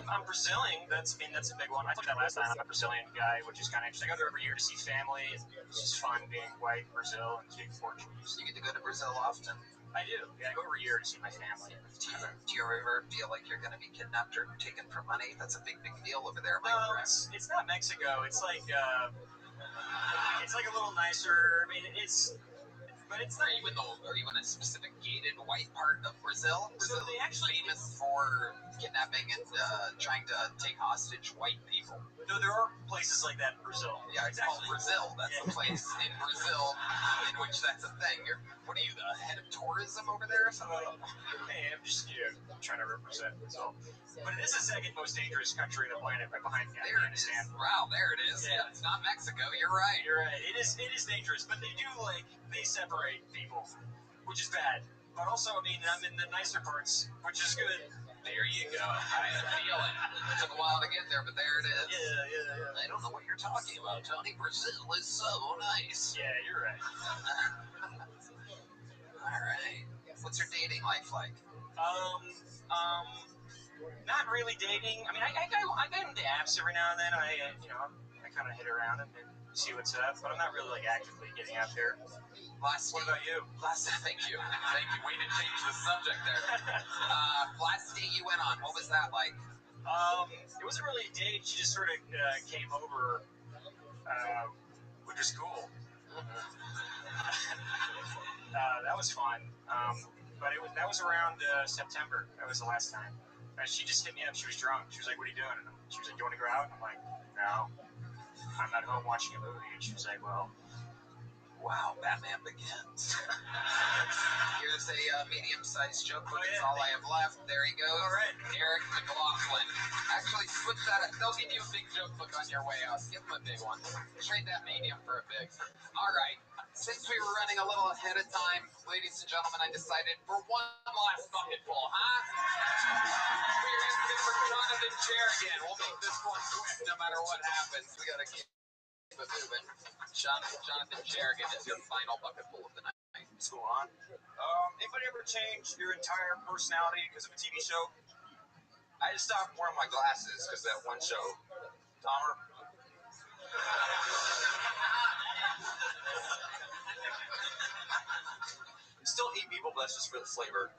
I'm Brazilian. That's a big one. I told you that last time. I'm a Brazilian guy, which is kind of interesting. I go there every year to see family. It's just fun being white in Brazil and speaking Portuguese. You get to go to Brazil often? I do. Yeah, I go every year to see my family. Do you ever feel like you're going to be kidnapped or taken for money? That's a big deal over there. No, it's not Mexico. It's like a little nicer. I mean, but it's not even though, or even a specific gated white part of Brazil. So they actually famous for kidnapping and trying to take hostage white people. No, there are places like that in Brazil. Yeah, it's called Brazil. That's the place in Brazil in which that's a thing. What are you, the head of tourism over there or something? Hey, I'm just trying to represent Brazil. But it is the second most dangerous country on the planet, right behind Afghanistan. Wow, there it is. Yeah, it's not Mexico. You're right. You're right. It is dangerous, but they separate people, which is bad. But also, I mean, I'm in the nicer parts, which is good. There you go. I had a feeling. It took a while to get there, but there it is. Yeah. I don't know what you're talking about, Tony. Brazil is so nice. Yeah, you're right. All right. What's your dating life like? Not really dating. I mean, I get into apps every now and then. I kind of hit around and see what's up, but I'm not really actively getting out there. What about you? Thank you. Way to change the subject there. Last date you went on, what was that like? It wasn't really a date. She just sort of came over, which was cool. That was fun. But that was around September. That was the last time. She just hit me up. She was drunk. She was like, "What are you doing?" And she was like, "You want to go out?" And I'm like, "No, I'm at home watching a movie." And she was like, "Well." Wow, Batman Begins. Here's a medium-sized joke book. It's all I have left. There he goes. All right. Eric McLaughlin. Actually, switch that up. They'll give you a big joke book on your way out. Give him a big one. Trade that medium for a big. All right. Since we were running a little ahead of time, ladies and gentlemen, I decided for one last bucketful, huh? We're going to get for Jonathan Jerrigan. We'll make this one quick no matter what happens. We got to keep it moving. Jonathan Jerrigan is your final bucketful of the night. What's going on? Anybody ever change your entire personality because of a TV show? I just stopped wearing my glasses because that one show. Dahmer? Still eat people, but that's just for the flavor.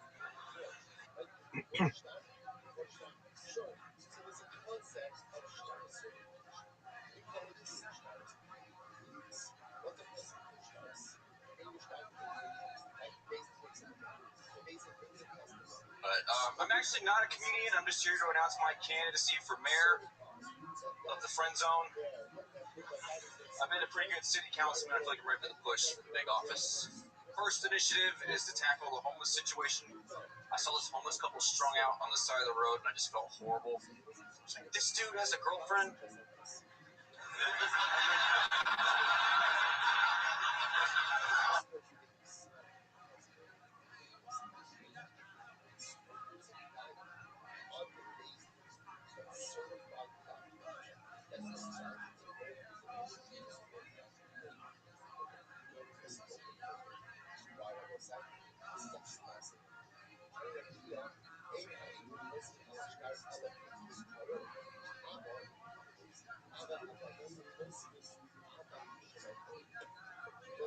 But I'm actually not a comedian. I'm just here to announce my candidacy for mayor of the Friend Zone. I've been a pretty good city councilman. I feel like I'm ready for the push for the big office. First initiative is to tackle the homeless situation. I saw this homeless couple strung out on the side of the road, and I just felt horrible. I was like, this dude has a girlfriend?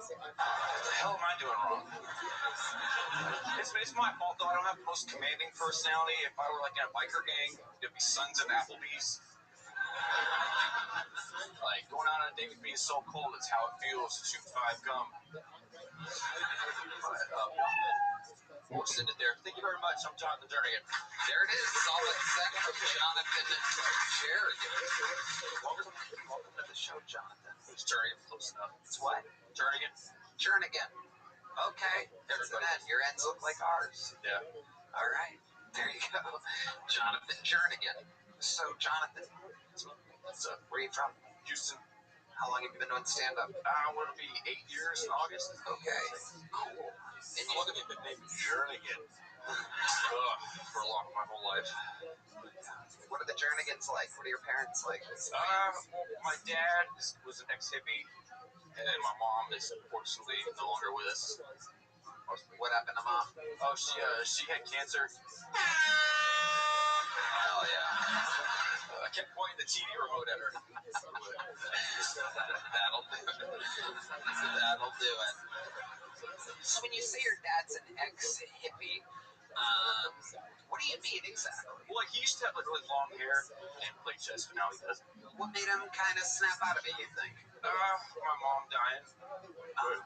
What the hell am I doing wrong? It's my fault, though. I don't have the most commanding personality. If I were in a biker gang, it'd be Sons of Applebee's. Going out on a date with me is so cold. It's how it feels to chew 5 gum. But, we'll send it there. Thank you very much. I'm Jonathan Jernigan. There it is. Solid set from Jonathan Jernigan. Welcome to the show, Jonathan. It's Jernigan. Close enough. It's what? Jernigan. Jernigan. Okay. There's an end. Your ends look like ours. Yeah. All right. There you go. Jonathan Jernigan. So, Jonathan, where are you from? Houston. How long have you been doing stand-up? It'll be 8 years in August. Okay. Cool. And I'm looking at the name Jernigan. For my whole life. What are the Jernigans like? What are your parents like? My dad was an ex-hippie, and my mom is unfortunately no longer with us. What happened to mom? Oh, she had cancer. Hell yeah. kept pointing the TV remote at her. That'll do it. That'll do it. So when you say your dad's an ex-hippie, what do you mean exactly? Well, like, he used to have like really long hair and play chess, but now he doesn't. What made him kind of snap out of it, you think? My mom dying. All right.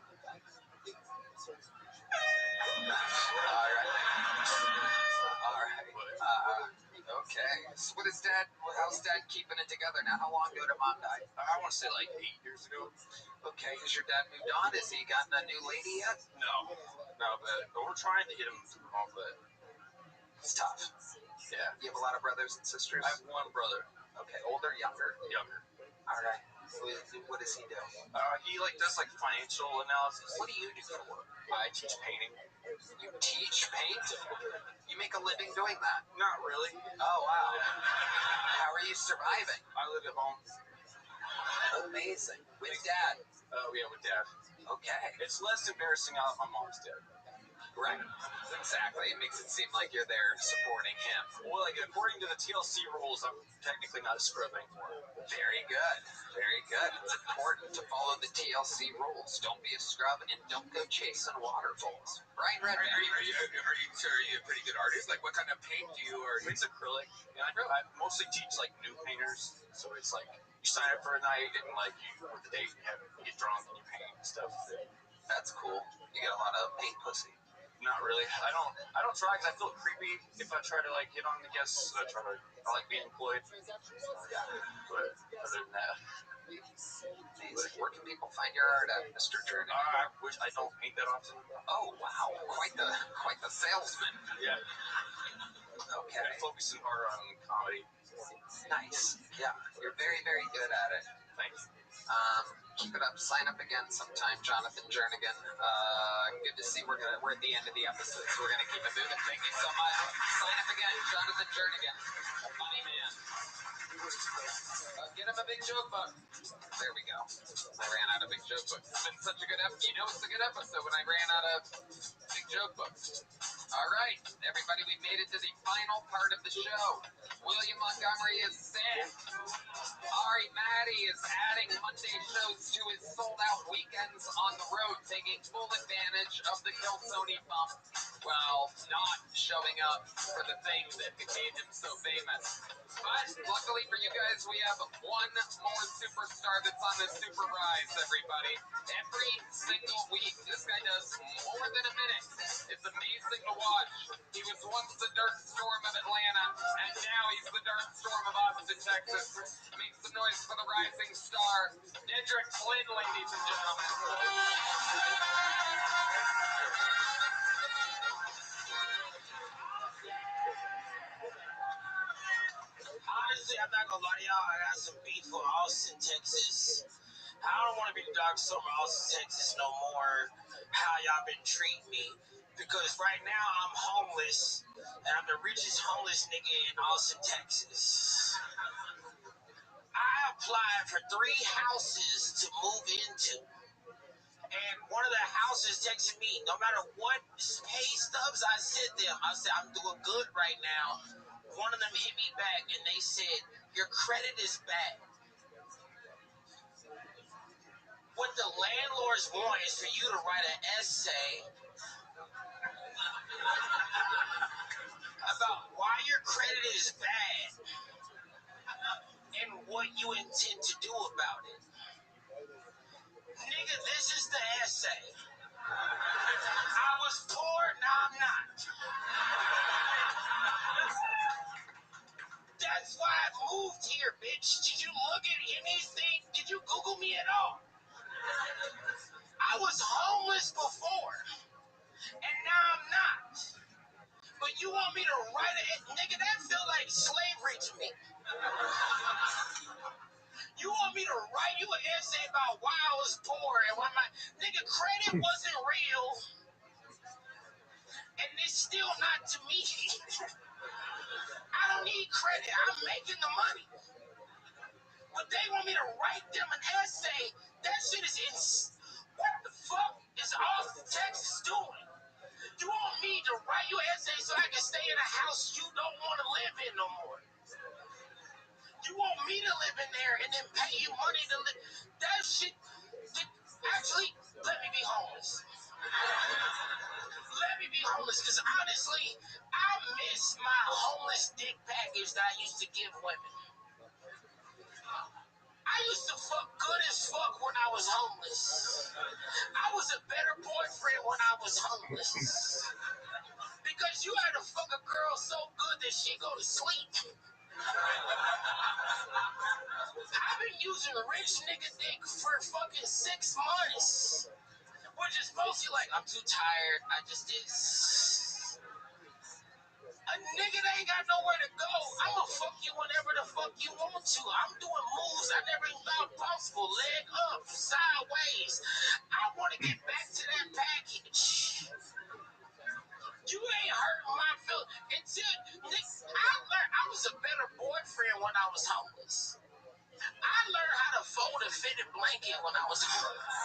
All right. Okay. So how's dad keeping it together now? How long ago did mom die? I want to say like 8 years ago. Okay. Has your dad moved on? Has he gotten a new lady yet? No, but we're trying to get him to move on, but It's tough. yeah. You have a lot of brothers and sisters? I have one brother, Okay. Older, younger? younger. All right. What does he do? He like does like financial analysis. What do you do for work? I teach painting. You teach paint? You make a living doing that? Not really. Oh, wow. How are you surviving? I live at home. Amazing. With dad? Yeah, with dad. Okay. It's less embarrassing now that my mom's dead. Right. Exactly. It makes it seem like you're there supporting him. Well, like according to the TLC rules, I'm technically not a scrub anymore. Very good. Very good. It's important to follow the TLC rules. Don't be a scrub and don't go chasing waterfalls. Right, Red? Are you a pretty good artist? Like, what kind of paint do you, or It's acrylic. And I mostly teach like new painters, so it's like you sign up for a night and like you with the date you get drunk and you paint and stuff. That's cool. You get a lot of paint pussy. Not really. I don't try because I feel creepy if I try to like hit on the guests. I like being employed. But other than that, Amazing. Where can people find your art at, Mr. Jernigan? I wish I don't paint that often. Oh, wow. Quite the salesman. Yeah. Okay. I'm focusing harder on comedy. Nice. Yeah. You're very, very good at it. Thank you. Keep it up. Sign up again sometime, Jonathan Jernigan. Good to see. We're at the end of the episode, so we're gonna keep it moving. Thank you so much. Sign up again, Jonathan Jernigan. A funny man. Get him a big joke book. There we go. I ran out of big joke books. It's been such a good episode. You know it's a good episode when I ran out of big joke books. All right, everybody, we made it to the final part of the show. William Montgomery is sick. Ari Maddie is adding Monday shows to his sold-out weekends on the road, taking full advantage of the Kelsoni bump while not showing up for the thing that became him so famous. But luckily for you guys, we have one more superstar that's on the super rise, everybody. Every single week, this guy does more than a minute. It's amazing to watch. He was once the Dirt Storm of Atlanta, and now he's the Dirt Storm of Austin, Texas. Make some noise for the rising star, Dedrick Flynn, ladies and gentlemen. Honestly, I'm not gonna lie to y'all. I got some beef for Austin, Texas. I don't want to be the dog summer Austin, Texas no more. How y'all been treating me? Because right now I'm homeless, and I'm the richest homeless nigga in Austin, Texas. I applied for 3 houses to move into, and one of the houses texted me, no matter what pay stubs I sent them, I said, I'm doing good right now. One of them hit me back, and they said, your credit is bad. What the landlords want is for you to write an essay about why your credit is bad and what you intend to do about it. Nigga, this is the essay. I was poor, now I'm not. That's why I moved here, bitch. Did you look at anything? Did you Google me at all? I was homeless before, and now I'm not. But you want me to write it? Nigga, that feel like slavery to me. You want me to write you an essay about why I was poor and why my nigga credit wasn't real, and it's still not to me. I don't need credit. I'm making the money. But they want me to write them an essay. That shit is what the fuck is Austin, Texas doing? You want me to write you an essay so I can stay in a house you don't want to live in no more? You want me to live in there and then pay you money to live. That shit. Actually, let me be homeless. Let me be homeless, because honestly, I miss my homeless dick package that I used to give women. I used to fuck good as fuck when I was homeless. I was a better boyfriend when I was homeless. Because you had to fuck a girl so good that she go to sleep. I've been using rich nigga dick for fucking 6 months. Which is mostly like, I'm too tired, I just did. A nigga that ain't got nowhere to go. I'ma fuck you whenever the fuck you want to. I'm doing moves I never even thought possible. Leg up, sideways. I want to get back to that package. You ain't hurt my feelings. I was a better boyfriend when I was homeless. I learned how to fold a fitted blanket when I was homeless.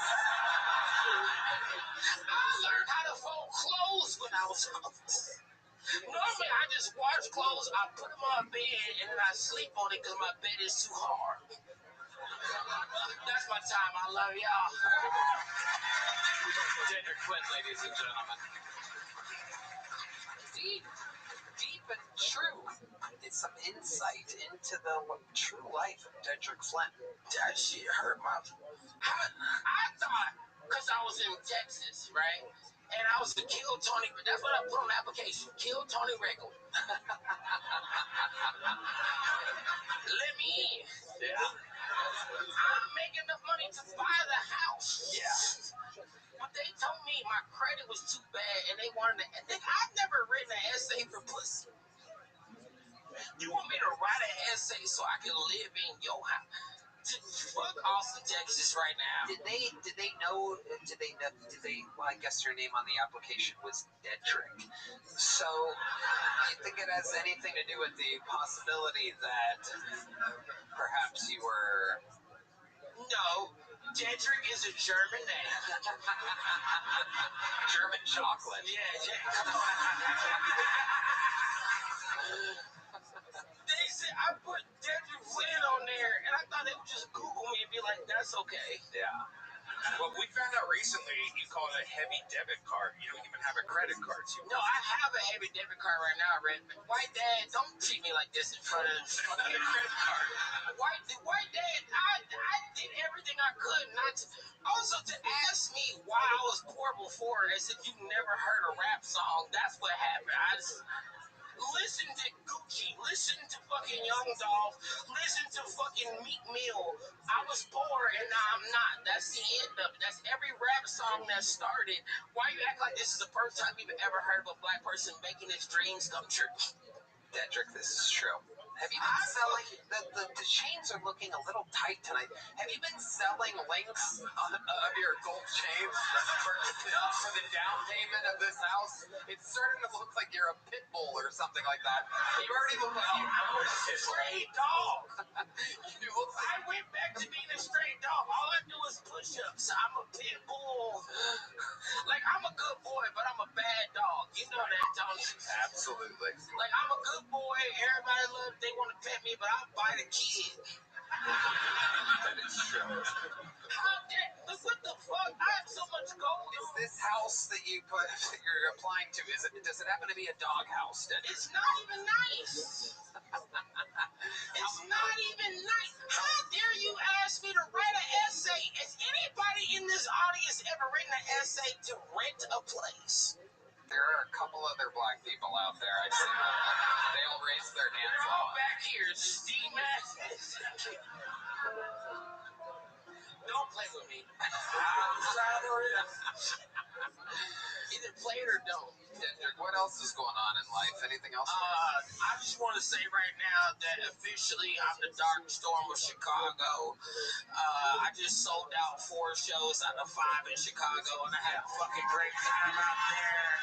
I learned how to fold clothes when I was homeless. Normally, I just wash clothes, I put them on bed, and then I sleep on it because my bed is too hard. That's my time. I love y'all. Dedrick Flynn, ladies and gentlemen. Deep, deep and true. It's some insight into the true life of Dedrick Flynn. That shit hurt my... I thought, because I was in Texas, right? And I was a Kill Tony... That's what I put on the application. Kill Tony Regal. Let me in. Yeah. I'm making enough money to buy the house. Yeah. But they told me my credit was too bad, and they wanted to... And I've never written an essay for pussy. You want me to write an essay so I can live in your house? Fuck Austin, Texas right now. Did they know, well, I guess your name on the application was Dedrick. So, you think it has anything to do with the possibility that perhaps you were... No, Dedrick is a German name. German chocolate. Yeah, They said I put Dedrick Flynn on there, and I thought they would just Google me and be like, that's okay. Yeah. Well, we found out recently you call it a heavy debit card. You don't even have a credit card. No, I have a heavy debit card right now, Red. White Dad, don't treat me like this in front of fucking credit card. White Dad, I did everything I could not to. Also, to ask me why I was poor before, as if you never heard a rap song, that's what happened. I just... Listen to Gucci, listen to fucking Young Dolph, listen to fucking Meek Mill. I was poor and now I'm not. That's the end of it. That's every rap song that started. Why you act like this is the first time you've ever heard of a black person making his dreams come true? Dedrick, this is true. Have you been selling... The chains are looking a little tight tonight. Have you been selling links of your gold chains for the down payment of this house? It's starting to look like you're a pit bull or something like that. You already look like you own a Stray dog. You look like... I went back to being a stray dog. All I do is push-ups. I'm a pit bull. Like, I'm a good boy, but I'm a bad dog. You know that, don't you? Absolutely. Like, I'm a good boy. Everybody loves, they want to pet me, but I'll bite a kid. That is true. How dare... What the fuck? I have so much gold. Is this house that you're applying to, does it happen to be a dog house, Dedrick? It's not even nice. It's not even nice. How dare you ask me to write an essay? Has anybody in this audience ever written an essay to rent a place? There are a couple other black people out there. I've seen them. They all raise their hands. They're all back here. Steve Matthews. Don't play with me. Either play it or don't. Dedrick, what else is going on in life? Anything else? I just want to say right now that officially I'm the Dark Storm of Chicago. I just sold out 4 shows out of 5 in Chicago, and I had a fucking great time out there.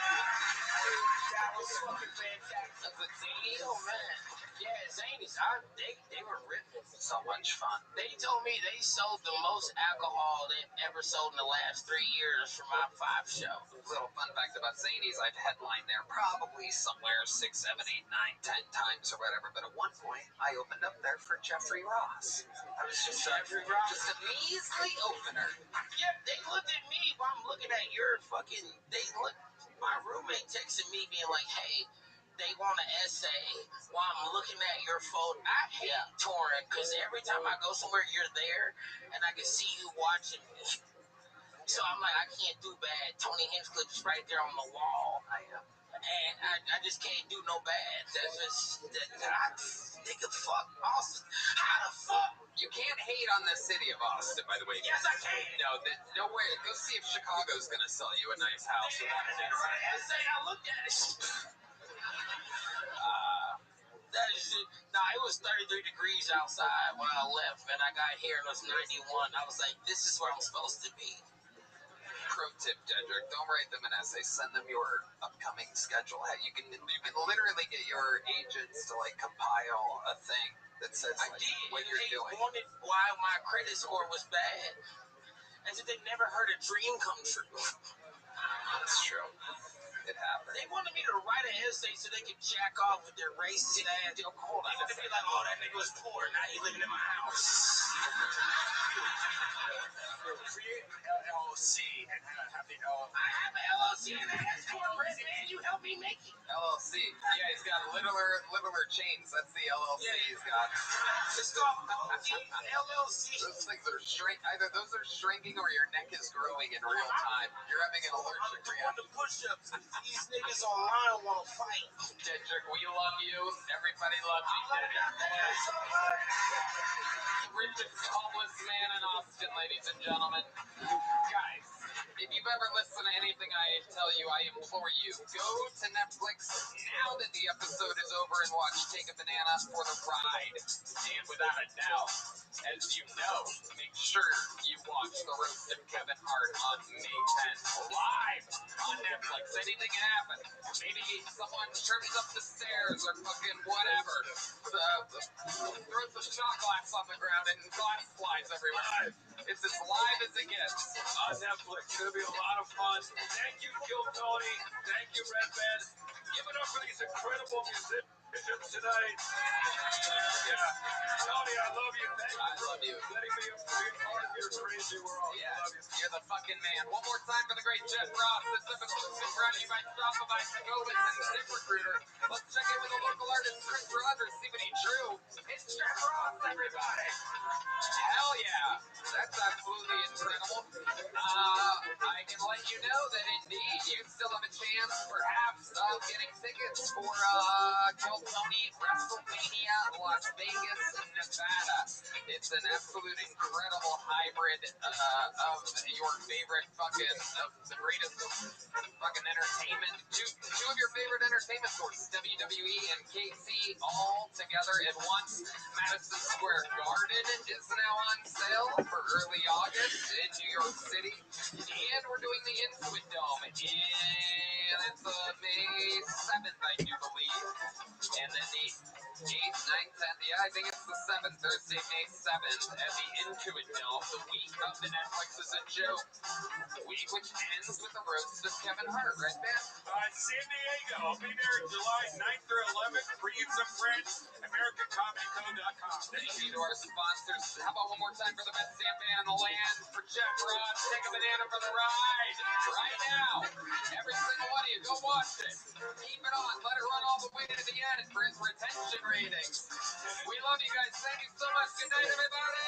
That was fucking fantastic. That's a zany. Oh, man. Yeah, Zanies, they were ripping. So much much fun. They told me they sold the most alcohol they've ever sold in the last 3 years for my 5 show. Little fun fact about Zanies, I've headlined there probably somewhere 6, 7, 8, 9, 10 times or whatever, but at one point, I opened up there for Jeffrey Ross. I was just a measly opener. Yep, they looked at me while I'm looking at your fucking, my roommate texted me being like, hey, they want an essay while I'm looking at your phone. I hate touring because every time I go somewhere, you're there, and I can see you watching me. So I'm like, I can't do bad. Tony Hinchcliffe's right there on the wall. I am. And I just can't do no bad. Nigga, fuck Austin. How the fuck? You can't hate on the city of Austin, by the way. Yes, I can. No way. Go see if Chicago's going to sell you a nice house. I looked at it. It was 33 degrees outside when I left, and I got here and it was 91. I was like, this is where I'm supposed to be. Pro tip, Dedrick, don't write them an essay. Send them your upcoming schedule. You can literally get your agents to like compile a thing that says what you're doing. They wanted why my credit score was bad, and so they never heard a dream come true. That's true. It happened. They wanted me to write an essay so they could jack off with their racist ass. Hold on. They wanted to be like, oh, that nigga was poor. Now he living in my house. Create an LLC and have the I have an LLC and an S corporate, man. You help me make it. LLC. Yeah, he's got littler chains. That's the LLC he's got. It's called LLC. Those things are either those are shrinking or your neck is growing in real time. You're having an allergic reaction. The push-ups. These niggas online want to fight. Dedrick, we love you. Everybody loves you, Dedrick. Richest homeless man in Austin, ladies and gentlemen. Guys, if you've ever listened to anything I tell you, I implore you, go to Netflix now that the episode is over and watch Take a Banana for the Ride. And without a doubt, as you know, make sure you watch The Roast of Kevin Hart on May 10th, live on Netflix. Anything can happen. Maybe someone trips up the stairs or fucking whatever. Throws a shot glass on the ground and glass flies everywhere. It's as live as it gets on Netflix. It's going to be a lot of fun. Thank you, Gil Tony. Thank you, Red Band. Give it up for these incredible musicians tonight. Yeah. Tony, I love you. Thank you. I love you. Letting me be a part of your crazy world. Yeah, I love you. You're the fucking man. One more time for the great Jeff Ross. This episode is brought to you by Shopify, Segovia, and ZipRecruiter. Let's check in with the local artist, Chris Rogers, see what he drew. It's Jeff Ross, everybody. Hell yeah. That's absolutely incredible. I can let you know that indeed you still have a chance, perhaps, of getting tickets for Gil Tony WrestleMania Las Vegas, Nevada. It's an absolute incredible hybrid of your favorite the greatest fucking entertainment. Two of your favorite entertainment sources, WWE and KC, all together at once. Madison Square Garden is now on sale for early August in New York City. And we're doing the Intuit Dome. And it's May 7th, I do believe. And then the 8th, 9th, 10th, I think it's the 7th, Thursday, May 7th, at the Intuit Dome, the week of the Netflix is a Joke week, which ends with the roast of Kevin Hart, right, man? San Diego. I'll be there July 9th through 11th. Bring in some friends. AmericanComedyCo.com. Thank you to our sponsors. How about one more time for the best damn man in the land, for Jeff Ross? Take a banana for the ride right now. Every single one of you, go watch it. Keep it on. Let it run all the way to the end for his retention ratings. We love you guys. Thank you so much. Good night, everybody.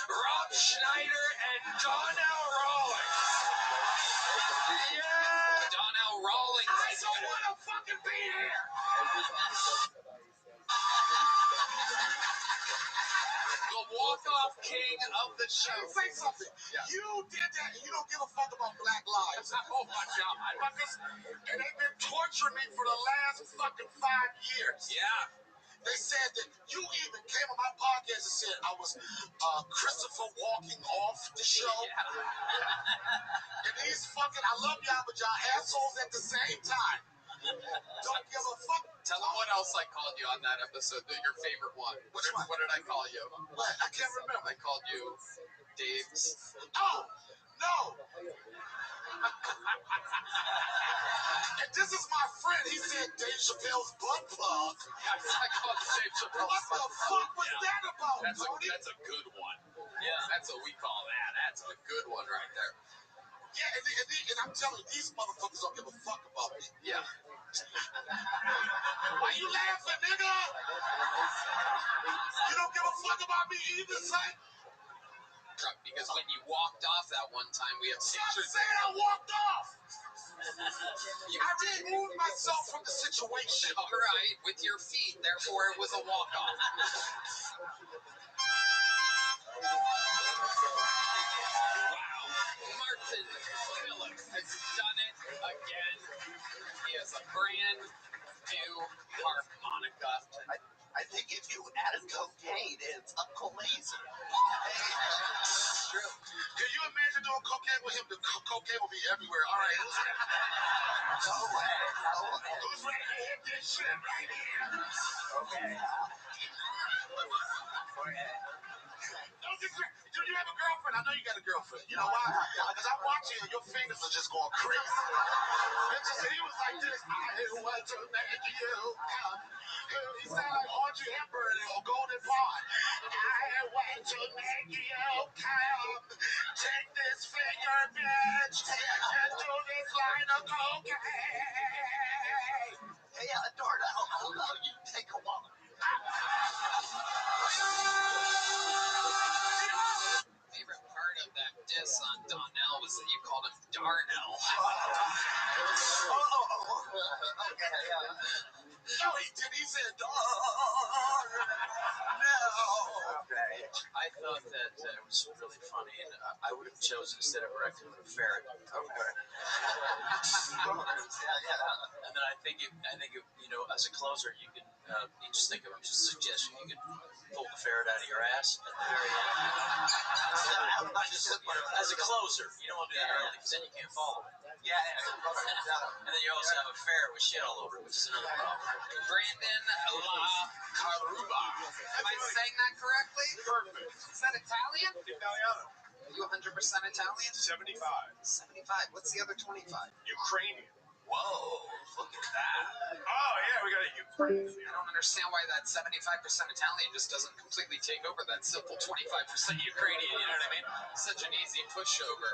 Rob Schneider and Donnell Rawlings. Yeah! Donnell Rawlings. I don't want to fucking be here. The walk-off king of the show. Let me say something. Yeah. You did that and you don't give a fuck about black lives. Oh my God. Fuckers, and they've been torturing me for the last fucking 5 years. Yeah. They said that you even came on my podcast and said I was Christopher walking off the show. Yeah. And these fucking, I love y'all, but y'all assholes at the same time. Don't give a fuck. Tell them what else I called you on that episode. Your favorite one. Which one? What did I call you? What? I can't remember. I called you Dave's. Oh, no. And this is my friend. He said Dave Chappelle's butt plug. I called Dave Chappelle. What the fuck was that about, Tony? That's a good one. Yeah. That's what we call that. That's a good one right there. Yeah, and I'm telling you, these motherfuckers don't give a fuck about me. Yeah. Why you laughing, nigga? You don't give a fuck about me either, son? Because when you walked off that one time, we have Stop pictures. saying I walked off. You I did. removed myself from the situation. All right, with your feet. Therefore, it was a walk-off. Wow. Martin Phillips has done it again. He has a brand new harmonica. I think if you added cocaine, it's Uncle Laser. True. Can you imagine doing cocaine with him? The cocaine will be everywhere. All right, who's ready? No way. Who's ready to hit this shit right here? Okay. Do you have a girlfriend? I know you got a girlfriend. You know why? Because I'm watching and your fingers are just going crazy. He was like this. I want to make you come. He sounded like Audrey Hepburn or Golden Pond. I want to make you come. Take this finger, bitch, and do this line of cocaine. Hey, Dorna, hold on. You take a walk. Favorite part of that diss on Donnell was that you called him Darnell. Okay, no, he did. He said, no. Okay. I thought that it was really funny, and I would have chosen instead of erecting a ferret. Okay. And then I think, you know, as a closer, you can you just think of it as a suggestion. You can pull the ferret out of your ass at the very end. As a closer, you don't want to do that early because then you can't follow it. Yeah. And then you also have a ferret with shit all over it, which is another problem. Brandon La Caruba. Am I saying that correctly? Perfect. Is that Italian? Italiano. Are you 100% Italian? 75. 75. What's the other 25? Ukrainian. Whoa, look at that. Oh, yeah, we got a Ukrainian. I don't understand why that 75% Italian just doesn't completely take over that simple 25% Ukrainian, you know what I mean? Such an easy pushover.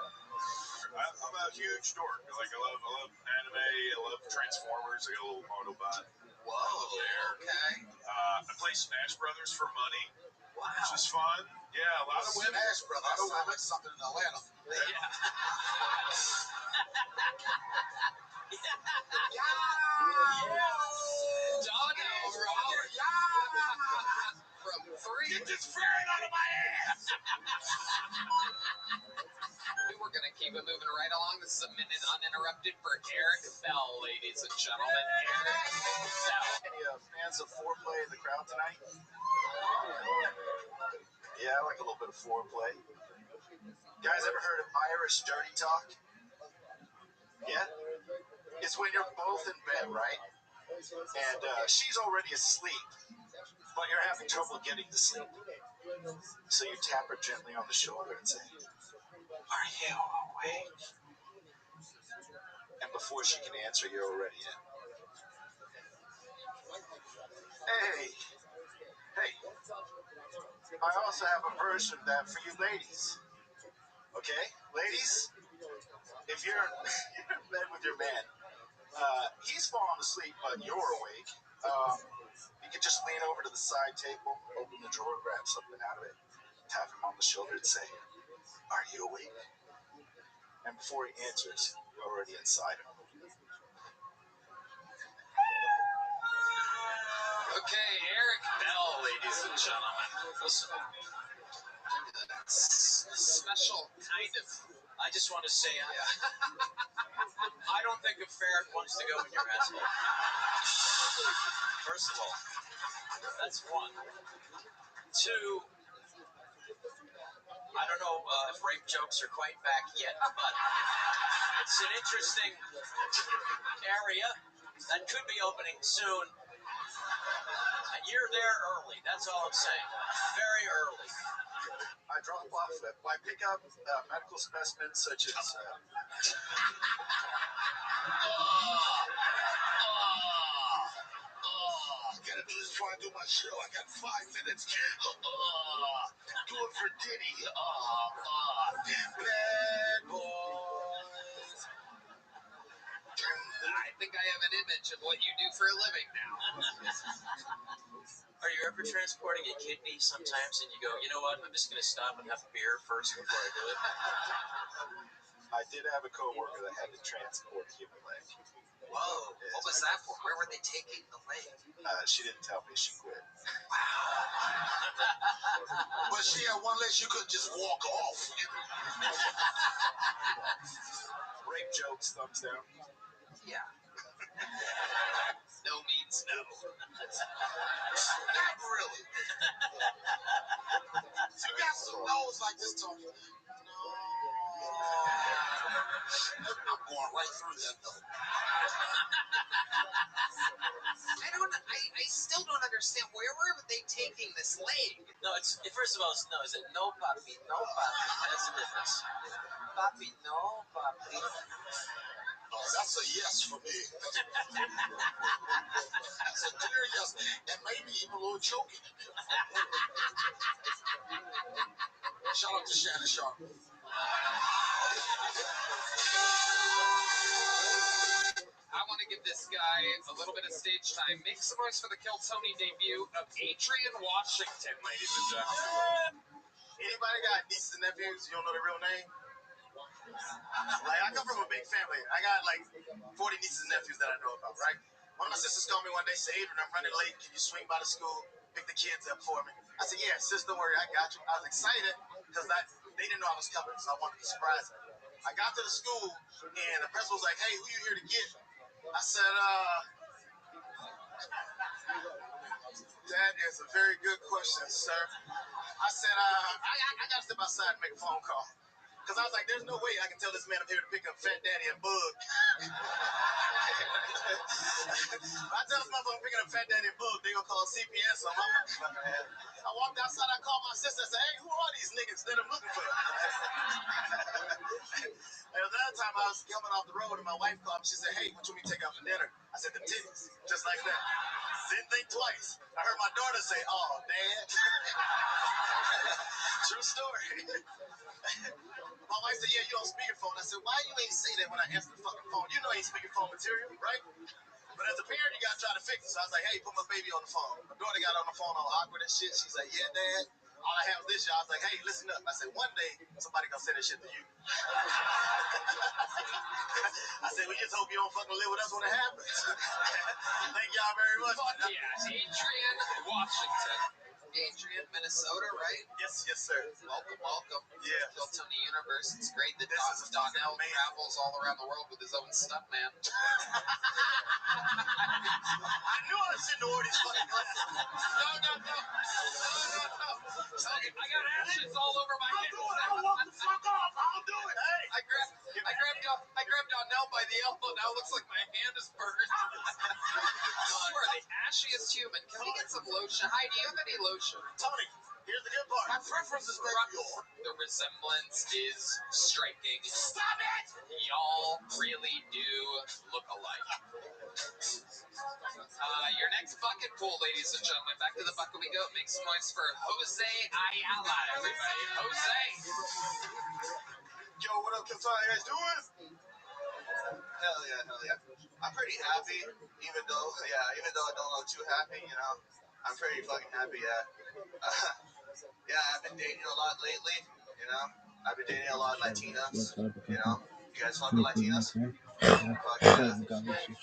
I'm a huge dork. I love anime. I love Transformers. I got a little Autobot. Whoa, okay. I play Smash Brothers for money, which is fun. Yeah, a lot of women. Smash Brothers. That sounds like something in Atlanta. Yeah. Donnell Rawlings. From 3. Get this ferret out of my ass! We're going to keep it moving right along. This is a minute uninterrupted for Eric Bell, ladies and gentlemen. Eric Bell. Any fans of foreplay in the crowd tonight? Yeah, I like a little bit of foreplay. Guys, ever heard of Irish dirty talk? Yeah? is when you're both in bed, right? And she's already asleep, but you're having trouble getting to sleep. So you tap her gently on the shoulder and say, "Are you awake?" And before she can answer, you're already in. Hey, I also have a version of that for you ladies. Okay, ladies, if you're in bed with your man, he's falling asleep, but you're awake. You can just lean over to the side table, open the drawer, grab something out of it, tap him on the shoulder and say, "Are you awake?" And before he answers, you're already inside him. Okay, Eric Bell, ladies and gentlemen. Listen, that's a special kind of. I just want to say, I don't think a ferret wants to go in your asshole. First of all, that's one. Two, I don't know if rape jokes are quite back yet, but it's an interesting area that could be opening soon. And you're there early, that's all I'm saying. Very early. I drop off I pick up medical specimens such as gotta do this before I do my show. I got 5 minutes. Do it for Diddy. Bad boys. I think I have an image of what you do for a living now. Are you ever transporting a kidney sometimes and you go, you know what, I'm just going to stop and have a beer first before I do it? I did have a coworker that had to transport a human leg. Whoa, what was that for? Where were they taking the leg? She didn't tell me. She quit. Wow. But she had one leg. She couldn't just walk off. Rape jokes, thumbs down. Yeah. No means no. Not really. You got some nose like this, Tony. No. I'm going right through that, though. I still don't understand. Where were they taking this leg? No, first of all, no, is it no papi, no papi? That's the difference. Papi, no papi. Oh, that's a yes for me. That's a clear yes, and maybe even a little choking. Shout out to Shannon Sharp. I want to give this guy a little bit of stage time. Make some noise for the Kill Tony debut of Adrian Washington, ladies and gentlemen. Anybody got nieces and nephews? You don't know their real name? Like, I come from a big family. I got like 40 nieces and nephews that I know about, right? One of my sisters called me one day, said, "Adrian, I'm running late. Can you swing by the school, pick the kids up for me?" I said, "Yeah, sis, don't worry, I got you." I was excited because they didn't know I was coming, so I wanted to surprise them. I got to the school, and the principal was like, "Hey, who you here to get?" I said, "That is a very good question, sir." I said, I got to step outside and make a phone call. Because I was like, there's no way I can tell this man I'm here to pick up Fat Daddy and Bug. I tell this motherfucker I'm picking up Fat Daddy and Bug, they gonna call CPS on my motherfucking ass. I walked outside, I called my sister, I said, "Hey, who are these niggas that I'm looking for?" And another time I was coming off the road and my wife called me, she said, "Hey, what you want me to take out for dinner?" I said, "The titties." Just like that. Didn't think twice. I heard my daughter say, "Oh, Dad." True story. My wife said, "Yeah, you on speakerphone." I said, "Why you ain't say that when I answered the fucking phone? You know I ain't speakerphone material, right?" But as a parent, you gotta try to fix it. So I was like, "Hey, put my baby on the phone." My daughter got on the phone all awkward and shit. She's like, "Yeah, Dad." All I have is this, y'all. I was like, "Hey, listen up." I said, "One day, somebody gonna say that shit to you." I said, "We just hope you don't fucking live with us when it happens." Thank y'all very much. Yeah, Adrian Washington. Adrian, Minnesota, right? Yes, sir. Welcome. Yeah. Kill Tony Universe. It's great that This is Donnell amazing. travels all around the world with his own stuntman. I knew I shouldn't order these fucking glasses. No. I got ashes all over my head. I'll walk the fuck off. I'll do it. Hey, I I grabbed Donnell by the elbow. Now it looks like my hand is burned. You are the ashiest human. Can we get some lotion? Hi, do you have any lotion? Tony, here's the good part. My preference is Rothschild. The resemblance is striking. Stop it! Y'all really do look alike. Your next bucket pool, ladies and gentlemen. Back to the bucket we go. Make some noise for Jose Ayala, everybody. Jose. Yo, what up, Kim? How you guys doing? Hell yeah, hell yeah. I'm pretty happy, even though I don't look too happy, you know. I'm pretty fucking happy, yeah. Yeah, I've been dating a lot lately, you know. I've been dating a lot of Latinas, you know. You guys fuck with Latinas? Fuck yeah.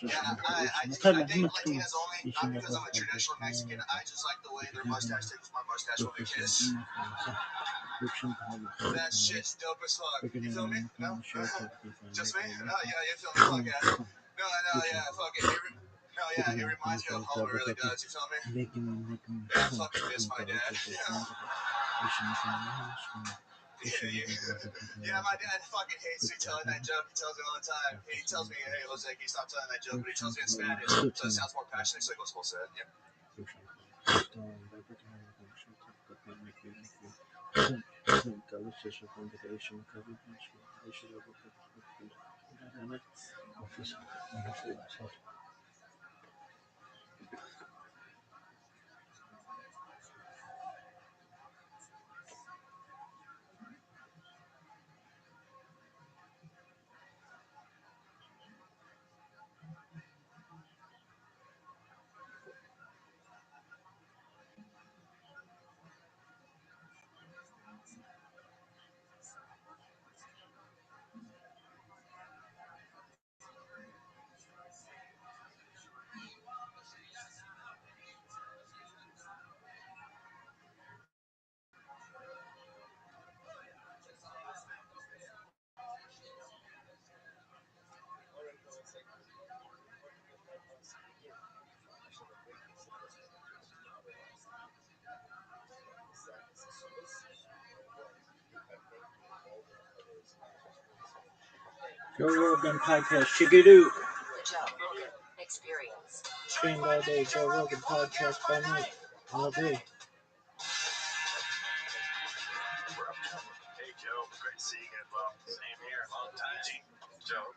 Yeah, I date Latinas only, not because I'm a traditional Mexican. I just like the way their mustache tickles my mustache when we kiss. That shit's dope as fuck. You feel me? No? Just me? Oh, yeah, you feel me? Fuck yeah. No, yeah, fuck it. No, yeah, it reminds me of home, it really does. You feel me? I fucking miss my dad. Yeah, my dad fucking hates me telling that joke. He tells me all the time. He tells me, hey, Jose, can you stop telling that joke? But he tells me in Spanish, so it sounds more passionate. So he goes, Jose. Yeah. Joe Rogan podcast. Chickadoo. Joe Rogan Experience. Streamed all day. Joe Rogan podcast by night. All day. Hey, Joe. Great seeing you, Bob. Same here. Long time. Joe,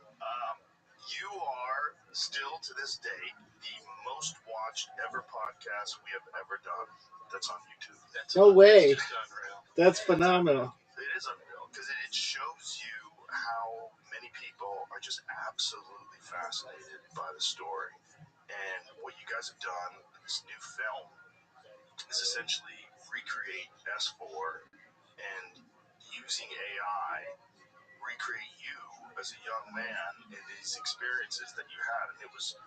you are still to this day the most watched ever podcast we have ever done. That's on YouTube. No way. It's just unreal. That's phenomenal. It is unreal because it shows you how many people are just absolutely fascinated by the story. And what you guys have done in this new film is essentially recreate S4 and using AI, recreate you as a young man and these experiences that you had. And it was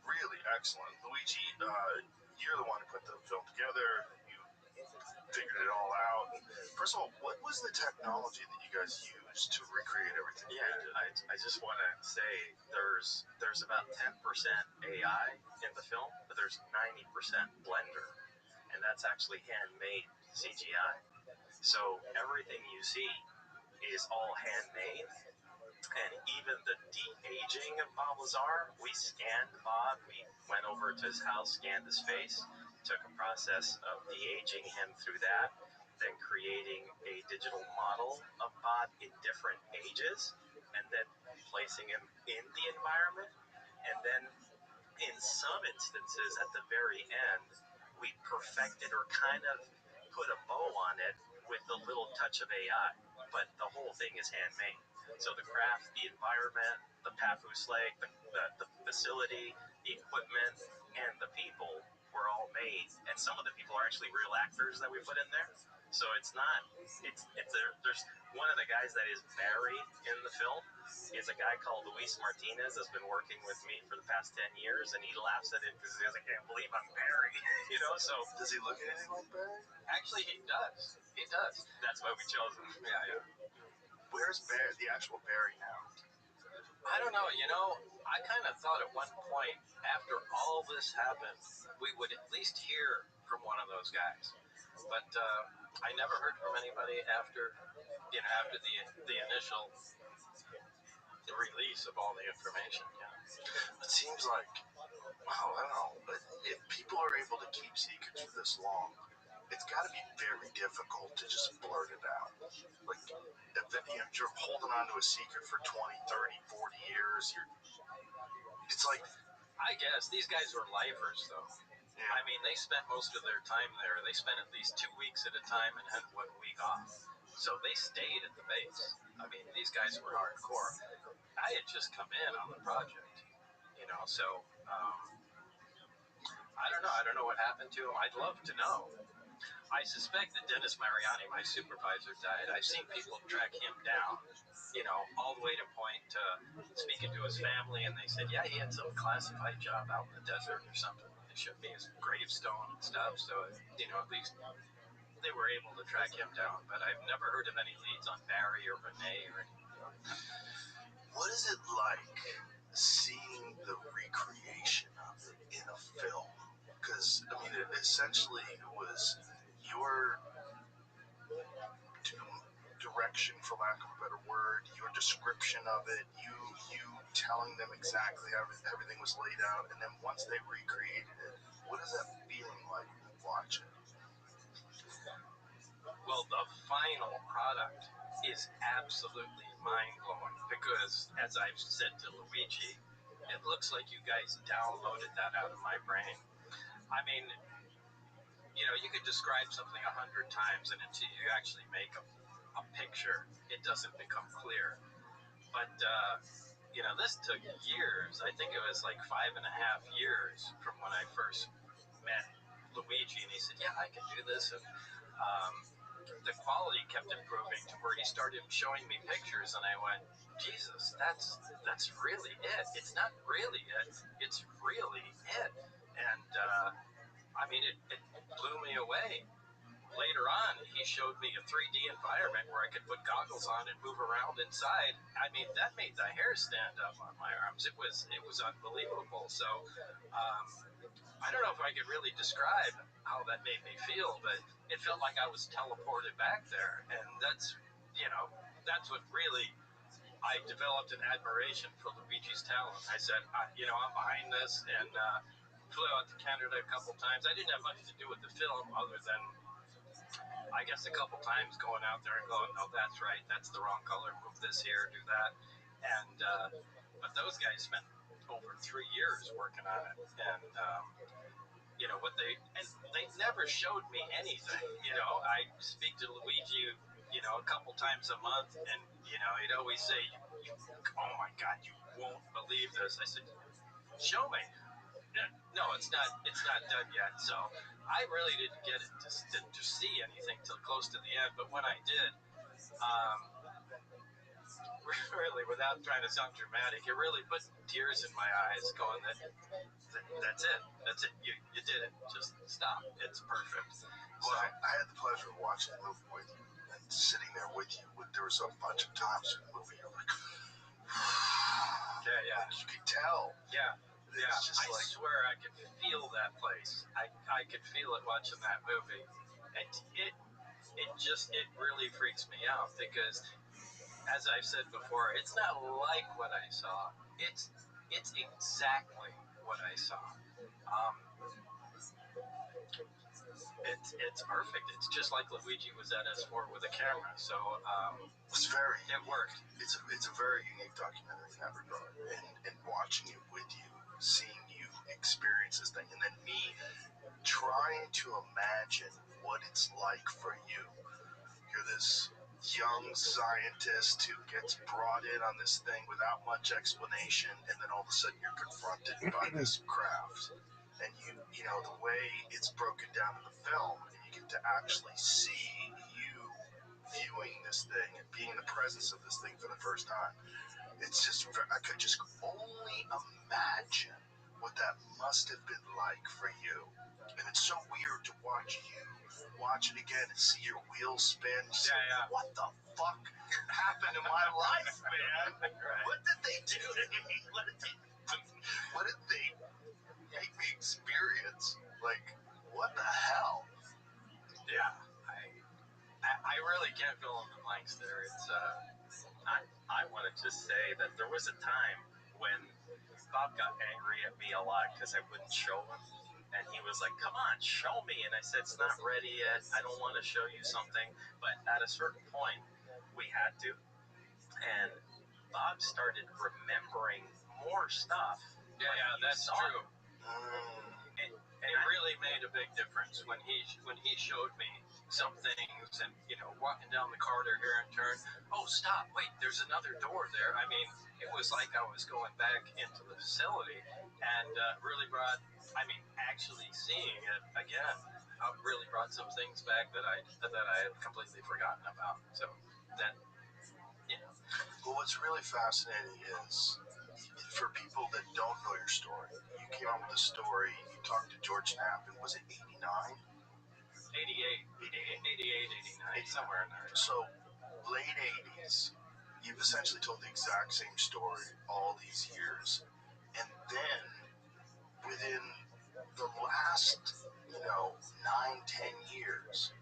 really excellent. Luigi, you're the one who put the film together. You figured it all out. First of all, what was the technology that you guys used to recreate everything? Yeah, I just want to say there's about 10% AI in the film, but there's 90% Blender, and that's actually handmade CGI. So everything you see is all handmade, and even the de-aging of Bob Lazar, we scanned Bob, we went over to his house, scanned his face, took a process of de-aging him through that, then creating a digital model of Bob in different ages, and then placing him in the environment. And then in some instances, at the very end, we perfected or kind of put a bow on it with a little touch of AI. But the whole thing is handmade. So the craft, the environment, the papoose lake, the facility, the equipment, and the people were all made. And some of the people are actually real actors that we put in there. So it's not, there's one of the guys that is Barry in the film is a guy called Luis Martinez that's been working with me for the past 10 years, and he laughs at it because he goes, I can't believe I'm Barry, you know, so. Does he look anything like Barry? Actually, he does. He does. That's why we chose him. Yeah. Where's Barry, the actual Barry now? I don't know, you know, I kind of thought at one point, after all this happened, we would at least hear from one of those guys. But I never heard from anybody after the initial the release of all the information. Yeah. It seems like, well, I don't know, but if people are able to keep secrets for this long, it's got to be very difficult to just blurt it out. Like, if you're holding on to a secret for 20, 30, 40 years, it's like, I guess these guys were lifers, though. yeah. I mean, they spent most of their time there. They spent at least 2 weeks at a time and had 1 week off. So they stayed at the base. I mean, these guys were hardcore. I had just come in on the project, so I don't know. I don't know what happened to him. I'd love to know. I suspect that Dennis Mariani, my supervisor, died. I've seen people track him down, all the way to point to speaking to his family, and they said, yeah, he had some classified job out in the desert or something. They showed me his gravestone and stuff, so, at least they were able to track him down. But I've never heard of any leads on Barry or Renee or anything. What is it like seeing the recreation of it in a film? Because, I mean, it essentially was your direction, for lack of a better word, your description of it, you telling them exactly how everything was laid out, and then once they recreated it, what is that feeling like when you watch it? Well, the final product is absolutely mind-blowing because, as I've said to Luigi, it looks like you guys downloaded that out of my brain. I mean, you could describe something 100 times, and until you actually make a picture, it doesn't become clear. But, this took years. I think it was like 5.5 years from when I first met Luigi, and he said, yeah, I can do this. And the quality kept improving to where he started showing me pictures, and I went, Jesus, that's really it. It's not really it. It's really it. And, I mean, it blew me away. Later on, he showed me a 3D environment where I could put goggles on and move around inside. I mean, that made the hair stand up on my arms. It was unbelievable. So, I don't know if I could really describe how that made me feel, but it felt like I was teleported back there. And that's what really, I developed an admiration for Luigi's talent. I said, I'm behind this, and flew out to Canada a couple times. I didn't have much to do with the film other than, I guess, a couple times going out there and going, no, that's right, that's the wrong color, move this here, do that. And but those guys spent over 3 years working on it, and they never showed me anything. I speak to Luigi, a couple times a month, and he'd always say, oh my God, you won't believe this. I said, show me. No, it's not done yet. So I really didn't get it to see anything till close to the end. But when I did, really, without trying to sound dramatic, it really put tears in my eyes, going that's it. You did it. Just stop. It's perfect. Well, I had the pleasure of watching the movie with you and sitting there with you. There was a bunch of times in the movie you're like, yeah. Like, you could tell. Yeah. Yeah, just I swear I could feel that place. I could feel it watching that movie. And it really freaks me out because, as I've said before, it's not like what I saw. It's exactly what I saw. It's perfect. It's just like Luigi was at S4 with a camera. So it worked. It's a very unique documentary in that regard. And watching it with you, seeing you experience this thing, and then me trying to imagine what it's like for you. You're this young scientist who gets brought in on this thing without much explanation, and then all of a sudden you're confronted by this craft. And the way it's broken down in the film, and you get to actually see you viewing this thing and being in the presence of this thing for the first time. It's just, I could just only imagine what that must have been like for you. And it's so weird to watch you watch it again and see your wheels spin. Yeah. What the fuck happened in my life, man? Right. What did they do to me? What did they make me experience? Like, what the hell? Yeah. I really can't fill in the blanks there. It's I want to just say that there was a time when Bob got angry at me a lot because I wouldn't show him. And he was like, come on, show me. And I said, it's not ready yet. I don't want to show you something. But at a certain point, we had to. And Bob started remembering more stuff. Yeah, that's true. And it really made a big difference when he showed me some things, and walking down the corridor here and turn. Oh, stop! Wait, there's another door there. I mean, it was like I was going back into the facility, and really brought. I mean, actually seeing it again, really brought some things back that I had completely forgotten about. So that. Well, what's really fascinating is, for people that don't know your story, you came out with a story, you talked to George Knapp, and was it 89? 88, 89, somewhere in there. So, late 80s, you've essentially told the exact same story all these years. And then, within the last, 9, 10 years,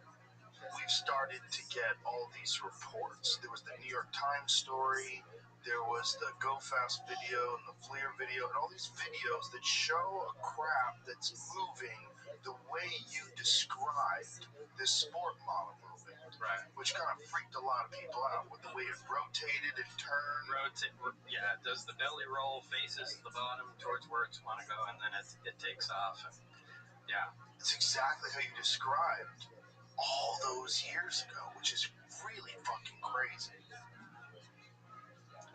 we've started to get all these reports. There was the New York Times story, there was the Go Fast video and the Fleer video, and all these videos that show a crap that's moving the way you described this sport model moving. Right. Which kind of freaked a lot of people out with the way it rotated and turned. Yeah, it does the belly roll, faces the bottom towards where it's want to go, and then it takes off. And, yeah. It's exactly how you described all those years ago, which is really fucking crazy.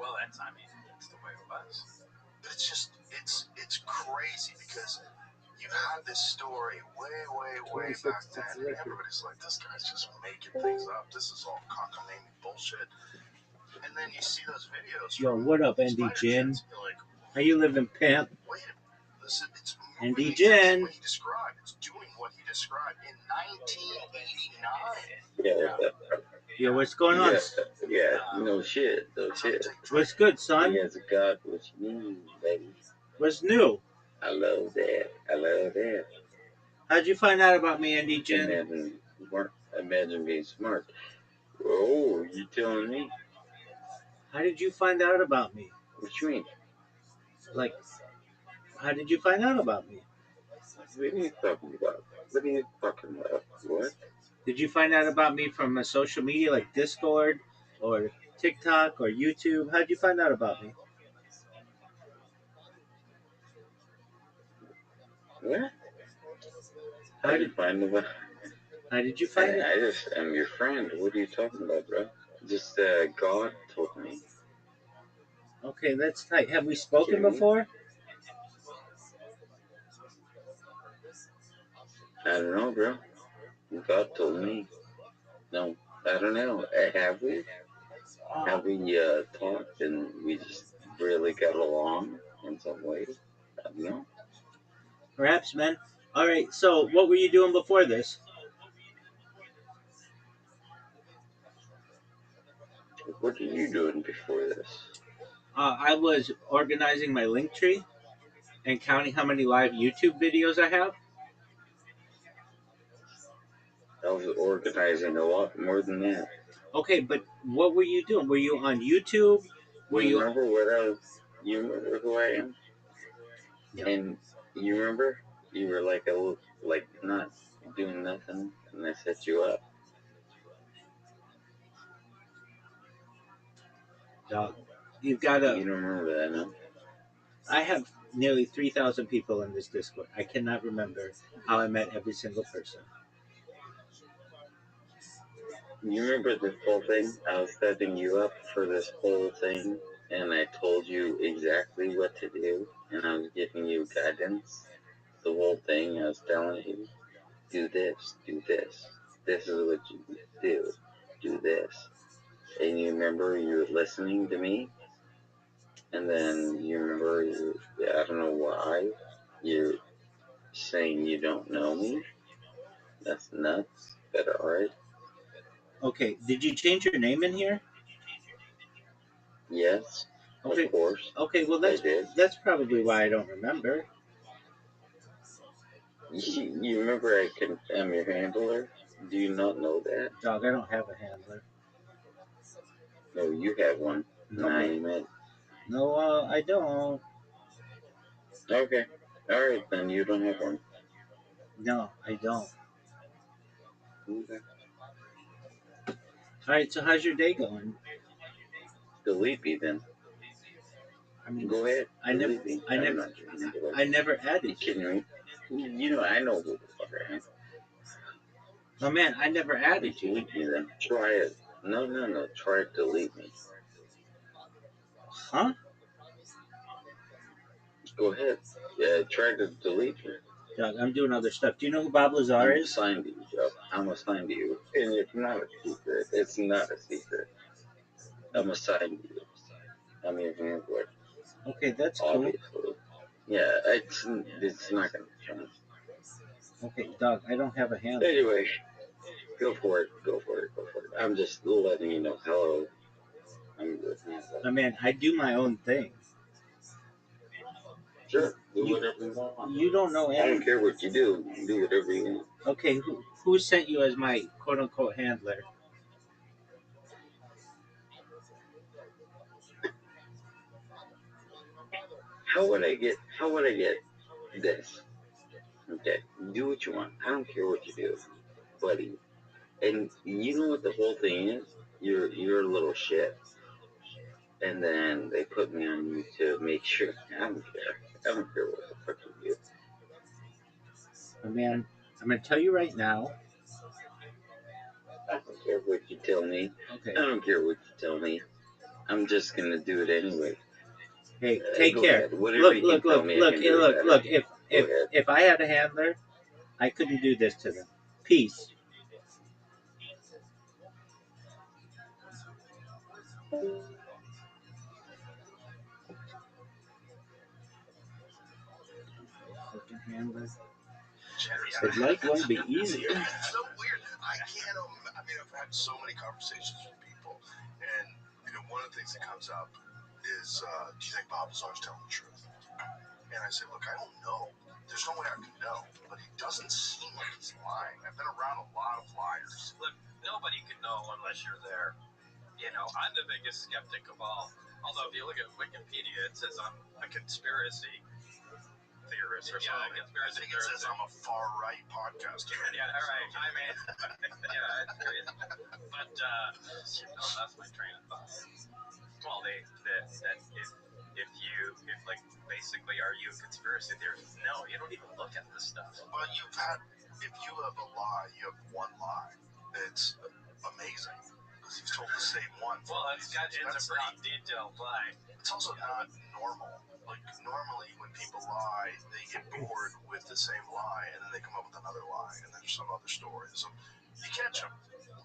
Well, that's the way it was. But it's crazy because you had this story way back then, and everybody's like, this guy's just making things up. This is all cockamamie bullshit. And then you see those videos. Yo, what up, Andy Jin? Like, how you living, pimp? Wait, listen, it's Andy Jin. what he described. It's doing what he described in 1989. Yeah. Yo, what's going on? Yeah, no shit. What's good, son? Yes, God, what's new, baby? What's new? I love that. How'd you find out about me, Andy Jin? Imagine being smart. Oh, you telling me? How did you find out about me? What you mean? Like, how did you find out about me? What are you talking about? What? Did you find out about me from a social media like Discord or TikTok or YouTube? How'd you find out about me? What? How did you find out? How did you find it? I just am your friend. What are you talking about, bro? Just God told me. Okay, that's tight. Have we spoken before? I don't know, bro. God told me. No, I don't know. Have we? Have we talked and we just really got along in some way? I don't know. Perhaps, man. All right, so what were you doing before this? What are you doing before this? I was organizing my link tree and counting how many live YouTube videos I have. I was organizing a lot more than that. Okay, but what were you doing? Were you on YouTube? Remember you remember who I am? Yeah. And you remember? You were like not doing nothing, and I set you up. Dog, you've got to. You don't remember that, no? I have nearly 3,000 people in this Discord. I cannot remember how I met every single person. You remember this whole thing? I was setting you up for this whole thing, and I told you exactly what to do, and I was giving you guidance. The whole thing, I was telling you, do this, this is what you do this. And you remember you were listening to me, and then you remember, I don't know why, you're saying you don't know me. That's nuts, but alright. Okay, did you change your name in here? Yes, okay. Of course. Okay, well that's probably why I don't remember. You remember I'm your handler? Do you not know that? Dog, I don't have a handler. No, you have one. No, No, I don't. Okay. All right, then you don't have one. No, I don't. Okay. All right. So how's your day going? Delete me then. I mean, Go ahead. I never, Delete me. I I'm never, not your handler. I never You added you. kidding me? You know, I know who the fuck I am. My man, I never added you. Delete me then. Try it. No. Try to delete me. Huh? Go ahead. Yeah, try to delete me. Doug, I'm doing other stuff. Do you know who Bob Lazar I'm is? assigned to you, Joe. I'm assigned to you. And it's not a secret. It's not a secret. I'm assigned to you. I'm your handler. Okay, that's cool. Obviously. Yeah, it's not going to change. Okay, Doug, I don't have a handle. Anyway, go for it. I'm just letting you know. Hello. I'm your handler. My man, I do my own thing. Sure, do whatever you want. You don't know I don't anything. care what you do. Do whatever you want. Okay, who sent you as my quote unquote handler? How would I get this? Okay, do what you want. I don't care what you do, buddy. And you know what the whole thing is? You're a little shit. And then they put me on you to make sure. I don't care. I don't care what the fuck you do. My man, I'm gonna tell you right now. I don't care what you tell me. Okay. I don't care what you tell me. I'm just gonna do it anyway. Hey, take care. Look. If I had a handler, I couldn't do this to them. Peace. Fucking handler. His life won't be easy. It's so weird. I can't. I mean, I've had so many conversations with people, and one of the things that comes up is, do you think Bob Lazar's telling the truth? And I say, look, I don't know. There's no way I can know, but he doesn't seem like he's lying. I've been around a lot of liars. Look, nobody can know unless you're there. I'm the biggest skeptic of all. Although if you look at Wikipedia, it says I'm a conspiracy theorist or something. I think it says I'm a far-right podcaster. Yeah, all right. I mean, yeah, it's crazy. But, that's my train of thought. Well, basically, are you a conspiracy theorist? No, you don't even look at this stuff. Well, if you have a lie, you have one lie. It's amazing. Because you've told the same one. Well, it's a pretty detailed lie. It's also not normal. Like, normally when people lie, they get bored with the same lie, and then they come up with another lie, and then there's some other story. So you catch them.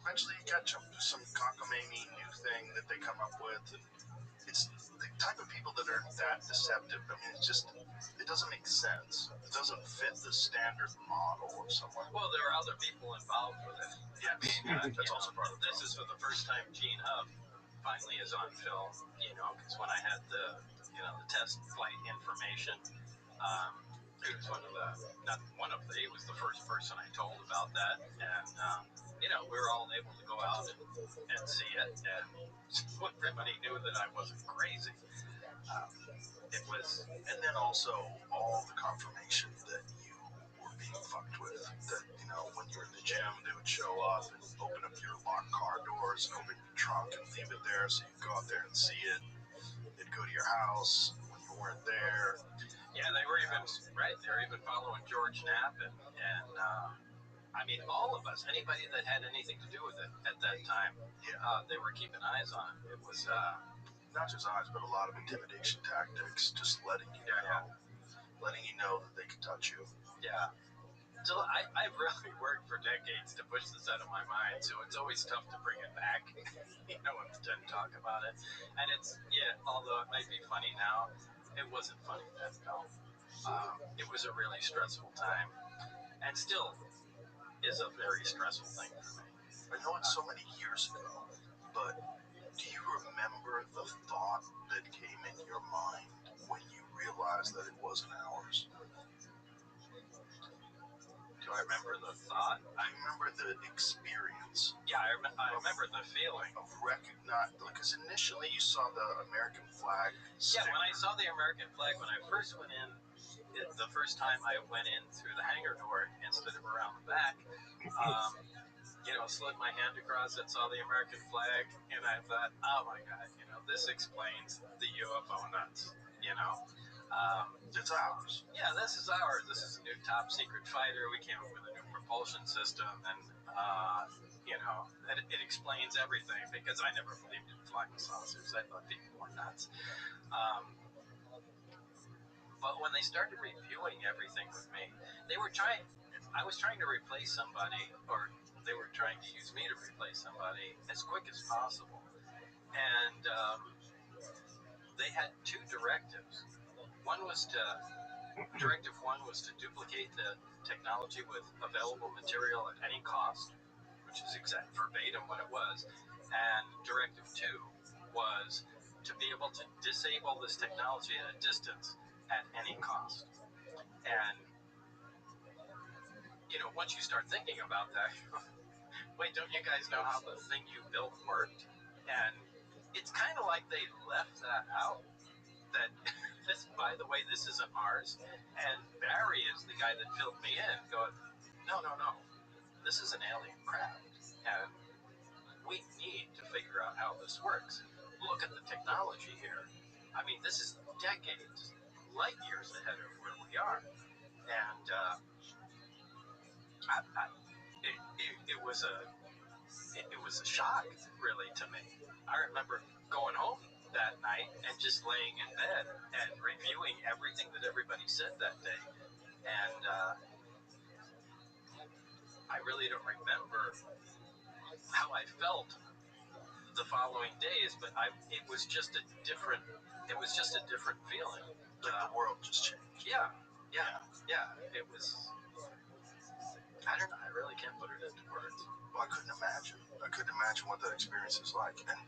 Eventually you catch them. There's some cockamamie new thing that they come up with, and it's the type of people that are that deceptive. I mean, it doesn't make sense. It doesn't fit the standard model of someone. Well, there are other people involved with it. Yeah, that's also part of it. This is for the first time Gene Hub finally is on film, because when I had the test flight information, he was he was the first person I told about that, and we were all able to go out and see it, and everybody knew that I wasn't crazy. It was, and then also all the confirmation that you were being fucked with. That when you were in the gym, they would show up and open up your locked car doors and open your trunk and leave it there, so you go out there and see it. They'd go to your house when you weren't there. Yeah, they were even following George Knapp, and I mean, all of us, anybody that had anything to do with it at that time, they were keeping eyes on it. It was not just eyes, but a lot of intimidation tactics, just letting you know that they could touch you. Yeah. So I've really worked for decades to push this out of my mind, so it's always tough to bring it back, and talk about it. And although it might be funny now, it wasn't funny then, no. It was a really stressful time, and still is a very stressful thing for me. I know it's so many years ago, but do you remember the thought that came in your mind when you realized that it wasn't ours? Do you I remember the thought? I remember the experience. Yeah, I remember the feeling. Of recognize, because initially you saw the American flag. Yeah, when I saw the American flag, when I first went in, the first time I went in through the hangar door instead of around the back, slid my hand across it, saw the American flag, and I thought, oh my God, this explains the UFO nuts, It's ours. Yeah, this is ours. This is a new top secret fighter. We came up with a new propulsion system, and it explains everything, because I never believed in flying saucers. I thought people were nuts. But when they started reviewing everything with me, I was trying to replace somebody, or they were trying to use me to replace somebody as quick as possible. And they had two directives. Directive one was to duplicate the technology with available material at any cost, which is exact verbatim what it was. And directive two was to be able to disable this technology at a distance at any cost. And, once you start thinking about that, wait, don't you guys know how the thing you built worked? And it's kind of like they left that out. That this, by the way, this isn't ours. And Barry is the guy that filled me in, going, no. This is an alien craft. And we need to figure out how this works. Look at the technology here. I mean, this is decades, light years ahead of where we are. And it was a shock, really, to me. I remember going home that night and just laying in bed and reviewing everything that everybody said that day. And I really don't remember how I felt the following days, but it was just a different feeling. Like the world just changed. Yeah. It was, I don't know, I really can't put it into words. Well, I couldn't imagine what that experience is like. And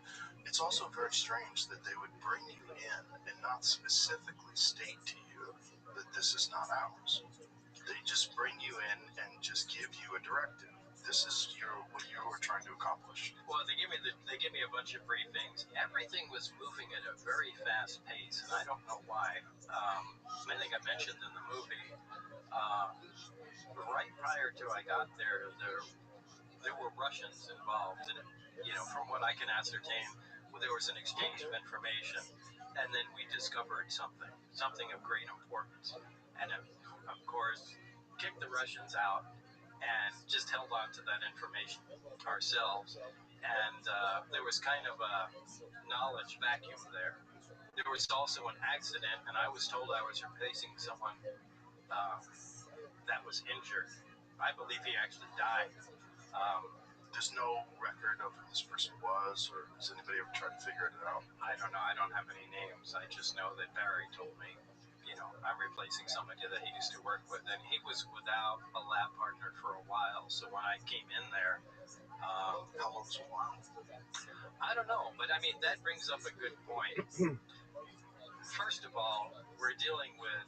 it's also very strange that they would bring you in and not specifically state to you that this is not ours. They just bring you in and just give you a directive. This is what you were trying to accomplish. Well, they give me a bunch of briefings. Everything was moving at a very fast pace, and I don't know why. I think I mentioned in the movie, right prior to I got there were Russians involved, and from what I can ascertain, there was an exchange of information, and then we discovered something of great importance, and of course kicked the Russians out and just held on to that information ourselves. And there was kind of a knowledge vacuum there. There was also an accident, and I was told I was replacing someone that was injured. I believe he actually died. There's no record of who this person was, or has anybody ever tried to figure it out? I don't know. I don't have any names. I just know that Barry told me, I'm replacing somebody that he used to work with, and he was without a lab partner for a while. So when I came in there, how long was it? I don't know, but I mean, that brings up a good point. First of all, we're dealing with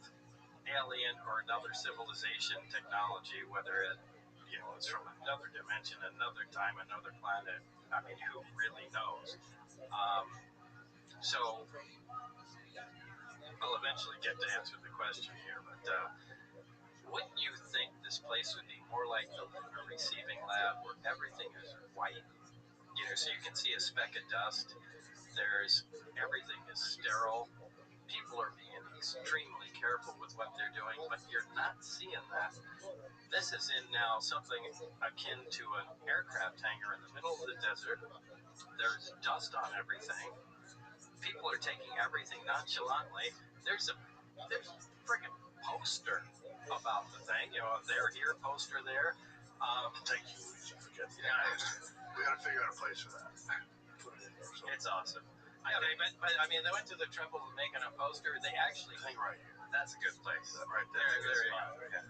alien or another civilization technology, whether it's from another dimension, another time, another planet. I mean, who really knows? So I'll eventually get to answer the question here, but wouldn't you think this place would be more like the lunar receiving lab, where everything is white? So you can see a speck of dust. Everything is sterile. People are being extremely careful with what they're doing, but you're not seeing that. This is in now something akin to an aircraft hangar in the middle of the desert. There's dust on everything. People are taking everything nonchalantly. There's a friggin' poster about the thing. They're here, poster there. Thank you, Luigi, for getting that. We got to figure out a place for that. Put it in there. So. It's awesome. But I mean, they went to the trouble of making a poster. They actually think right here. That's a good place. Right there. There you go.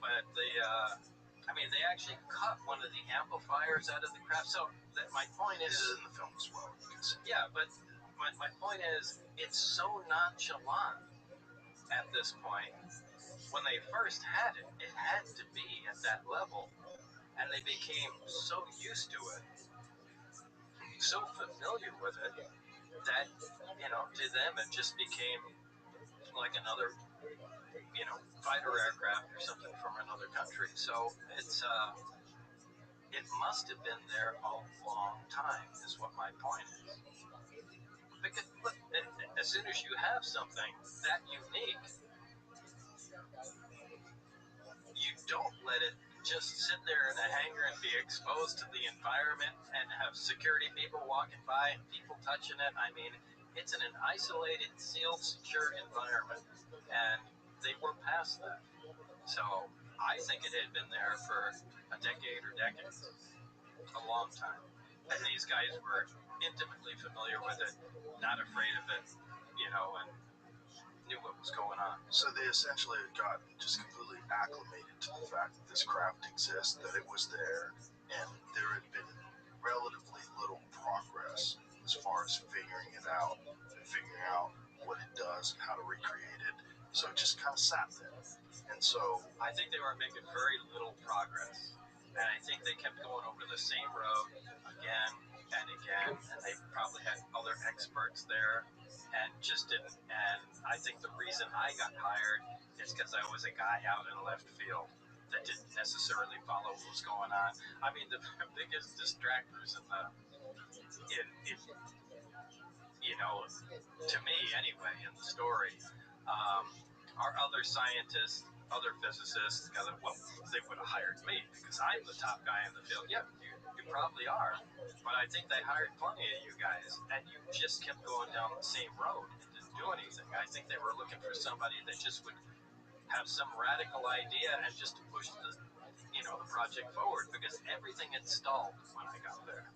But they actually cut one of the amplifiers out of the craft. So my point is, this is in the film as well. Yeah, but my point is, it's so nonchalant at this point, when they first had it, it had to be at that level. And they became so used to it, so familiar with it, that, to them it just became like another, fighter aircraft or something from another country. So it must have been there a long time, is what my point is. Because look, as soon as you have something that unique, you don't let it just sit there in a hangar and be exposed to the environment and have security people walking by and people touching it. I mean, it's in an isolated, sealed, secure environment, and they were past that. So I think it had been there for a decade or decades, a long time. And these guys were intimately familiar with it, not afraid of it, and knew what was going on. So they essentially had gotten just completely acclimated to the fact that this craft exists, that it was there, and there had been relatively little progress as far as figuring it out and figuring out what it does and how to recreate it. So it just kind of sat there. And so I think they were making very little progress. And I think they kept going over the same road again and again. And they probably had other experts there and just didn't. And I think the reason I got hired is because I was a guy out in left field that didn't necessarily follow what was going on. I mean, the biggest distractors to me anyway, in the story, are other scientists, other physicists. They would have hired me because I'm the top guy in the field. Yeah, you probably are. But I think they hired plenty of you guys, and you just kept going down the same road and didn't do anything. I think they were looking for somebody that just would have some radical idea and just to push the project forward, because everything had stalled when I got there.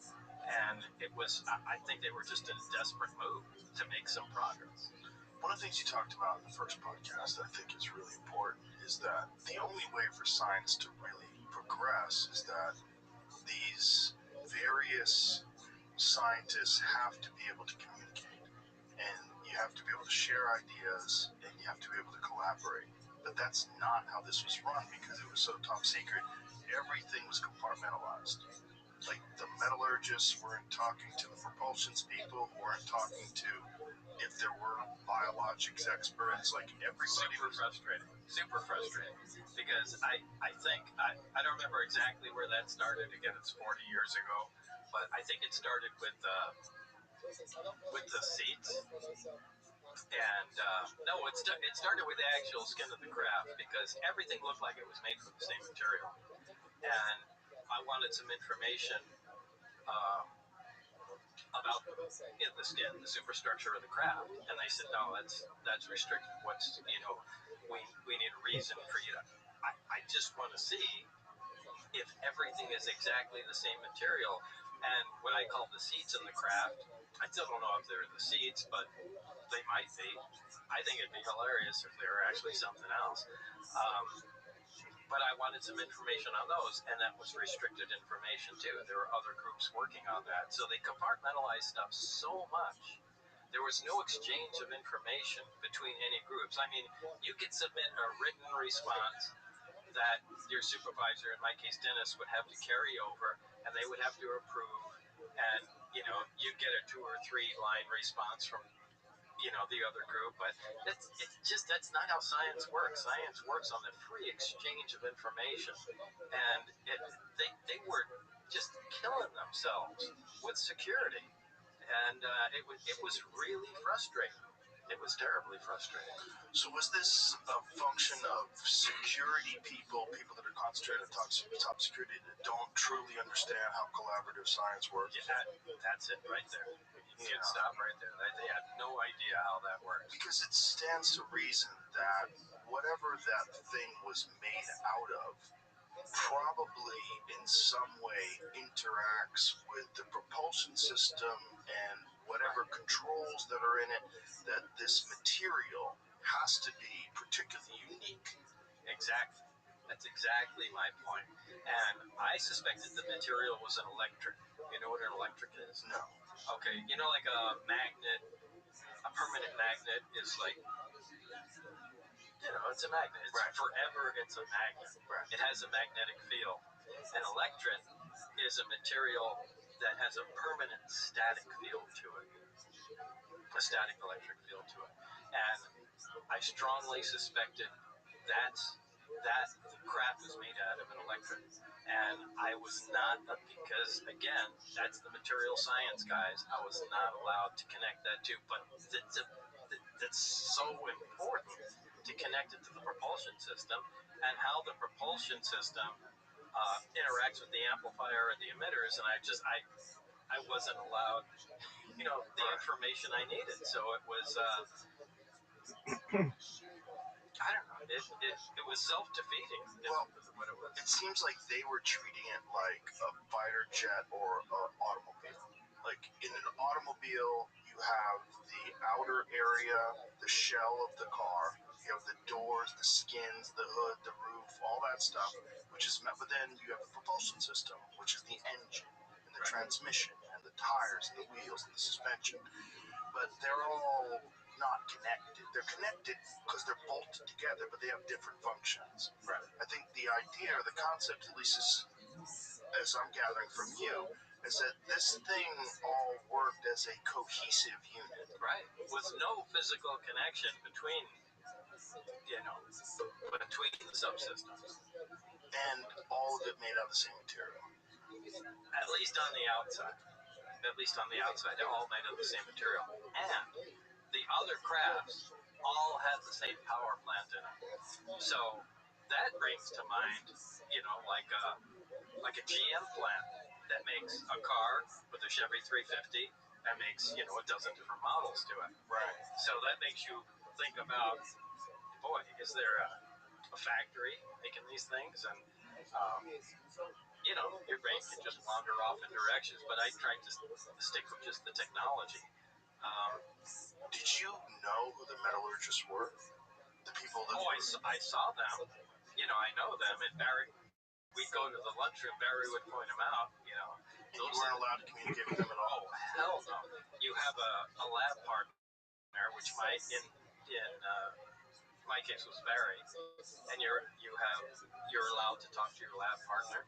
And I think they were just in a desperate move to make some progress. One of the things you talked about in the first podcast that I think is really important is that the only way for science to really progress is that these various scientists have to be able to communicate, and you have to be able to share ideas, and you have to be able to collaborate. But that's not how this was run, because it was so top secret. Everything was compartmentalized. Like, the metallurgists weren't talking to the propulsions people, weren't talking to, if there were biologics experts, like everybody. Super frustrating, because I think, I don't remember exactly where that started. Again, it's 40 years ago, but I think it started with the seats. And no, it started with the actual skin of the craft, because everything looked like it was made from the same material. And I wanted some information about the skin, the superstructure of the craft, and they said, no, that's restricted. We need a reason for you to. I just want to see if everything is exactly the same material. And what I call the seats in the craft, I still don't know if they're the seats, but they might be. I think it'd be hilarious if they were actually something else. But I wanted some information on those, and that was restricted information too. There were other groups working on that. So they compartmentalized stuff so much. There was no exchange of information between any groups. I mean, you could submit a written response that your supervisor, in my case Dennis, would have to carry over, and they would have to approve. And, you'd get a 2 or 3 line response from the other group, but that's not how science works. Science works on the free exchange of information, and they were just killing themselves with security, and it was really frustrating. It was terribly frustrating. So was this a function of security people that are concentrated on top security that don't truly understand how collaborative science works? Yeah, that's it right there. You can stop right there. They had no idea how that works. Because it stands to reason that whatever that thing was made out of probably in some way interacts with the propulsion system and whatever controls that are in it, that this material has to be particularly unique. Exactly. That's exactly my point. And I suspected the material was an electric. You know what an electric is? No. Okay, like a magnet, a permanent magnet is like, it's a magnet. It's forever. It's a magnet. It has a magnetic field. An electron is a material that has a permanent static field to it, a static electric field to it. And I strongly suspected that the crap was made out of an electron. And I was not, because again, that's the material science guys, I was not allowed to connect that to, but that's so important to connect it to the propulsion system and how the propulsion system interacts with the amplifier and the emitters. And I wasn't allowed, the information I needed. So it was, I don't know, it was self-defeating. Well, what it was. It seems like they were treating it like a fighter jet or an automobile. Like in an automobile, you have the outer area, the shell of the car. You have the doors, the skins, the hood, the roof, all that stuff, which is met. But then you have the propulsion system, which is the engine and the transmission and the tires and the wheels and the suspension. But they're all not connected. They're connected because they're bolted together, but they have different functions. Right. I think the idea or the concept, at least as I'm gathering from you, is that this thing all worked as a cohesive unit. Right. With no physical connection between the subsystems. And all of it made out of the same material. At least on the outside. They're all made of the same material. And the other crafts all had the same power plant in it. So that brings to mind, like a GM plant that makes a car with a Chevy 350 that makes, a dozen different models to it. Right. So that makes you think about, boy, is there a factory making these things? And, your brain can just wander off in directions, but I tried to stick with just the technology. Did you know who the metallurgists were? The people that... I saw them. I know them. And Barry, we'd go to the lunchroom, Barry would point them out, And you weren't allowed to communicate with them at all? Oh, hell no. You have a lab partner, which in my case was Barry, and you're allowed to talk to your lab partner,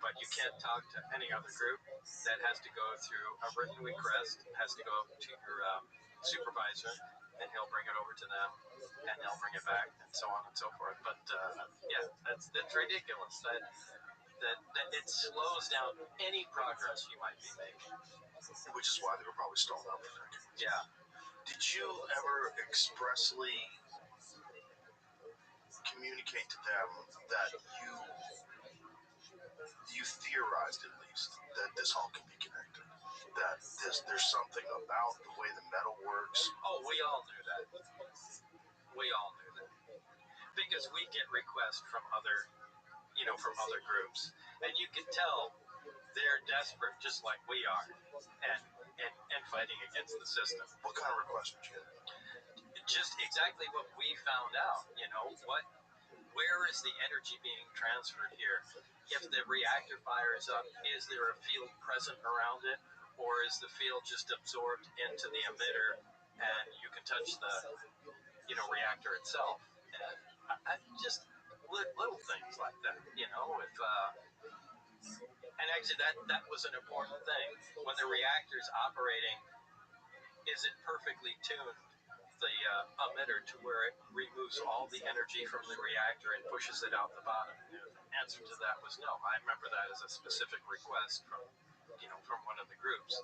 but you can't talk to any other group. That has to go through a written request, has to go to your supervisor, and he'll bring it over to them, and they'll bring it back, and so on and so forth. But that's ridiculous. That it slows down any progress you might be making. Which is why they were probably stalled out for decades. Yeah. Did you ever expressly communicate to them that you theorized, at least, that this all can be connected? That there's something about the way the metal works? Oh, we all knew that. Because we get requests from other groups, and you can tell they're desperate, just like we are, and fighting against the system. What kind of requests would you get? Just exactly what we found out. Where is the energy being transferred here? If the reactor fires up, is there a field present around it, or is the field just absorbed into the emitter, and you can touch the reactor itself? And just little things like that. And actually that was an important thing. When the reactor's operating, is it perfectly tuned, the emitter, to where it removes all the energy from the reactor and pushes it out the bottom? And the answer to that was no. I remember that as a specific request from one of the groups.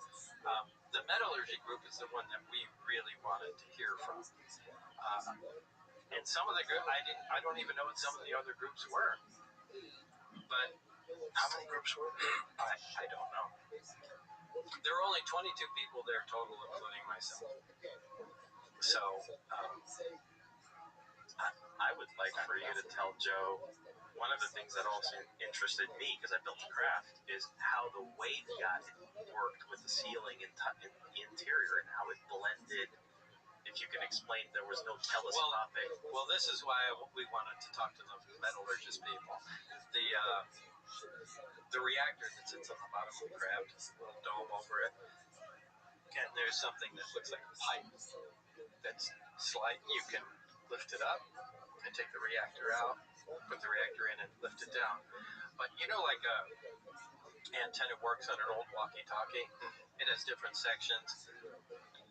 The metallurgy group is the one that we really wanted to hear from. And some of the group, I don't even know what some of the other groups were. But how many groups were there? I don't know. There were only 22 people there total, including myself. So, I would like for you to tell Joe, one of the things that also interested me, because I built a craft, is how the waveguide worked with the ceiling and the interior, and how it blended. If you can explain, there was no telescopic. Well, this is why we wanted to talk to the metallurgist people. The reactor that sits on the bottom of the craft, a little dome over it, and there's something that looks like a pipe that's slight. You can lift it up, and take the reactor out, put the reactor in, and lift it down. But you know, like a antenna works on an old walkie-talkie. It has different sections.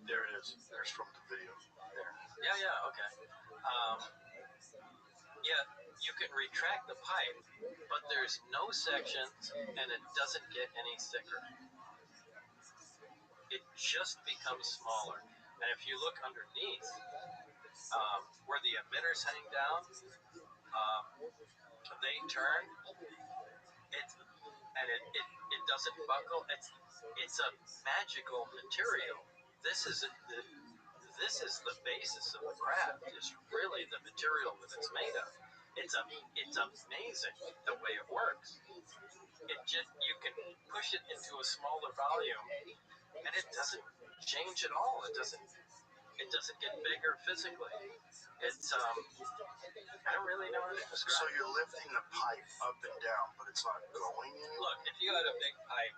There it is. There's from the video. There. Yeah, okay. Yeah, you can retract the pipe, but there's no sections, and it doesn't get any thicker. It just becomes smaller. And if you look underneath, where the emitters hang down, they turn. It doesn't buckle. It's a magical material. This is the basis of the craft. Is really the material that it's made of. It's amazing the way it works. You can push it into a smaller volume, and it doesn't change at all. It doesn't get bigger physically. It's I don't really know how to describe. So you're lifting the pipe up and down, but it's not going anywhere? Look, if you had a big pipe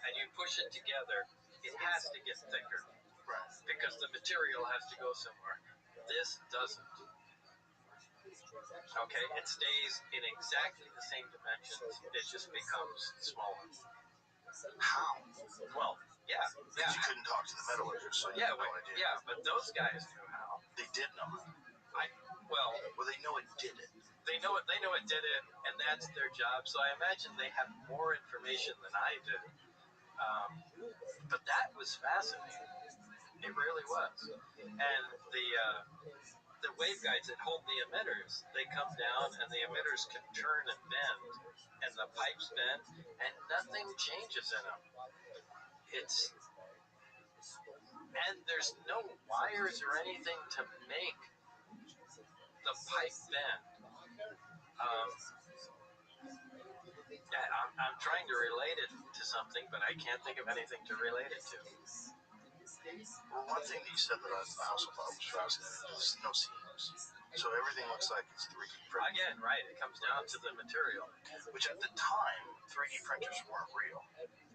and you push it together, it has to get thicker. Right. Because the material has to go somewhere. This doesn't. Okay, it stays in exactly the same dimensions. It just becomes smaller. How? Well, yeah. You couldn't talk to the metallurgist, so you have no idea. Yeah, but those guys knew how. They did know how. Well, they know it did it. They know it did it, and that's their job. So I imagine they have more information than I do. But that was fascinating. It really was. And the waveguides that hold the emitters, they come down, and the emitters can turn and bend, and the pipes bend, and nothing changes in them. And there's no wires or anything to make the pipe bend. I'm trying to relate it to something, but I can't think of anything to relate it to. Well, one thing that you said that I also thought was fascinating is no seams. So everything looks like it's 3D printed. Again, right, it comes down to the material. Which at the time, 3D printers weren't real,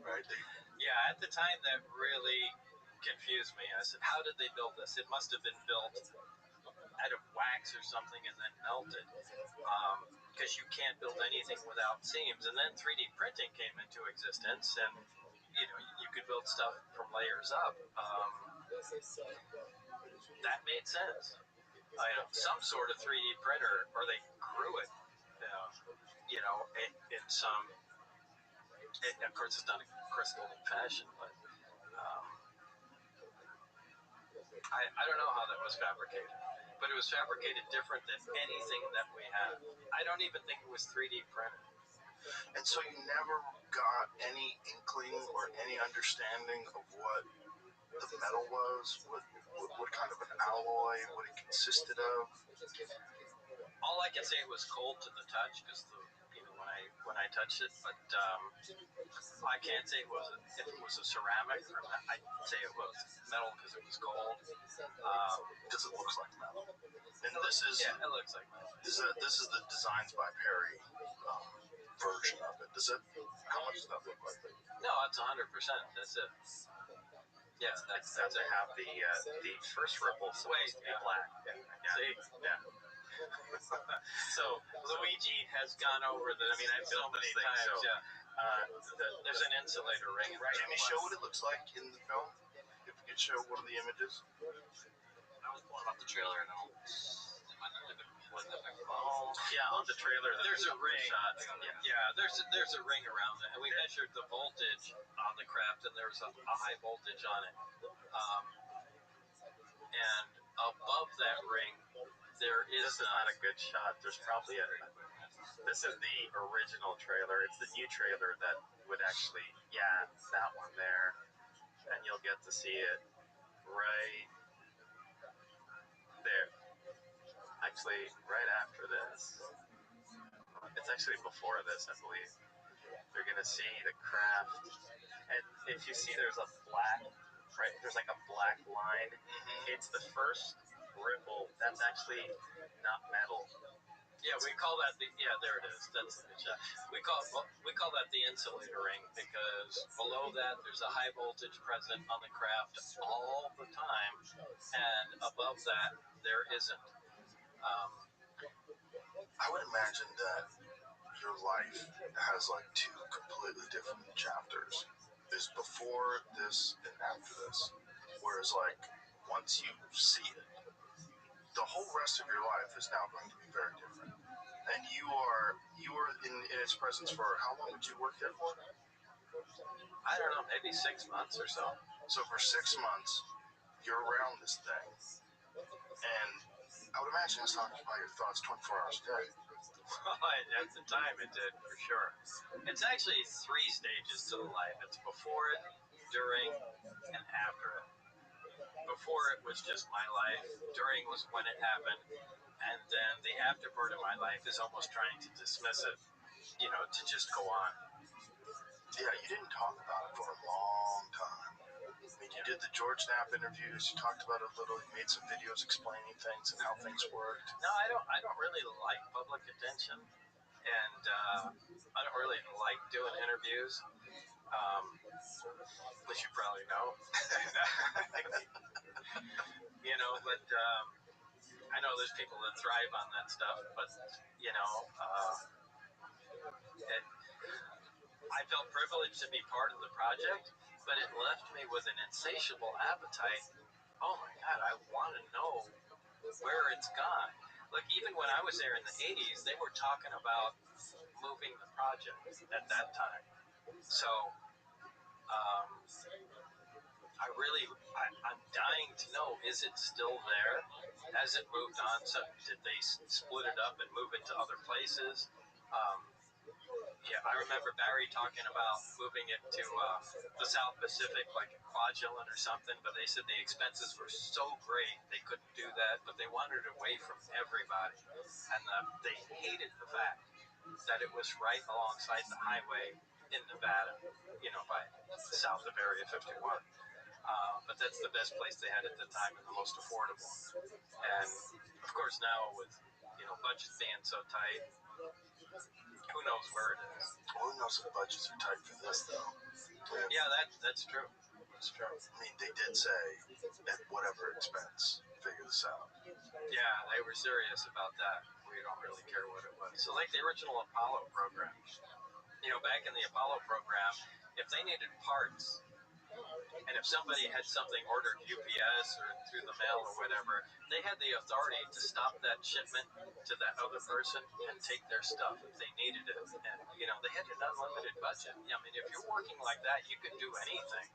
right? Yeah, at the time that really confused me. I said, how did they build this? It must have been built out of wax or something and then melted. Because you can't build anything without seams. And then 3D printing came into existence, and you could build stuff from layers up. That made sense. Some sort of 3D printer, or they grew it, in some. Of course, it's not a crystalline fashion, but I don't know how that was fabricated. But it was fabricated different than anything that we have. I don't even think it was 3D printed. And so you never got any inkling or any understanding of what the metal was, what kind of an alloy, what it consisted of? All I can say, it was cold to the touch because when I touched it, but I can't say if it was a ceramic or not. I'd say it was metal because it was cold. Because it looks like metal. And this is it looks like metal. This is the Designs by Perry version of it. How much does that look like? No, it's 100%. That's it. Yeah, that's to have the first ripple supposed to be black. Yeah. See? Yeah. So Luigi has gone over this. I've so built many this thing, times. so, there's an insulator ring. Right. Can you show what it looks like in the film? If you could show one of the images. I was pulling up the trailer and I'll. Yeah, on the trailer. There's a ring. Shots. Yeah, there's a ring around it, and we measured the voltage on the craft, and there was a high voltage on it. And above that ring, there is. This is not a good shot. There's probably This is the original trailer. It's the new trailer that would actually, that one there, and you'll get to see it right there. Actually, right after this. It's actually before this, I believe. You're going to see the craft. And if you see there's a black, right, there's like a black line. It's the first ripple that's actually not metal. Yeah, we call that there it is. That's the shot. We call that the insulator ring because below that there's a high voltage present on the craft all the time, and above that there isn't. imagine that your life has like two completely different chapters. Is before this and after this. Whereas like once you see it, the whole rest of your life is now going to be very different. And you are in its presence for how long did you work there for? I don't know, maybe 6 months or so. So for 6 months, you're around this thing, and I would imagine it's talking about your thoughts 24 hours a day. Well, at the time it did, for sure. It's actually 3 stages to the life. It's before it, during, and after it. Before it was just my life. During was when it happened. And then the after part of my life is almost trying to dismiss it, to just go on. Yeah, you didn't talk about it for a long time. I mean, you did the George Knapp interviews. You talked about it a little. You made some videos explaining things and how things worked. No, I don't really like public attention, and I don't really like doing interviews, which you probably know. But I know there's people that thrive on that stuff, but I felt privileged to be part of the project, but it left me with an insatiable appetite. Oh my God, I want to know where it's gone. Like, even when I was there in the 80s, they were talking about moving the project at that time. So, I'm dying to know, is it still there? Has it moved on? So did they split it up and move it to other places? Yeah, I remember Barry talking about moving it to the South Pacific, like Kwajalein or something, but they said the expenses were so great they couldn't do that, but they wanted it away from everybody. And they hated the fact that it was right alongside the highway in Nevada, by south of Area 51. But that's the best place they had at the time and the most affordable. And of course now with budgets being so tight, who knows where it is? Well, who knows if budgets are tight for this though? Yeah, that's true. That's true. I mean, they did say at whatever expense, figure this out. Yeah, they were serious about that. We don't really care what it was. So like the original Apollo program, back in the Apollo program, if they needed parts, and if somebody had something ordered UPS or through the mail or whatever, they had the authority to stop that shipment to that other person and take their stuff if they needed it. And, they had an unlimited budget. I mean, if you're working like that, you can do anything.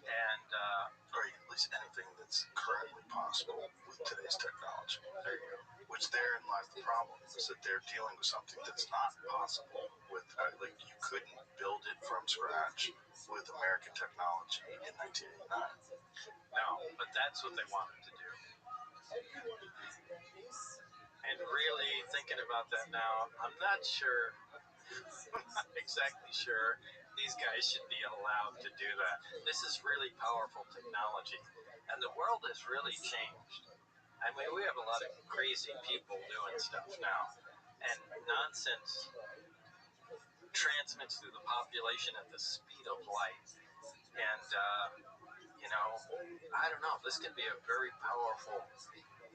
And, or at least anything that's currently possible with today's technology. There you go. Which therein lies the problem, is that they're dealing with something that's not possible with, you couldn't build it from scratch with American technology in 1989. No, but that's what they wanted to do. And really thinking about that now, I'm not exactly sure these guys should be allowed to do that. This is really powerful technology, and the world has really changed. I mean, we have a lot of crazy people doing stuff now, and nonsense transmits through the population at the speed of light. And, I don't know, this can be a very powerful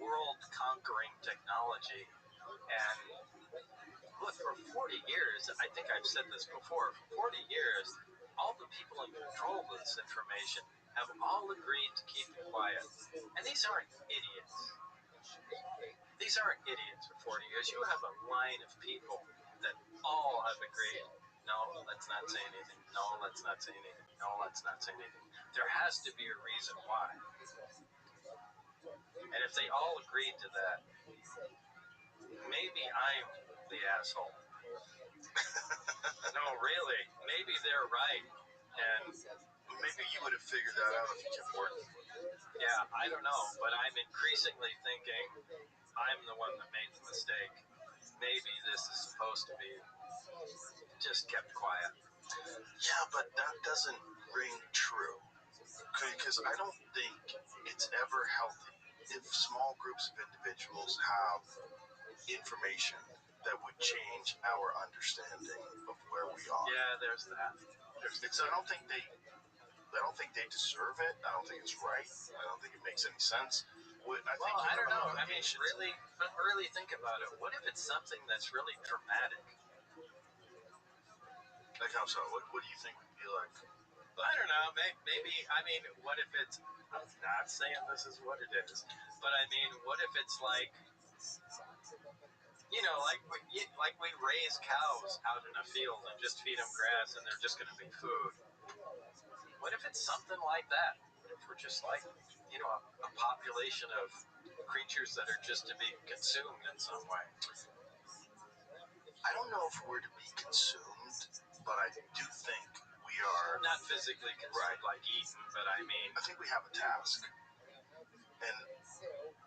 world-conquering technology. And look, for 40 years, I think I've said this before, for 40 years, all the people in control of this information have all agreed to keep it quiet. And these aren't idiots. These aren't idiots for 40 years. You have a line of people that all have agreed, no, let's not say anything. No, let's not say anything. No, let's not say anything. There has to be a reason why. And if they all agreed to that, maybe I'm the asshole. No, really. Maybe they're right. And maybe you would have figured that out if you kept working. Yeah, I don't know. But I'm increasingly thinking I'm the one that made the mistake. Maybe this is supposed to be just kept quiet. Yeah, but that doesn't ring true. Because I don't think it's ever healthy if small groups of individuals have information that would change our understanding of where we are. Yeah, there's that. I don't think they deserve it. I don't think it's right. I don't think it makes any sense. I don't know. I mean, really think about it. What if it's something that's really dramatic? Like how so? What do you think would be like? I don't know. Maybe. I mean, what if it's? I'm not saying this is what it is, but I mean, what if it's like, like we raise cows out in a field and just feed them grass, and they're just going to be food. What if it's something like that? What if we're just like, a population of creatures that are just to be consumed in some way? I don't know if we're to be consumed, but I do think we are not physically consumed, like eaten, but I mean, I think we have a task, and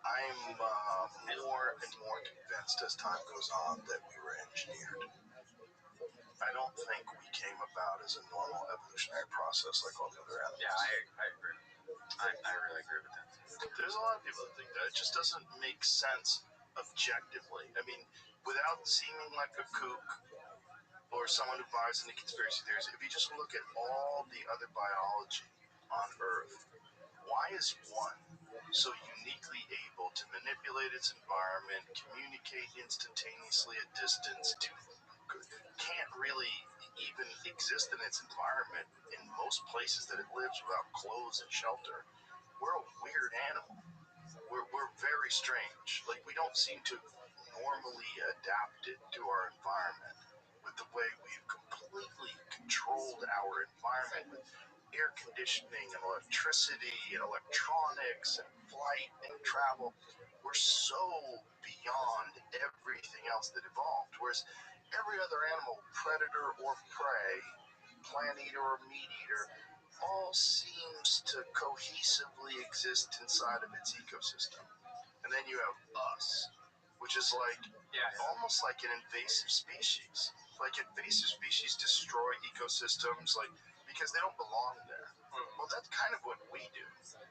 I'm more and more convinced as time goes on that we were engineered. I don't think we came about as a normal evolutionary process like all the other animals. Yeah, I agree. I really agree with that. There's a lot of people that think that. It just doesn't make sense objectively. I mean, without seeming like a kook or someone who buys into conspiracy theories, if you just look at all the other biology on Earth, why is one so uniquely able to manipulate its environment, communicate instantaneously at distance, can't really even exist in its environment in most places that it lives without clothes and shelter? We're a weird animal. We're very strange. Like, we don't seem to normally adapt it to our environment with the way we've completely controlled our environment with air conditioning and electricity and electronics and flight and travel. We're so beyond everything else that evolved. Whereas every other animal, predator or prey, plant eater or meat eater, all seems to cohesively exist inside of its ecosystem. And then you have us, which is like almost like an invasive species. Like, invasive species destroy ecosystems, like, because they don't belong there. Well, that's kind of what we do.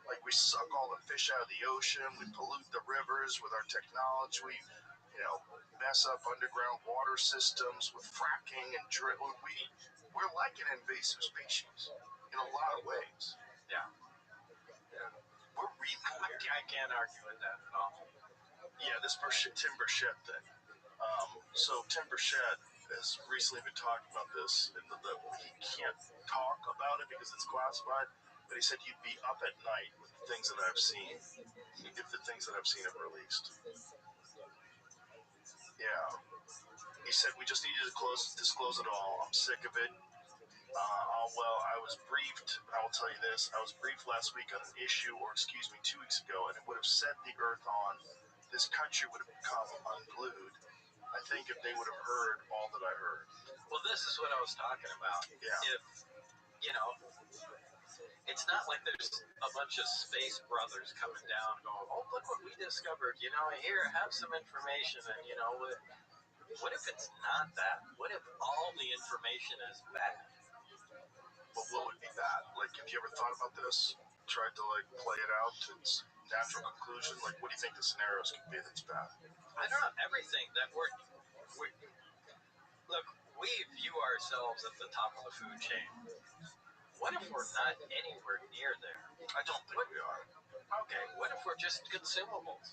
Like, we suck all the fish out of the ocean, we pollute the rivers with our technology, we, mess up underground water systems with fracking and drill. We're like an invasive species in a lot of ways. Yeah. We're really weird. I can't argue with that at all. Yeah, this Tim Burchett thing. So Tim Burchett has recently been talking about this, and he can't talk about it because it's classified, but he said you'd be up at night with the things that I've seen, if the things that I've seen have released. Yeah. He said, we just need you to disclose it all. I'm sick of it. I was briefed. I will tell you this. I was briefed last week on an issue, 2 weeks ago, and it would have set the earth on. This country would have become unglued, I think, if they would have heard all that I heard. Well, this is what I was talking about. Yeah. If, it's not like there's a bunch of space brothers coming down going, oh, look what we discovered. Here, have some information. And, what if it's not that? What if all the information is bad? Well, what would be bad? Like, have you ever thought about this? Tried to, play it out to its natural conclusion? Like, what do you think the scenarios could be that's bad? I don't know. Everything that look, we view ourselves at the top of the food chain. What if we're not anywhere near there? I don't think we are. Okay, what if we're just consumables?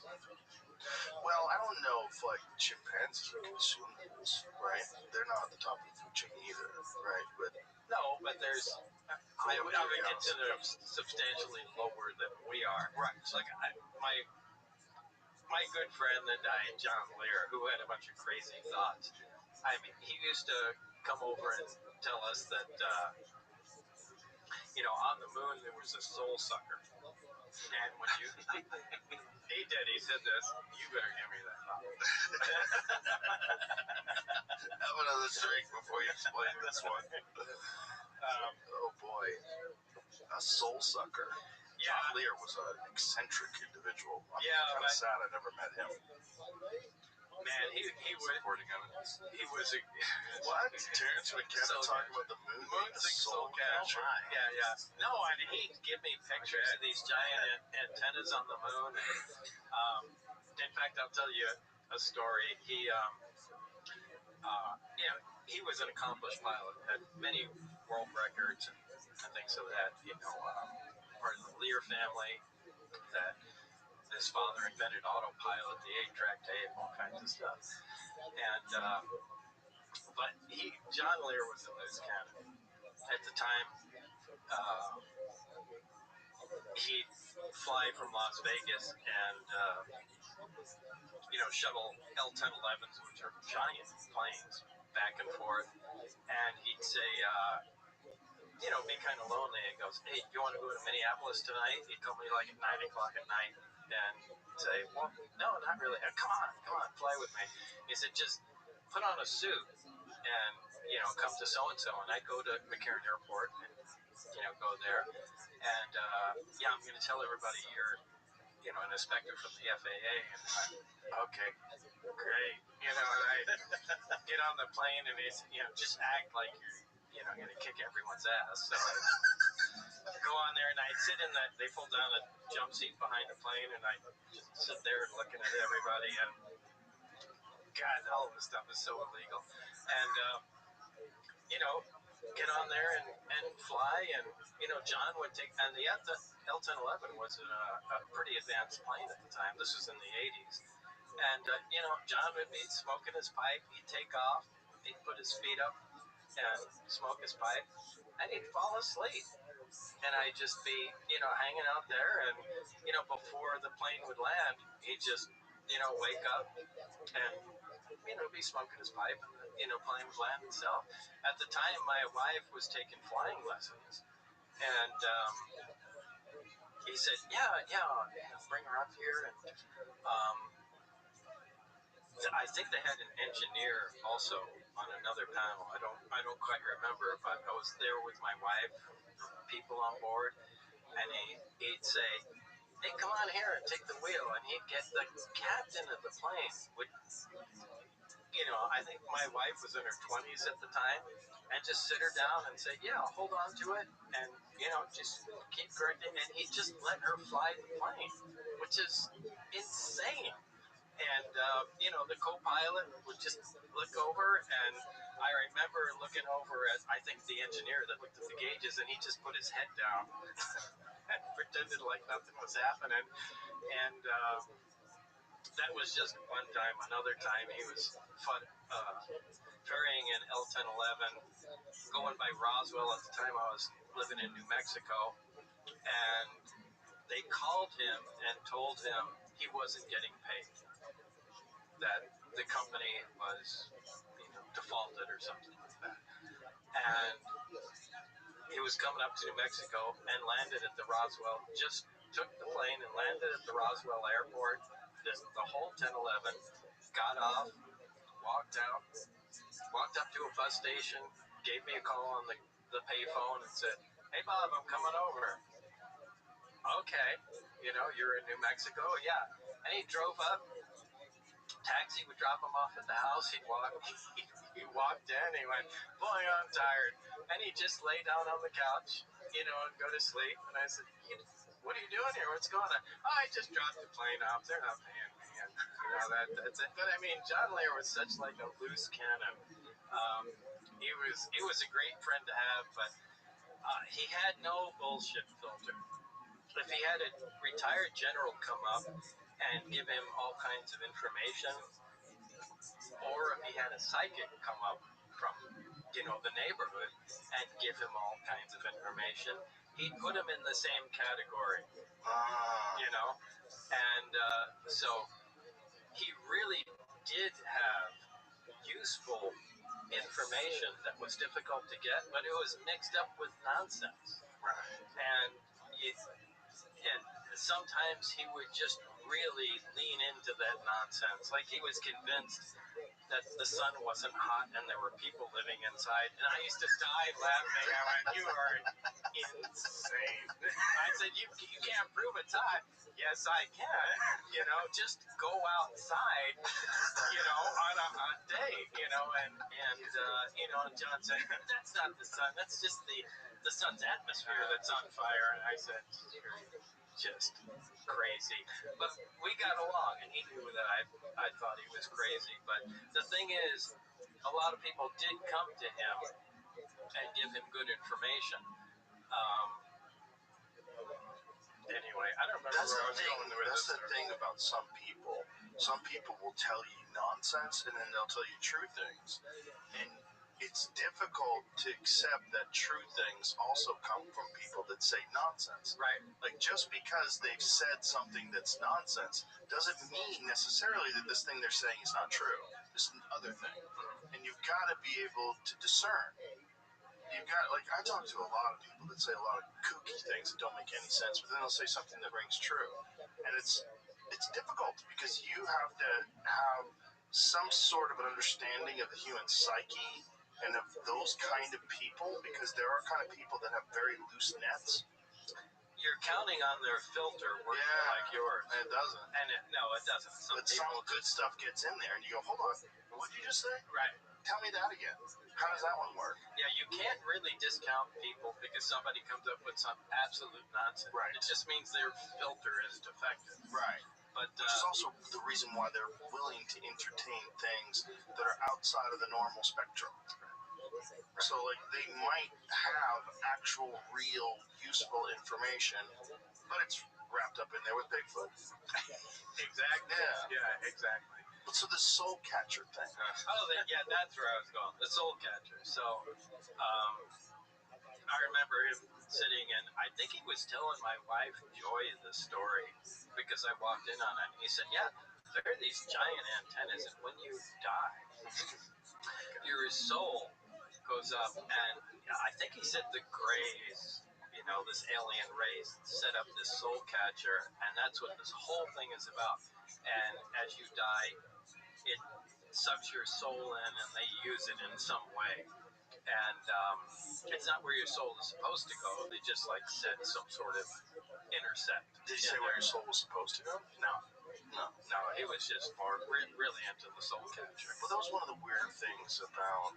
Well, I don't know if, chimpanzees are consumables, right? They're not at the top of the food chain either, right? But no, but I would consider them substantially lower than we are. Right. It's like my good friend that died, John Lear, who had a bunch of crazy thoughts. I mean, he used to come over and tell us that, on the moon there was a soul sucker. And when he said this, you better give me that. Have another drink before you explain this one. Oh boy. A soul sucker. Yeah. John Lear was an eccentric individual. I'm kind of sad I never met him. Man, he was supporting evidence. He was a what? Terrence McKenna talking about the moon being a soul catcher? Yeah. No, I mean, he'd give me pictures of these giant antennas on the moon. In fact, I'll tell you a story. He was an accomplished pilot, had many world records and things of that. Part of the Lear family. That his father invented autopilot, the 8-track tape, all kinds of stuff. And but John Lear was a loose cannon at the time. He'd fly from Las Vegas and shuttle L-1011s, which are giant planes, back and forth. And he'd say, be kind of lonely. And goes, "Hey, you want to go to Minneapolis tonight?" He'd call me like at 9 o'clock at night and say, "Well, no, not really. Come on, fly with me." He said, "Just put on a suit and come to so and so." And I'd go to McCarran Airport and go there. And I'm going to tell everybody you're an inspector from the FAA. And okay, great. And I get on the plane and it's just act like you're going to kick everyone's ass. So I go on there and I sit in that. They pull down a jump seat behind the plane and I just sit there looking at everybody. And God, all of this stuff is so illegal. And get on there and fly. And John would take. And the L-1011 was a pretty advanced plane at the time. This was in the 80s. And John would be smoking his pipe. He'd take off. He'd put his feet up and smoke his pipe, and he'd fall asleep. And I'd just be, hanging out there, and before the plane would land, he'd just, wake up and be smoking his pipe, and the plane would land itself. At the time, my wife was taking flying lessons, and he said, bring her up here. And I think they had an engineer also on another panel. I don't quite remember, but I was there with my wife, people on board, and he'd say, "Hey, come on here and take the wheel," and he'd get the captain of the plane. I think my wife was in her 20s at the time, and just sit her down and say, "Yeah, hold on to it," and just keep correcting, and he'd just let her fly the plane, which is insane. And the co-pilot would just look over, and I remember looking over at, I think, the engineer that looked at the gauges, and he just put his head down and pretended like nothing was happening. And that was just one time. Another time, he was ferrying an L-1011 going by Roswell. At the time, I was living in New Mexico, and they called him and told him he wasn't getting paid, that the company was defaulted or something like that. And he was coming up to New Mexico and landed at the Roswell, just took the plane and landed at the Roswell airport. The whole 1011 got off, walked up to a bus station, gave me a call on the payphone and said, "Hey, Bob, I'm coming over." "Okay, you're in New Mexico?" "Yeah." And he drove up. Taxi would drop him off at the house. He walked in. He went, "Boy, I'm tired." And he'd just lay down on the couch, and go to sleep. And I said, "What are you doing here? What's going on?" "Oh, I just dropped the plane off. They're not paying me." And that's it. But I mean, John Lear was such like a loose cannon. He was a great friend to have, but he had no bullshit filter. If he had a retired general come up and give him all kinds of information, or if he had a psychic come up from, the neighborhood and give him all kinds of information, he'd put him in the same category, And so he really did have useful information that was difficult to get, but it was mixed up with nonsense. Right. And sometimes he would just really lean into that nonsense. Like he was convinced that the sun wasn't hot and there were people living inside. And I used to die laughing. I went, "You are insane." I said, you can't prove it's hot." "Yes, I can. Just go outside, on a hot day, and John said, "That's not the sun. That's just the sun's atmosphere that's on fire." And I said, "You're just crazy." But we got along, and he knew that I thought he was crazy. But the thing is, a lot of people did come to him and give him good information. Anyway, I don't remember That's where I the was thing. going with That's this. the thing about some people. Some people will tell you nonsense, and then they'll tell you true things. And it's difficult to accept that true things also come from people that say nonsense. Right. Like, just because they've said something that's nonsense doesn't mean necessarily that this thing they're saying is not true. It's another thing. And you've got to be able to discern. You've got, like, I talk to a lot of people that say a lot of kooky things that don't make any sense, but then they'll say something that rings true. And it's difficult because you have to have some sort of an understanding of the human psyche and of those kind of people, because there are kind of people that have very loose nets. You're counting on their filter working like yours. And it doesn't. And no, it doesn't. But some good stuff gets in there, and you go, hold on, what did you just say? Right. Tell me that again. How does that one work? Yeah, you can't really discount people because somebody comes up with some absolute nonsense. Right. It just means their filter is defective. Right. But which is also the reason why they're willing to entertain things that are outside of the normal spectrum. So, like, they might have actual, real, useful information, but it's wrapped up in there with Bigfoot. Exactly. Yeah, exactly. But so the soul catcher thing. Yeah, that's where I was going. The soul catcher. So, I remember him sitting, and I think he was telling my wife Joy the story because I walked in on it. And he said, "Yeah, there are these giant antennas, and when you die, your soul goes up." And I think he said the Greys, this alien race, set up this soul catcher, and that's what this whole thing is about. And as you die, it sucks your soul in, and they use it in some way. And it's not where your soul is supposed to go. They just set some sort of intercept. Did he say where your soul was supposed to go? No. He was just more really into the soul catcher. Well, that was one of the weird things about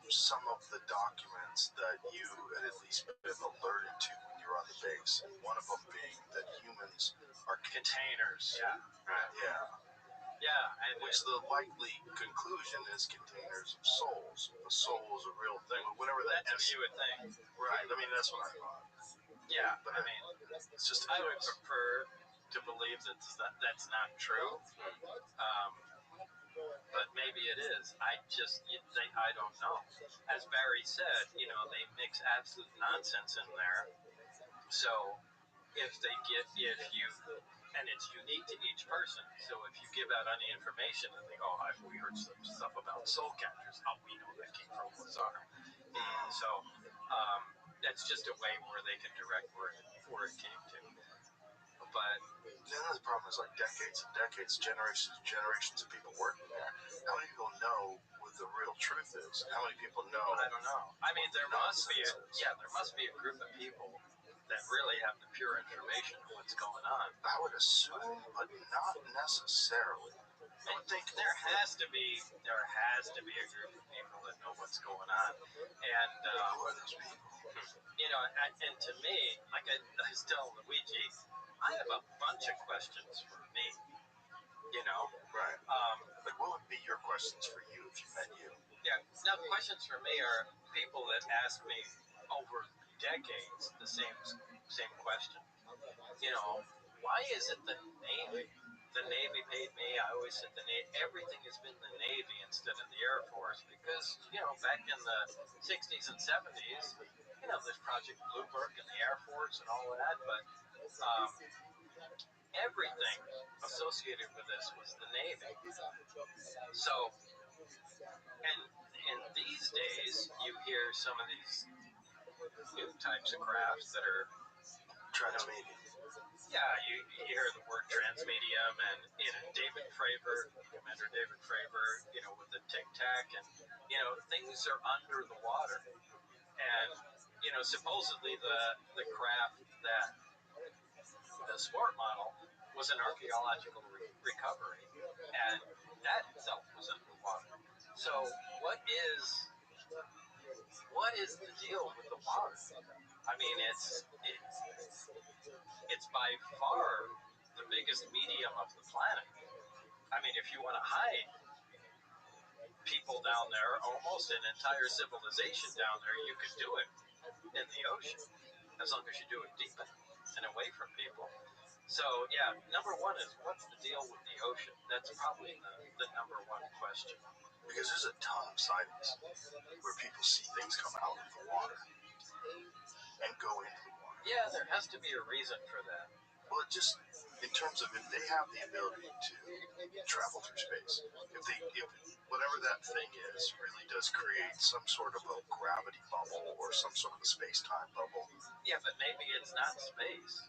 some of the documents that you had at least been alerted to when you were on the base, and one of them being that humans are containers. Yeah. Right. Yeah. And which the likely conclusion is containers of souls. A soul is a real thing, whatever that is. That's what you would think. Right. I mean, that's what I thought. Yeah. But I mean, it's just I would prefer to believe that's not true. But maybe it is. I don't know. As Barry said, they mix absolute nonsense in there. So if and it's unique to each person. So if you give out any information and they go, we heard some stuff about soul catchers. Oh, we know that came from Lazar. So that's just a way where they can direct where it came to. But then the problem is, decades and decades, generations and generations of people working there. How many people know what the real truth is? How many people know? I don't know. I mean, there must be a group of people that really have the pure information of what's going on. I would assume, but not necessarily. I would think there has to be a group of people that know what's going on. And who are those people? And to me, like I was telling Luigi, I have a bunch of questions for me. Right. What would be your questions for you if you met you? Yeah. Now, the questions for me are people that ask me over decades the same question. Why is it the Navy? The Navy paid me. I always said the Navy. Everything has been the Navy instead of the Air Force because back in the 60s and 70s, there's Project Bluebird and the Air Force and all of that, but everything associated with this was the Navy. So, and in these days, you hear some of these new types of crafts that are transmedium. Yeah, you hear the word transmedium, and David Fravor, Commander David Fravor, with the Tic Tac, and things are under the water, and supposedly the craft that the sport model was an archaeological recovery, and that itself was underwater. So what is the deal with the water? I mean, it's by far the biggest medium of the planet. I mean, if you want to hide people down there, almost an entire civilization down there, you could do it in the ocean, as long as you do it deep enough. and away from people. So yeah, number one is what's the deal with the ocean? That's probably the number one question. Because there's a ton of sightings where people see things come out of the water and go into the water. Yeah, there has to be a reason for that. Well, it just in terms of if they have the ability to travel through space, if whatever that thing is really does create some sort of a gravity bubble or some sort of a space-time bubble. Yeah, but maybe it's not space.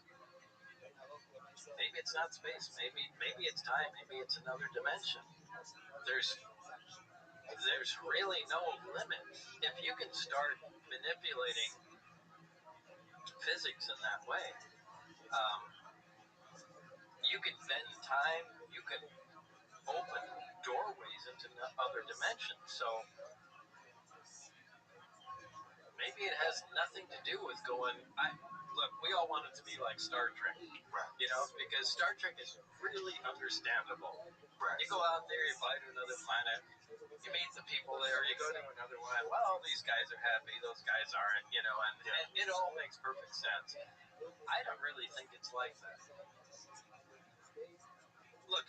Maybe it's not space. Maybe it's time. Maybe it's another dimension. There's really no limit. If you can start manipulating physics in that way, you can bend time. You can open doorways into other dimensions. So maybe it has nothing to do with going. Look, we all want it to be like Star Trek, you know, because Star Trek is really understandable. Right. You go out there, you fly to another planet, you meet the people there, you go to another one. Well, these guys are happy, those guys aren't, you know, and it all makes perfect sense. I don't really think it's like that. Look,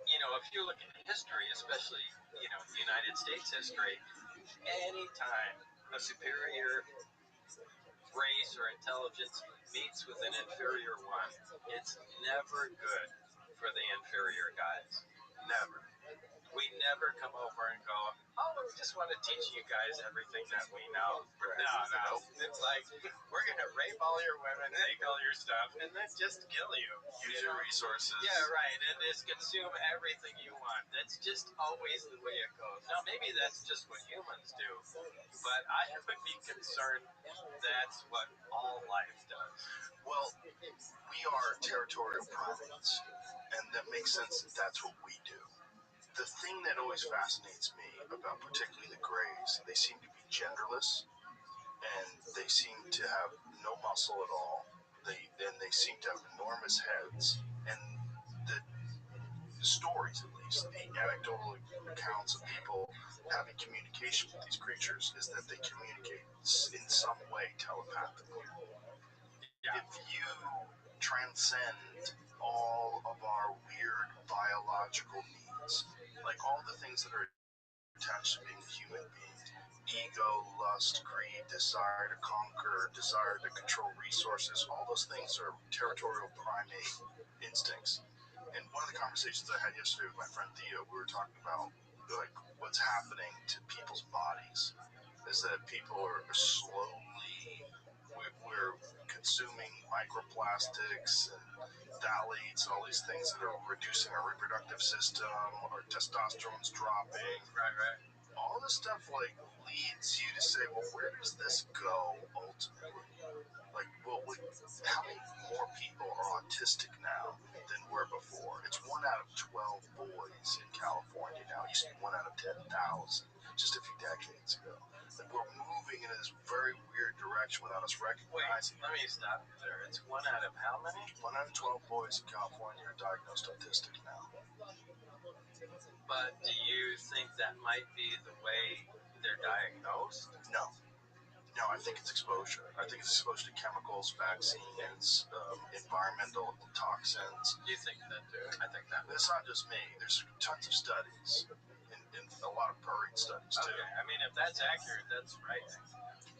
you know, if you look at history, especially, you know, United States history, anytime a superior race or intelligence meets with an inferior one, it's never good for the inferior guys. Never. We never come over and go, oh, we just want to teach you guys everything that we know. No. It's like, we're going to rape all your women, take all your stuff, and then just kill you. Use your resources. Yeah, right, and just consume everything you want. That's just always the way it goes. Now, maybe that's just what humans do, but I would be concerned that's what all life does. Well, we are territorial primates, and that makes sense that that's what we do. The thing that always fascinates me about particularly the Greys, they seem to be genderless, and they seem to have no muscle at all. They seem to have enormous heads, and the stories, at least, the anecdotal accounts of people having communication with these creatures is that they communicate in some way telepathically. Yeah. If you transcend all of our weird biological needs, like all the things that are attached to being a human being, ego, lust, greed, desire to conquer, desire to control resources, all those things are territorial primate instincts. And one of the conversations I had yesterday with my friend Theo, we were talking about like what's happening to people's bodies is that people are slowly, we're consuming microplastics and phthalates and all these things that are reducing our reproductive system, our testosterone's dropping. Right. All this stuff like leads you to say, well, where does this go ultimately? Like, well, how many more people are autistic now than were before? It's 1 out of 12 boys in California now. It used to be 1 out of 10,000 just a few decades ago. Like, we're moving in this very weird direction without us recognizing. Wait, let me stop you there. It's 1 out of how many? 1 out of 12 boys in California are diagnosed autistic now. But do you think that might be the way they're diagnosed? No, I think it's exposure. I think it's exposure to chemicals, vaccines, environmental toxins. Do you think that too? I think that. But it's not just me. There's tons of studies, and a lot of buried studies too. Okay, I mean, if that's accurate, that's right.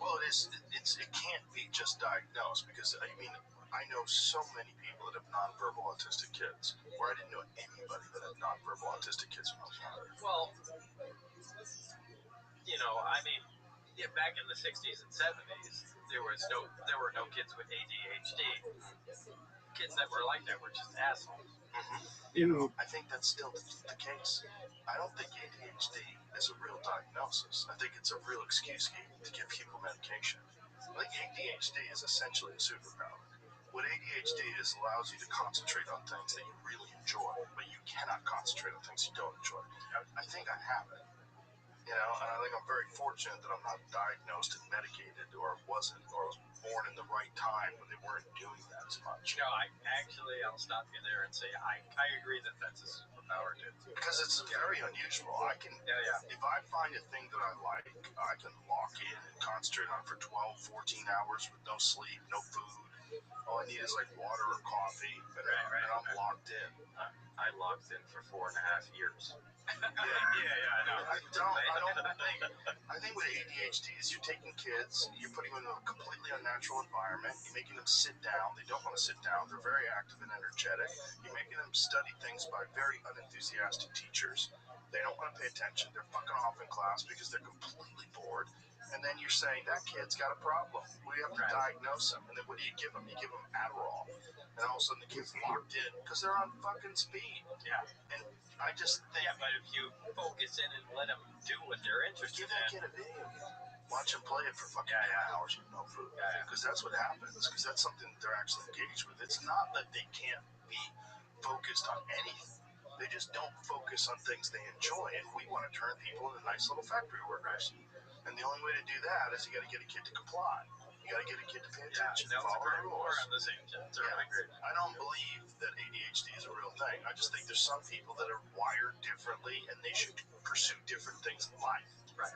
Well, it is. It can't be just diagnosed because I mean I know so many people that have nonverbal autistic kids, where I didn't know anybody that had nonverbal autistic kids when I was younger. Well, you know, I mean, yeah, back in the 60s and 70s, there were no kids with ADHD. Kids that were like that were just assholes. You know, I think that's still the case. I don't think ADHD is a real diagnosis. I think it's a real excuse to give people medication. I think ADHD is essentially a superpower. What ADHD is allows you to concentrate on things that you really enjoy, but you cannot concentrate on things you don't enjoy. I think I have it. You know, and I think I'm very fortunate that I'm not diagnosed and medicated, or wasn't, or was born in the right time when they weren't doing that as much. No, I'll stop you there and say I agree that that's a superpower too. Because it's very unusual. I can, if I find a thing that I like, I can lock in and concentrate on it for 12, 14 hours with no sleep, no food. All I need is like water or coffee, and I'm locked in. I locked in for 4.5 years. Yeah, I know. I think with ADHD is you're taking kids, you're putting them in a completely unnatural environment, you're making them sit down, they don't want to sit down, they're very active and energetic, you're making them study things by very unenthusiastic teachers, they don't want to pay attention, they're fucking off in class because they're completely bored, and then you're saying, that kid's got a problem, we have to diagnose him, and then what do you give them? You give them Adderall, and all of a sudden the kid's locked in because they're on fucking speed. Yeah. And I just think... Yeah, but if you focus in and let them do what they're interested Give that kid a video game. Watch him play it for fucking 8 hours with no food. Because that's what happens. Because that's something they're actually engaged with. It's not that they can't be focused on anything. They just don't focus on things they enjoy. And we want to turn people into nice little factory workers. And the only way to do that is you got to get a kid to comply. You got to get a kid to pay attention. Follow the rules. We're on the same team. Really great. I don't believe that ADHD is a real thing. I just think there's some people that are wired differently and they should pursue different things in life. Right.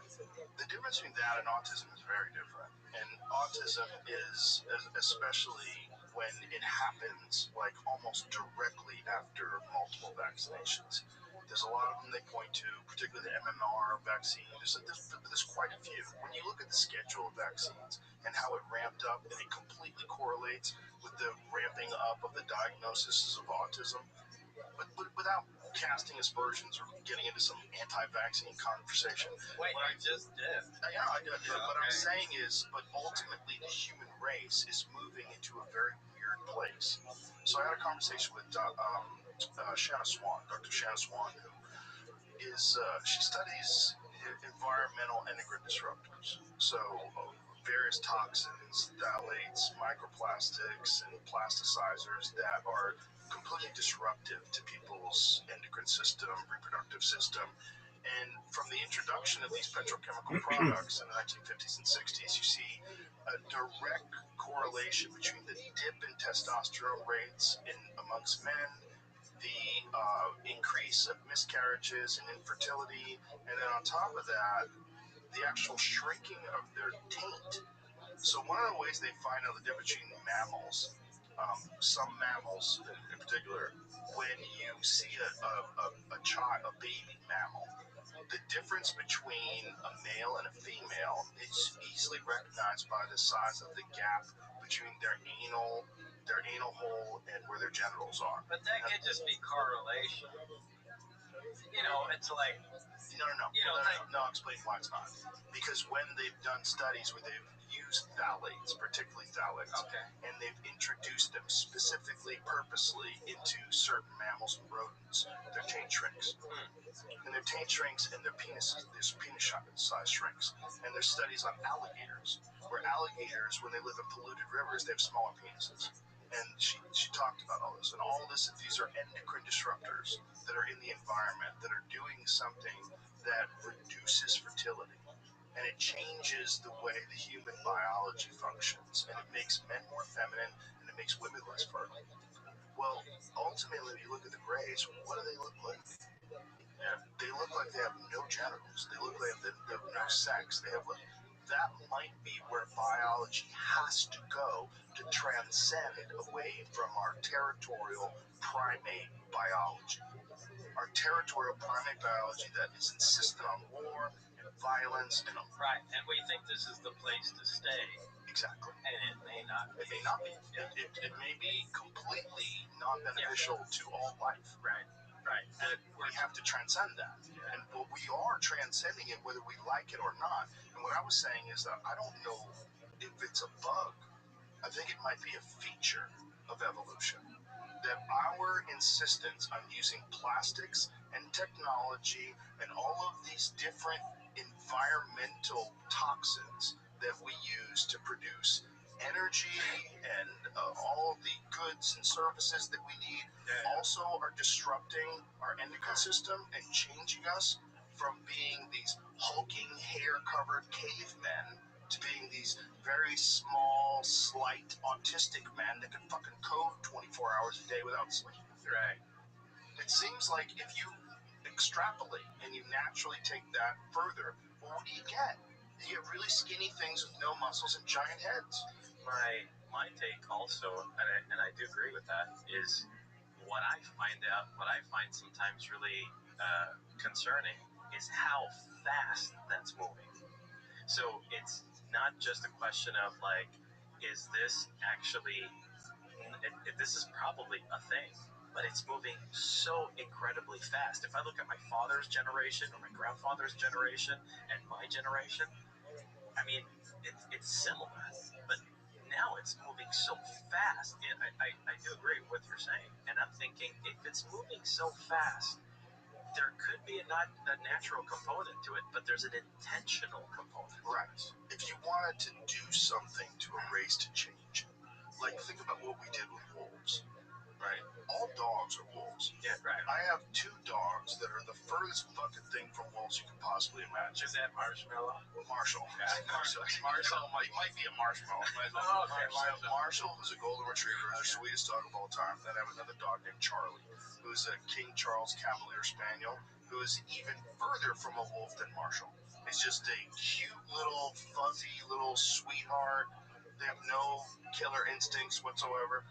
The difference between that and autism is very different. And autism is, especially when it happens like almost directly after multiple vaccinations. There's a lot of them they point to, particularly the MMR vaccine. There's quite a few. When you look at the schedule of vaccines and how it ramped up, and it completely correlates with the ramping up of the diagnosis of autism, but without casting aspersions or getting into some anti-vaccine conversation. Wait, I just did. Yeah, I did. But what I'm saying is, but ultimately the human race is moving into a very weird place. So I had a conversation with Shanna Swan, Dr. Shanna Swan, who is, she studies environmental endocrine disruptors. So various toxins, phthalates, microplastics, and plasticizers that are completely disruptive to people's endocrine system, reproductive system. And from the introduction of these petrochemical products in the 1950s and 60s, you see a direct correlation between the dip in testosterone rates amongst men, the increase of miscarriages and infertility, and then on top of that, the actual shrinking of their taint. So one of the ways they find out the difference between mammals, some mammals in particular, when you see a child, a baby mammal, the difference between a male and a female is easily recognized by the size of the gap between their anal hole and where their genitals are. But that could just be correlation. You know, it's like... No, I'll explain why it's not. Because when they've done studies where they've used phthalates, particularly phthalates, and they've introduced them specifically, purposely, into certain mammals and rodents, their taint shrinks. And their taint shrinks and their penis size shrinks. And there's studies on alligators, where alligators, when they live in polluted rivers, they have smaller penises. And she talked about all this. And all this, these are endocrine disruptors that are in the environment that are doing something that reduces fertility. And it changes the way the human biology functions. And it makes men more feminine, and it makes women less fertile. Well, ultimately, if you look at the Greys, what do they look like? They look like they have no genitals. They look like they have no sex. That might be where biology has to go to transcend away from our territorial primate biology. Our territorial primate biology that is insistent on war and violence and right, and we think this is the place to stay. Exactly. And it may not. It may not be. It may be completely non-beneficial to all life. Right. And we have to transcend that. And we are transcending it whether we like it or not. And what I was saying is that I don't know if it's a bug. I think it might be a feature of evolution. That our insistence on using plastics and technology and all of these different environmental toxins that we use to produce energy and all of the goods and services that we need also are disrupting our endocrine system and changing us from being these hulking, hair-covered cavemen to being these very small, slight, autistic men that can fucking code 24 hours a day without sleep. Right. It seems like if you extrapolate and you naturally take that further, well, what do you get? You get really skinny things with no muscles and giant heads. my take also, and I do agree with that, is what I find sometimes really concerning is how fast that's moving. So it's not just a question of like, is this actually, this is probably a thing, but it's moving so incredibly fast. If I look at my father's generation or my grandfather's generation and my generation, I mean, it's similar, but now it's moving so fast. And I do agree with what you're saying. And I'm thinking, if it's moving so fast, there could be not a natural component to it, but there's an intentional component. Right. If you wanted to do something to erase to change, like think about what we did with wolves. Right. All dogs are wolves. Yeah, right. I have 2 dogs that are the furthest fucking thing from wolves you can possibly imagine. Is that Marshmallow? Marshall. Yeah. Marshall might be a marshmallow. Marshall, who's a golden retriever, the sweetest dog of all time. Then I have another dog named Charlie, who's a King Charles Cavalier Spaniel, who is even further from a wolf than Marshall. He's just a cute little fuzzy little sweetheart. They have no killer instincts whatsoever.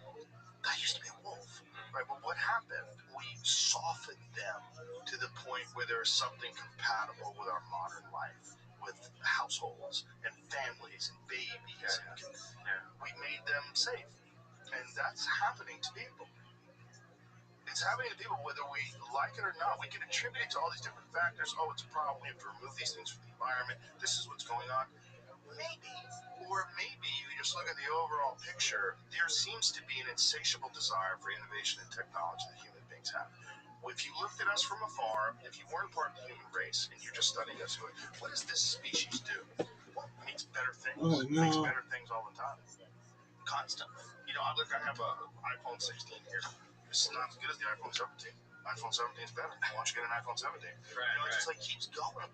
That used to be a wolf, right? But what happened? We softened them to the point where there's something compatible with our modern life, with households and families and babies. We made them safe, and that's happening to people. It's happening to people whether we like it or not. We can attribute it to all these different factors. Oh, it's a problem. We have to remove these things from the environment. This is what's going on. Maybe. Or maybe you just look at the overall picture. There seems to be an insatiable desire for innovation and technology that human beings have. If you looked at us from afar, if you weren't part of the human race and you're just studying us, what does this species do? Well, it makes better things. Oh, no. It makes better things all the time. Constantly. You know, I have an iPhone 16 here. It's not as good as the iPhone 17. iPhone 17 is better. Why don't you get an iPhone 17? Right, it just like keeps going.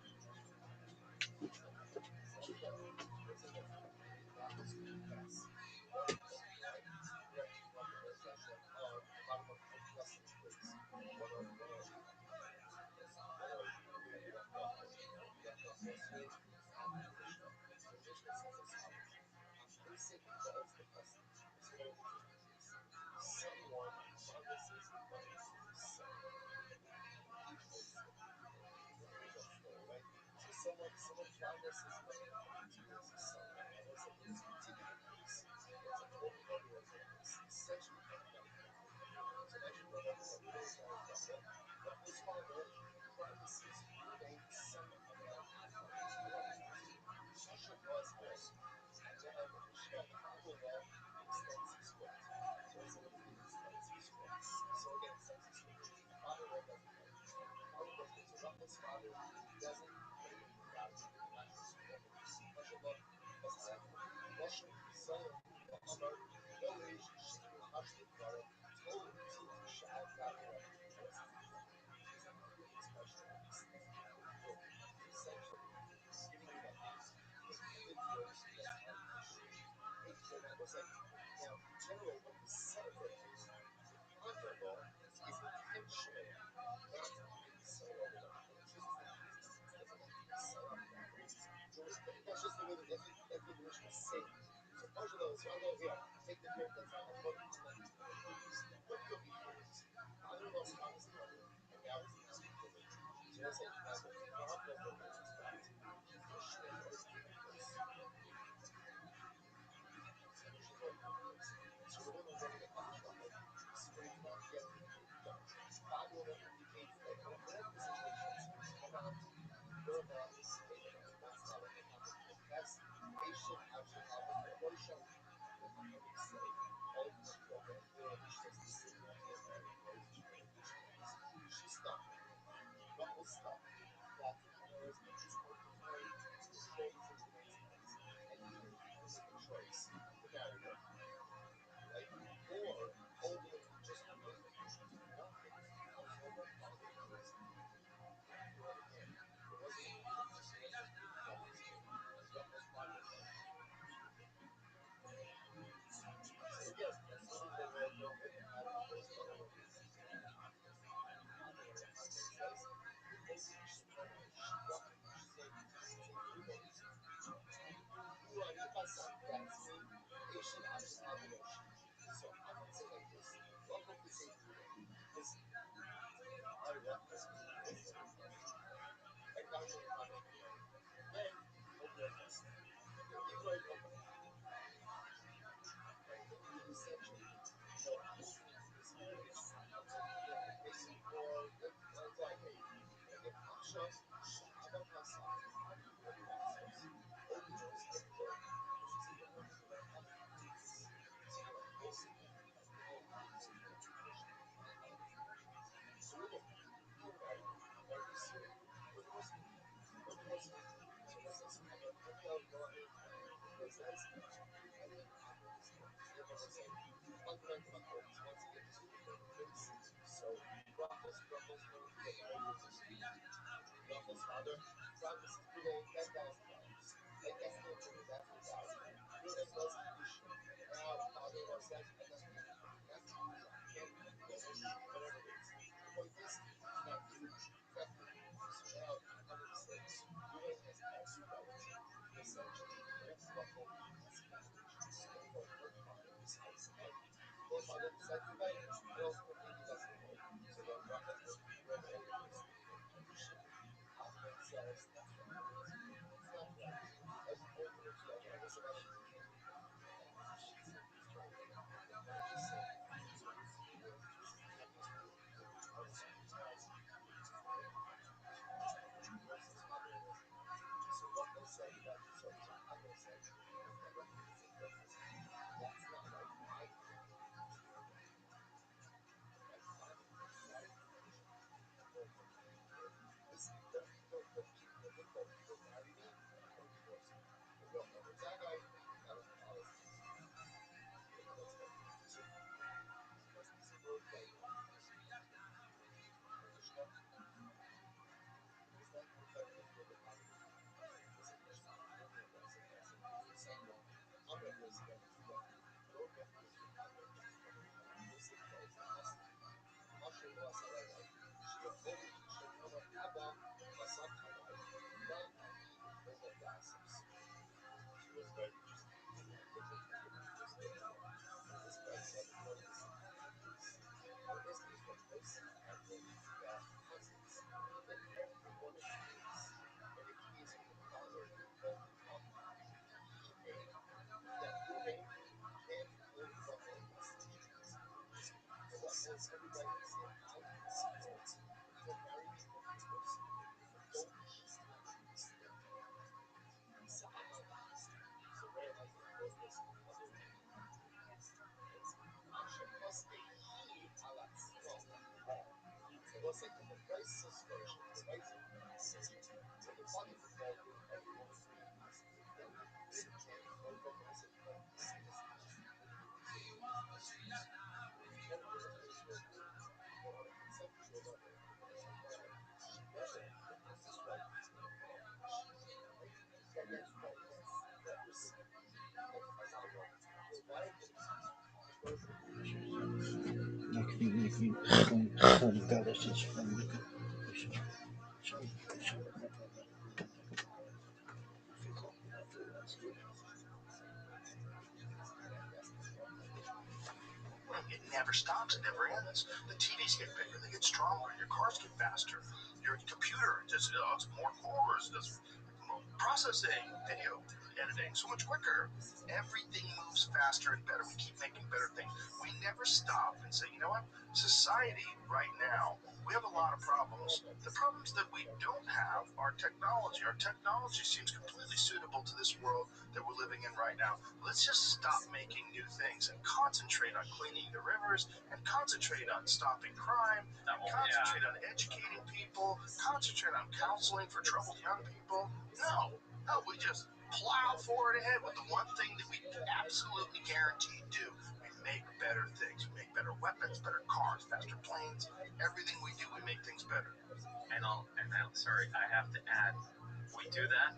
It never stops. It never ends. The TVs get bigger. They get stronger. Your cars get faster. Your computer just it's more cores. Does processing, video editing so much quicker. Everything moves faster and better. We keep making better things. We never stop and say, you know what? Society right now, we have a lot of problems. The problems that we don't have are technology. Our technology seems completely suitable to this world that we're living in right now. Let's just stop making new things and concentrate on cleaning the rivers and concentrate on stopping crime and concentrate on educating people, concentrate on counseling for troubled young people. No, we just plow forward ahead with the one thing that we absolutely guaranteed do. We make better things. We make better weapons, better cars, faster planes. Everything we do, we make things better. Sorry, I have to add, we do that,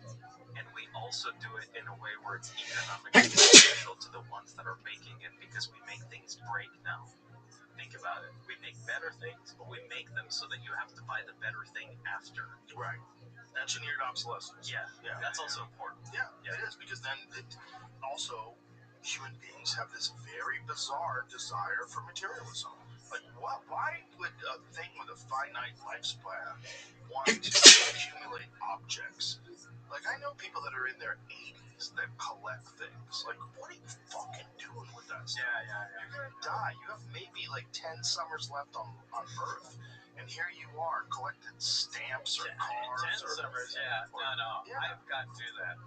and we also do it in a way where it's economically beneficial to the ones that are making it, because we make things break now. Think about it. We make better things, but we make them so that you have to buy the better thing after. Right. Engineered obsolescence. Yeah. That's also important. Yeah, it is, because then it also human beings have this very bizarre desire for materialism. Like, why would a thing with a finite lifespan want to accumulate objects? Like, I know people that are in their 80s that collect things. Like, what are you fucking doing with that stuff? You're gonna die. You have maybe like 10 summers left on Earth. And here you are collecting stamps or cars. 10 summers, no. Yeah. I've got to that.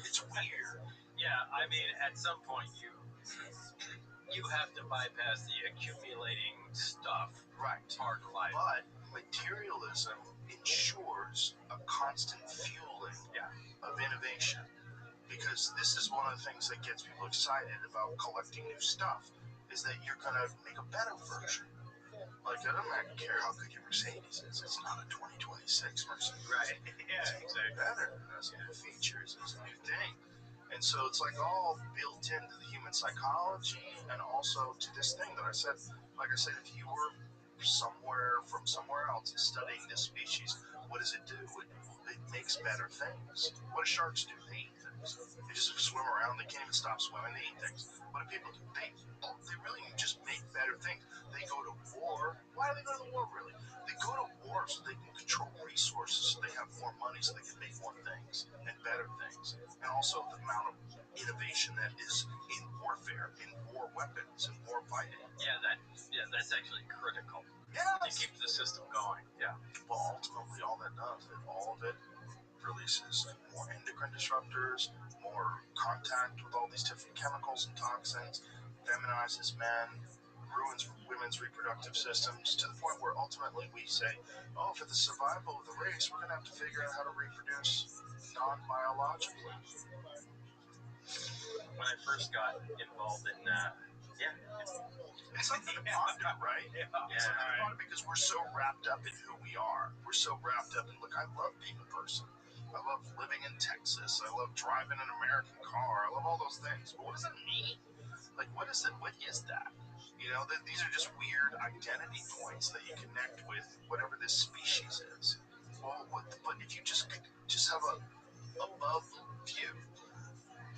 It's weird. Yeah, I mean, at some point you have to bypass the accumulating stuff Right. part of life. But materialism ensures a constant fueling of innovation. Because this is one of the things that gets people excited about collecting new stuff, is that you're going to make a better version. Like, I don't care how good your Mercedes is. It's not a 2026 Mercedes. Right. Yeah, exactly. Better. It has new features. It's a new thing. And so it's like all built into the human psychology, and also to this thing that I said. Like I said, if you were from somewhere else and studying this species, what does it do? It makes better things. What do sharks do? They eat things. They just swim around. They can't even stop swimming. They eat things. What do people do? They really just make better things. They go to war. Why do they go to the war, really? They go to war so they can control resources, so they have more money, so they can make more things and better things. And also the amount of innovation that is in warfare, in war weapons, and war fighting. Yeah, that's actually critical. Yeah. To keep the system going. Yeah. But ultimately, all that does, all of it releases more endocrine disruptors, more contact with all these different chemicals and toxins, feminizes men, ruins women's reproductive systems, to the point where ultimately we say, oh, for the survival of the race, we're going to have to figure out how to reproduce non-biologically. When I first got involved in it's something to ponder, right? Yeah. It's something to ponder because we're so wrapped up in who we are. We're so wrapped up in, look, I love being a person. I love living in Texas. I love driving an American car. I love all those things. But what does it mean? Like, what is it? What is that? You know, these are just weird identity points that you connect with whatever this species is. Well, but if you just have a above view,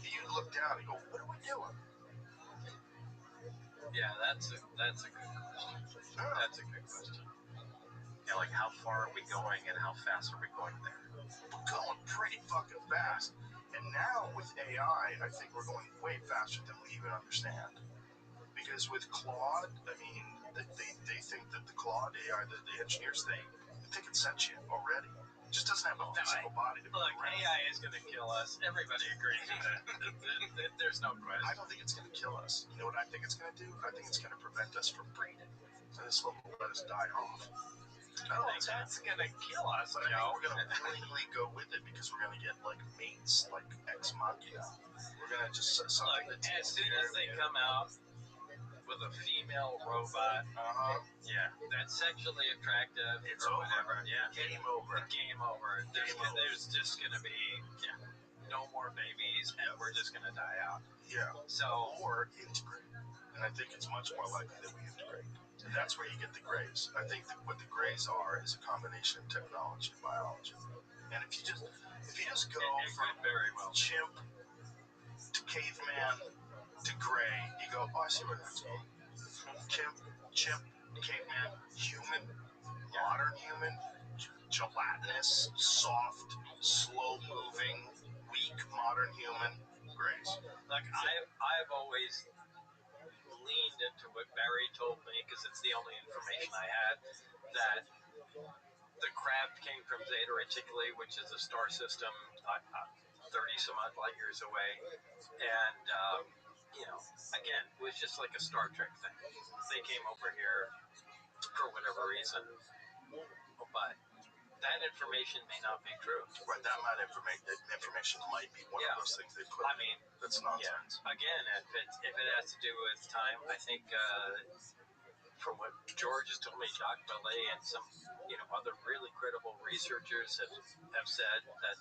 you look down and go, what are we doing? Yeah, that's a good question. That's a good question. Yeah, like how far are we going and how fast are we going there? We're going pretty fucking fast. And now with AI, I think we're going way faster than we even understand. Because with Claude, I mean, they think that the Claude AI, the engineers, they think it's sentient already. It just doesn't have a physical body to look, AI is going to kill us. Everybody agrees with that. There's no question. I don't think it's going to kill us. You know what I think it's going to do? I think it's going to prevent us from breeding. And this will let us die off. I don't think that's going to kill us. But I think we're going to willingly go with it because we're going to get like mates, like Ex Machina. We're going to just something look, as soon as they come out with a female robot, that's sexually attractive, it's or over. whatever. Yeah, game over. Game over. There's just going to be no more babies, and we're just going to die out. Yeah. So or integrate, and I think it's much more likely that we integrate. And that's where you get the grays. I think that what the grays are is a combination of technology and biology. And if you just go from very well chimp to caveman to gray, you go, oh, I see where that's going. Chimp, caveman, human, modern human, gelatinous, soft, slow-moving, weak modern human, grays. Like I've always leaned into what Barry told me, because it's the only information I had, that the craft came from Zeta Reticuli, which is a star system 30 some odd light years away, and again, it was just like a Star Trek thing. They came over here for whatever reason, but that information may not be true. Right, that information might be one of those things they put. I mean, that's nonsense. Yeah. Again, if it has to do with time, I think from what George has told me, Jacques Vallée and some other really credible researchers have said that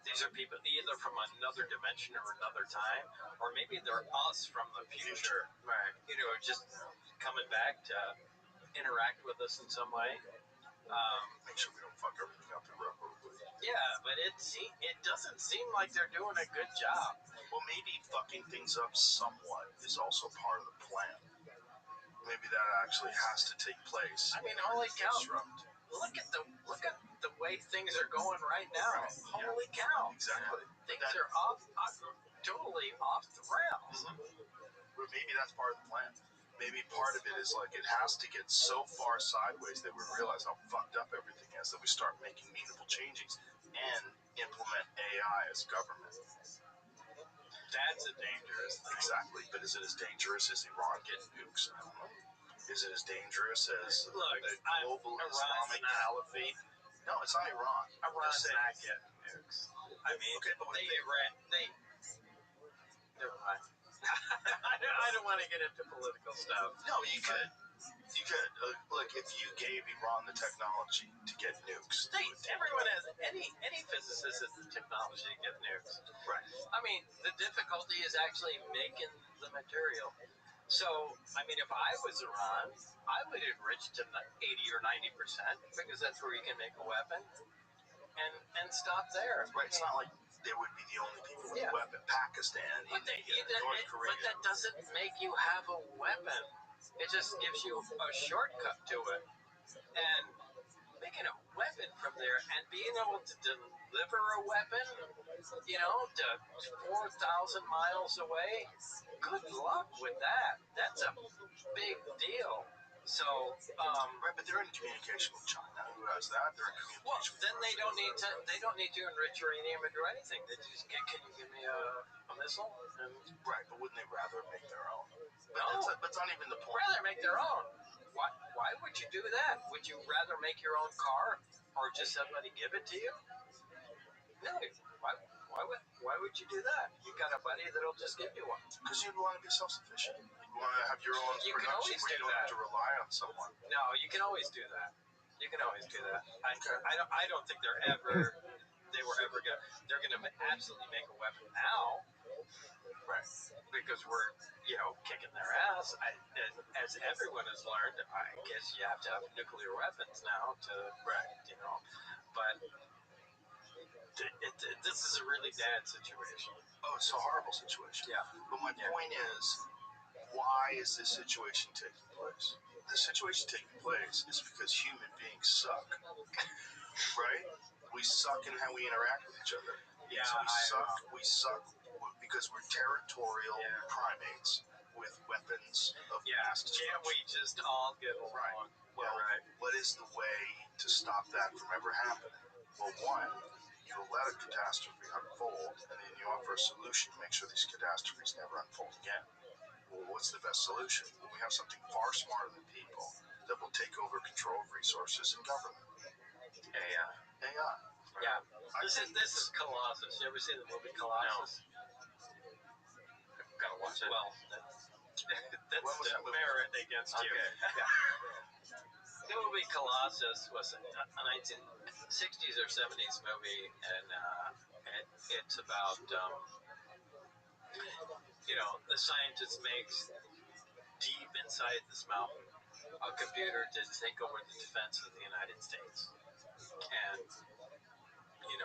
these are people either from another dimension or another time, or maybe they're us from the future. Right. Just coming back to interact with us in some way. Make sure we don't fuck everything up. Yeah, but it doesn't seem like they're doing a good job. Well, maybe fucking things up somewhat is also part of the plan. Maybe that actually has to take place. I mean, holy cow! Look at the way things are going right now. Right. Holy cow! Exactly. Things are totally off the rails. But maybe that's part of the plan. Maybe part of it is like it has to get so far sideways that we realize how fucked up everything is that we start making meaningful changes and implement AI as government. That's a dangerous thing. Exactly. But is it as dangerous as Iran getting nukes? I don't know. Is it as dangerous as a global Islamic caliphate? No, it's not Iran. Iran's not getting nukes. I mean, okay, but they never mind. I don't want to get into political stuff. No, you could. You could. Look, if you gave Iran the technology to get nukes, everyone has any physicist has the technology to get nukes. Right. I mean, the difficulty is actually making the material. So, I mean, if I was Iran, I would enrich to 80 or 90% because that's where you can make a weapon, and stop there. Right. It's not like they would be the only people with a weapon. Pakistan, India, North Korea. But that doesn't make you have a weapon. It just gives you a shortcut to it. And making a weapon from there and being able to deliver a weapon, to 4,000 miles away, good luck with that. That's a big deal. So, right, but they're in communication with China. Who has that? They're in communication. Well, then they don't need to enrich uranium or do anything. They just can you give me a missile? And, right, but wouldn't they rather make their own? But no, that's not even the point. Rather make their own. Why would you do that? Would you rather make your own car or just somebody give it to you? No. Why would you do that? You got a buddy that'll just give you one. Because you want to be self-sufficient. You want to have your own You production can always where you don't have to rely on someone. No, you can always do that. You can always do that. I don't think they were ever gonna absolutely make a weapon now. Right. Because we're, kicking their ass. As everyone has learned, I guess you have to have nuclear weapons now to, but this is a really bad situation. Oh, it's a horrible situation. Yeah. But my point is, why is this situation taking place? The situation taking place is because human beings suck. Right? We suck in how we interact with each other. Yeah, so we suck because we're territorial primates with weapons of mass destruction. Can't we just all get along? Right. Well, what is the way to stop that from ever happening? Well, one, you let a catastrophe unfold, and then you offer a solution to make sure these catastrophes never unfold again. Well, what's the best solution? Well, we have something far smarter than people that will take over control of resources and government. AI. Yeah. This is Colossus. You ever seen the movie Colossus? No. Gotta watch it. Well, that's the merit against you. Yeah. The movie Colossus was a 1960s or 70s movie, and it's about the scientist makes deep inside this mountain a computer to take over the defense of the United States, and they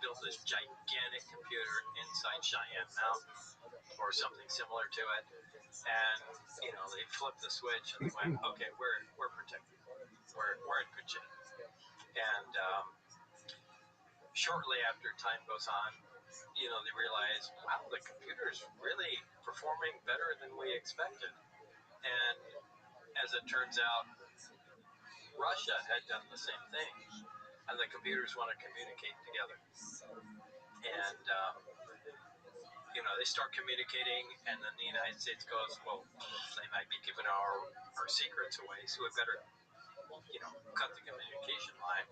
built this gigantic computer inside Cheyenne Mountain or something similar to it, and they flipped the switch and they went, okay, we're protected, we're in good shape, and shortly after time goes on, they realize, wow, the computer's really performing better than we expected, and as it turns out, Russia had done the same thing, and the computers want to communicate together, and they start communicating, and then the United States goes, well, they might be giving our secrets away, so we better, cut the communication line.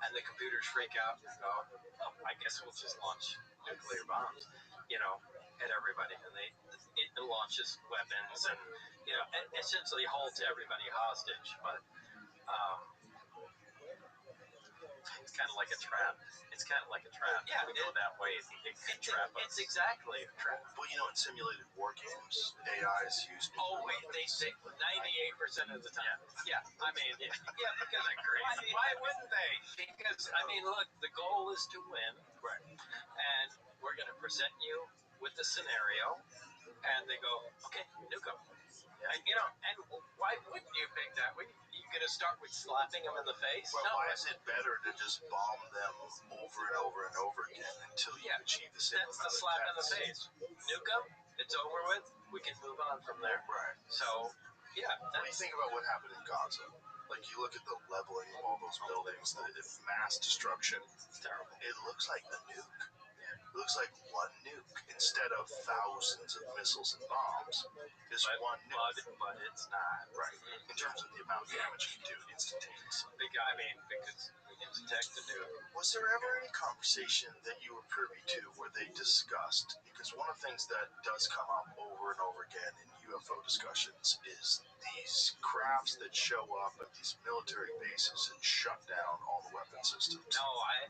And the computers freak out and go, oh, I guess we'll just launch nuclear bombs, at everybody. And it launches weapons and, essentially holds everybody hostage. But it's kind of like a trap. It's kind of like a trap. Yeah, if we go that way, it could trap us. It's exactly a trap. Well, you know, in simulated war games, AI is used. Oh, wait, they say 98% of the time. Yeah, I mean, yeah, because Crazy. why wouldn't they? Because, I mean, look, the goal is to win. Right. And we're going to present you with the scenario, and they go, okay, nuke them. And, you know, and why wouldn't you pick that? You going to start with slapping them in the face? Well, no. why is it better to just bomb them over and over and over again until you achieve the same That's the amount of slap in the deaths? face. Nuke them, it's over with, we can move on from there. Right. So, yeah. What do you think about what happened in Gaza? Like, you look at the leveling of all those buildings, the mass destruction. It's terrible. It looks like the nuke. It looks like one nuke instead of thousands of missiles and bombs. It's one nuke. But it's not. Right. In terms of the amount of damage you can do instantaneously. Because we can detect the nuke. Was there ever any conversation that you were privy to where they discussed, because one of the things that does come up over and over again in UFO discussions is these crafts that show up at these military bases and shut down all the weapon systems? No, I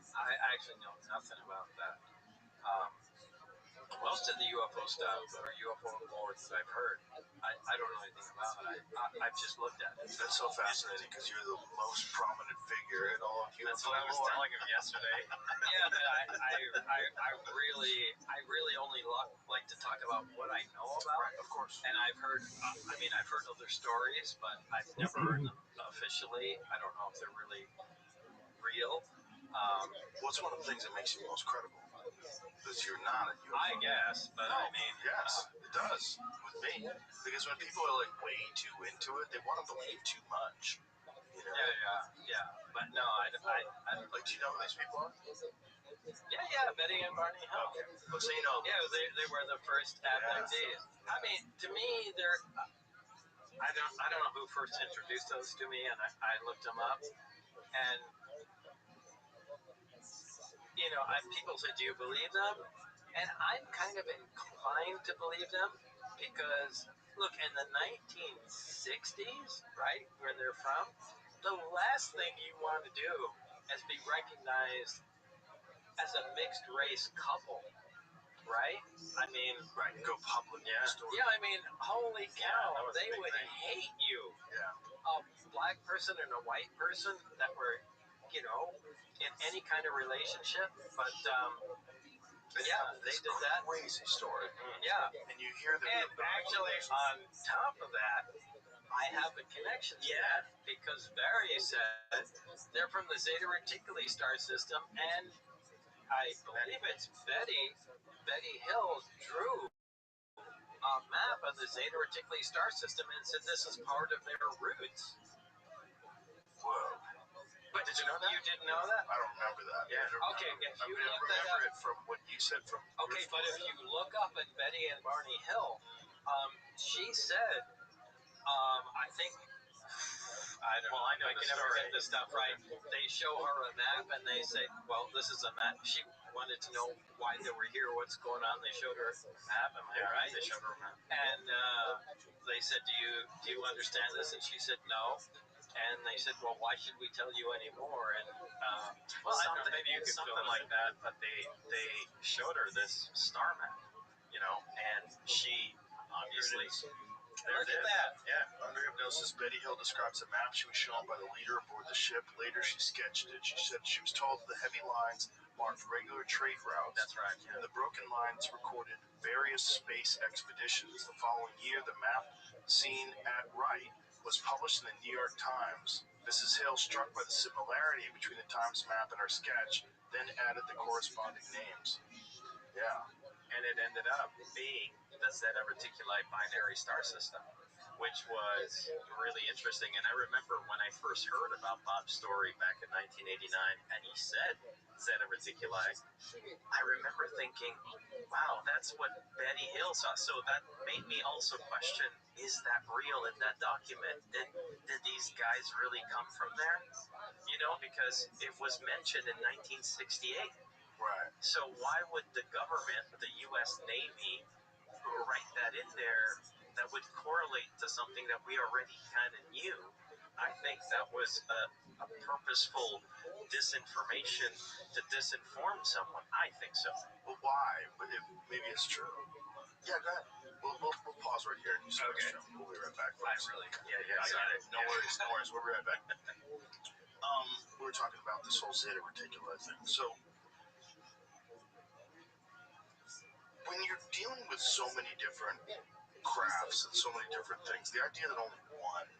actually know nothing about that. Most of the UFO stuff or UFO reports that I've heard, I don't know anything about it. I've just looked at it. That's so fascinating because you're the most prominent figure in all of UFO That's what I was lore. telling him yesterday. Yeah, but I really only like to talk about what I know about. Right, of course. And I've heard, I've heard other stories, but I've never heard them officially. I don't know if they're really real. What's one of the things that makes you most credible? Because you're not a UFO. I guess, but No, I mean, yes, it does with me. Because when people are like way too into it, they want to believe too much. You know? yeah. But no, I don't. Like, do you know who these people are? Yeah, Betty and Barney Hill. Okay. Well, so you know. Yeah, they were the first abductees. I mean, to me, they're. I don't know who first introduced those to me, and I looked them up, and you know, people said, "Do you believe them?" And I'm kind of inclined to believe them because, look, in the 1960s, right, where they're from, the last thing you want to do is be recognized as a mixed race couple, right? I mean, Right, go public. Yeah, I mean, holy cow, they would hate you. Yeah. A black person and a white person that were, you know, in any kind of relationship, but yeah, they did that. Crazy story. Yeah, And you hear that. and actually, on top of that, I have a connection to that because Barry said they're from the Zeta Reticuli star system, and I believe it's Betty Hill drew a map of the Zeta Reticuli star system and said this is part of their roots. Whoa. But did you know that? You didn't know that? I don't remember that. Yeah. Okay, if you look that remember up, it from what you said from. okay, but if you look up at Betty and Barney Hill, she said, I think, I don't know, I can never get this stuff right. They show her a map and they say, well, this is a map. She wanted to know why they were here, what's going on. They showed her a map, am I right? They showed her a map. And they said, do you understand this? And she said, no. And they said, well, why should we tell you anymore? And well, I don't know, maybe you could something like that. But they showed her this star map, you know, and she obviously. Look at that. Yeah. Under hypnosis, Betty Hill describes a map she was shown by the leader aboard the ship. Later, she sketched it. She said she was told the heavy lines marked regular trade routes. That's right. Yeah. And the broken lines recorded various space expeditions. The following year, the map seen at right was published in the New York Times. Mrs. Hill, struck by the similarity between the Times map and her sketch, then added the corresponding names. Yeah. And it ended up being the Zeta Reticuli binary star system, which was really interesting. And I remember when I first heard about Bob's story back in 1989, and he said Zeta Reticuli, I remember thinking, wow, that's what Betty Hill saw. So that made me also question, is that real in that document? Did these guys really come from there? You know, because it was mentioned in 1968. Right. So why would the government, the U.S. Navy, write that in there that would correlate to something that we already kind of knew? I think that was a purposeful disinformation to disinform someone. I think so. Well, why? But maybe it's true. Yeah, go ahead. We'll pause right here and you start this film. We'll be right back. I really, I got it. No worries, no worries. We'll be right back. We were talking about this whole Zeta Reticuli thing. So, when you're dealing with so many different crafts and so many different things, the idea that only one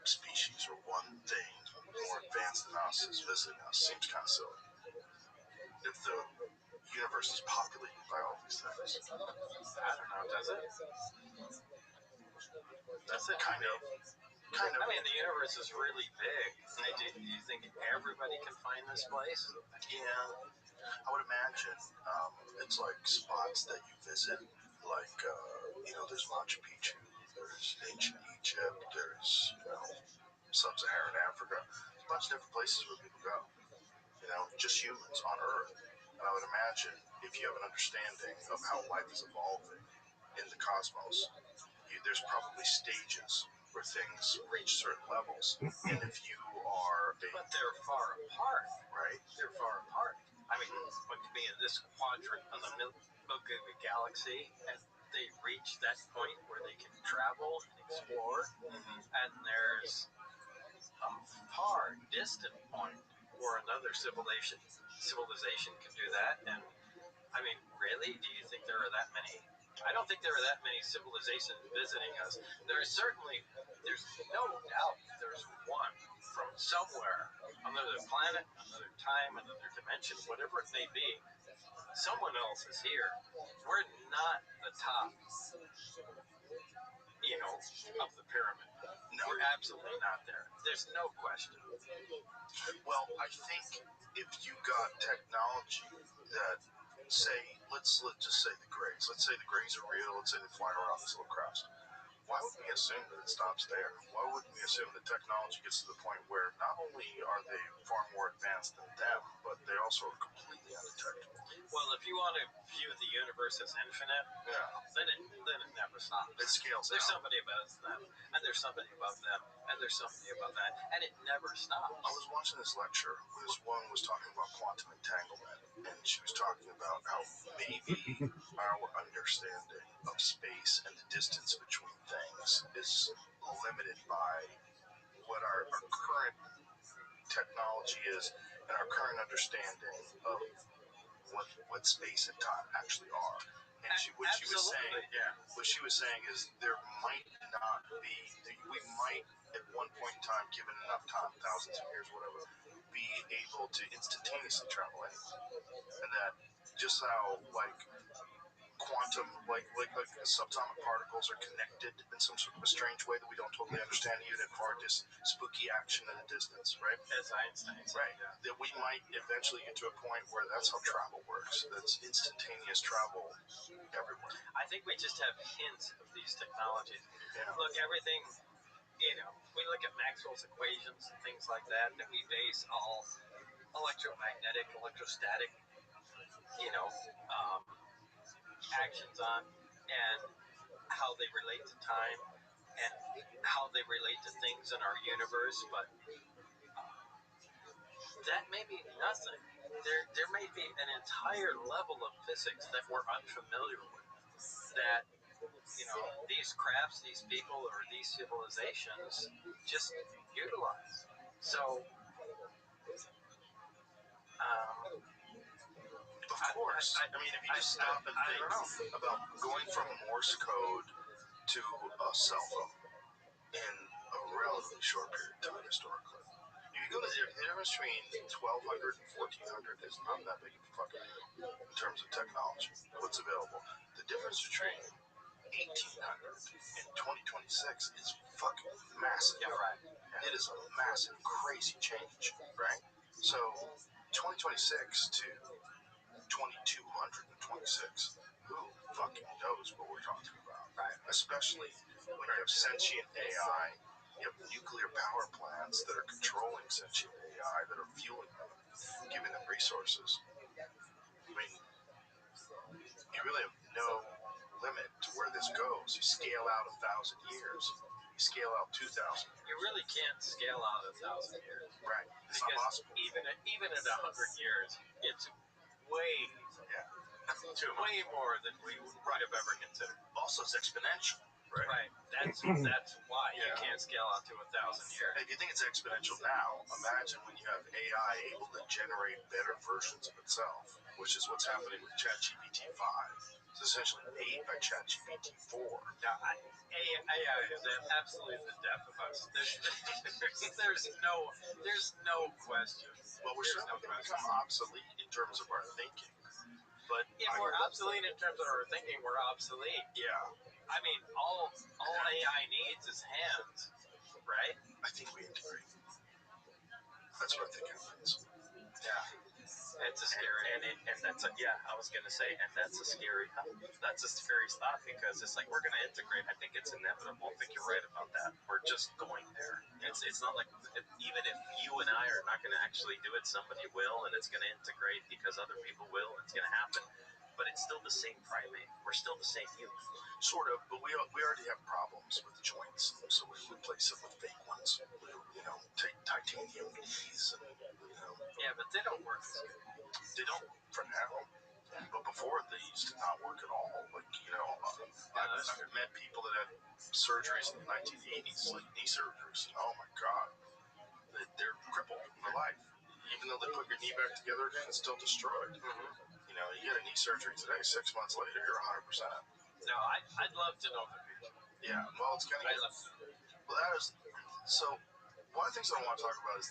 species or one thing more advanced than us is visiting us seems kind of silly. If the universe is populated by all these things. I don't know, does it? Does it? Kind of. I mean, the universe is really big. Do you think everybody can find this place? Yeah. I would imagine it's like spots that you visit, like, there's Machu Picchu, there's ancient Egypt, there's, sub-Saharan Africa. There's a bunch of different places where people go, just humans on Earth. And I would imagine if you have an understanding of how life is evolving in the cosmos, there's probably stages where things reach certain levels. And if you are But they're far apart. right? They're far apart. I mean, what could be in this quadrant of the Milky Way galaxy, and they reach that point where they can travel and explore, and there's a far distant point where another civilization can do that. And I mean, really, do you think there are that many? I don't think there are that many civilizations visiting us. There's no doubt there's one from somewhere, another planet, another time, another dimension, whatever it may be. Someone else is here. We're not the top, of the pyramid. No. We're absolutely not there. There's no question. Well, I think if you got technology that, let's just say the Greys. Let's say the Greys are real. Let's say they fly around this little craft. Why would we assume that it stops there? Why wouldn't we assume that technology gets to the point where not only are they far more advanced than them, but they also are completely undetectable? Well, if you want to view the universe as infinite, then it never stops. It scales There's out. somebody above them, and there's somebody above them, and there's somebody above that, and it never stops. I was watching this lecture where this woman was talking about quantum entanglement, and she was talking about how maybe our understanding of space and the distance between things is limited by what our current technology is and our current understanding of what space and time actually are. And what she was saying is there might not be, we might at one point in time, given enough time, thousands of years, whatever, be able to instantaneously travel anywhere. And that just how quantum, subatomic particles are connected in some sort of a strange way that we don't totally understand, even at far spooky action at a distance, right? As Einstein said, right. That we might eventually get to a point where that's how travel works. That's instantaneous travel everywhere. I think we just have hints of these technologies. Yeah. Look, everything, we look at Maxwell's equations and things like that we base all electromagnetic, electrostatic, actions on, and how they relate to time and how they relate to things in our universe, but that may be nothing. There may be an entire level of physics that we're unfamiliar with that, these crafts, these people, or these civilizations just utilize. So, of course. I mean, if you just stop and think about going from Morse code to a cell phone in a relatively short period of time historically. If you go to the difference between 1200 and 1400 is not that big of a fucking deal in terms of technology, what's available. The difference between 1800 and 2026 is fucking massive. yeah, right. It is a massive, crazy change, right? So, 2026 to 2226, who fucking knows what we're talking about? Right. Especially when you have sentient AI, you have nuclear power plants that are controlling sentient AI, that are fueling them, giving them resources. I mean, you really have no limit to where this goes. You scale out 1,000 years, you scale out 2,000. You really can't scale out 1,000 years. Right. It's Because not possible. even at 100 years, it's way way more than we would have ever considered. Also, it's exponential. Right. That's why you can't scale out to 1,000 years. If you think it's exponential now, imagine when you have AI able to generate better versions of itself, which is what's happening with ChatGPT 5. It's essentially made by ChatGPT 4. Now, AI is absolutely the death of us. There's no question. Well, we're certainly going to become obsolete in terms of our thinking. But if we're obsolete in terms of our thinking, we're obsolete. Yeah. I mean, all AI needs is hands, right? I think we integrate. That's what I think happens. Yeah. It's a scary, and that's I was gonna say, and that's a scary thought, because it's like we're gonna integrate. I think it's inevitable. I think you're right about that. We're just going there. It's not like even if you and I are not gonna actually do it, somebody will, and it's gonna integrate because other people will. It's gonna happen, but it's still the same primate. We're still the same human. Sort of, but we already have problems with joints, so we replace them with fake ones. Take titanium knees, and Yeah, but they don't work as good. They don't for now, but before they used to not work at all. Like I've met people that had surgeries in the 1980s, like knee surgeries. And oh my God, they're crippled for life. Even though they put your knee back together again, it's still destroyed. You get a knee surgery today, 6 months later, you're 100%. No, I'd love to know the future. Yeah, well, it's gonna get. Well, that is so. One of the things I want to talk about is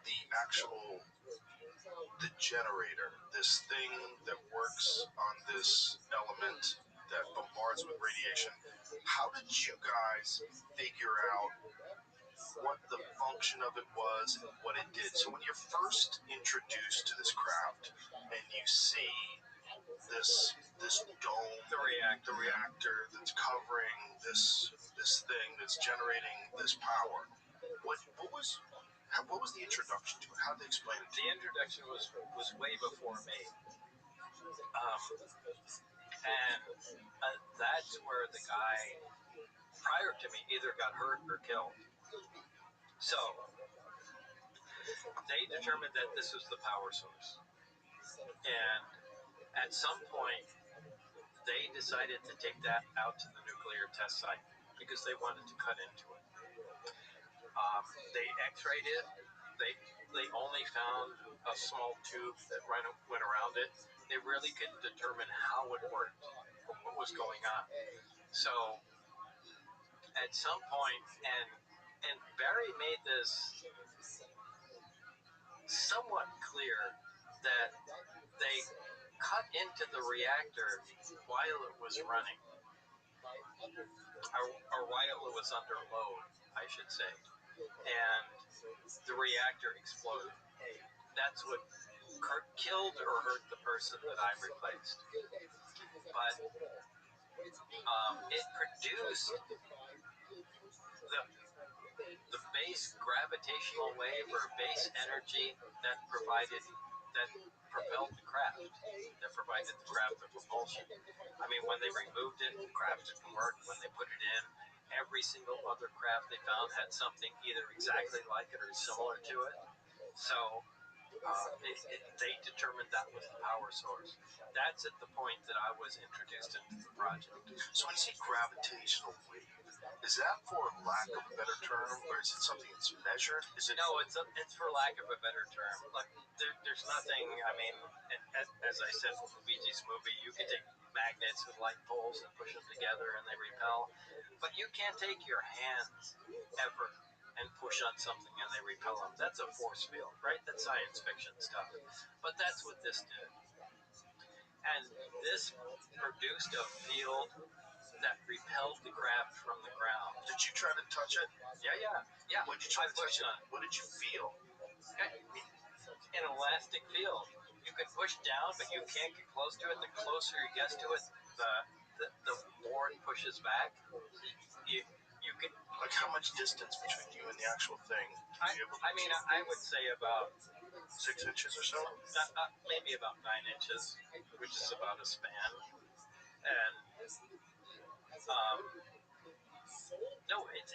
the actual. The generator, this thing that works on this element that bombards with radiation. How did you guys figure out what the function of it was and what it did? So when you're first introduced to this craft and you see this dome, the reactor that's covering this thing that's generating this power, what was the introduction to it? How did they explain it to you? The introduction was way before me. And that's where the guy prior to me either got hurt or killed. So they determined that this was the power source. And at some point, they decided to take that out to the nuclear test site because they wanted to cut into it. They x-rayed it. They only found a small tube that went around it. They really couldn't determine how it worked or what was going on. So at some point, and Barry made this somewhat clear that they cut into the reactor while it was running, or while it was under load, I should say, and the reactor exploded. That's what killed or hurt the person that I replaced. But it produced the base gravitational wave or base energy that propelled the craft, that provided the craft the propulsion. I mean, when they removed it, the craft didn't work. When they put it in, every single other craft they found had something either exactly like it or similar to it. So they determined that was the power source. That's at the point that I was introduced into the project. So when you say gravitational wave, is that for lack of a better term, or is it something that's measured? No, it's for lack of a better term. Like there's nothing. I mean, as I said from the Bee Gees movie, you can take magnets with light poles and push them together and they repel, but you can't take your hands ever and push on something and they repel them. That's a force field, right? That's science fiction stuff. But that's what this did. And this produced a field that repelled the craft from the ground. Did you try to touch it? Yeah. What did you try to touch it? What did you feel? An elastic field. You can push down, but you can't get close to it. The closer you get to it, the more it pushes back. You can. Like how much distance between you and the actual thing? I would say about 6 inches or so. Maybe about 9 inches, which is about a span. And No, it's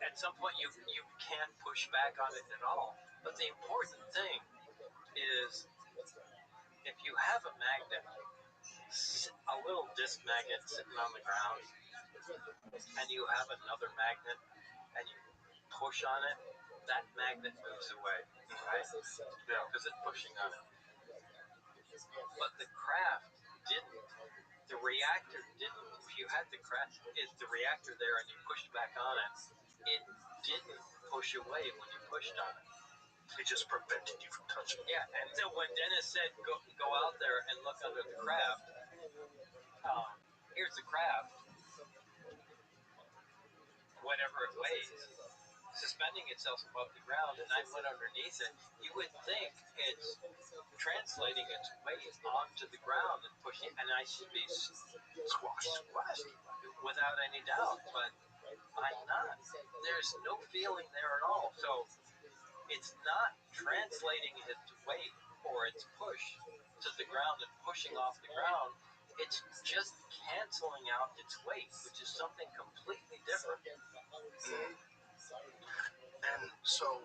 at some point you can't push back on it at all. But the important thing is if you have a magnet, a little disc magnet sitting on the ground, and you have another magnet, and you push on it, that magnet moves away, right? Yeah, because it's pushing on it. But the craft didn't. The reactor didn't. If you had the reactor there and you pushed back on it, it didn't push away when you pushed on it. It just prevented you from touching it. Yeah, and so when Dennis said go out there and look under the craft, here's the craft, whatever it weighs, suspending itself above the ground, and I went underneath it. You would think it's translating its weight onto the ground and pushing, and I should be squashed without any doubt, but I'm not. There's no feeling there at all. So it's not translating its weight or its push to the ground and pushing off the ground. It's just canceling out its weight, which is something completely different. And so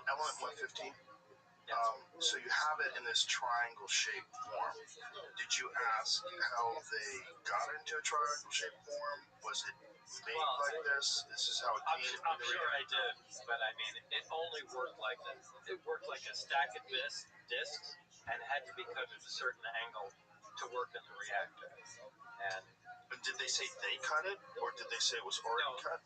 element 115, so you have it in this triangle-shaped form. Did you ask how they got into a triangle-shaped form? Was it made like this? This is how it came. I'm sure I did, but I mean, it only worked like that. It worked like a stack of discs and had to be cut at a certain angle to work in the reactor. And did they say they cut it, or did they say it was already cut?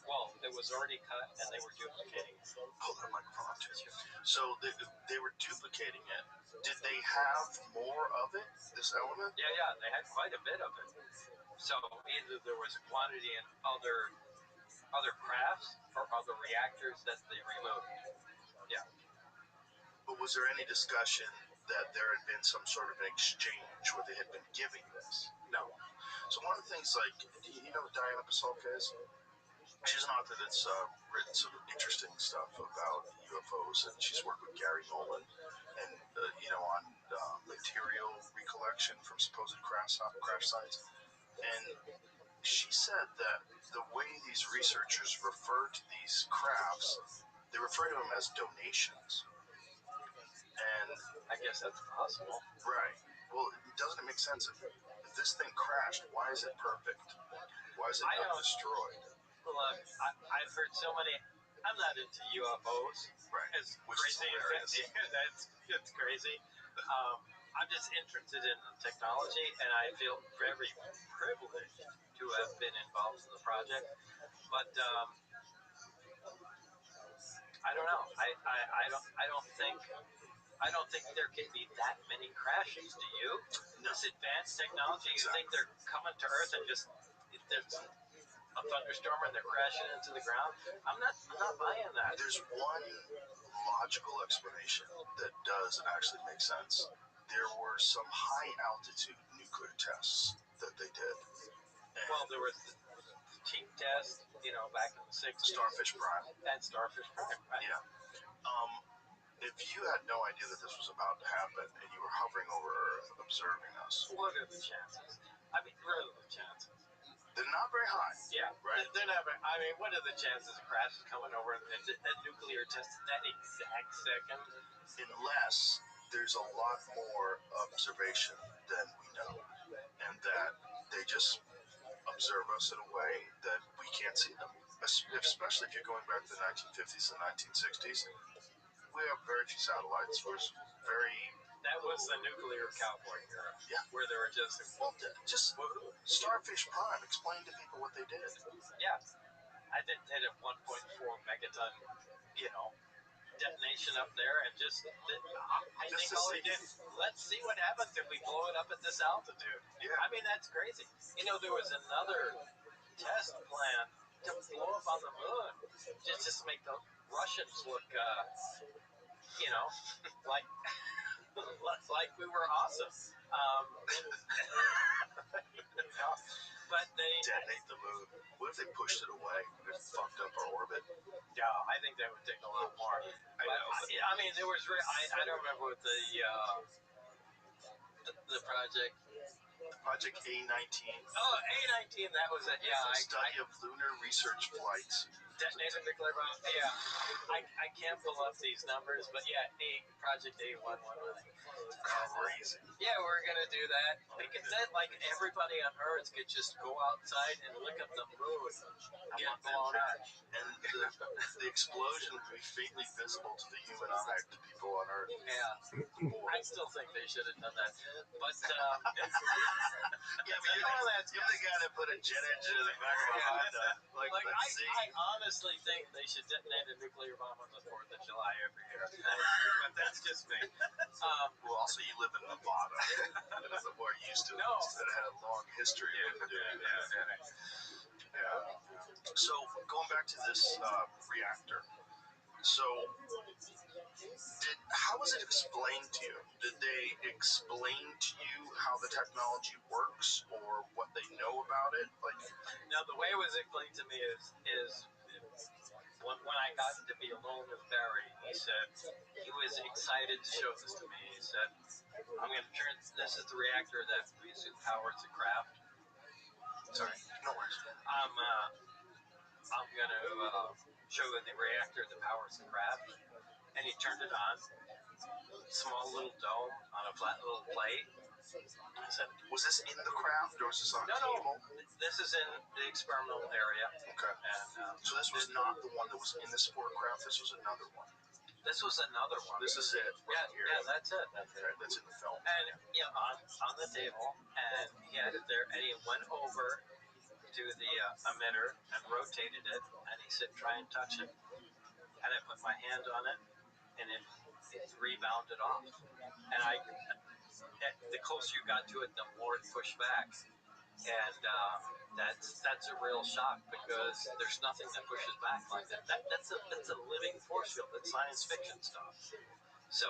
Well, it was already cut, and they were duplicating it. Pull that microphone up to you. So they were duplicating it. Did they have more of it, this element? Yeah, they had quite a bit of it. So either there was a quantity in other crafts or other reactors that they removed. Yeah. But was there any discussion that there had been some sort of an exchange where they had been giving this? No. So one of the things, like, you know who Diana Pasulka is? She's an author that's written some interesting stuff about UFOs, and she's worked with Gary Nolan and on material recollection from supposed crash sites. And she said that the way these researchers refer to these crafts, they refer to them as donations. And I guess that's possible. Right. Well, doesn't it make sense? If this thing crashed, why is it perfect? Why is it not destroyed? Look, I've heard so many. I'm not into UFOs. Right. As crazy as it's crazy. I'm just interested in the technology, and I feel very privileged to have been involved in the project. But I don't know. I don't think there can be that many crashes. Do you? No. This advanced technology, you think they're coming to Earth and just there's a thunderstorm and they're crashing into the ground? I'm not buying that. There's one logical explanation that does actually make sense. There were some high altitude nuclear tests that they did. Well, there was the cheap test, back in the 60s. Starfish Prime. And Starfish Prime, right? Yeah. If you had no idea that this was about to happen and you were hovering over Earth observing us, what are the chances? I mean, what are the chances? They're not very high. Yeah, right. They're not very. I mean, what are the chances of crashes coming over and a nuclear test at that exact second? Unless there's a lot more observation than we know, and that they just observe us in a way that we can't see them. Especially if you're going back to the 1950s and 1960s. We have very few satellites. That was the nuclear cowboy era. Yeah. Where they were just Starfish Prime. Explain to people what they did. Yeah. I didn't hit a 1.4 megaton, detonation up there, and I think all they did. Let's see what happens if we blow it up at this altitude. Yeah. I mean, that's crazy. There was another test plan to blow up on the moon, just to make the Russians look, like we were awesome. But they detonate the moon. What if they pushed it away and it fucked up our orbit? Yeah, I think that would take a lot more. I mean, there was. I don't remember what the project Project A-19. Oh, A-19, that was it. Yeah, Study of lunar research flights. Detonated nuclear bomb. Yeah, I can't pull up these numbers, but yeah, Project A-111. Crazy. Yeah, we're gonna do that. Because then, like, everybody on Earth could just go outside and look at the moon get blown up. And the explosion would be faintly visible to the human eye to people on Earth. Yeah. I still think they should have done that. But, yeah, but you're the guy that put a jet engine in the back of a Honda. Like I honestly think they should detonate a nuclear bomb on the 4th of July every year. But that's just me. Well, also, you live in Nevada. That's the more used to it. No. That had a long history of doing that. Yeah. So, going back to this reactor. So, how was it explained to you? Did they explain to you how the technology works or what they know about it? Like, now the way it was explained to me is when I got to be alone with Barry, he said he was excited to show this to me. He said, "I'm going to turn this is the reactor that powers the craft." Sorry, no worries. I'm going to show you the reactor that powers the craft, and he turned it on. Small little dome on a flat little plate. I said, was this in the craft or was this on a table? No, this is in the experimental area. Okay. And so this was not the one that was in the sport craft. This was another one. This was another one. This is it. Right here. Yeah, that's it. That's in the film. And yeah, on the table, and he had it there, and he went over to the emitter and rotated it, and he said, "Try and touch it." And I put my hand on it, and it rebounded off. And the closer you got to it, the more it pushed back. And that's a real shock because there's nothing that pushes back like that. That's a living force field. It's science fiction stuff. So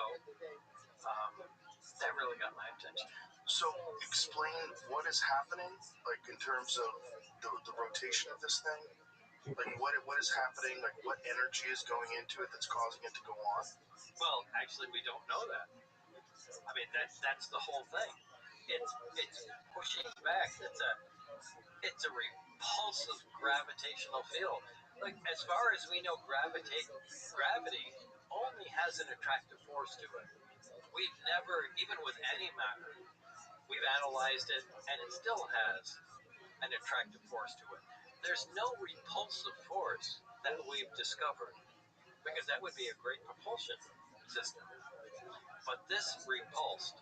that really got my attention. So explain what is happening, like in terms of the rotation of this thing. Like what is happening? Like what energy is going into it that's causing it to go on? Well, actually, we don't know that. I mean, that's the whole thing. It's pushing back. It's a repulsive gravitational field. Like as far as we know, gravity only has an attractive force to it. We've never, even with any matter, we've analyzed it, and it still has an attractive force to it. There's no repulsive force that we've discovered, because that would be a great propulsion system. But this repulsed.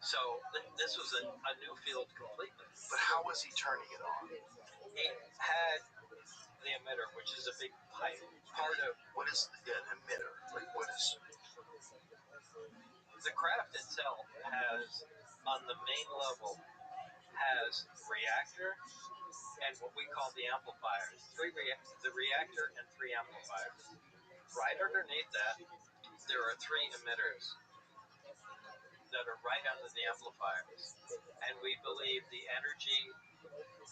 So this was a new field completely. But how was he turning it on? He had the emitter, which is a big pipe. Part of what is an emitter? Like what is the craft itself has on the main level has reactor and what we call the amplifiers. The reactor and 3 amplifiers. Right underneath that, there are 3 emitters that are right under the amplifiers. And we believe the energy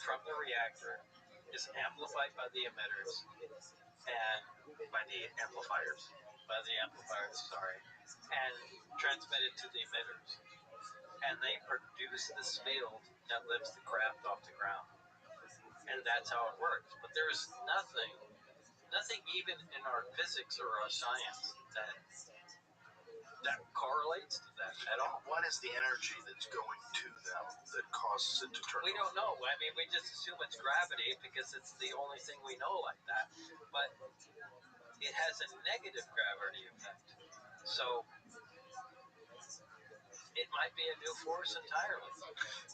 from the reactor is amplified by the emitters and by the amplifiers, and transmitted to the emitters. And they produce this field that lifts the craft off the ground. And that's how it works. But there is nothing even in our physics or our science that correlates to that at all. What is the energy that's going to them that causes it to turn on? We don't know. I mean, we just assume it's gravity because it's the only thing we know like that. But it has a negative gravity effect. So it might be a new force entirely.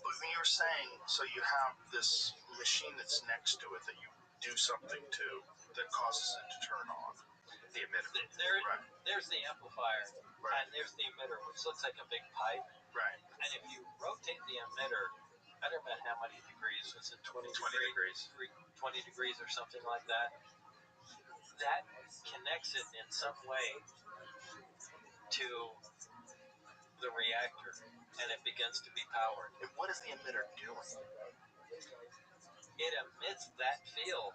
But when you're saying, so you have this machine that's next to it that you do something to that causes it to turn on. The emitter. There's the amplifier, and there's the emitter, which looks like a big pipe. Right. And if you rotate the emitter, I don't know how many degrees, was it 20 degrees? 20 degrees or something like that. That connects it in some way to the reactor, and it begins to be powered. And what is the emitter doing? It emits that field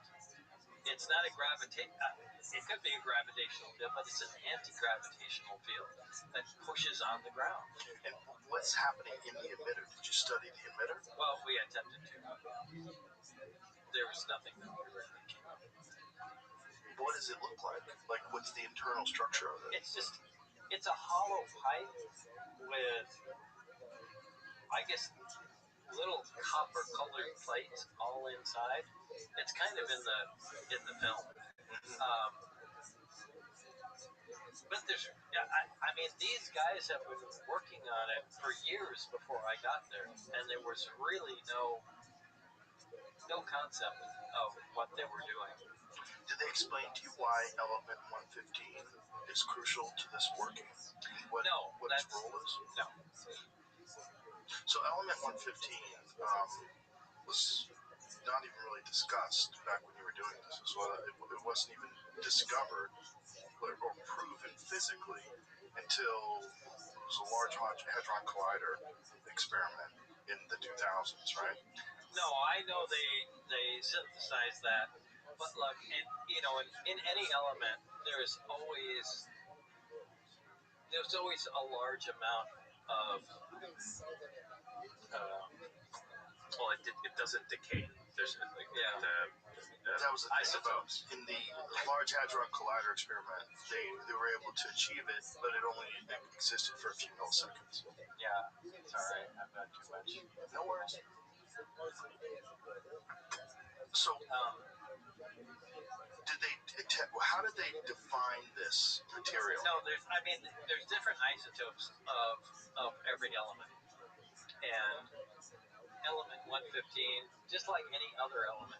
It's not a it could be a gravitational field, but it's an anti-gravitational field that pushes on the ground. And what's happening in the emitter? Did you study the emitter? Well, we attempted to. There was nothing that we really came up with. What does it look like? Like, what's the internal structure of it? It's a hollow pipe with, I guess, little copper-colored plates all inside. It's kind of in the film. But I mean, these guys have been working on it for years before I got there, and there was really no concept of what they were doing. Did they explain to you why element 115 is crucial to this working? What its role is? No. So element 115 was not even really discussed back when you were doing this as well. It wasn't even discovered or proven physically until it was a Large Hadron Collider experiment in the 2000s, right? No, I know they synthesized that, but look, in any element, there's always a large amount of well, it doesn't decay. There's that was the isotopes in the Large Hadron Collider experiment. They were able to achieve it, but it only existed for a few milliseconds. Yeah, it's all right. I've got too much. No worries. So, how did they define this material? No, there's different isotopes of every element, and element 115, just like any other element,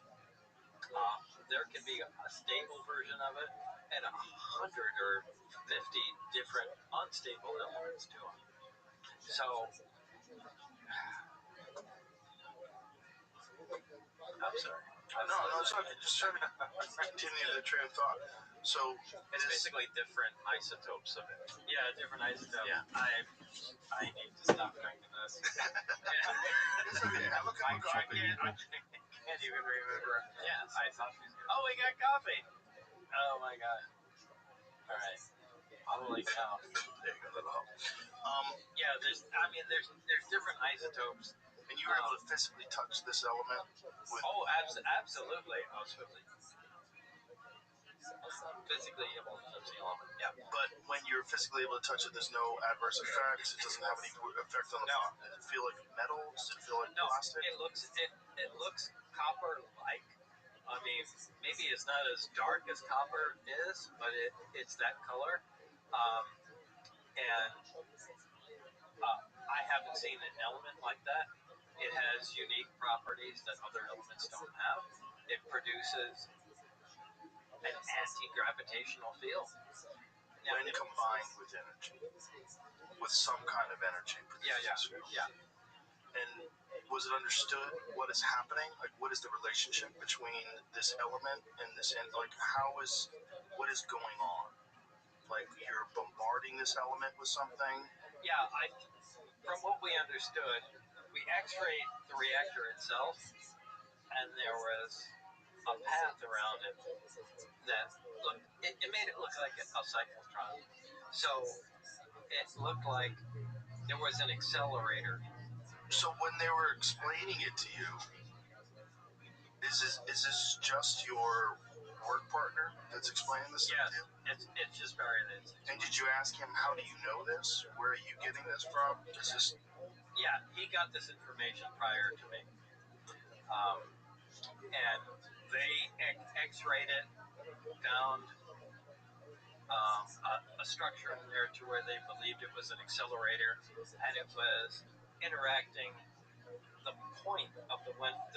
there can be a stable version of it and 100 or 50 different unstable elements to it. So, I'm sorry. No, it's okay. Just trying to continue the train of thought. So it's basically different isotopes of it. Yeah, different isotopes. Yeah. I need to stop drinking this. It's okay. Have a cup of coffee. I can't even remember. Yeah, I thought she was good. Oh, we got coffee. Oh my god. All right. Holy cow. There you go. That'll help. Yeah, there's different isotopes. And you were able to physically touch this element? Absolutely. I was physically able to touch the element, yeah. But when you're physically able to touch it, there's no adverse effects? It doesn't have any effect on the body? Does it feel like metal? Does it feel like plastic? It looks copper-like. I mean, maybe it's not as dark as copper is, but it's that color. And I haven't seen an element like that. It has unique properties that other elements don't have. It produces an anti-gravitational field. Now, when combined with energy, with some kind of energy produces field. Yeah. And was it understood what is happening? Like, what is the relationship between this element and this? Like, what is going on? Like, you're bombarding this element with something? Yeah, from what we understood, we x-rayed the reactor itself, and there was a path around it that it made it look like a cyclotron. So it looked like there was an accelerator. So when they were explaining it to you, is this just your work partner that's explaining this to you? It's just Barry. And did you ask him, how do you know this? Where are you getting this from? Yeah, he got this information prior to me. And they x-rayed it, found a structure in there to where they believed it was an accelerator, and it was interacting. The point of the 115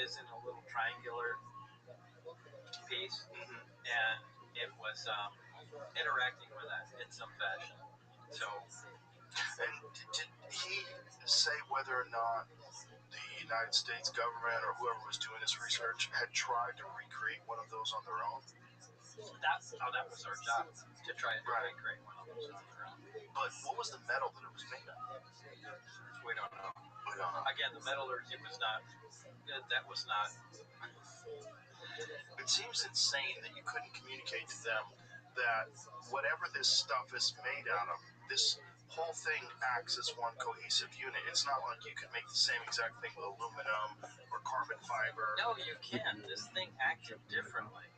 is in a little triangular piece, and it was interacting with that in some fashion. So, and did he say whether or not the United States government or whoever was doing this research had tried to recreate one of those on their own? That was our job, to try and recreate one of those on their own. But what was the metal that it was made of? We don't know. Again, the metallurgy was not. That was not It seems insane that you couldn't communicate to them that whatever this stuff is made out of, this whole thing acts as one cohesive unit. It's not like you could make the same exact thing with aluminum or carbon fiber. No, you can. This thing acted differently.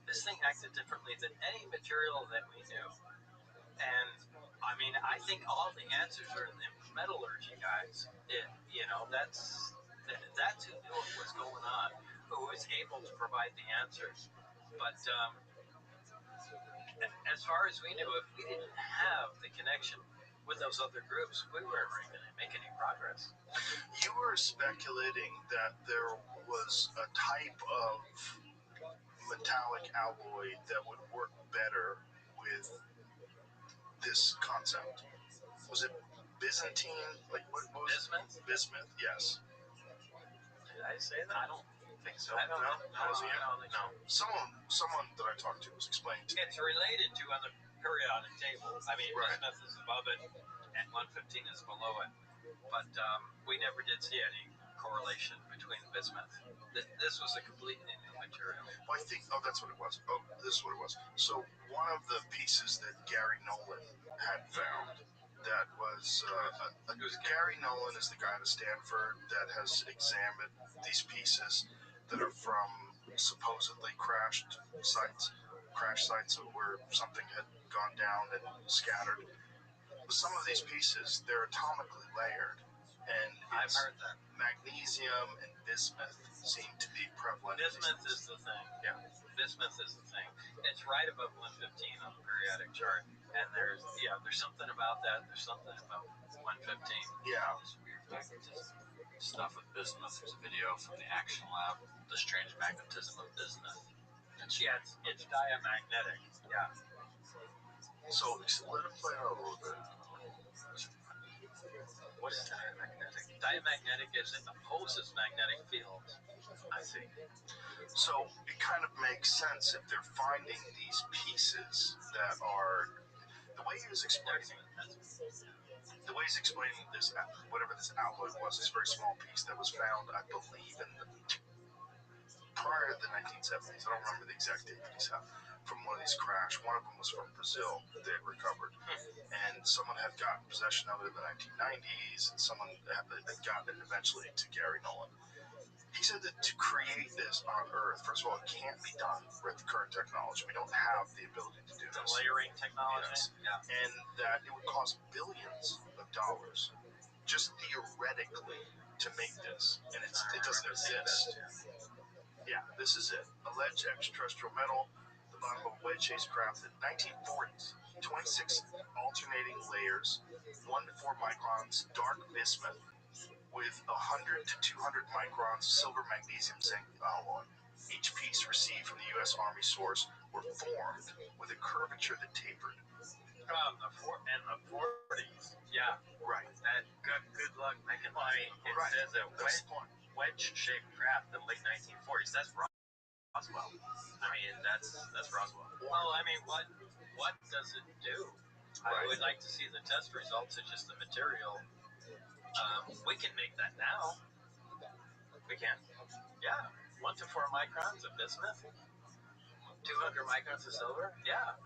This thing acted differently than any material that we knew. And I mean, I think all the answers are in the metallurgy guys. That's who knew what was going on, who was able to provide the answers. But as far as we knew, if we didn't have the connection with those other groups, we weren't really going to make any progress. You were speculating that there was a type of metallic alloy that would work better with this concept. Was it Byzantine? Like what was Bismuth? Bismuth, yes. Did I say that? I don't think so. I don't know. No. Someone that I talked to was explaining to me. It's related to on the periodic table. I mean, Right. bismuth is above it, and 115 is below it. But we never did see any correlation between bismuth. This was a completely new material. Well, I think, that's what it was. Oh, this is what it was. So one of the pieces that Gary Nolan had found that was, Gary Nolan is the guy at Stanford that has examined these pieces that are from supposedly crash sites where something had gone down and scattered. Some of these pieces, they're atomically layered, and I've heard that. Magnesium and bismuth seem to be prevalent. Bismuth is the thing. Yeah, bismuth is the thing. It's right above 115 on the periodic chart, and there's something about that. There's something about 115. Yeah. This weird magnetism stuff with bismuth. There's a video from the Action Lab. The strange magnetism of bismuth. It's diamagnetic. Yeah. So let it play out a little bit. What is diamagnetic? Diamagnetic is it opposes magnetic fields. I see. So it kind of makes sense if they're finding these pieces that are the way he was explaining this, whatever this alloy was, this very small piece that was found, I believe, prior to the 1970s. I don't remember the exact date that he's had. From one of these crashes. One of them was from Brazil that they had recovered. And someone had gotten possession of it in the 1990s, and someone had gotten it eventually to Gary Nolan. He said that to create this on Earth, first of all, it can't be done with current technology. We don't have the ability to do The this. layering technology. Yes. Yeah. And that it would cost billions of dollars, just theoretically, to make this. And it doesn't exist. Yeah, this is it. Alleged extraterrestrial metal, the bottom of a wedge-shaped craft in 1940s. 26 alternating layers, 1 to 4 microns, dark bismuth, with 100 to 200 microns silver magnesium zinc alloy. Each piece received from the U.S. Army source were formed with a curvature that tapered. From the 40s. Yeah. Right. And good luck making money. It says a wedge-shaped craft in the late 1940s. That's Roswell. I mean, that's Roswell. Well, I mean, what does it do? I would like to see the test results of just the material. We can make that now. We can? Yeah. 1 to 4 microns of bismuth. 200 microns of silver. Yeah.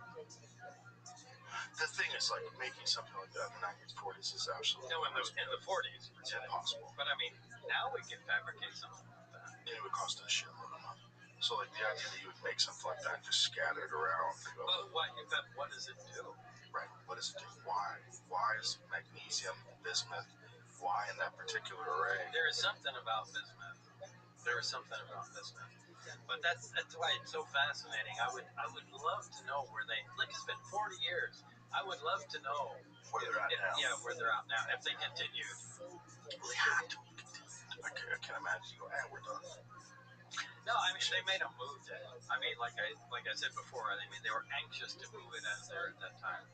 The thing is, like, making something like that in the 1940s is absolutely in the 40s. It's impossible. But I mean, now we can fabricate something like that. And it would cost a shitload of money. So, like, the idea that you would make something like that and just scatter it around. But what does it do? Right. What does it do? Why? Why is magnesium, bismuth, why in that particular array? There is something about bismuth. But that's why it's so fascinating. I would love to know where it's been 40 years. I would love to know where they're at now. Yeah, where they're at now. If they continued. Well, they had to. I can't imagine you go, we're done. No, I mean, they made a move to it. I mean, like I said before, I mean, they were anxious to move it out there at that time.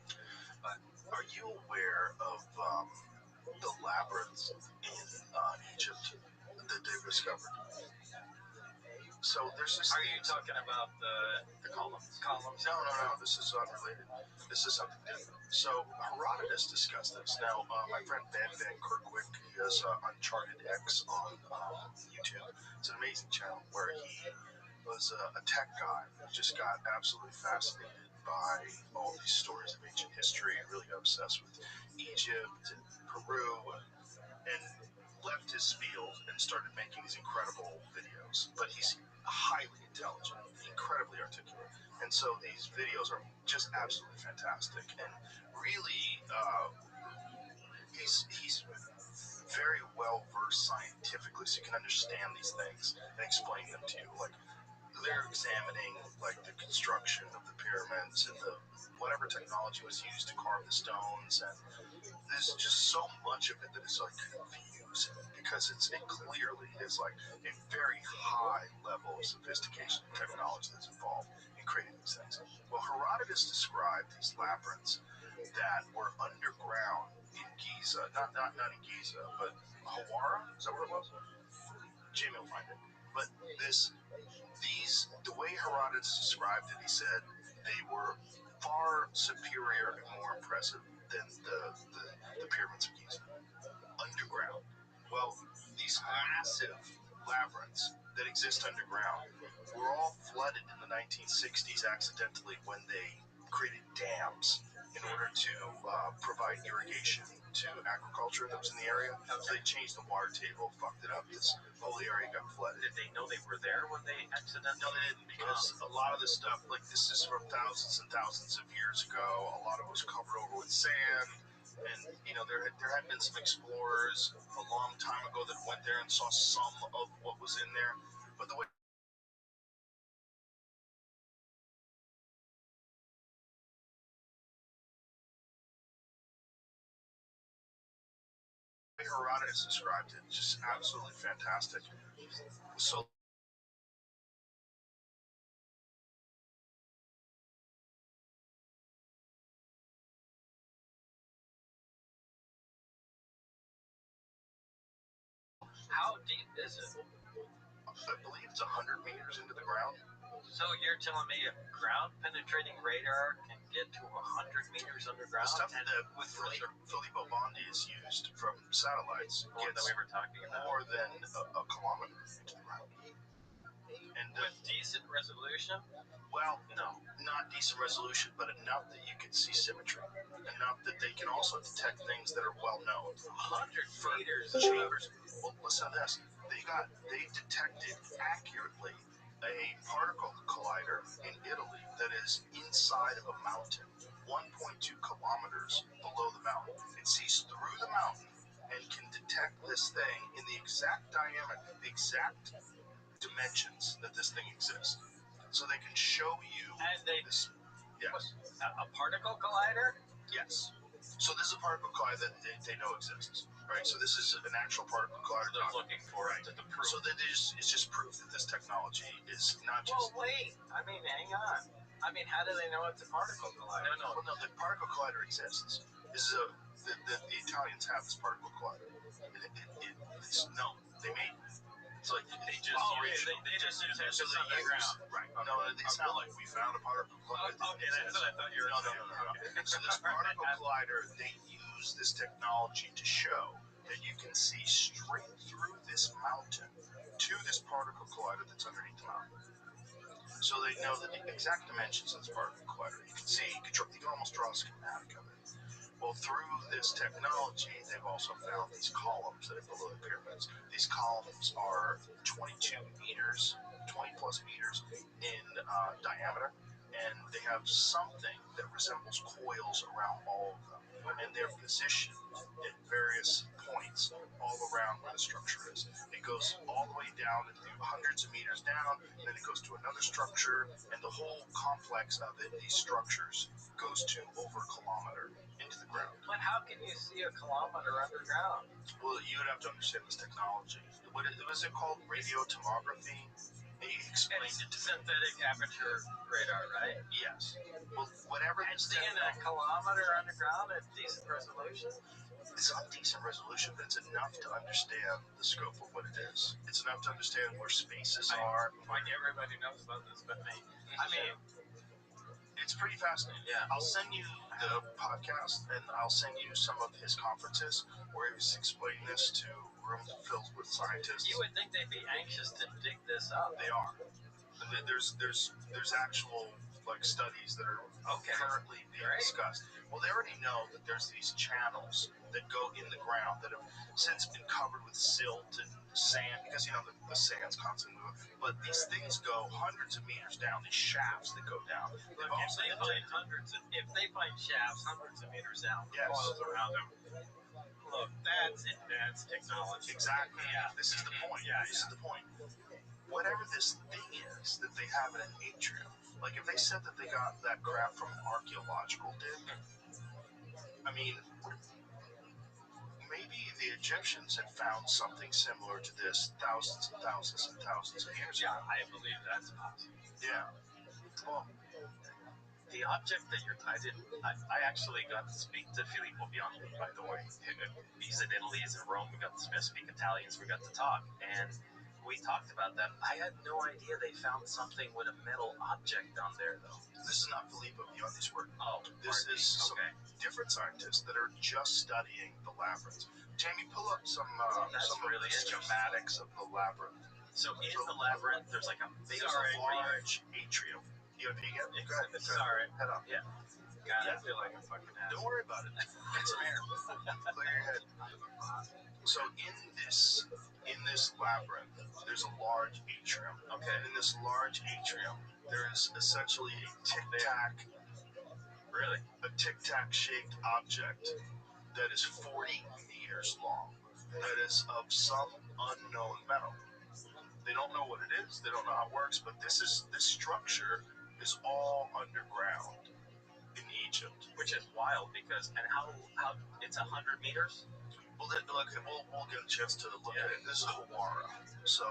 But are you aware of the labyrinths in Egypt that they've discovered? So there's this. Are you talking about the columns? No. This is unrelated. This is something different. So Herodotus discussed this. Now, my friend Ben Kirkwick, he has Uncharted X on YouTube. It's an amazing channel where he was a tech guy who just got absolutely fascinated by all these stories of ancient history and really got obsessed with Egypt and Peru and left his field and started making these incredible videos. But he's highly intelligent, incredibly articulate, and so these videos are just absolutely fantastic. And really, he's very well versed scientifically, so you can understand these things and explain them to you. Like they're examining like the construction of the pyramids and the whatever technology was used to carve the stones, and there's just so much of it that is like confusing because it clearly is like a very high level of sophistication and technology that's involved in creating these things. Well, Herodotus described these labyrinths that were underground in Giza, not in Giza, but Hawara, is that what it was? Jamie will find it. But the way Herodotus described it, he said they were far superior and more impressive than the pyramids of Giza. Underground. Well, these massive labyrinths that exist underground were all flooded in the 1960s accidentally when they created dams in order to provide irrigation to agriculture that was in the area. So they changed the water table, fucked it up. This whole area got flooded. Did they know they were there when they accidentally? No, they didn't, because a lot of this stuff, like this is from thousands and thousands of years ago. A lot of it was covered over with sand. And, there had been some explorers a long time ago that went there and saw some of what was in there. But the way Herodotus described it, just absolutely fantastic. So How deep is it? I believe it's 100 meters into the ground. So you're telling me a ground-penetrating radar can get to 100 meters underground? The stuff that with Filippo Bondi is used from satellites That we were talking about. more than a kilometer into the ground. And with decent resolution? Well, no, not decent resolution, but enough that you can see symmetry. Enough that they can also detect things that are well known. 100 meters. Chambers. Well, listen to this. They detected accurately a particle collider in Italy that is inside of a mountain, 1.2 kilometers below the mountain. It sees through the mountain and can detect this thing in the exact diameter, the exact dimensions that this thing exists. So they can show you this. Yes. A particle collider? Yes. So this is a particle collider that they know exists, right? So this is an actual particle collider. They're looking for it to prove. So that it's just proof that this technology is not just. Well, wait. I mean, hang on. I mean, how do they know it's a particle collider? No. The particle collider exists. This is the Italians have this particle collider. It's known. They made it. It's like they just they just detect it underground. Right. No, it's not like we found a particle collider. Okay, that's what I thought you were saying. No. So this particle collider, they use this technology to show that you can see straight through this mountain to this particle collider that's underneath the mountain. So they know the exact dimensions of this particle collider. You can see, you can almost draw a schematic of it. Well, through this technology, they've also found these columns that are below the pyramids. These columns are 22 meters, 20 plus meters in diameter, and they have something that resembles coils around all of them. And they're positioned at various points all around where the structure is. It goes all the way down into hundreds of meters down, and then it goes to another structure, and the whole complex of it, these structures, goes to over a kilometer into the ground. But how can you see a kilometer underground? Well, you would have to understand this technology. What was it called? Radiotomography? He explained it to synthetic aperture radar, right? Yes. Well, whatever this thing. And a kilometer underground at decent resolution? It's not decent resolution, but it's enough to understand the scope of what it is. It's enough to understand where spaces are. Everybody knows about this but me. I mean, it's pretty fascinating. Yeah. I'll send you the podcast, and I'll send you some of his conferences where he's explaining this to rooms filled with scientists. You would think they'd be anxious to dig this up. They are. There's actual like studies that are currently being discussed. Well, they already know that there's these channels that go in the ground that have since been covered with silt and sand because the sand's constantly moving. But these things go hundreds of meters down. These shafts that go down. Look, if they find shafts hundreds of meters down, yes, coils around them. Look, that's advanced technology. Exactly. Yeah. This is the point. Yeah, This is the point. Whatever this thing is that they have in an atrium, like if they said that they got that crap from an archaeological dig, I mean, maybe the Egyptians had found something similar to this thousands and thousands and thousands of years ago. I believe that's possible. Yeah. Well, the object that you're tied in, I actually got to speak to Filippo Biondi, by the way. He's in Italy, he's in Rome, we got to speak Italians, we got to talk, and we talked about that. I had no idea they found something with a metal object down there, though. This is not Filippo Biondi's work. Oh, this is some different scientists that are just studying the labyrinth. Jamie, pull up some really schematics of the labyrinth. So in the labyrinth, there's like a big large atrium. You have to get it? Go ahead. Sorry. Head up. Yeah. God, I feel like a fucking ass. Don't worry about it. Get some air. Clear your head. So in this labyrinth, there's a large atrium. Okay. And in this large atrium, there is essentially a tic-tac. Really? A tic-tac shaped object that is 40 meters long. That is of some unknown metal. They don't know what it is. They don't know how it works. But this structure is all underground in Egypt, which is wild because how it's 100 meters. Well, we'll get a chance to look at it. This is Hawara. So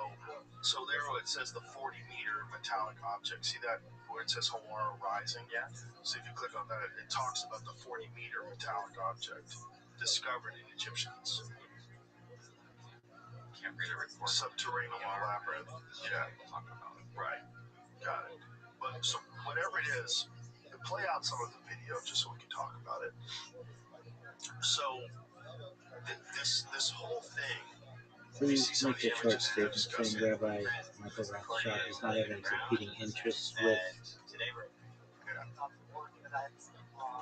there it says the 40-meter metallic object. See that where it says Hawara rising? Yeah. So if you click on that, it talks about the 40-meter metallic object discovered in Egyptians. Can't read a report. Subterranean labyrinth. Yeah. Talk about it. Right. Got it. But so whatever it is, play out some of the video just so we can talk about it. So this whole thing. Please make a short statement saying Rabbi Michael Rothschild is not having competing interests with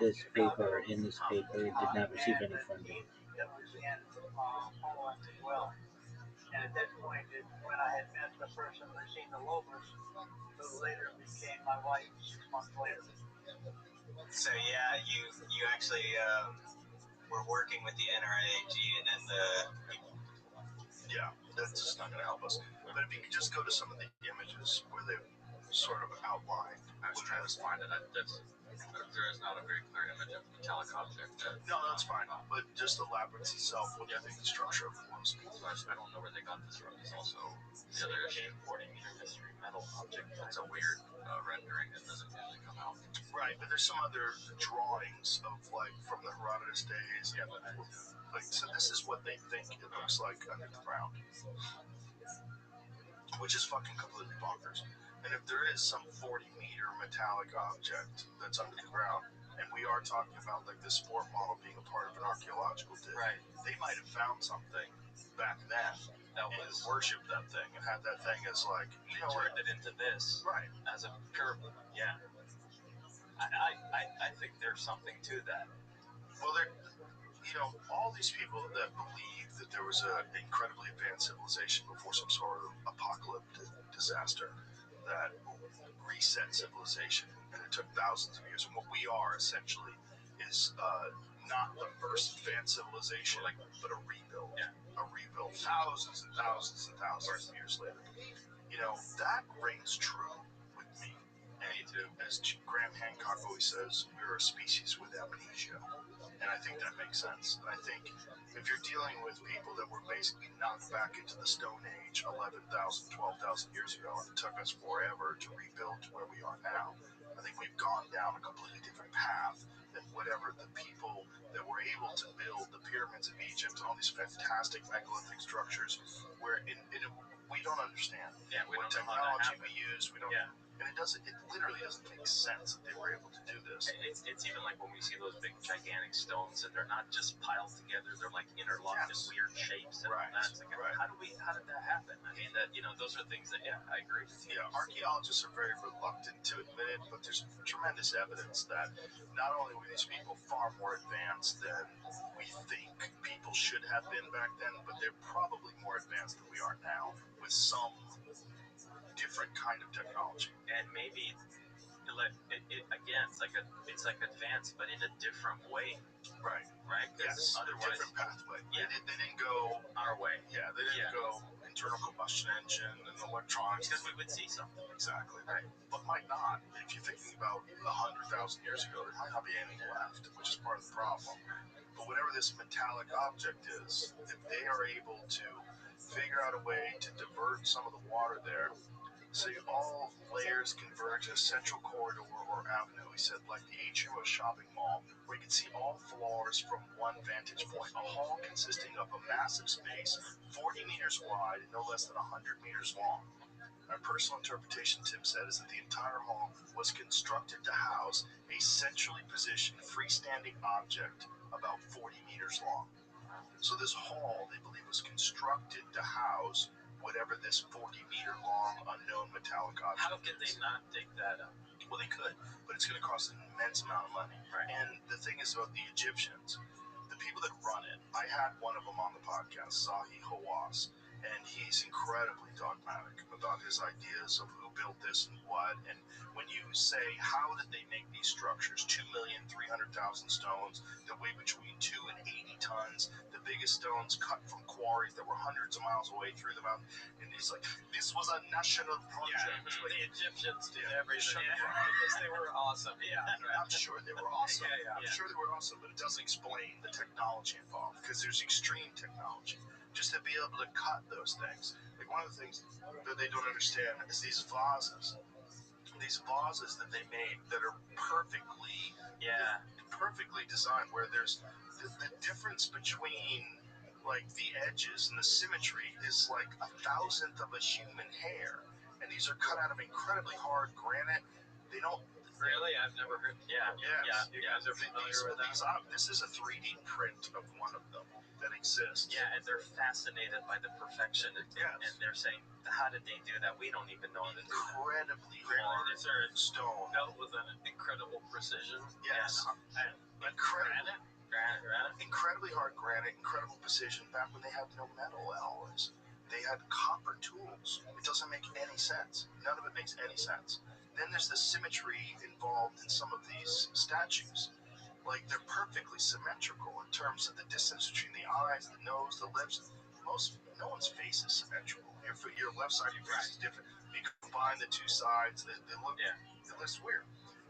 this paper. In this paper, it did not receive any funding. And at that point, when I had met the person, Regina Lopez, who later became my wife 6 months later. So yeah, you actually were working with the NRAG and the. Yeah, that's just not going to help us. But if you could just go to some of the images where they sort of outlined. I was trying to find it. There is not a very clear image of the metallic object. No, that's fine. But just the labyrinth itself, what do you think the structure of it was? I don't know where they got this from. It's also the other issue, 40-meter mystery metal object. That's a weird rendering that doesn't usually come out. Right, but there's some other drawings of like from the Herodotus days. Yeah, but so this is what they think it looks like under the ground, which is fucking completely bonkers. And if there is some 40-meter metallic object that's under the ground, and we are talking about like this sport model being a part of an archaeological dig, right? They might have found something back then that was worshipped that thing and had that thing as like turned it into this, right? As a pure, yeah. I think there's something to that. Well, all these people that believe that there was an incredibly advanced civilization before some sort of apocalyptic disaster that reset civilization, and it took thousands of years. And what we are essentially is not the first advanced civilization, but a rebuild. Yeah. A rebuild, thousands and thousands and thousands of years later. That rings true with me. And as Graham Hancock always says, we're a species with amnesia. And I think that makes sense. And I think if you're dealing with people that were basically knocked back into the Stone Age 11,000, 12,000 years ago, and it took us forever to rebuild to where we are now, I think we've gone down a completely different path than whatever the people that were able to build the pyramids of Egypt and all these fantastic megalithic structures, where we don't understand. Yeah, we what don't technology know we use. We don't. Yeah. And it literally doesn't make sense that they were able to do this. It's even like when we see those big gigantic stones, and they're not just piled together; they're like interlocked in weird shapes. And that's like, how did that happen? I mean, those are things that, I agree with you. Yeah, archaeologists are very reluctant to admit it, but there's tremendous evidence that not only were these people far more advanced than we think people should have been back then, but they're probably more advanced than we are now with some different kind of technology. And maybe again, it's like advanced, but in a different way. Right. Yes. Otherwise, different pathway. Yeah. They didn't go our way. Yeah, they didn't go internal combustion engine and electronics. Because we would see something. Exactly. Right. But might not. If you're thinking about 100,000 years ago, there might not be anything left, which is part of the problem. But whatever this metallic object is, if they are able to figure out a way to divert some of the water there, so all layers converge in a central corridor or avenue, he said, like the atrium of a shopping mall, where you can see all floors from one vantage point. A hall consisting of a massive space, 40 meters wide and no less than 100 meters long. My personal interpretation, Tim said, is that the entire hall was constructed to house a centrally positioned freestanding object about 40 meters long. So this hall, they believe, was constructed to house whatever this 40-meter-long unknown metallic object How could they not dig that up? Well, they could, but it's going to cost an immense amount of money. Right. And the thing is about the Egyptians, the people that run it, I had one of them on the podcast, Zahi Hawass, and he's incredibly dogmatic about his ideas of who built this and what. And when you say, how did they make these structures? 2,300,000 stones that weigh between 2 and 80 tons. The biggest stones cut from quarries that were hundreds of miles away through the mountain. And he's like, this was a national project. Yeah, like, the Egyptians did everything. Because they were awesome. Yeah, I'm sure they were awesome. I'm sure they were awesome, but it doesn't explain the technology involved, because there's extreme technology. Just to be able to cut those things. Like, one of the things that they don't understand is these vases. These vases that they made that are perfectly designed, where there's the difference between like the edges and the symmetry is like 1,000th of a human hair, and these are cut out of incredibly hard granite. They don't really. I've never heard. You guys are familiar with that. This is a 3D print of one of them that exists. Yeah, and they're fascinated by the perfection, and they're saying, how did they do that? We don't even know. Incredibly hard stone built with an incredible precision. Yes. Incredibly hard granite, incredible precision. Back when they had no metal alloys, they had copper tools. It doesn't make any sense. None of it makes any sense. Then there's the symmetry involved in some of these statues. Like, they're perfectly symmetrical in terms of the distance between the eyes, the nose, the lips. No one's face is symmetrical. Your left side of your face is different. You combine the two sides, it looks weird.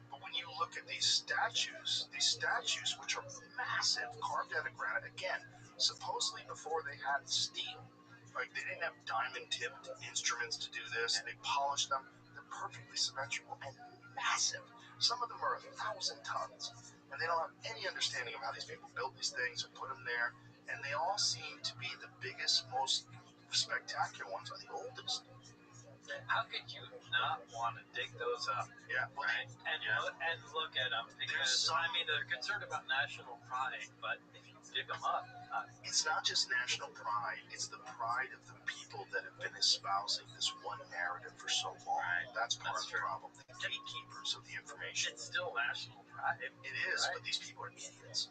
But when you look at these statues, which are massive, carved out of granite, again, supposedly before they had steel, like, they didn't have diamond-tipped instruments to do this. They polished them. They're perfectly symmetrical and massive. Some of them are 1,000 tons. And they don't have any understanding of how these people built these things or put them there. And they all seem to be the biggest, most spectacular ones, are the oldest. How could you not want to dig those up? Yeah, right? And look at them, because they're concerned about national pride, but if you dig them up, it's not just national pride; it's the pride of the people that have been espousing this one narrative for so long. Right. That's part of the problem. The gatekeepers of the information. It's still national pride. It is, right? But these people are idiots.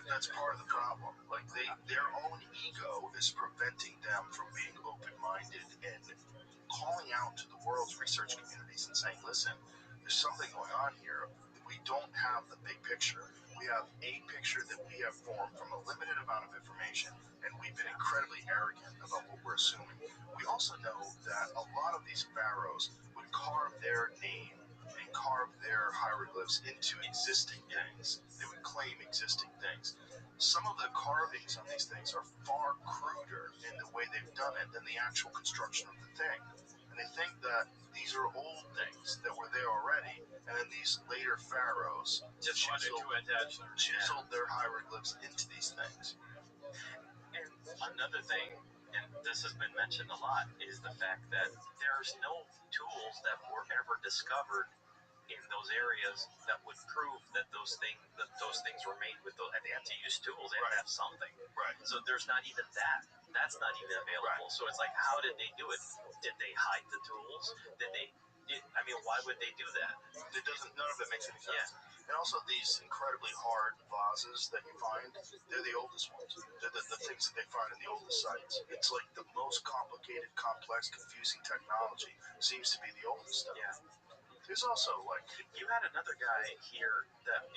That's part of the problem. Like, their own ego is preventing them from being open-minded and calling out to the world's research communities and saying, listen, there's something going on here. We don't have the big picture. We have a picture that we have formed from a limited amount of information, and we've been incredibly arrogant about what we're assuming. We also know that a lot of these pharaohs would carve their name and carve their hieroglyphs into existing things. They would claim existing things. Some of the carvings on these things are far cruder in the way they've done it than the actual construction of the thing. And they think that these are old things that were there already, and then these later pharaohs just chiseled their hieroglyphs into these things. And another thing, and this has been mentioned a lot, is the fact that there's no tools that were ever discovered in those areas that would prove that those things were made with those. And they have to use tools. They have to have something. Right. So there's not even that. That's not even available. Right. So it's like, how did they do it? Did they hide the tools? I mean, why would they do that? None of it makes any sense. Yeah. And also these incredibly hard vases that you find, they're the oldest ones. They're the things that they find in the oldest sites. It's like the most complicated, complex, confusing technology seems to be the oldest stuff. Yeah. There's also like, you had another guy here that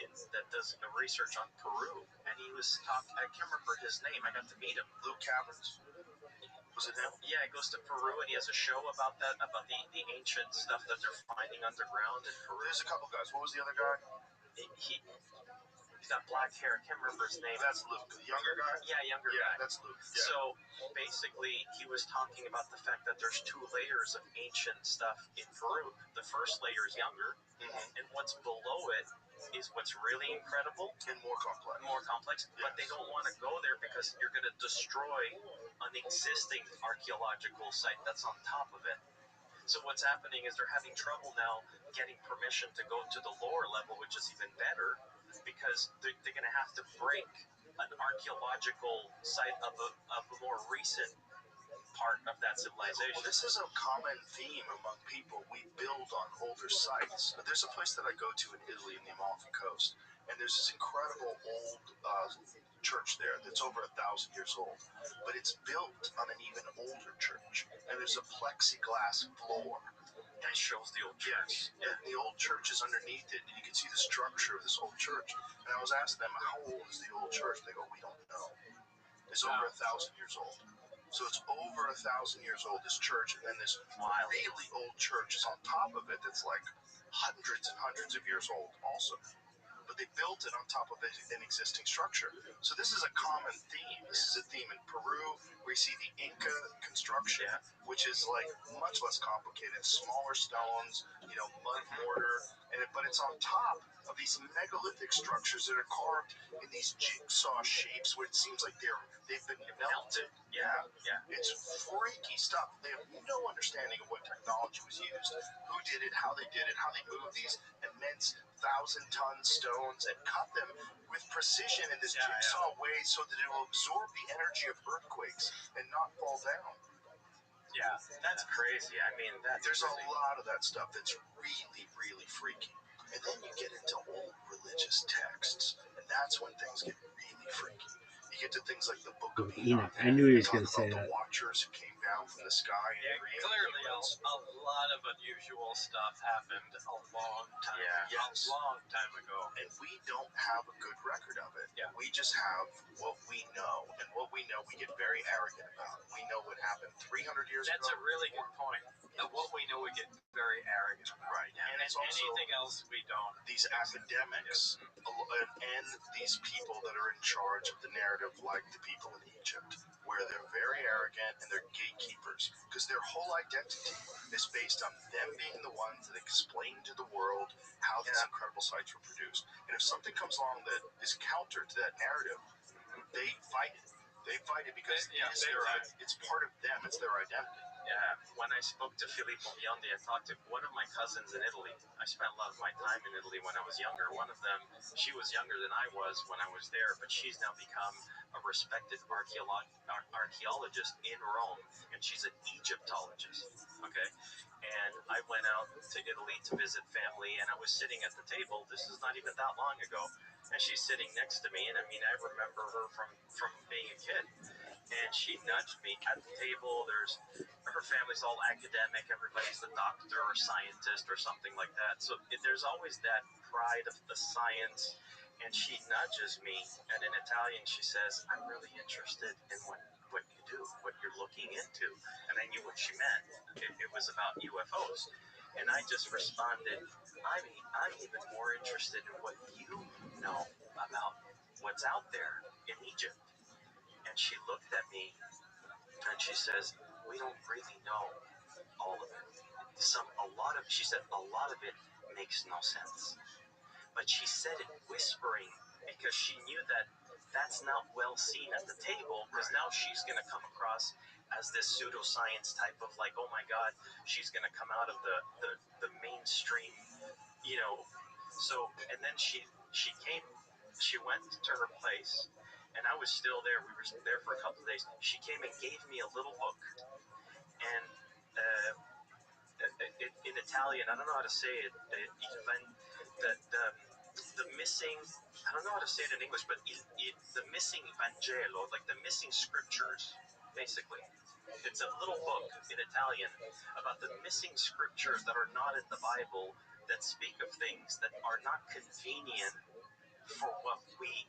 does research on Peru, and he was I can't remember his name. I got to meet him. Luke Caverns. Was it him? Yeah, he goes to Peru and he has a show about that, about the ancient stuff that they're finding underground in Peru. There's a couple guys. What was the other guy? He's got black hair. I can't remember his name. That's Luke. The younger guy? Yeah, younger guy. That's Luke. Yeah. So basically, he was talking about the fact that there's 2 layers of ancient stuff in Peru. The first layer is younger, and what's below it is what's really incredible and more complex. Yes. But they don't want to go there because you're going to destroy an existing archaeological site that's on top of it. So what's happening is they're having trouble now getting permission to go to the lower level, which is even better, because they're going to have to break an archaeological site of a more recent part of that civilization. Well, this is a common theme among people. We build on older sites. There's a place that I go to in Italy in the Amalfi Coast, and there's this incredible old church there that's over 1,000 years old, but it's built on an even older church, and there's a plexiglass floor. That shows the old church. Yeah, the old church is underneath it, and you can see the structure of this old church. And I was asking them, how old is the old church? They go, we don't know. It's over 1,000 years old. So it's over 1,000 years old, this church, and then this really old church is on top of it that's like hundreds and hundreds of years old also. But they built it on top of an existing structure. So this is a common theme. This is a theme in Peru where you see the Inca construction, which is like much less complicated, smaller stones, mud mortar, but it's on top of these megalithic structures that are carved in these jigsaw shapes where it seems like they've been melted. Yeah. It's freaky stuff. They have no understanding of what technology was used, who did it, how they moved these immense 1,000-ton stones and cut them with precision in this jigsaw way so that it will absorb the energy of earthquakes and not fall down. Yeah, that's crazy. I mean, there's a lot of that stuff that's really, really freaky. And then you get into old religious texts, and that's when things get really freaky. You get to things like the Book of Enoch. I knew he was going to say the that. Watchers who came down from the sky. Yeah, clearly a lot of unusual stuff happened a long time ago. And we don't have a good record of it. Yeah. We just have what we know. And what we know, we get very arrogant about. We know what happened 300 years ago. That's a really good point. What we know, we get very arrogant about. Right. And it's also anything else we don't. These academics and these people that are in charge of the narrative, like the people in Egypt, where they're very arrogant and they're gatekeepers, because their whole identity is based on them being the ones that explain to the world how these incredible sites were produced. And if something comes along that is counter to that narrative, they fight it. They fight it because it's part of them. It's their identity. Yeah, when I spoke to Filippo Biondi, I talked to one of my cousins in Italy. I spent a lot of my time in Italy when I was younger. One of them, she was younger than I was when I was there, but she's now become a respected archaeologist in Rome, and she's an Egyptologist, okay? And I went out to Italy to visit family, and I was sitting at the table. This is not even that long ago, and she's sitting next to me, and I mean, I remember her from being a kid. And she nudged me at the table. Her family's all academic. Everybody's the doctor or scientist or something like that. So there's always that pride of the science. And she nudges me, and in Italian she says, "I'm really interested in what you do, what you're looking into." And I knew what she meant. It was about UFOs. And I just responded, I'm even more interested in what you know about what's out there in Egypt. And she looked at me and she says, "We don't really know all of it. She said, a lot of it makes no sense." But she said it whispering because she knew that that's not well seen at the table, because now she's going to come across as this pseudoscience type of like, oh my God, she's going to come out of the mainstream, you know. So, and then she went to her place, and I was still there. We were there for a couple of days. She came and gave me a little book, and in Italian, I don't know how to say it. The missing, I don't know how to say it in English, but the missing Vangelo, like the missing scriptures, basically. It's a little book in Italian about the missing scriptures that are not in the Bible, that speak of things that are not convenient for what we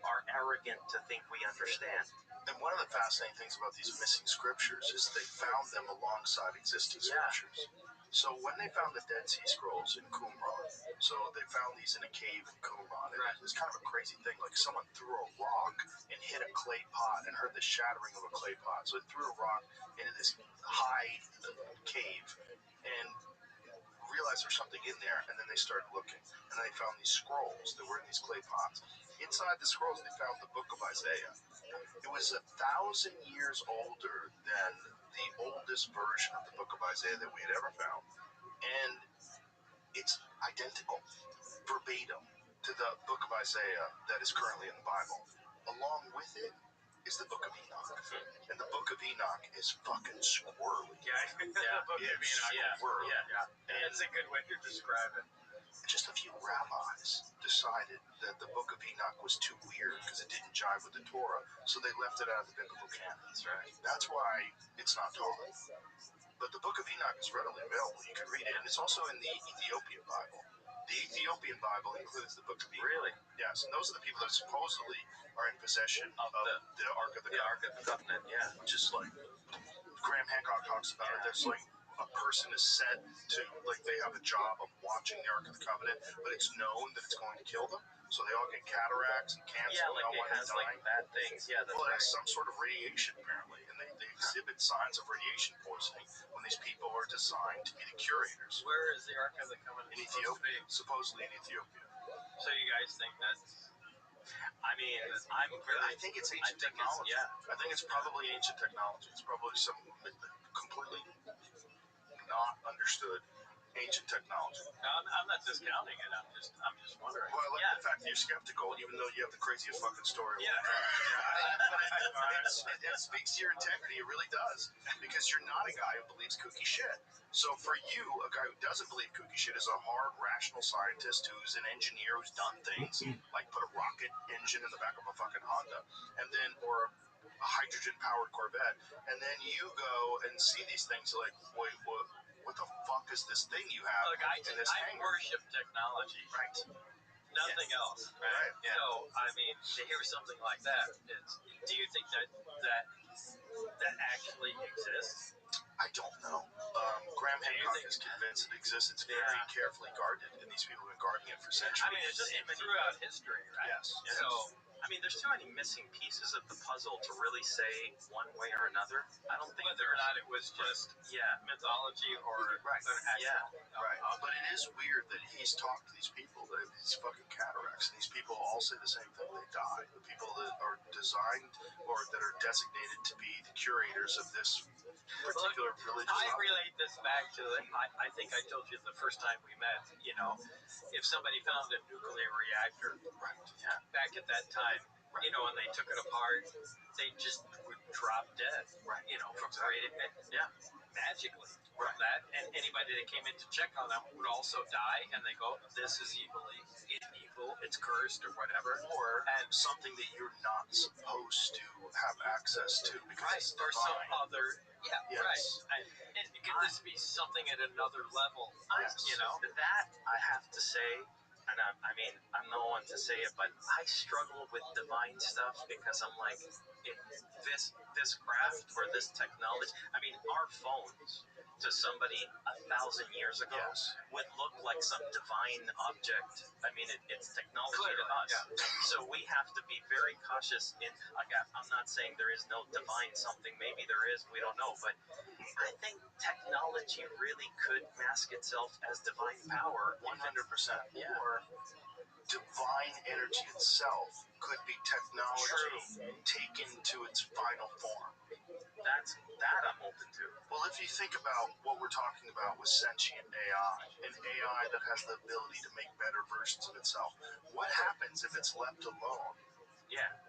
are arrogant to think we understand. And one of the fascinating things about these missing scriptures is they found them alongside existing scriptures. So when they found the Dead Sea Scrolls in Qumran, so they found these in a cave in Qumran, and it was kind of a crazy thing. Like someone threw a rock and hit a clay pot and heard the shattering of a clay pot. So they threw a rock into this high cave and realized there's something in there, and then they started looking, and then they found these scrolls that were in these clay pots. Inside the scrolls, they found the book of Isaiah. It was 1,000 years older than the oldest version of the book of Isaiah that we had ever found, and it's identical, verbatim, to the book of Isaiah that is currently in the Bible. Along with it is the book of Enoch, and the book of Enoch is fucking squirrely. Squirrely. That's a good way to describe it. Just a few rabbis decided that the book of Enoch was too weird because it didn't jive with the Torah, so they left it out of the biblical canon. That's right. That's why it's not taught. But the book of Enoch is readily available. You can read it, and it's also in the Ethiopian Bible. The Ethiopian Bible includes the book of Enoch. Really? Yes, and those are the people that supposedly are in possession of the Ark of the Covenant. Ark of the Covenant, yeah. Which is like, Graham Hancock talks about it. There's like, a person is set to, like, they have a job of watching the Ark of the Covenant, but it's known that it's going to kill them, so they all get cataracts and cancer. Yeah, like it has like bad things. Yeah, that's well, it has some sort of radiation apparently, and they exhibit signs of radiation poisoning when these people are designed to be the curators. Where is the Ark of the Covenant? In Ethiopia, supposedly in Ethiopia. So you guys think that's? I mean, I think it's ancient technology. I think it's probably ancient technology. It's probably some completely not understood ancient technology. No, I'm not discounting it. I'm just wondering. Well, I like the fact that you're skeptical, even though you have the craziest fucking story. Yeah. It speaks to your integrity. It really does, because you're not a guy who believes kooky shit. So for you, a guy who doesn't believe kooky shit is a hard, rational scientist who's an engineer who's done things like put a rocket engine in the back of a fucking Honda, and then or a hydrogen-powered Corvette, and then you go and see these things like, wait, what the fuck is this thing you have? Look, I worship technology. Right. Nothing else. Right. Yeah. So, I mean, to hear something like that, do you think that actually exists? I don't know. Graham Hancock is convinced it exists. It's very carefully guarded, and these people have been guarding it for centuries. I mean, it's just throughout history, right? Yes. So, I mean, there's too many missing pieces of the puzzle to really say one way or another. I don't think whether or not it was just mythology or But it is weird that he's talked to these people that have these fucking cataracts, and these people all say the same thing. They die. The people that are designed or that are designated to be the curators of this particular religious. I relate this back to I think I told you the first time we met. You know, if somebody found a nuclear reactor, back at that time, you know, and they took it apart, they just would drop dead, you know, from magically from that, and anybody that came in to check on them would also die, and they go, this is evil, it's cursed or whatever, and something that you're not supposed to have access to because it's or divine. some other and could this be something at another level? You know, that I have to say, and I mean, I'm no one to say it, but I struggle with divine stuff because I'm like, this craft or this technology. I mean, our phones to somebody 1,000 years ago would look like some divine object. I mean, it's technology to us. So we have to be very cautious. I'm not saying there is no divine something. Maybe there is. We don't know. But I think technology really could mask itself as divine power. 100%. Yeah. Or divine energy itself could be technology taken to its final form. That I'm open to. Well, if you think about what we're talking about with sentient AI, an AI that has the ability to make better versions of itself, what happens if it's left alone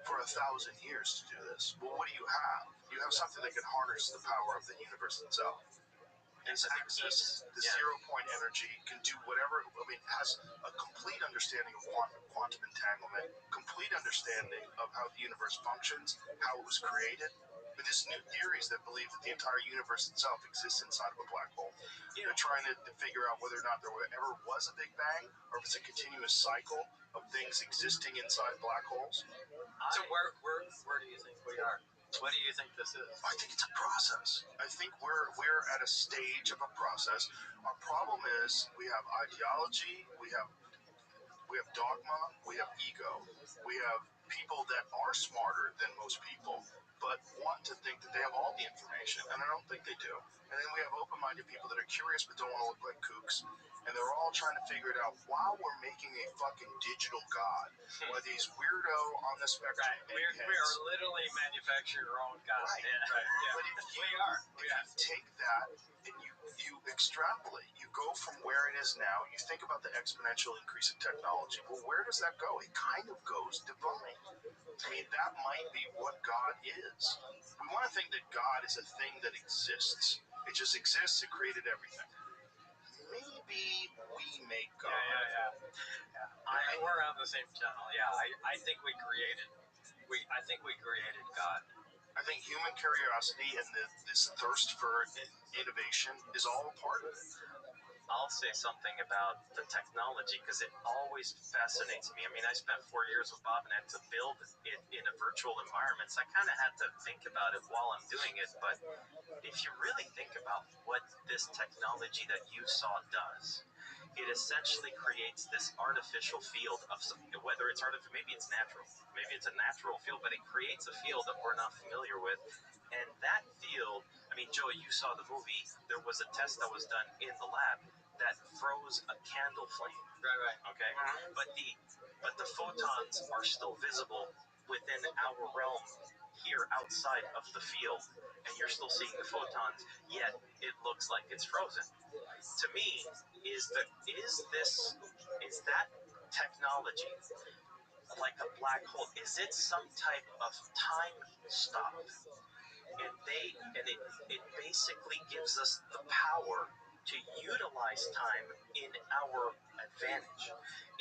for 1,000 years to do this? Well, what do you have? You have something that can harness the power of the universe itself. It's access the zero-point energy, can do whatever. I mean, has a complete understanding of quantum entanglement, complete understanding of how the universe functions, how it was created. But there's new theories that believe that the entire universe itself exists inside of a black hole. They're trying to figure out whether or not there ever was a Big Bang, or if it's a continuous cycle of things existing inside black holes. So where do you think we are? What do you think this is? I think it's a process. I think we're at a stage of a process. Our problem is we have ideology, we have dogma, we have ego. We have people that are smarter than most people, but want to think that they have all the information, and I don't think they do. And then we have open-minded people that are curious but don't want to look like kooks, and they're all trying to figure it out while we're making a fucking digital god. One of these weirdo on the spectrum. We are literally manufacturing our own god. Right. But if you take that and you extrapolate, you go from where it is now, you think about the exponential increase in technology. Well, where does that go? It kind of goes divine. I mean, that might be what God is. We want to think that God is a thing that exists. It just exists. It created everything. Maybe we make God. We're on the same channel. Yeah, I think we created God. I think human curiosity and this thirst for innovation is all a part of it. I'll say something about the technology because it always fascinates me. I mean, I spent 4 years with Bob and Ed to build it in a virtual environment, so I kind of had to think about it while I'm doing it. But if you really think about what this technology that you saw does, it essentially creates this artificial field of whether it's artificial, maybe it's natural, maybe it's a natural field, but it creates a field that we're not familiar with. And that field, I mean, Joey, you saw the movie. There was a test that was done in the lab that froze a candle flame. Right. Okay. But the photons are still visible within our realm here outside of the field, and you're still seeing the photons. Yet it looks like it's frozen. To me, is that technology like a black hole? Is it some type of time stop? And it basically gives us the power to utilize time in our advantage.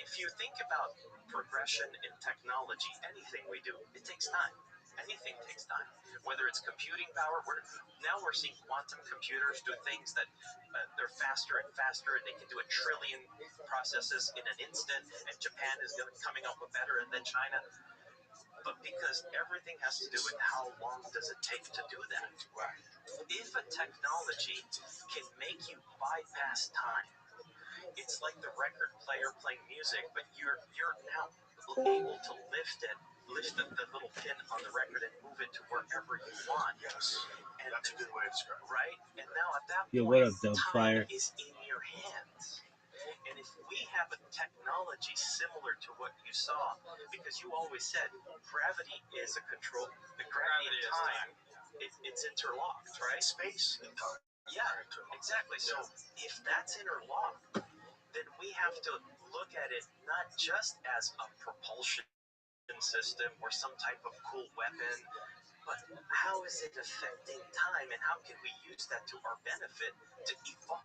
If you think about progression in technology, anything we do, it takes time. Anything takes time. Whether it's computing power, we're seeing quantum computers do things that they're faster and faster, and they can do 1 trillion processes in an instant, and Japan is coming up with better, and then China. But because everything has to do with how long does it take to do that. If a technology can make you bypass time, it's like the record player playing music, but you're now able to lift the little pin on the record and move it to wherever you want. Yes, and that's a good way to describe it. Right? And now at that Yo, point, what up, time is in your hands. And if we have a technology similar to what you saw, because you always said gravity is a control, the gravity of time, it's interlocked, right? Space and time. Yeah, exactly. So if that's interlocked, then we have to look at it not just as a propulsion system or some type of cool weapon, but how is it affecting time, and how can we use that to our benefit to evolve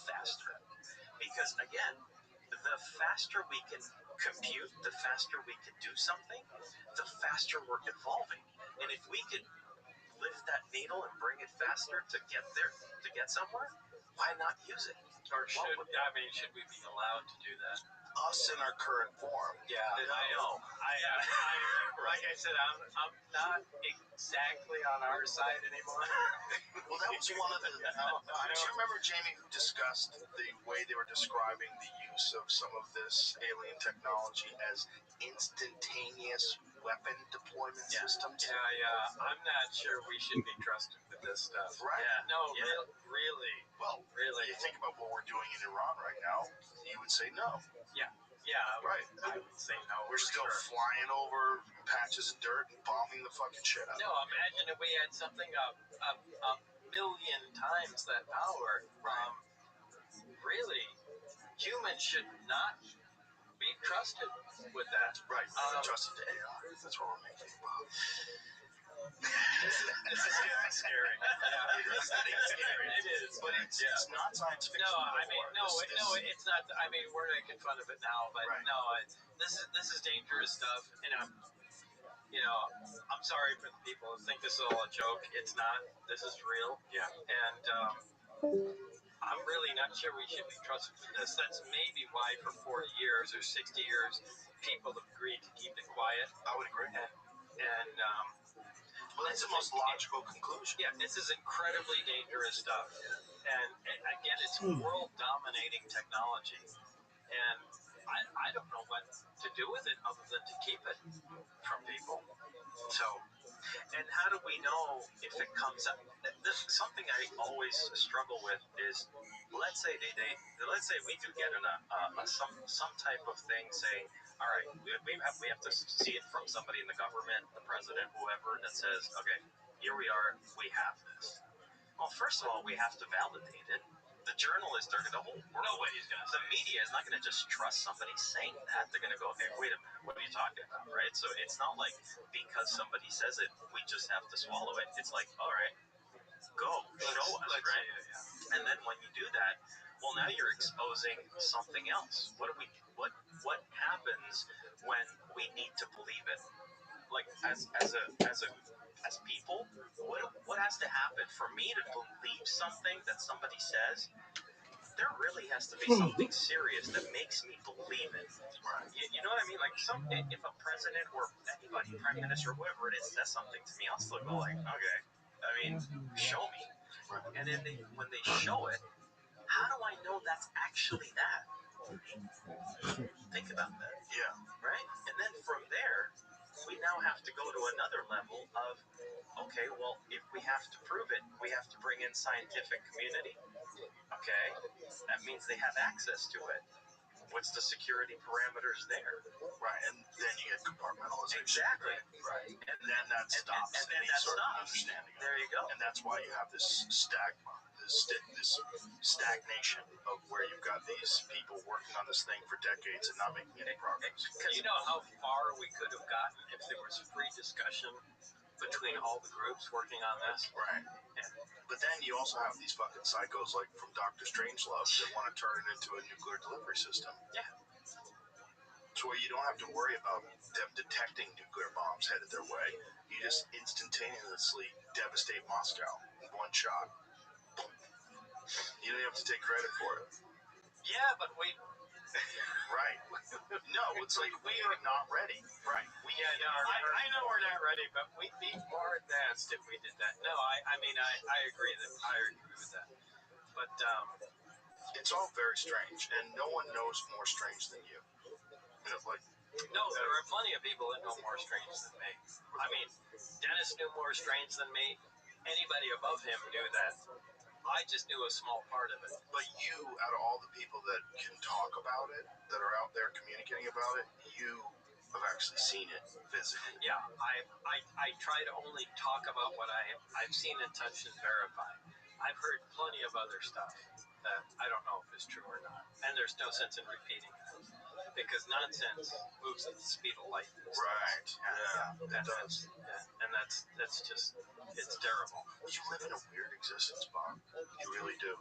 faster? Because again, the faster we can compute, the faster we can do something, the faster we're evolving. And if we could lift that needle and bring it faster to get there, to get somewhere, why not use it? Or should we be allowed to do that? Us in our current form. Yeah, I know. Like I said, I'm not exactly on our side anymore. Well, that was one of the. Do you remember, Jamie, who discussed the way they were describing the use of some of this alien technology as instantaneous weapon deployment systems? Yeah. I'm not sure we should be trusted with this stuff. Right? Yeah. No, really. Well, really, you think about what we're doing in Iran right now, you would say no. Yeah. Yeah, Right. I would say no. We're still flying over patches of dirt and bombing the fucking shit out. No, imagine if we had something a million times that power. Really, humans should not be trusted with that. Right. Trusted to AI. That's what we're making about. This is getting scary. Yeah, It's getting scary. It is. But it's not science fiction. No, I mean, no, it's not. I mean, we're making fun of it now, but right. no, this is dangerous stuff. And I'm sorry for the people who think this is all a joke. It's not. This is real. Yeah. And I'm really not sure we should be trusted with this. That's maybe why for 40 years or 60 years, people have agreed to keep it quiet. I would agree. And well, that's the most logical conclusion. Yeah, this is incredibly dangerous stuff. And again, it's world-dominating technology. And I don't know what to do with it other than to keep it from people. So, and how do we know if it comes up? Something I always struggle with is, let's say let's say we do get some type of thing saying, all right, we have to see it from somebody in the government, the president, whoever, that says, okay, here we are, we have this. Well, first of all, we have to validate it. The journalists are the whole world. Nobody's going to. The media is not going to just trust somebody saying that. They're going to go, hey, wait a minute, what are you talking about, right? So it's not like because somebody says it, we just have to swallow it. It's like, all right, go, show us, right? And then when you do that, well, now you're exposing something else. What happens when we need to believe it? Like as people, what has to happen for me to believe something that somebody says? There really has to be something serious that makes me believe it. You know what I mean? Like if a president or anybody, prime minister, whoever it is, says something to me, I'll still go like, okay. I mean, show me. And then when they show it, how do I know that's actually that? Think about that. Yeah. Right? And then from there, we now have to go to another level of, okay, well, if we have to prove it, we have to bring in scientific community. Okay, that means they have access to it. What's the security parameters there? Right, and then you get compartmentalization. Exactly. Right. And then that stops. And then that stops. Understanding. There you go. And that's why you have this stagnation of where you've got these people working on this thing for decades and not making any progress. Because you know how far we could have gotten if there was free discussion between all the groups working on this? Right. But then you also have these fucking psychos like from Dr. Strangelove that want to turn it into a nuclear delivery system. Yeah. So where you don't have to worry about them detecting nuclear bombs headed their way. You just instantaneously devastate Moscow in one shot. You don't have to take credit for it. Yeah, but we... Right. No, it's like we are not ready. Right. I know we're not ready, but we'd be more advanced if we did that. No, I mean, I agree with that. But it's all very strange, and no one knows more strange than you. No, there are plenty of people that know more strange than me. I mean, Dennis knew more strange than me. Anybody above him knew that. I just knew a small part of it. But you, out of all the people that can talk about it, that are out there communicating about it, you have actually seen it physically. Yeah, I try to only talk about what I've seen and touched and verified. I've heard plenty of other stuff that I don't know if it's true or not. And there's no sense in repeating it. Because nonsense moves at the speed of light. Right. Yeah, it does. And that's just, it's terrible. You live in a weird existence, Bob. You really do.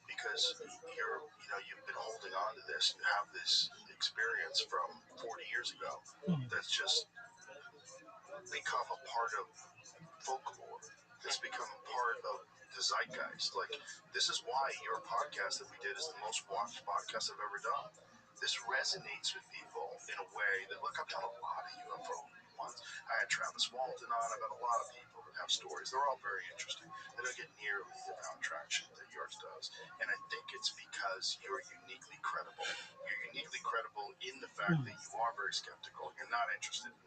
Because you've been holding on to this and you have this experience from 40 years ago that's just become a part of folklore. It's become a part of the zeitgeist. Like, this is why your podcast that we did is the most watched podcast I've ever done. This resonates with people in a way that, look, I've done a lot of UFO ones. I had Travis Walton on. I've got a lot of people that have stories. They're all very interesting. They don't get nearly the amount of traction that yours does. And I think it's because you're uniquely credible. You're uniquely credible in the fact that you are very skeptical. You're not interested in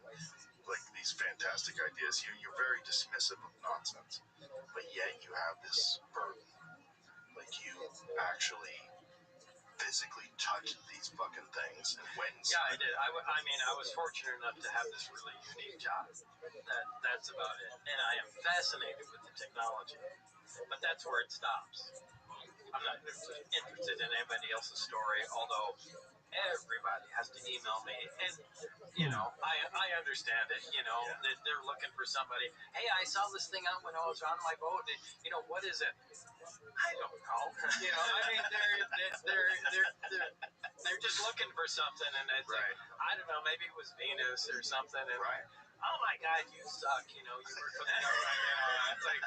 like these fantastic ideas. You're very dismissive of nonsense. But yet you have this burden. Like, you actually physically touch these fucking things and went inside? Yeah, I did. I mean, I was fortunate enough to have this really unique job. That's about it. And I am fascinated with the technology, but that's where it stops. I'm not interested in anybody else's story, although everybody has to email me. And, you know, I understand it, you know, that they're looking for somebody. Hey, I saw this thing out when I was on my boat. And, you know, what is it? I don't know. You know, I mean, they're just looking for something, and it's like, I don't know, maybe it was Venus or something, and oh my God, you suck. You know, you were cooking up right now. It's like,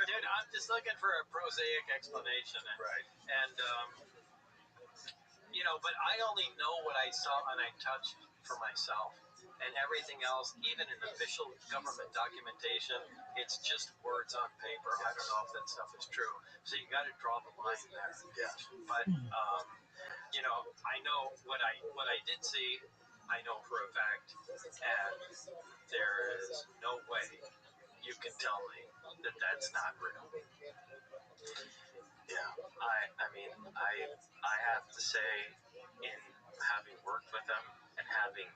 dude, I'm just looking for a prosaic explanation, and you know, but I only know what I saw and I touched for myself. And everything else, even in official government documentation, it's just words on paper. I don't know if that stuff is true. So you got to draw the line there. Yeah. But you know, I know what I did see. I know for a fact, and there is no way you can tell me that that's not real. Yeah. I mean, I have to say, in having worked with them and having,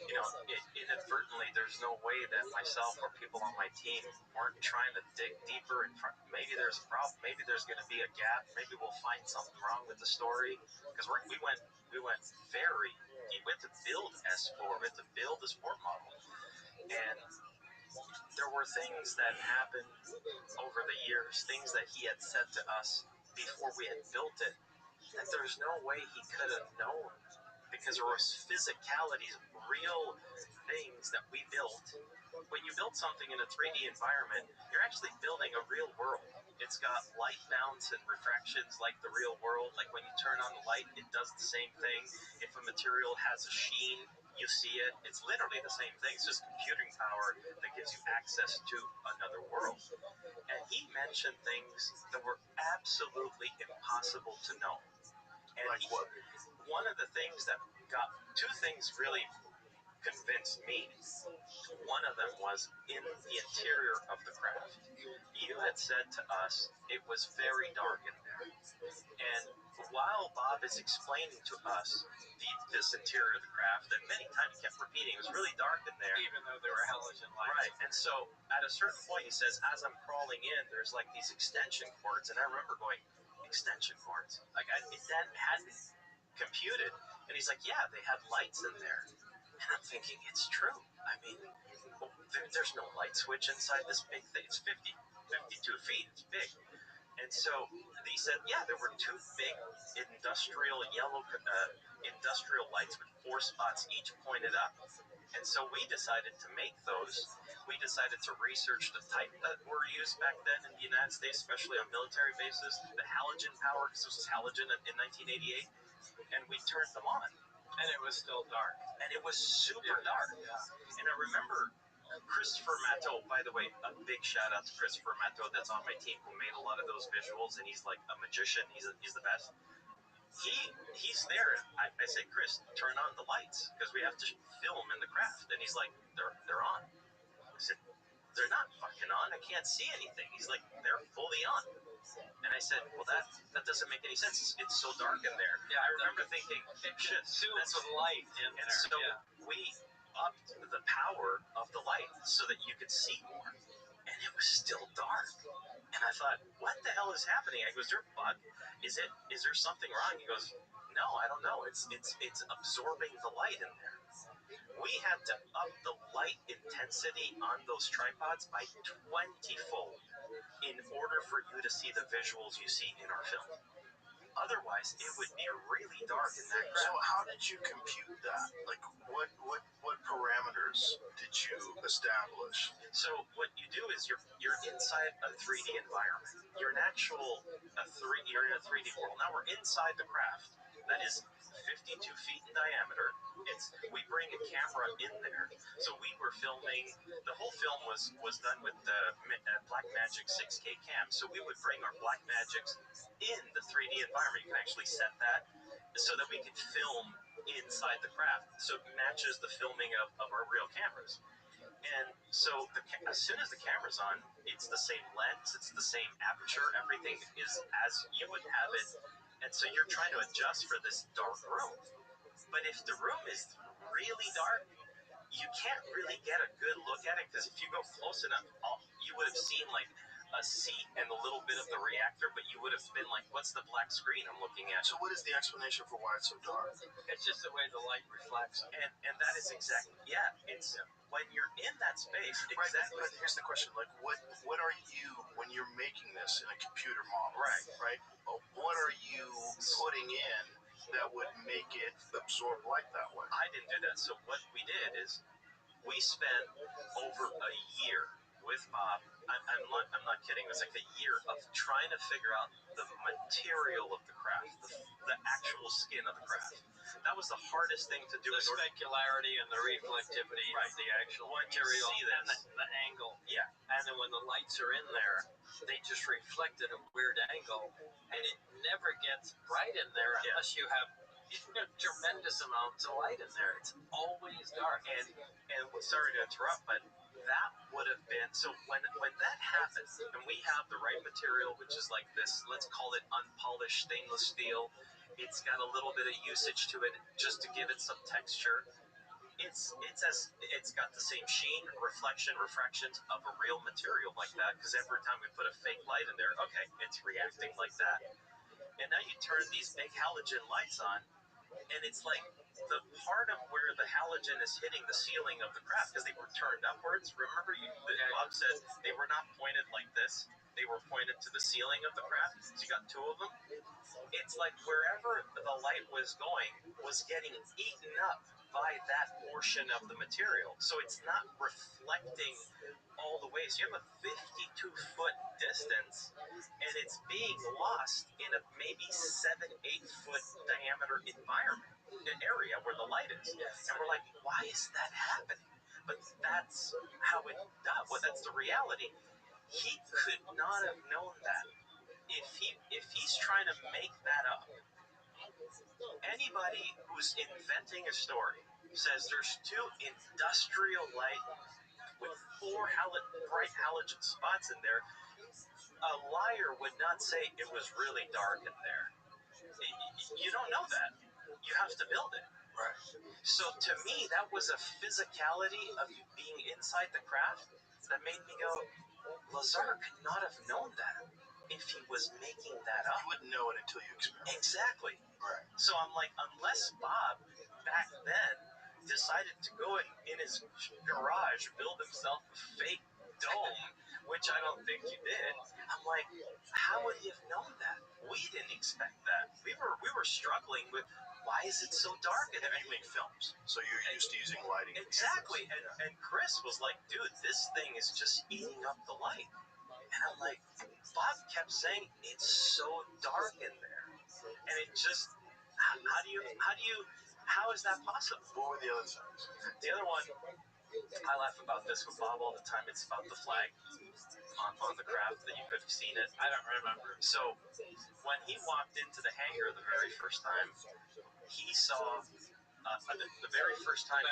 you know, inadvertently, there's no way that myself or people on my team weren't trying to dig deeper. And maybe there's a problem. Maybe there's going to be a gap. Maybe we'll find something wrong with the story, because we went very deep. We had to build S4. We had to build the sport model, and there were things that happened over the years, things that he had said to us before we had built it, that there's no way he could have known, because there was physicalities, real things that we built. When you build something in a 3D environment, you're actually building a real world. It's got light bounce and refractions like the real world. Like when you turn on the light, it does the same thing. If a material has a sheen, you see it. It's literally the same thing. It's just computing power that gives you access to another world. And he mentioned things that were absolutely impossible to know. And Like what? one of the things that got, two things really convinced me. One of them was in the interior of the craft. You had said to us it was very dark in there. And while Bob is explaining to us this interior of the craft, that many times he kept repeating, it was really dark in there. Even though there were halogen lights. Right. And so at a certain point he says, as I'm crawling in, there's like these extension cords. And I remember going, extension cords? Like that hadn't computed. And he's like, yeah, they had lights in there. And I'm thinking, it's true. I mean, there's no light switch inside this big thing. It's 52 feet. It's big. And so he said, yeah, there were two big industrial yellow industrial lights with 4 spots each pointed up. And so we decided to make those. We decided to research the type that were used back then in the United States, especially on military bases, the halogen power, because this was halogen in 1988. And we turned them on. And it was still dark. And it was super dark. Yeah. And I remember Christopher Matteau, by the way, a big shout out to Christopher Matteau, that's on my team, who made a lot of those visuals, and he's like a magician. He's the best. He's there. I say, Chris, turn on the lights, because we have to film in the craft. And he's like, they're on. I said, they're not fucking on. I can't see anything. He's like, they're fully on. And I said, well, that doesn't make any sense. It's so dark in there. Yeah, I remember thinking, shit, that's with light in there. So we upped the power of the light so that you could see more. And it was still dark. And I thought, what the hell is happening? I go, is there a bug? Is there something wrong? He goes, no, I don't know. It's absorbing the light in there. We had to up the light intensity on those tripods by 20-fold in order for you to see the visuals you see in our film. Otherwise, it would be really dark in that craft. So how did you compute that? Like, what parameters did you establish? So what you do is you're inside a 3D environment. You're in a 3D world. Now we're inside the craft that is 52 feet in diameter. We bring a camera in there. So we were filming, the whole film was done with the Blackmagic 6K cam. So we would bring our Blackmagics in the 3D environment. You can actually set that so that we could film inside the craft. So it matches the filming of our real cameras. And so as soon as the camera's on, it's the same lens, it's the same aperture, everything is as you would have it And so you're trying to adjust for this dark room. But if the room is really dark, you can't really get a good look at it, because if you go close enough, you would have seen like a seat and a little bit of the reactor, but you would have been like, what's the black screen I'm looking at? So what is the explanation for why it's so dark? It's just the way the light reflects. And that is exactly, yeah, it's when you're in that space, Right, exactly. but here's the question, like what are you, when you're making this in a computer model, Right. what are you putting in that would make it absorb light that way? I didn't do that. So what we did is we spent over a year with Bob. I'm not kidding. It was like a year of trying to figure out the material of the craft, the actual skin of the craft. That was the hardest thing to do. The specularity and the reflectivity of the actual material and the angle. Yeah. And then when the lights are in there, they just reflect at a weird angle, and it never gets bright in there unless you have tremendous amounts of light in there. It's always dark. And sorry to interrupt, but that would have been, so when that happens, and we have the right material, which is like this, let's call it unpolished stainless steel. It's got a little bit of usage to it just to give it some texture. It's got the same sheen, reflection, refractions of a real material like that, because every time we put a fake light in there, okay, it's reacting like that. And now you turn these big halogen lights on, and it's like the part of where the halogen is hitting the ceiling of the craft, because they were turned upwards. Remember, Bob said they were not pointed like this. They were pointed to the ceiling of the craft. So you got two of them. It's like wherever the light was going was getting eaten up by that portion of the material. So it's not reflecting all the way. So you have a 52-foot distance, and it's being lost in a maybe 7-8 foot diameter environment, the area where the light is. And we're like, why is that happening? But that's how it does. Well, that's the reality. He could not have known that. If he's trying to make that up, anybody who's inventing a story says there's two industrial light with four bright halogen spots in there, a liar would not say it was really dark in there. You don't know that. You have to build it. Right. So to me, that was a physicality of being inside the craft that made me go, Lazar could not have known that if he was making that up. You wouldn't know it until you experience it. Exactly. Right. So I'm like, unless Bob back then decided to go in his garage, build himself a fake dome, which I don't think he did, I'm like, how would he have known that? We didn't expect that. We were struggling with, why is it so dark in there? And you make films, so you're used to using lighting. Exactly. And Chris was like, dude, this thing is just eating up the light. And I'm like, Bob kept saying, it's so dark in there. And it just, how is that possible? What were the other things? The other one, I laugh about this with Bob all the time. It's about the flag on the craft, that you could have seen it. I don't remember. So when he walked into the hangar the very first time, he saw the very first time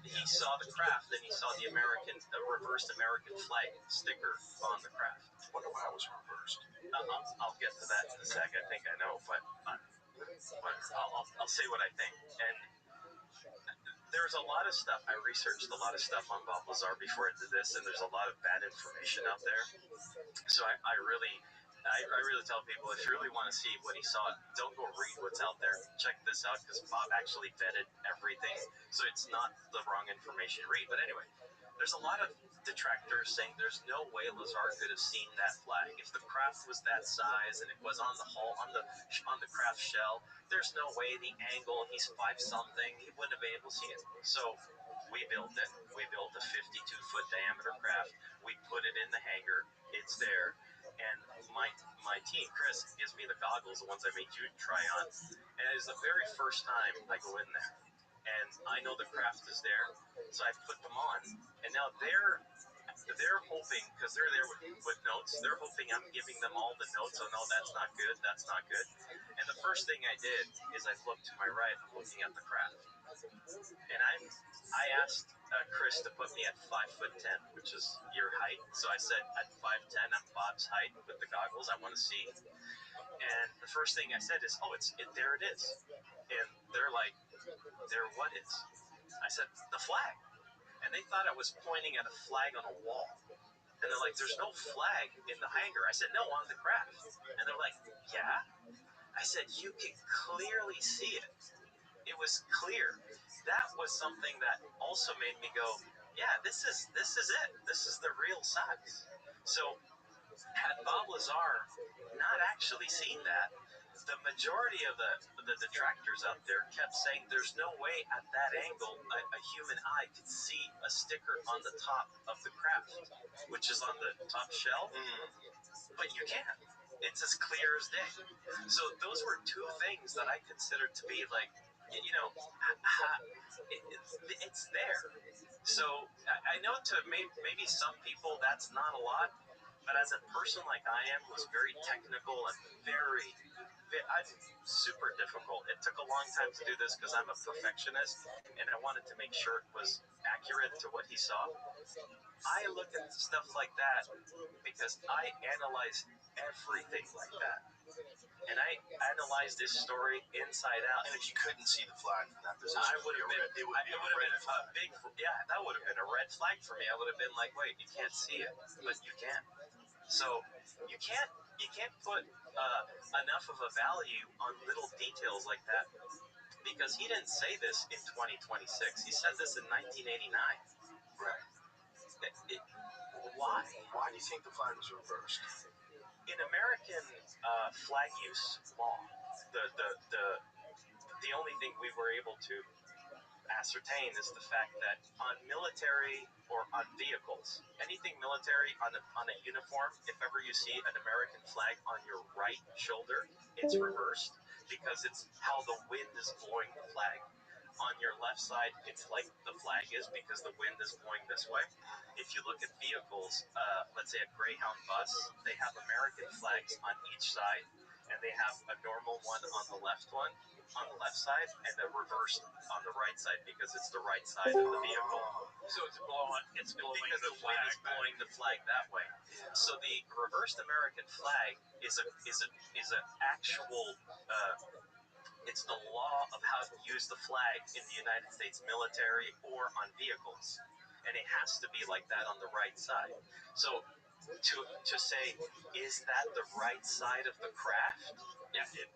he saw the craft, and he saw the reversed American flag sticker on the craft. I wonder why it was reversed. I'll get to that in a sec. I think I know, but I'll say what I think. And there's a lot of stuff. I researched a lot of stuff on Bob Lazar before I did this, and there's a lot of bad information out there. So I really tell people, if you really want to see what he saw, don't go read what's out there. Check this out, because Bob actually vetted everything, so it's not the wrong information to read. But anyway, there's a lot of detractors saying there's no way Lazar could have seen that flag. If the craft was that size and it was on the hull, on the craft shell, there's no way the angle, he's 5-something, he wouldn't have been able to see it. So we built it. We built a 52-foot diameter craft. We put it in the hangar. It's there. And my team, Chris, gives me the goggles, the ones I made you try on. And it is the very first time I go in there. And I know the craft is there, so I put them on. And now they're hoping, because they're there with notes, they're hoping I'm giving them all the notes. Oh, no, that's not good, that's not good. And the first thing I did is I looked to my right, I'm looking at the craft. And I asked Chris to put me at 5'10", which is your height. So I said at 5'10", I'm Bob's height with the goggles. I want to see. And the first thing I said is, there it is. And they're like, there what is? I said, the flag. And they thought I was pointing at a flag on a wall. And they're like, there's no flag in the hanger. I said, no, on the craft. And they're like, yeah? I said, you can clearly see it. It was clear. That was something that also made me go, yeah, this is it. This is the real size. So had Bob Lazar not actually seen that, the majority of the detractors out there kept saying there's no way at that angle a human eye could see a sticker on the top of the craft, which is on the top shell, but you can. It's as clear as day. So those were two things that I considered to be like, it's there. So I know to maybe some people that's not a lot, but as a person like I am, who's very technical and I'm super difficult. It took a long time to do this because I'm a perfectionist, and I wanted to make sure it was accurate to what he saw. I look at stuff like that because I analyze everything like that. And I analyzed this story inside out. And if you couldn't see the flag from that position, that would have been a big, that would have been a red flag for me. I would have been like, wait, you can't see it, but you can. So you can't put enough of a value on little details like that, because he didn't say this in 2026. He said this in 1989. Right. Why? Why do you think the flag was reversed? In American flag use law, the only thing we were able to ascertain is the fact that on military or on vehicles, anything military on a uniform, if ever you see an American flag on your right shoulder, it's reversed because it's how the wind is blowing the flag. On your left side, it's like the flag is because the wind is blowing this way. If you look at vehicles, let's say a Greyhound bus, they have American flags on each side, and they have a normal one on the left side, and a reversed on the right side because it's the right side of the vehicle. So it's blowing because the the wind is flag blowing the flag that way. So the reversed American flag is an actual. It's the law of how to use the flag in the United States military or on vehicles, and it has to be like that on the right side. So to say, is that the right side of the craft? Yeah, it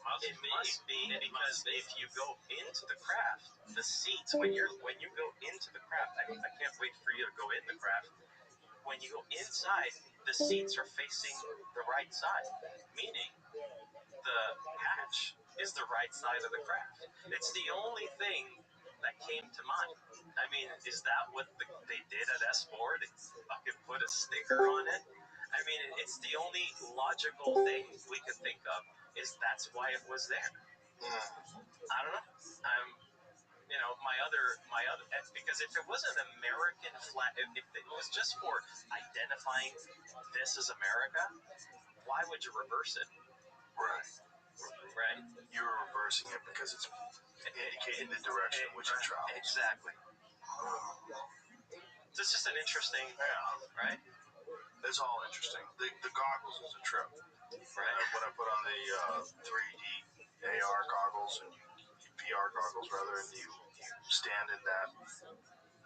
must be because if you go into the craft, the seats when you go into the craft, I can't wait for you to go in the craft. When you go inside, the seats are facing the right side, meaning the hatch is the right side of the craft. It's the only thing that came to mind. I mean, is that what they did at S4? They fucking put a sticker on it? I mean, it's the only logical thing we could think of, is that's why it was there. I don't know. My other, because if it was an American flag, if it was just for identifying this as America, why would you reverse it? Right. Right? You're reversing it because it's indicating the direction in which it travels. Exactly. So it's just an interesting, right? It's all interesting. The goggles is a trip. Right. When I put on the 3D AR goggles and VR goggles rather, and you stand in that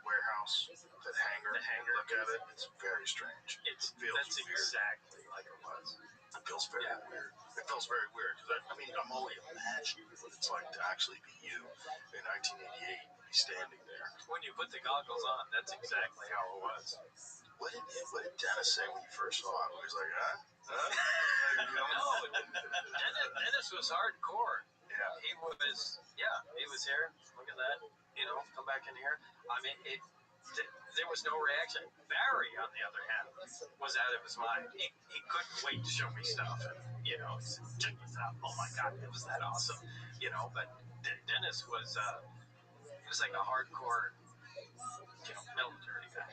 warehouse, that hangar, look at it, it's very strange. It feels That's weird. exactly like it was. It feels very weird. It feels very weird because I'm only imagining what it's like to actually be you in 1988, be standing there. When you put the goggles on, that's exactly how it was. What did Dennis say when you first saw it? He was like, huh? No, Dennis was hardcore. Yeah. He was here. Look at that. Come back in here. I mean, there was no reaction. Barry, on the other hand, was out of his mind. He couldn't wait to show me stuff. And, he said, check this out. Oh my God, it was that awesome. But Dennis was, he was like a hardcore, military guy.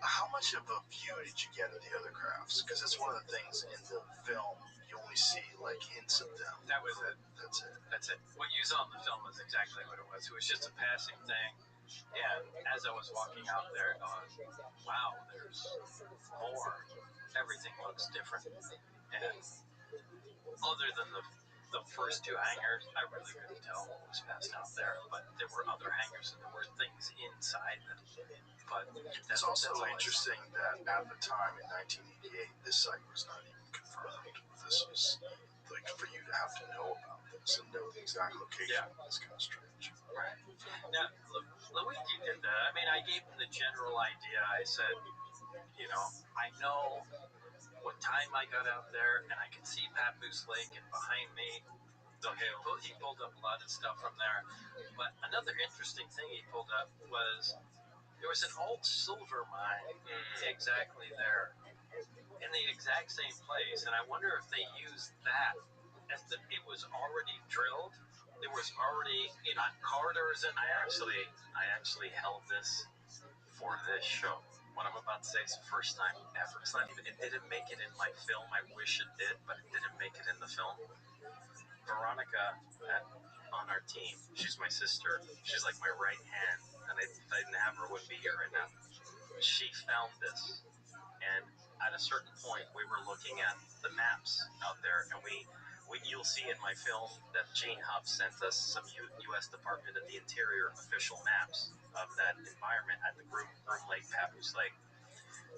How much of a view did you get of the other crafts? Because it's one of the things in the film, you only see like hints of them. That was it. That's it. That's it. What you saw in the film was exactly what it was. It was just a passing thing. And as I was walking out there, going, wow, there's more. Everything looks different. And other than the first two hangars, I really couldn't tell what was passed out there. But there were other hangars and there were things inside them. But it's also interesting that at the time in 1988, this site was not even confirmed. This was like for you to have to know about this and know the exact location. Is kind of strange. Right. Now, Luigi did that. I mean, I gave him the general idea. I said, you know, I know what time I got out there, and I could see Papoose Lake, and behind me, he pulled up a lot of stuff from there. But another interesting thing he pulled up was there was an old silver mine exactly there, in the exact same place, and I wonder if they used that as it was already drilled. There was already corridors in there. I actually held this for this show. What I'm about to say is the first time ever. It's not even. It didn't make it in my film. I wish it did, but it didn't make it in the film. Veronica on our team. She's my sister. She's like my right hand, and if I didn't have her, I wouldn't be here right now. She found this, and at a certain point, we were looking at the maps out there, and you'll see in my film that Gene Huff sent us some U.S. Department of the Interior official maps of that environment at the Groom Lake, Papoose Lake.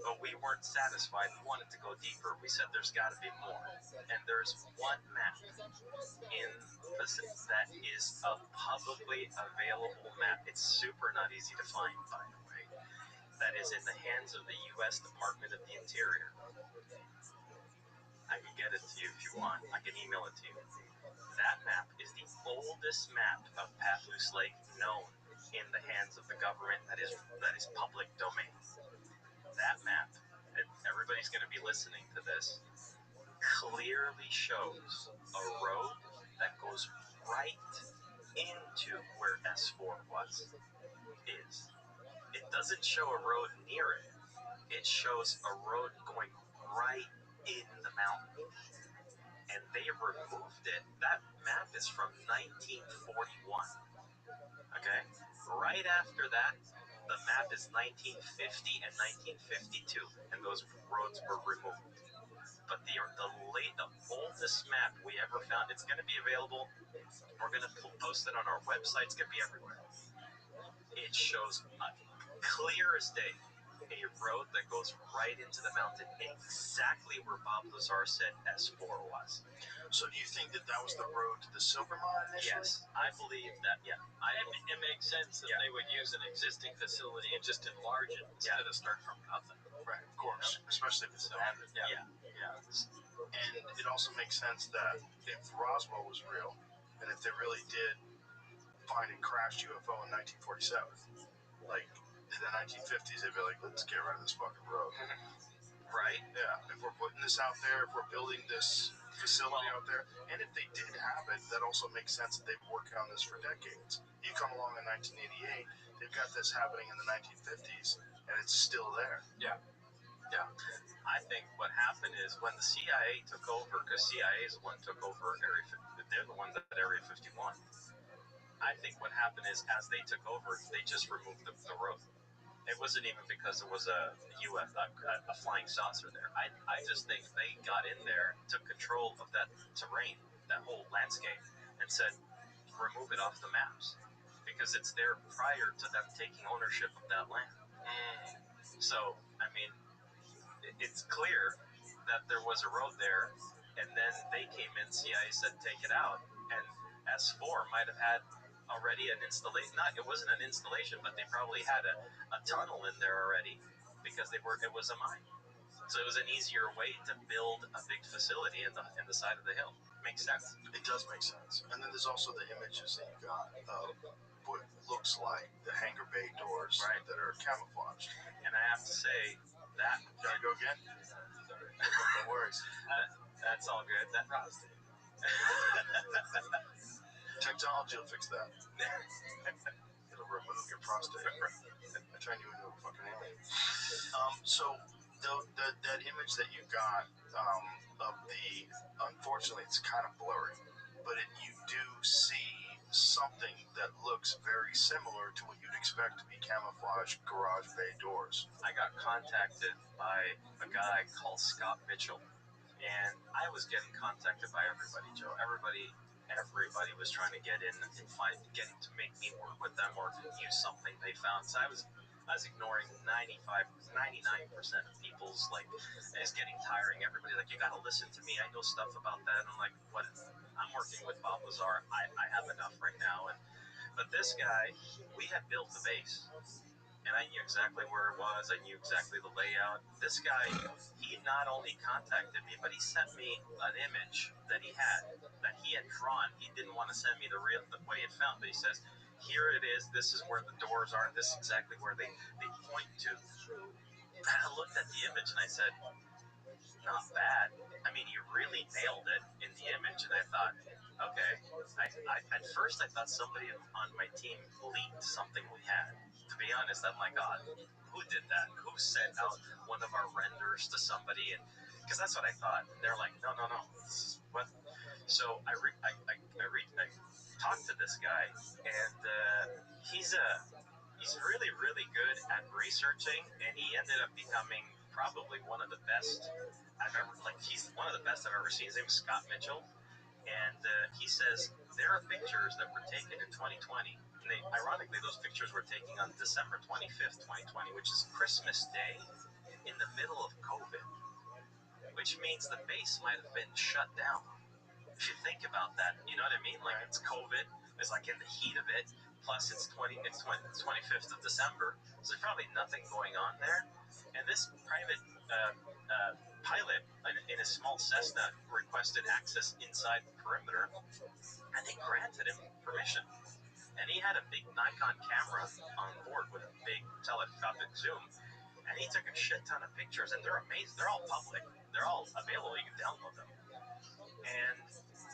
But we weren't satisfied. We wanted to go deeper. We said there's got to be more. And there's one map in that is a publicly available map. It's super not easy to find, by the way. That is in the hands of the U.S. Department of the Interior. I can get it to you if you want. I can email it to you. That map is the oldest map of Papoose Lake known in the hands of the government that is public domain. That map, and everybody's going to be listening to this, clearly shows a road that goes right into where S4 is. It doesn't show a road near it. It shows a road going right in the mountain. And they removed it. That map is from 1941. Okay? Right after that, the map is 1950 and 1952, and those roads were removed. But the oldest map we ever found, it's going to be available. We're going to post it on our website. It's going to be everywhere. It shows clear as day a road that goes right into the mountain, exactly where Bob Lazar said S4 was. So do you think that was the road to the silver mine initially? Yes, I believe that, yeah. It makes sense that they would use an existing facility and just enlarge it instead of start from nothing. Right, of course, especially if it's abandoned. Yeah. And it also makes sense that if Roswell was real, and if they really did find a crashed UFO in 1947, like in the 1950s, they'd be like, let's get rid of this fucking road. Right? Yeah, if we're putting this out there, if we're building this facility out there, and if they did have it, that also makes sense that they've been working on this for decades. You come along in 1988, they've got this happening in the 1950s, and it's still there. Yeah. I think what happened is when the CIA took over, because CIA is the one that took over they're the ones at Area 51. I think what happened is as they took over, they just removed the road. It wasn't even because there was a flying saucer there. I just think they got in there, took control of that terrain, that whole landscape, and said, remove it off the maps. Because it's there prior to them taking ownership of that land. So, I mean, it's clear that there was a road there, and then they came in, CIA said, take it out, and S4 might have had already an installation. It wasn't an installation, but they probably had a tunnel in there already because it was a mine. So it was an easier way to build a big facility in the side of the hill. Makes sense. It does make sense. And then there's also the images that you got of what looks like the hangar bay doors that are camouflaged. And I have to say that. Gotta go again? No worries. That's all good. Technology will fix that. It'll remove your prostate. I turn you into a fucking alien. So that image that you got of unfortunately, it's kind of blurry, but you do see something that looks very similar to what you'd expect to be camouflage garage bay doors. I got contacted by a guy called Scott Mitchell, and I was getting contacted by everybody, Joe. Everybody was trying to get in and getting to make me work with them or use something they found. So I was ignoring 99% of people's, like, it's getting tiring. Everybody's like, you got to listen to me. I know stuff about that. And I'm like, what? I'm working with Bob Lazar. I have enough right now. But this guy, we had built the base, and I knew exactly where it was. I knew exactly the layout. This guy, he not only contacted me, but he sent me an image that he had drawn. He didn't want to send me the way it found, but he says, here it is. This is where the doors are. This is exactly where they point to. I looked at the image and I said, not bad. I mean, you really nailed it in the image. And I thought, okay. At first, I thought somebody on my team leaked something we had. To be honest, I'm like, God, who did that? Who sent out one of our renders to somebody? And because that's what I thought. And they're like, no. This is what? So I talked to this guy, and he's really, really good at researching, and he ended up becoming probably one of the best he's one of the best I've ever seen. His name is Scott Mitchell, and he says there are pictures that were taken in 2020, and ironically, those pictures were taken on December 25th, 2020, which is Christmas Day in the middle of COVID, which means the base might have been shut down. If you think about that, you know what I mean? Like, it's COVID, it's like in the heat of it, plus it's 25th of December, so there's probably nothing going on there. And this private pilot in a small Cessna requested access inside the perimeter, and they granted him permission. And he had a big Nikon camera on board with a big telescopic zoom, and he took a shit ton of pictures, and they're amazing. They're all public. They're all available. You can download them. And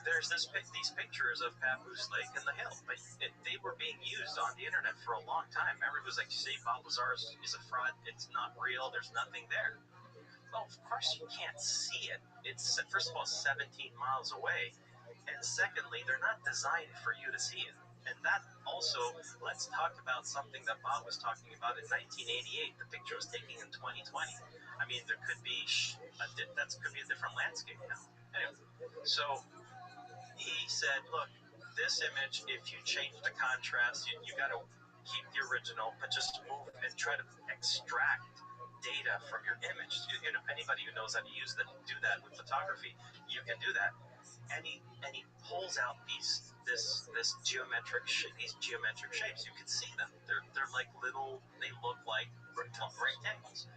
there's these pictures of Papoose Lake and the hill, but they were being used on the internet for a long time. Everybody was like, see, Bob Lazar is a fraud. It's not real. There's nothing there. Well, of course you can't see it. It's, first of all, 17 miles away. And secondly, they're not designed for you to see it. And that also, let's talk about something that Bob was talking about in 1988. The picture was taken in 2020. I mean, there could be could be a different landscape now. Anyway, so he said, look, this image, if you change the contrast, you got to keep the original, but just move and try to extract data from your image. You know, anybody who knows how to do that with photography, you can do that. And he pulls out these geometric shapes. You can see them. They're like little. They look like rectangles.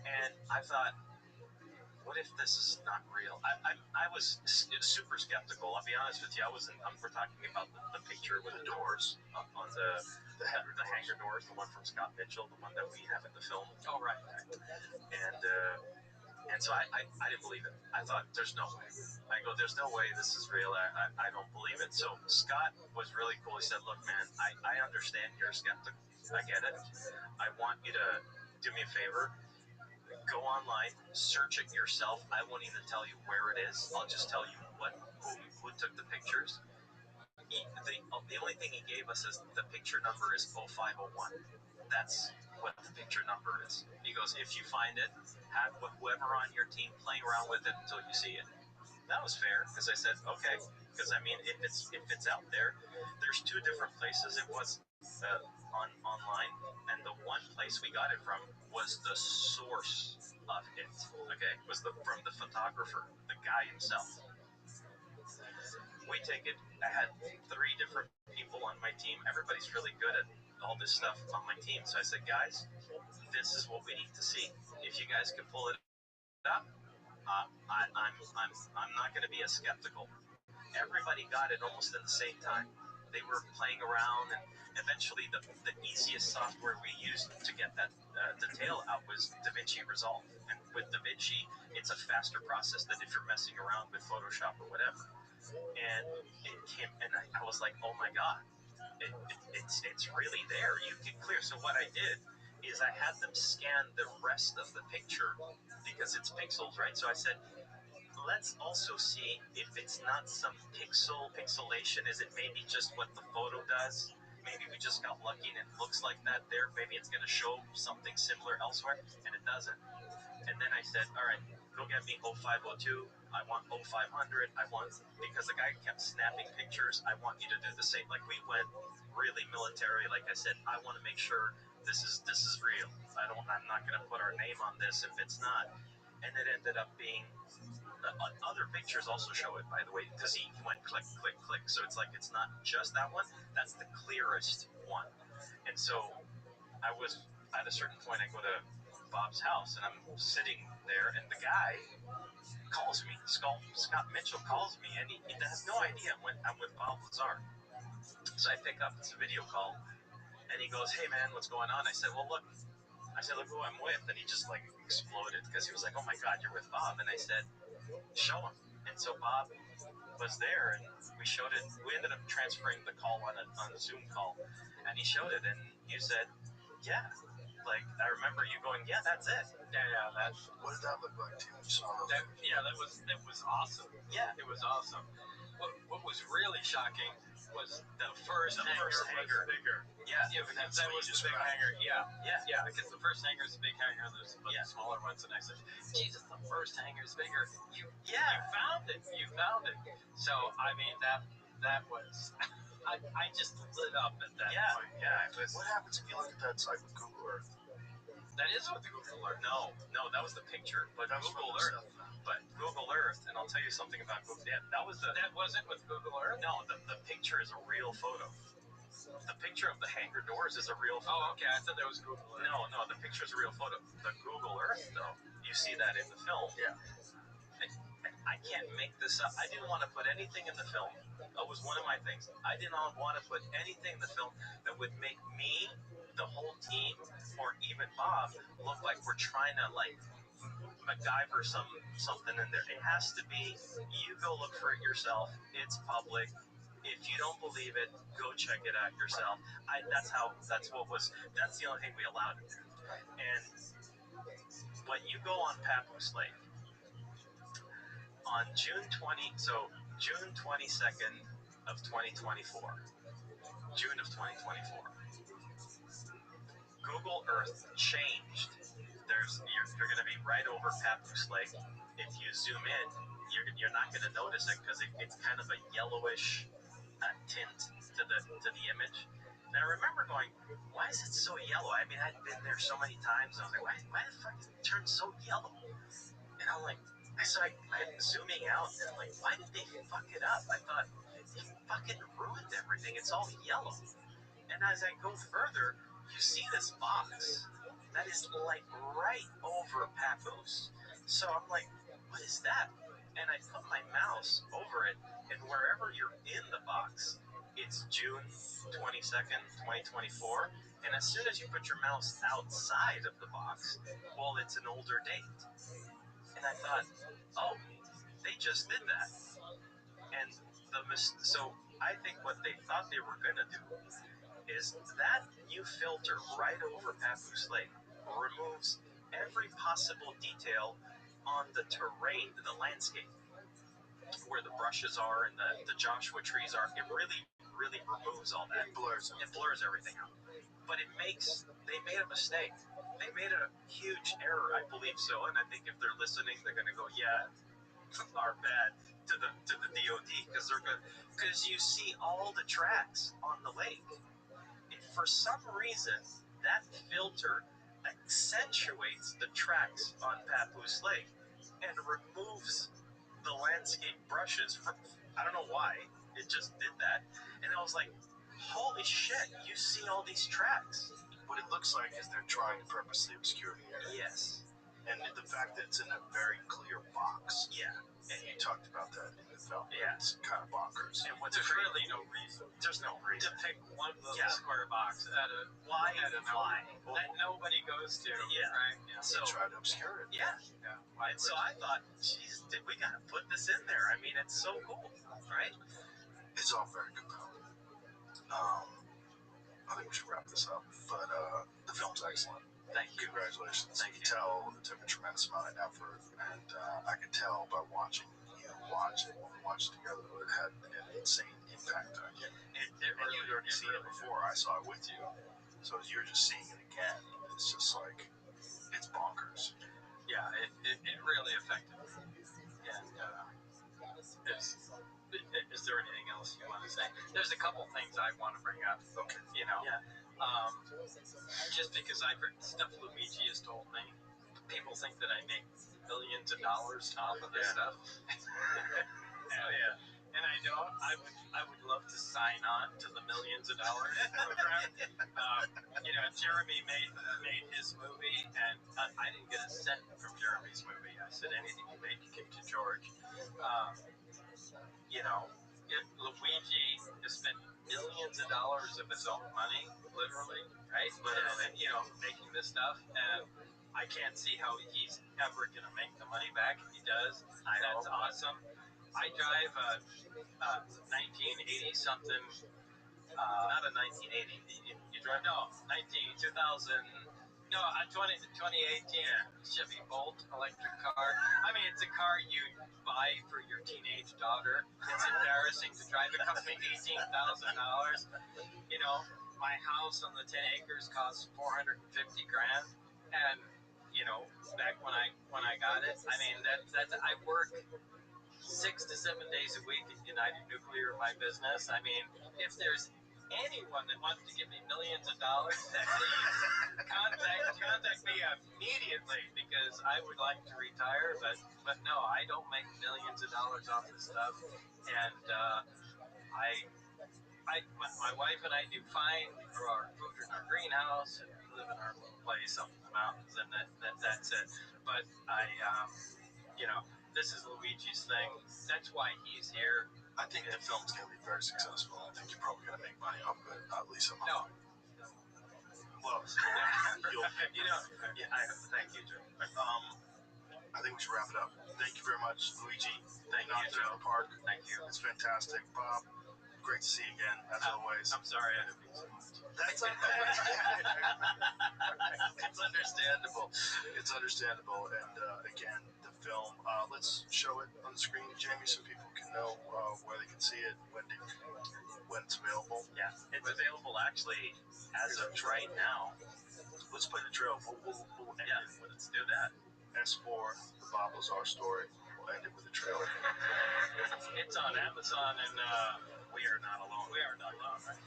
And I thought, what if this is not real? I was super skeptical. I'll be honest with you. We're talking about the picture with the doors on the hangar doors, the one from Scott Mitchell, the one that we have in the film. Oh, right. And so I didn't believe it. I thought, there's no way. I go, there's no way this is real. I don't believe it. So Scott was really cool. He said, look, man, I understand you're skeptical. I get it. I want you to do me a favor. Go online, search it yourself. I won't even tell you where it is. I'll just tell you who took the pictures. The only thing he gave us is the picture number is 0501. That's what the picture number is. He goes, if you find it, have whoever on your team playing around with it until you see it. That was fair, because I said, okay, because I mean, if it's out there, there's two different places. It was online, and the one place we got it from was the source of it. Okay, was from the photographer, the guy himself. We take it. I had 3 different people on my team. Everybody's really good at all this stuff on my team. So I said, guys, this is what we need to see. If you guys can pull it up, I'm not going to be as skeptical. Everybody got it almost at the same time. They were playing around, and eventually the easiest software we used to get that detail out was DaVinci Resolve. And with DaVinci, it's a faster process than if you're messing around with Photoshop or whatever. And it came, and I was like, oh my God, it's really there. You get clear. So what I did is I had them scan the rest of the picture because it's pixels, right? So I said, let's also see if it's not some pixelation. Is it maybe just what the photo does? Maybe we just got lucky and it looks like that there. Maybe it's going to show something similar elsewhere, and it doesn't. And then I said, all right, go get me 0502. I want 0500. Because the guy kept snapping pictures, I want you to do the same. Like, we went really military. Like I said, I want to make sure this is real. I'm not going to put our name on this if it's not. And it ended up being other pictures also show it, by the way, because he went click, click, click. So it's like it's not just that one. That's the clearest one. And so I was at a certain point. I go to Bob's house, and I'm sitting there, and the guy calls me. Scott Mitchell calls me, and he has no idea I'm with Bob Lazar. So I pick up. It's a video call, and he goes, "Hey man, what's going on?" I said, "Well, look." I said, "Look who I'm with," and he just like exploded because he was like, "Oh my God, you're with Bob!" And I said, "Show him." And so Bob was there, and we showed it. We ended up transferring the call on a Zoom call, and he showed it, and you said, "Yeah." Like, I remember you going, "Yeah, that's it." Yeah, What did that look like to you when you saw those? that was awesome. Yeah. It was awesome. What was really shocking was the first hanger was bigger. Yeah, because that was the big hanger. Yeah, because the first hanger is the big hanger, and there's the smaller ones. And I said, Jesus, the first hanger is bigger. You found it. You found it. So, I mean, that was, I just lit up at that point. Yeah. It was, What happens if you look at that site with Google Earth? that is what the Google Earth. no, that was the picture. But That's Google what Earth. But Google Earth, and I'll tell you something about Google. Yeah, that wasn't with Google Earth? No, the picture is a real photo. The picture of the hangar doors is a real photo. Oh, okay. I thought that was Google Earth. No, the picture is a real photo. The Google Earth, though, you see that in the film. Yeah. I can't make this up. I didn't want to put anything in the film. That was one of my things. I did not want to put anything in the film that would make me, the whole team, or even Bob look like we're trying to like MacGyver something in there. It has to be. You go look for it yourself. It's public. If you don't believe it, go check it out yourself. That's the only thing we allowed to do. And when you go on Papoose Lake on June 22nd of 2024, June of 2024, Google Earth changed. You're going to be right over Papoose Lake. If you zoom in, you're not going to notice it because it's kind of a yellowish tint to the image. And I remember going, why is it so yellow? I mean, I'd been there so many times. I was like, why the fuck did it turn so yellow? And I'm like, I'm zooming out, and I'm like, why did they fuck it up? I thought, they fucking ruined everything. It's all yellow. And as I go further, you see this box that is like right over Papoose. So I'm like, what is that? And I put my mouse over it, and wherever you're in the box, it's June 22nd, 2024. And as soon as you put your mouse outside of the box, well, it's an older date. And I thought, oh, they just did that. And so I think what they thought they were going to do is that new filter right over Papoose Lake removes every possible detail on the terrain, the landscape, where the brushes are and the Joshua trees are. It really, really removes all that. It blurs everything out. But they made a mistake. They made a huge error, I believe so. And I think if they're listening, they're going to go, yeah, our bad to the DOD, because you see all the tracks on the lake. If for some reason that filter accentuates the tracks on Papoose Lake and removes the landscape brushes. I don't know why. It just did that. And I was like, holy shit, you see all these tracks. What it looks like is they're trying to purposely obscure the area. Yes. And the fact that it's in a very clear box. Yeah. And you talked about that in the film. Yeah. It's kind of bonkers. And what's There's really no reason. There's no reason to pick one little square box at a why that nobody goes to. Yeah. Right. Yeah. So try to obscure it. Yeah. And so I thought, geez, we gotta put this in there. I mean, it's so cool, right? It's all very compelling. I think we should wrap this up. But the film's excellent. Thank you. Congratulations. You can tell it took a tremendous amount of effort, and I could tell by watching watch it together, it had an insane impact on you. And you'd already seen it before. I saw it with you, so you're just seeing it again. It's just like it's bonkers. Yeah, it really affected me. And is there anything else you want to say? There's a couple things I want to bring up. Okay. You know, just because I've heard stuff Luigi has told me, people think that I make millions of dollars off of this stuff. And I don't. I would love to sign on to the millions of dollars program. You know, Jeremy made his movie, and I didn't get a cent from Jeremy's movie. I said, anything you make, you give to George. You know, Luigi has spent millions of dollars of his own money, literally, right? And you know, making this stuff, and I can't see how he's ever going to make the money back. If he does, that's awesome. I drive a 1980 something, not a 1980. You drive 2018 Chevy Bolt electric car. I mean, it's a car you buy for your teenage daughter. It's embarrassing to drive. It cost me $18,000. You know, my house on the 10 acres cost $450 grand, and you know, back when I got it, I mean that's I work 6 to 7 days a week at United Nuclear, my business. I mean, if there's anyone that wants to give me millions of dollars, please contact me immediately, because I would like to retire. But no, I don't make millions of dollars off this stuff, and my wife and I do fine. We grow our food in our greenhouse, and we live in our little place up in the mountains, and that's it. But you know, this is Luigi's thing. That's why he's here. I think the film's going to be very successful. I think you're probably going to make money off of it, at least I'm No. Well, you know, thank you, Joe. I think we should wrap it up. Thank you very much, Luigi. Thank you, Knocked it out Joe. of the park. Thank you. It's fantastic. Bob, great to see you again, as always. I'm sorry I didn't mean so much. That's okay. It's understandable. It's understandable. And again, the film, let's show it on the screen, Jamie, so people can know where they can see it, when it's available. Yeah, it's available actually as of right now. Let's play the trail. We'll end it with let's do that. S4, the Bob Lazar story. We'll end it with a trailer. It's on Amazon, and we are not alone. We are not alone, right?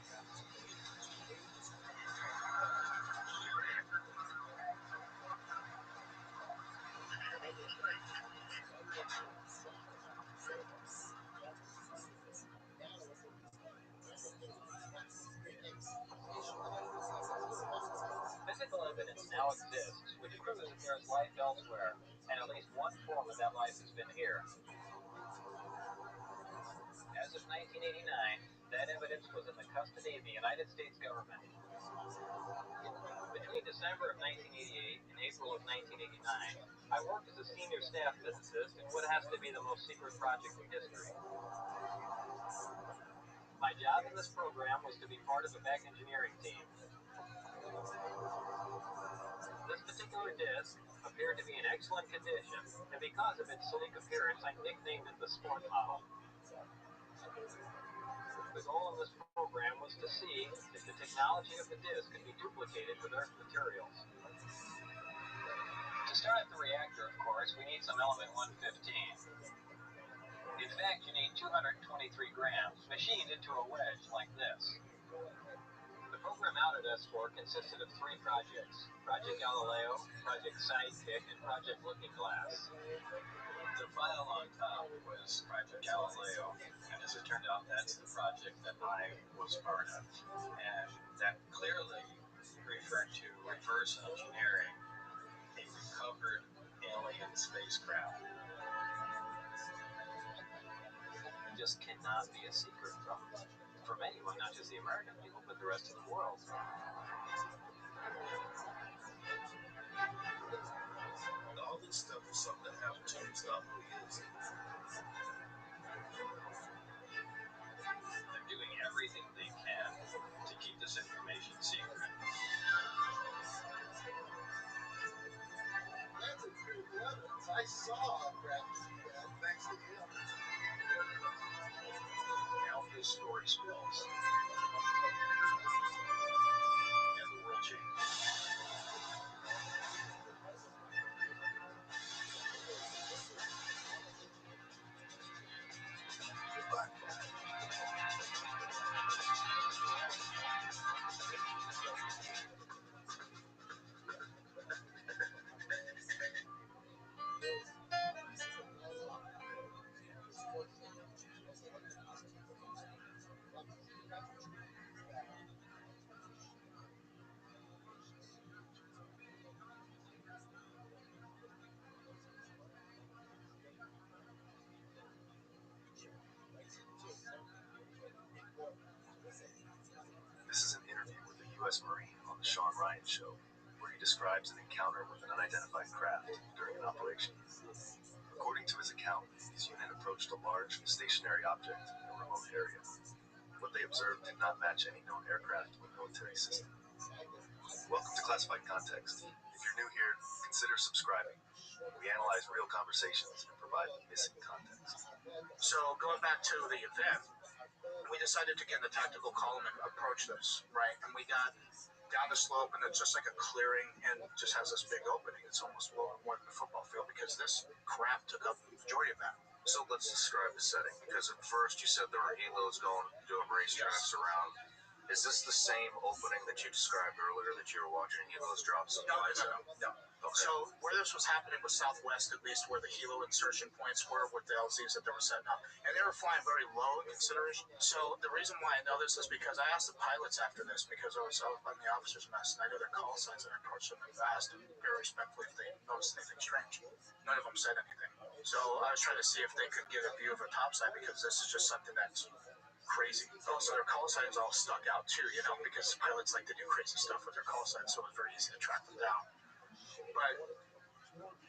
Physical evidence now exists which proves that there is life elsewhere, and at least one form of that life has been here. As of 1989, that evidence was in the custody of the United States government. Between December of 1988 and April of 1989, I worked as a senior staff physicist in what has to be the most secret project in history. My job in this program was to be part of a back engineering team. This particular disc appeared to be in excellent condition, and because of its sleek appearance, I nicknamed it the sport model. The goal of this program was to see if the technology of the disc could be duplicated with Earth materials. To start up the reactor, of course, we need some element 115. In fact, you need 223 grams machined into a wedge like this. The program out at S4 consisted of 3 projects: Project Galileo, Project Sidekick, and Project Looking Glass. The file on top was Project Galileo, and as it turned out, that's the project that I was part of. And that clearly referred to reverse engineering a recovered alien spacecraft. It just cannot be a secret from anyone, not just the American people, but the rest of the world. All this stuff is something that happened to you. It's not who he is. They're doing everything they can to keep this information secret. That's a critical evidence. I saw Brad do that thanks to him. his story spills. And the world changes. This is an interview with a U.S. Marine on the Sean Ryan Show, where he describes an encounter with an unidentified craft during an operation. According to his account, his unit approached a large, stationary object in a remote area. What they observed did not match any known aircraft or military system. Welcome to Classified Context. If you're new here, consider subscribing. We analyze real conversations and provide missing context. So going back to the event, we decided to get in the tactical column and approach this, right? And we got down the slope, and it's just like a clearing, and it just has this big opening. It's almost more than the football field because this craft took up the majority of that. So let's describe the setting, because at first you said there were helos going doing racetracks around. Is this the same opening that you described earlier that you were watching helos drop supplies in? No. Okay. So where this was happening was southwest, at least where the helo insertion points were with the LZs that they were setting up. And they were flying very low in consideration. So the reason why I know this is because I asked the pilots after this, because I was on the officer's mess, and I know their call signs, and I approached them and asked them very respectfully if they noticed anything strange. None of them said anything. So I was trying to see if they could get a view of a topside, because this is just something that's crazy. Also, their call signs all stuck out too, because pilots like to do crazy stuff with their call signs, so it was very easy to track them down. But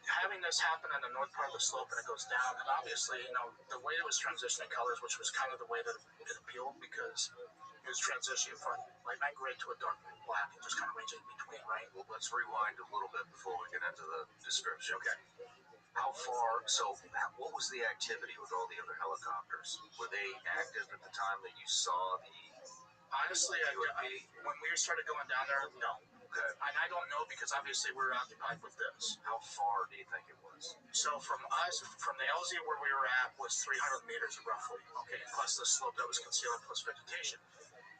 having this happen on the north part of the slope, and it goes down, and obviously, the way it was transitioning colors, which was kind of the way that it appealed, because it was transitioning from light gray to a dark black, and just kind of ranging between, right? Well, let's rewind a little bit before we get into the description. Okay. What was the activity with all the other helicopters? Were they active at the time that you saw the Honestly, when we started going down there, no. Okay. And I don't know, because obviously we were occupied with this. How far do you think it was? So from the LZ where we were at was 300 meters roughly, okay, plus the slope that was concealed, plus vegetation.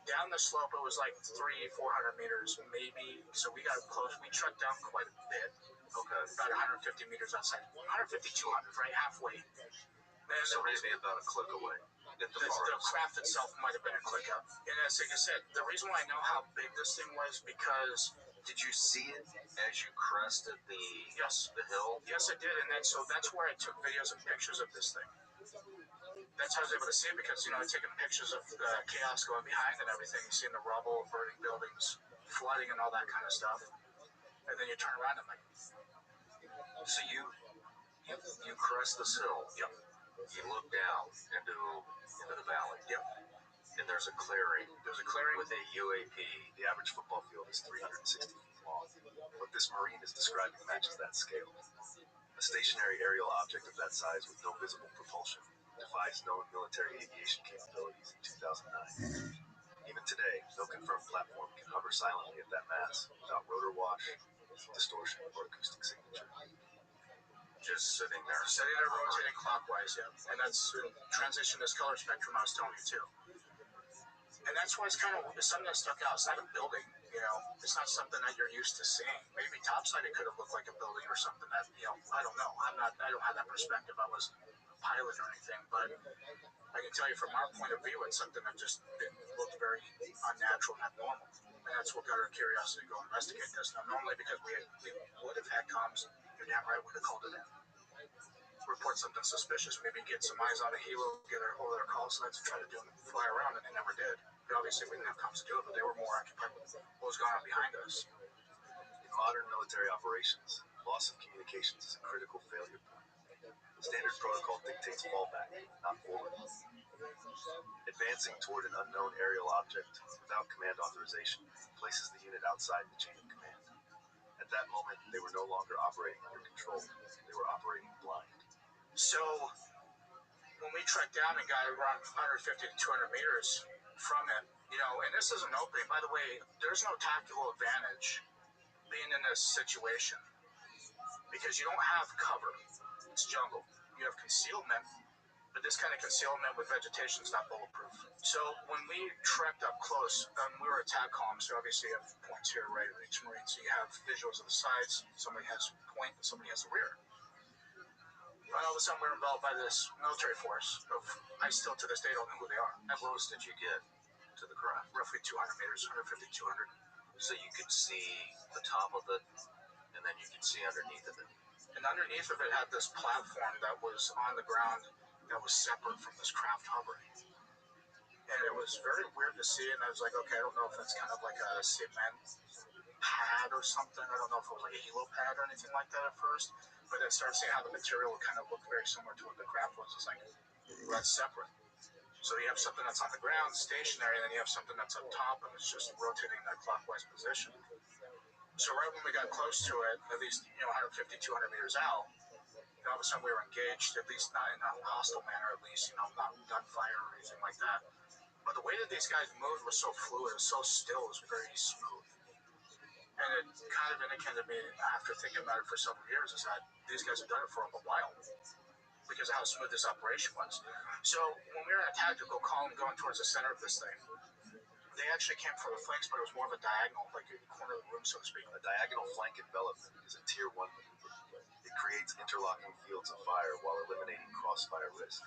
Down the slope, it was like 300-400 meters, maybe. So we got close. We trucked down quite a bit. Okay. About 150 meters outside. 150, 200, right? Halfway. And So maybe about a click away. The craft itself might have been a click up. And as I said, the reason why I know how big this thing was, because... Did you see it as you crested the hill? Yes, I did. And that's where I took videos and pictures of this thing. That's how I was able to see it, because, taking pictures of the chaos going behind and everything, seeing the rubble, burning buildings, flooding and all that kind of stuff. And then you turn around and So you crest this hill. Yep. You look down into the valley. Yep. And there's a clearing. With a UAP. The average football field is 360 feet long. What this Marine is describing matches that scale. A stationary aerial object of that size with no visible propulsion defies known military aviation capabilities in 2009. Even today, no confirmed platform can hover silently at that mass without rotor wash, distortion, or acoustic signature. Just sitting there rotating clockwise, yeah. And that's transition this color spectrum I was telling you too. And that's why it's something that stuck out. It's not a building, It's not something that you're used to seeing. Maybe topside it could have looked like a building or something that, I don't know. I don't have that perspective. I wasn't a pilot or anything, but I can tell you from our point of view, it's something that just looked very unnatural and abnormal. And that's what got our curiosity to go investigate this. Now, normally, because we would have had comms, you're damn right would have called it in. Report something suspicious, maybe get some eyes on a helo, get hold of their call signs and try to fly around, and they never did. But obviously, we didn't have comms to do it, but they were more occupied with what was going on behind us. In modern military operations, loss of communications is a critical failure point. Standard protocol dictates fallback, not forward. Advancing toward an unknown aerial object without command authorization places the unit outside the chain of command. At that moment, they were no longer operating under control. They were operating blind. So, when we trekked down and got around 150 to 200 meters from it, and this is an opening. By the way, there's no tactical advantage being in this situation because you don't have cover. It's jungle. You have concealment, but this kind of concealment with vegetation is not bulletproof. So when we trekked up close, we were attack columns, so obviously you have points here, right, in each Marine. So you have visuals of the sides, somebody has point, and somebody has the rear. And all of a sudden we're enveloped by this military force of, I still to this day don't know who they are. How close did you get to the craft? Roughly 200 meters, 150, 200. So you could see the top of it, and then you could see underneath of it. And underneath of it had this platform that was on the ground that was separate from this craft hovering. And it was very weird to see, and I was like, okay, I don't know if it's kind of like a cement pad or something. I don't know if it was like a helo pad or anything like that at first, but I started seeing how the material kind of looked very similar to what the craft was. It's like, that's separate. So you have something that's on the ground, stationary, and then you have something that's up top, and it's just rotating in that clockwise position. So right when we got close to it, at least 150, 200 meters out, and all of a sudden we were engaged, at least not in a hostile manner, at least, not gunfire or anything like that. But the way that these guys moved was so fluid, it was so still, it was very smooth. And it kind of indicated to me, after thinking about it for several years, is that these guys have done it for a while because of how smooth this operation was. So when we were in a tactical column going towards the center of this thing, they actually came from the flanks, but it was more of a diagonal, like a corner of the room, so to speak. A diagonal flank envelopment is a Tier 1 maneuver. It creates interlocking fields of fire while eliminating crossfire risk.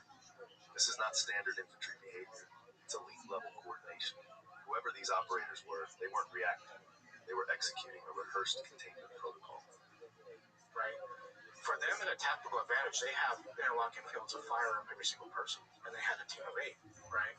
This is not standard infantry behavior. It's elite-level coordination. Whoever these operators were, they weren't reacting. They were executing a rehearsed containment protocol. Right. For them, in a tactical advantage, they have interlocking fields of fire on every single person, and they had a team of 8, right?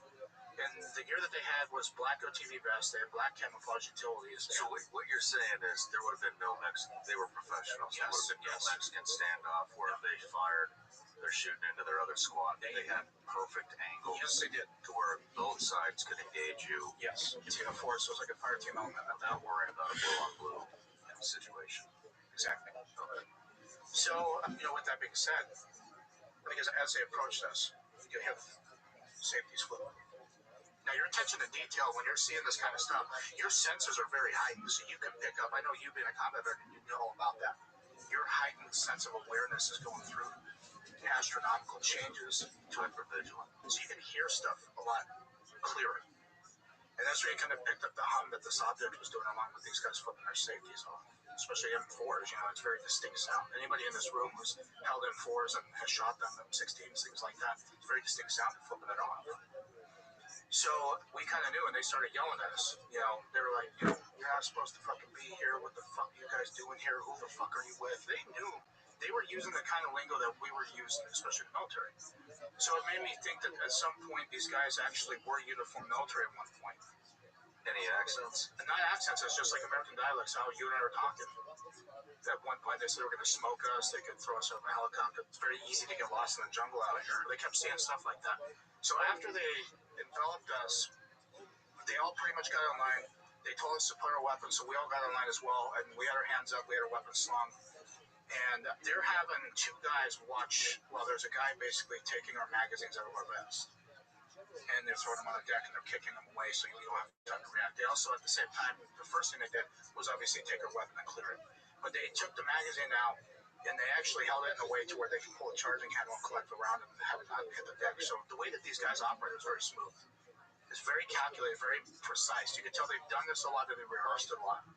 And the gear that they had was black OTV vests, they had black camouflage utilities. So what you're saying is there would have been no Mexican, they were professionals, Yes, there would have been no yes. Mexican standoff where they fired, they're shooting into their other squad. They had perfect angles. Yes, they did. To where both sides could engage you. Yes. Team of 4, so it was like a fire team element Without worrying about a blue-on-blue situation. Exactly. Okay. So, with that being said, because as they approached us, you have safeties flip. Now, your attention to detail, when you're seeing this kind of stuff, your senses are very heightened, so you can pick up. I know you being a combat veteran, you know about that. Your heightened sense of awareness is going through astronomical changes to hypervigilant. So you can hear stuff a lot clearer. And that's where you kind of picked up the hum that this object was doing along with these guys flipping their safeties off. Especially M4s, it's very distinct sound. Anybody in this room who's held M4s and has shot them, M16s, things like that, it's very distinct sound of flipping it off. So we kind of knew, and they started yelling at us. They were like, you're not supposed to fucking be here. What the fuck are you guys doing here? Who the fuck are you with? They knew. They were using the kind of lingo that we were using, especially in the military. So it made me think that at some point these guys actually were uniformed military at one point. Any accents? And not accents, it's just like American dialects, how you and I are talking. At one point they said they were going to smoke us, they could throw us out of a helicopter. It's very easy to get lost in the jungle out here. They kept saying stuff like that. So after they enveloped us, they all pretty much got in line. They told us to put our weapons, so we all got in line as well, and we had our hands up, we had our weapons slung. And they're having 2 guys watch while there's a guy basically taking our magazines out of our vest. And they're throwing them on the deck and they're kicking them away so you don't have time to react. They also, at the same time, the first thing they did was obviously take our weapon and clear it. But they took the magazine out and they actually held it in a way to where they can pull a charging handle and collect the round and have it not hit the deck. So the way that these guys operate is very smooth. It's very calculated, very precise. You can tell they've done this a lot, they've rehearsed it a lot.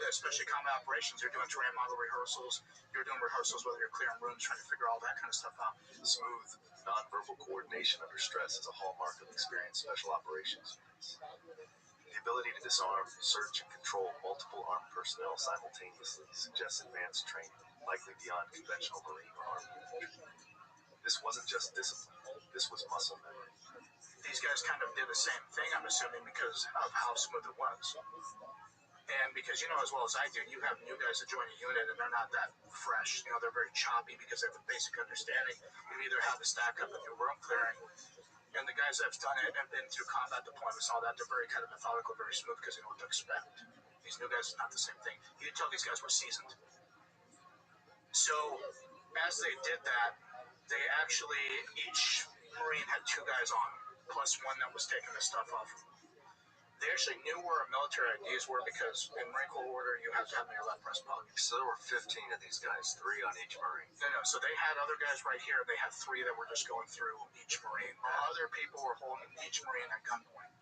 Especially combat operations, you're doing terrain model rehearsals, you're doing rehearsals whether you're clearing rooms, trying to figure all that kind of stuff out. Smooth, nonverbal coordination under stress is a hallmark of experienced special operations units. The ability to disarm, search, and control multiple armed personnel simultaneously suggests advanced training, likely beyond conventional Marine or Army infantry. This wasn't just discipline, this was muscle memory. These guys kind of did the same thing, I'm assuming, because of how smooth it was. And because you know as well as I do, you have new guys that join a unit and they're not that fresh. They're very choppy because they have a basic understanding. You either have to stack up and do room clearing. And the guys that have done it and been through combat deployments and all that, they're very kind of methodical, very smooth because they know what to expect. These new guys are not the same thing. You can tell these guys were seasoned. So as they did that, they actually each Marine had 2 guys on, plus one that was taking the stuff off. They actually knew where our military IDs were because in Marine Corps order, you have to have them in your left breast pocket. So there were 15 of these guys, 3 on each Marine. No, so they had other guys right here. They had 3 that were just going through each Marine. Other people were holding each Marine at gunpoint.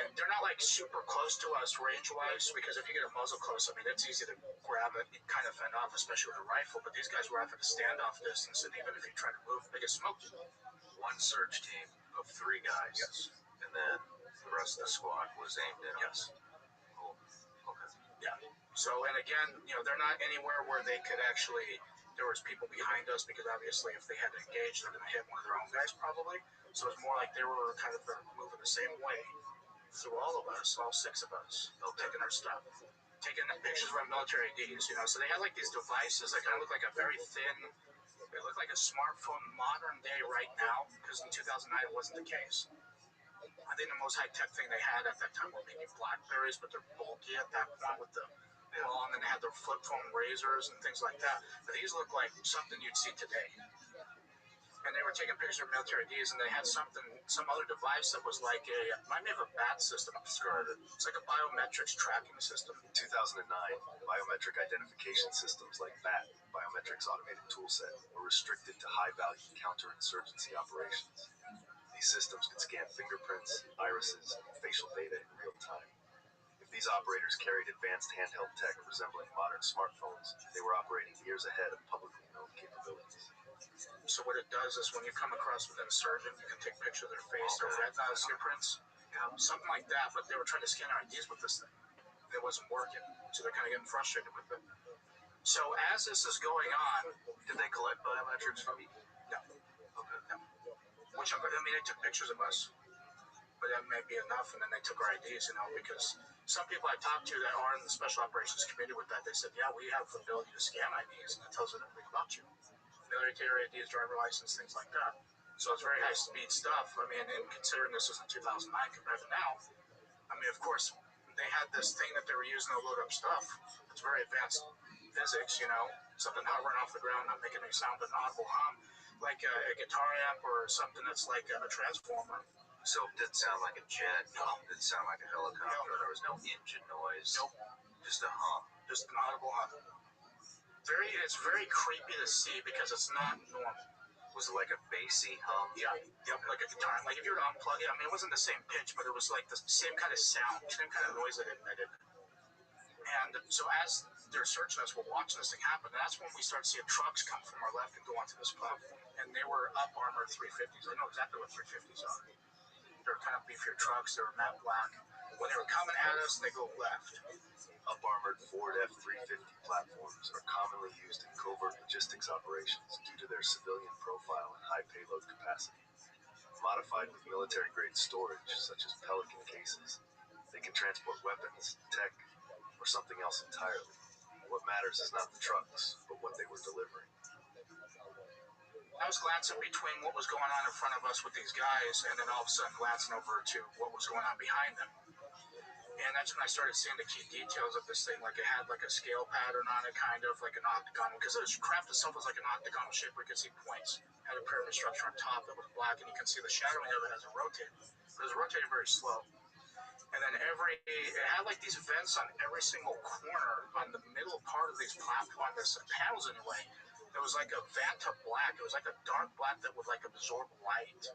And they're not like super close to us range-wise, because if you get a muzzle close, I mean, it's easy to grab it and kind of fend off, especially with a rifle. But these guys were at the standoff distance, and even if you try to move, they get smoked. One search team of 3 guys. Yes. And then the rest of the squad was aimed in. Yes. Oh, okay. Yeah. So, and again, they're not anywhere where they could actually, there was people behind us, because obviously if they had to engage, they're going to hit one of their own guys probably. So it's more like they were kind of moving the same way through all of us, all 6 of us, taking our stuff, taking pictures of our military IDs, So they had like these devices that kind of look like a very thin, it looked like a smartphone modern day right now, because in 2009 it wasn't the case. I think the most high-tech thing they had at that time were maybe Blackberries, but they're bulky at that point with the long, and they had their flip phone razors and things like that. But these look like something you'd see today. And they were taking pictures of military IDs, and they had some other device that was like might have a BAT system. It's like a biometrics tracking system. In 2009, biometric identification systems like BAT, Biometrics Automated Toolset, were restricted to high-value counterinsurgency operations. These systems could scan fingerprints, irises, and facial data in real time. If these operators carried advanced handheld tech resembling modern smartphones, they were operating years ahead of publicly known capabilities. So what it does is when you come across with an insurgent, you can take pictures of their face, their retina, fingerprints, something like that, but they were trying to scan our IDs with this thing. It wasn't working, so they're kind of getting frustrated with it. So as this is going on, did they collect biometrics from you? No. Okay. No. Which, they took pictures of us, but that may be enough, and then they took our IDs, because some people I talked to that are in the special operations committee with that, they said, yeah, we have the ability to scan IDs, and it tells us everything about you. Military IDs, driver license, things like that. So it's very high-speed stuff. And considering this was in 2009 compared to now, of course, they had this thing that they were using to load up stuff. It's very advanced physics, something hovering off the ground, not making any sound, but an audible hum, like a guitar amp or something that's like a transformer. So it didn't sound like a jet. No. It didn't sound like a helicopter. No. There was no engine noise. Nope. Just a hum. Just an audible hum. It's very creepy to see because it's not normal. Was it like a bassy hum? Yeah. Yep, like a guitar. Like if you were to unplug it, it wasn't the same pitch, but it was like the same kind of sound, same kind of noise that it emitted. And so as they're searching us, we're watching this thing happen, and that's when we start seeing trucks come from our left and go onto this platform. And they were up armored 350s. I know exactly what 350s are. They're kind of beefier trucks. They were matte black. When they were coming at us, they go left. Up-armored Ford F-350 platforms are commonly used in covert logistics operations due to their civilian profile and high payload capacity. Modified with military-grade storage, such as Pelican cases, they can transport weapons, tech, or something else entirely. What matters is not the trucks, but what they were delivering. I was glancing between what was going on in front of us with these guys, and then all of a sudden glancing over to what was going on behind them. And that's when I started seeing the key details of this thing. Like it had like a scale pattern on it, kind of like an octagon. Because the craft itself was like an octagonal shape where you could see points. It had a pyramid structure on top that was black, and you can see the shadowing of it as it rotated. But it was rotating very slow. And then it had like these vents on every single corner on the middle part of these platforms, the panels anyway. It was like a Vanta black. It was like a dark black that would like absorb light.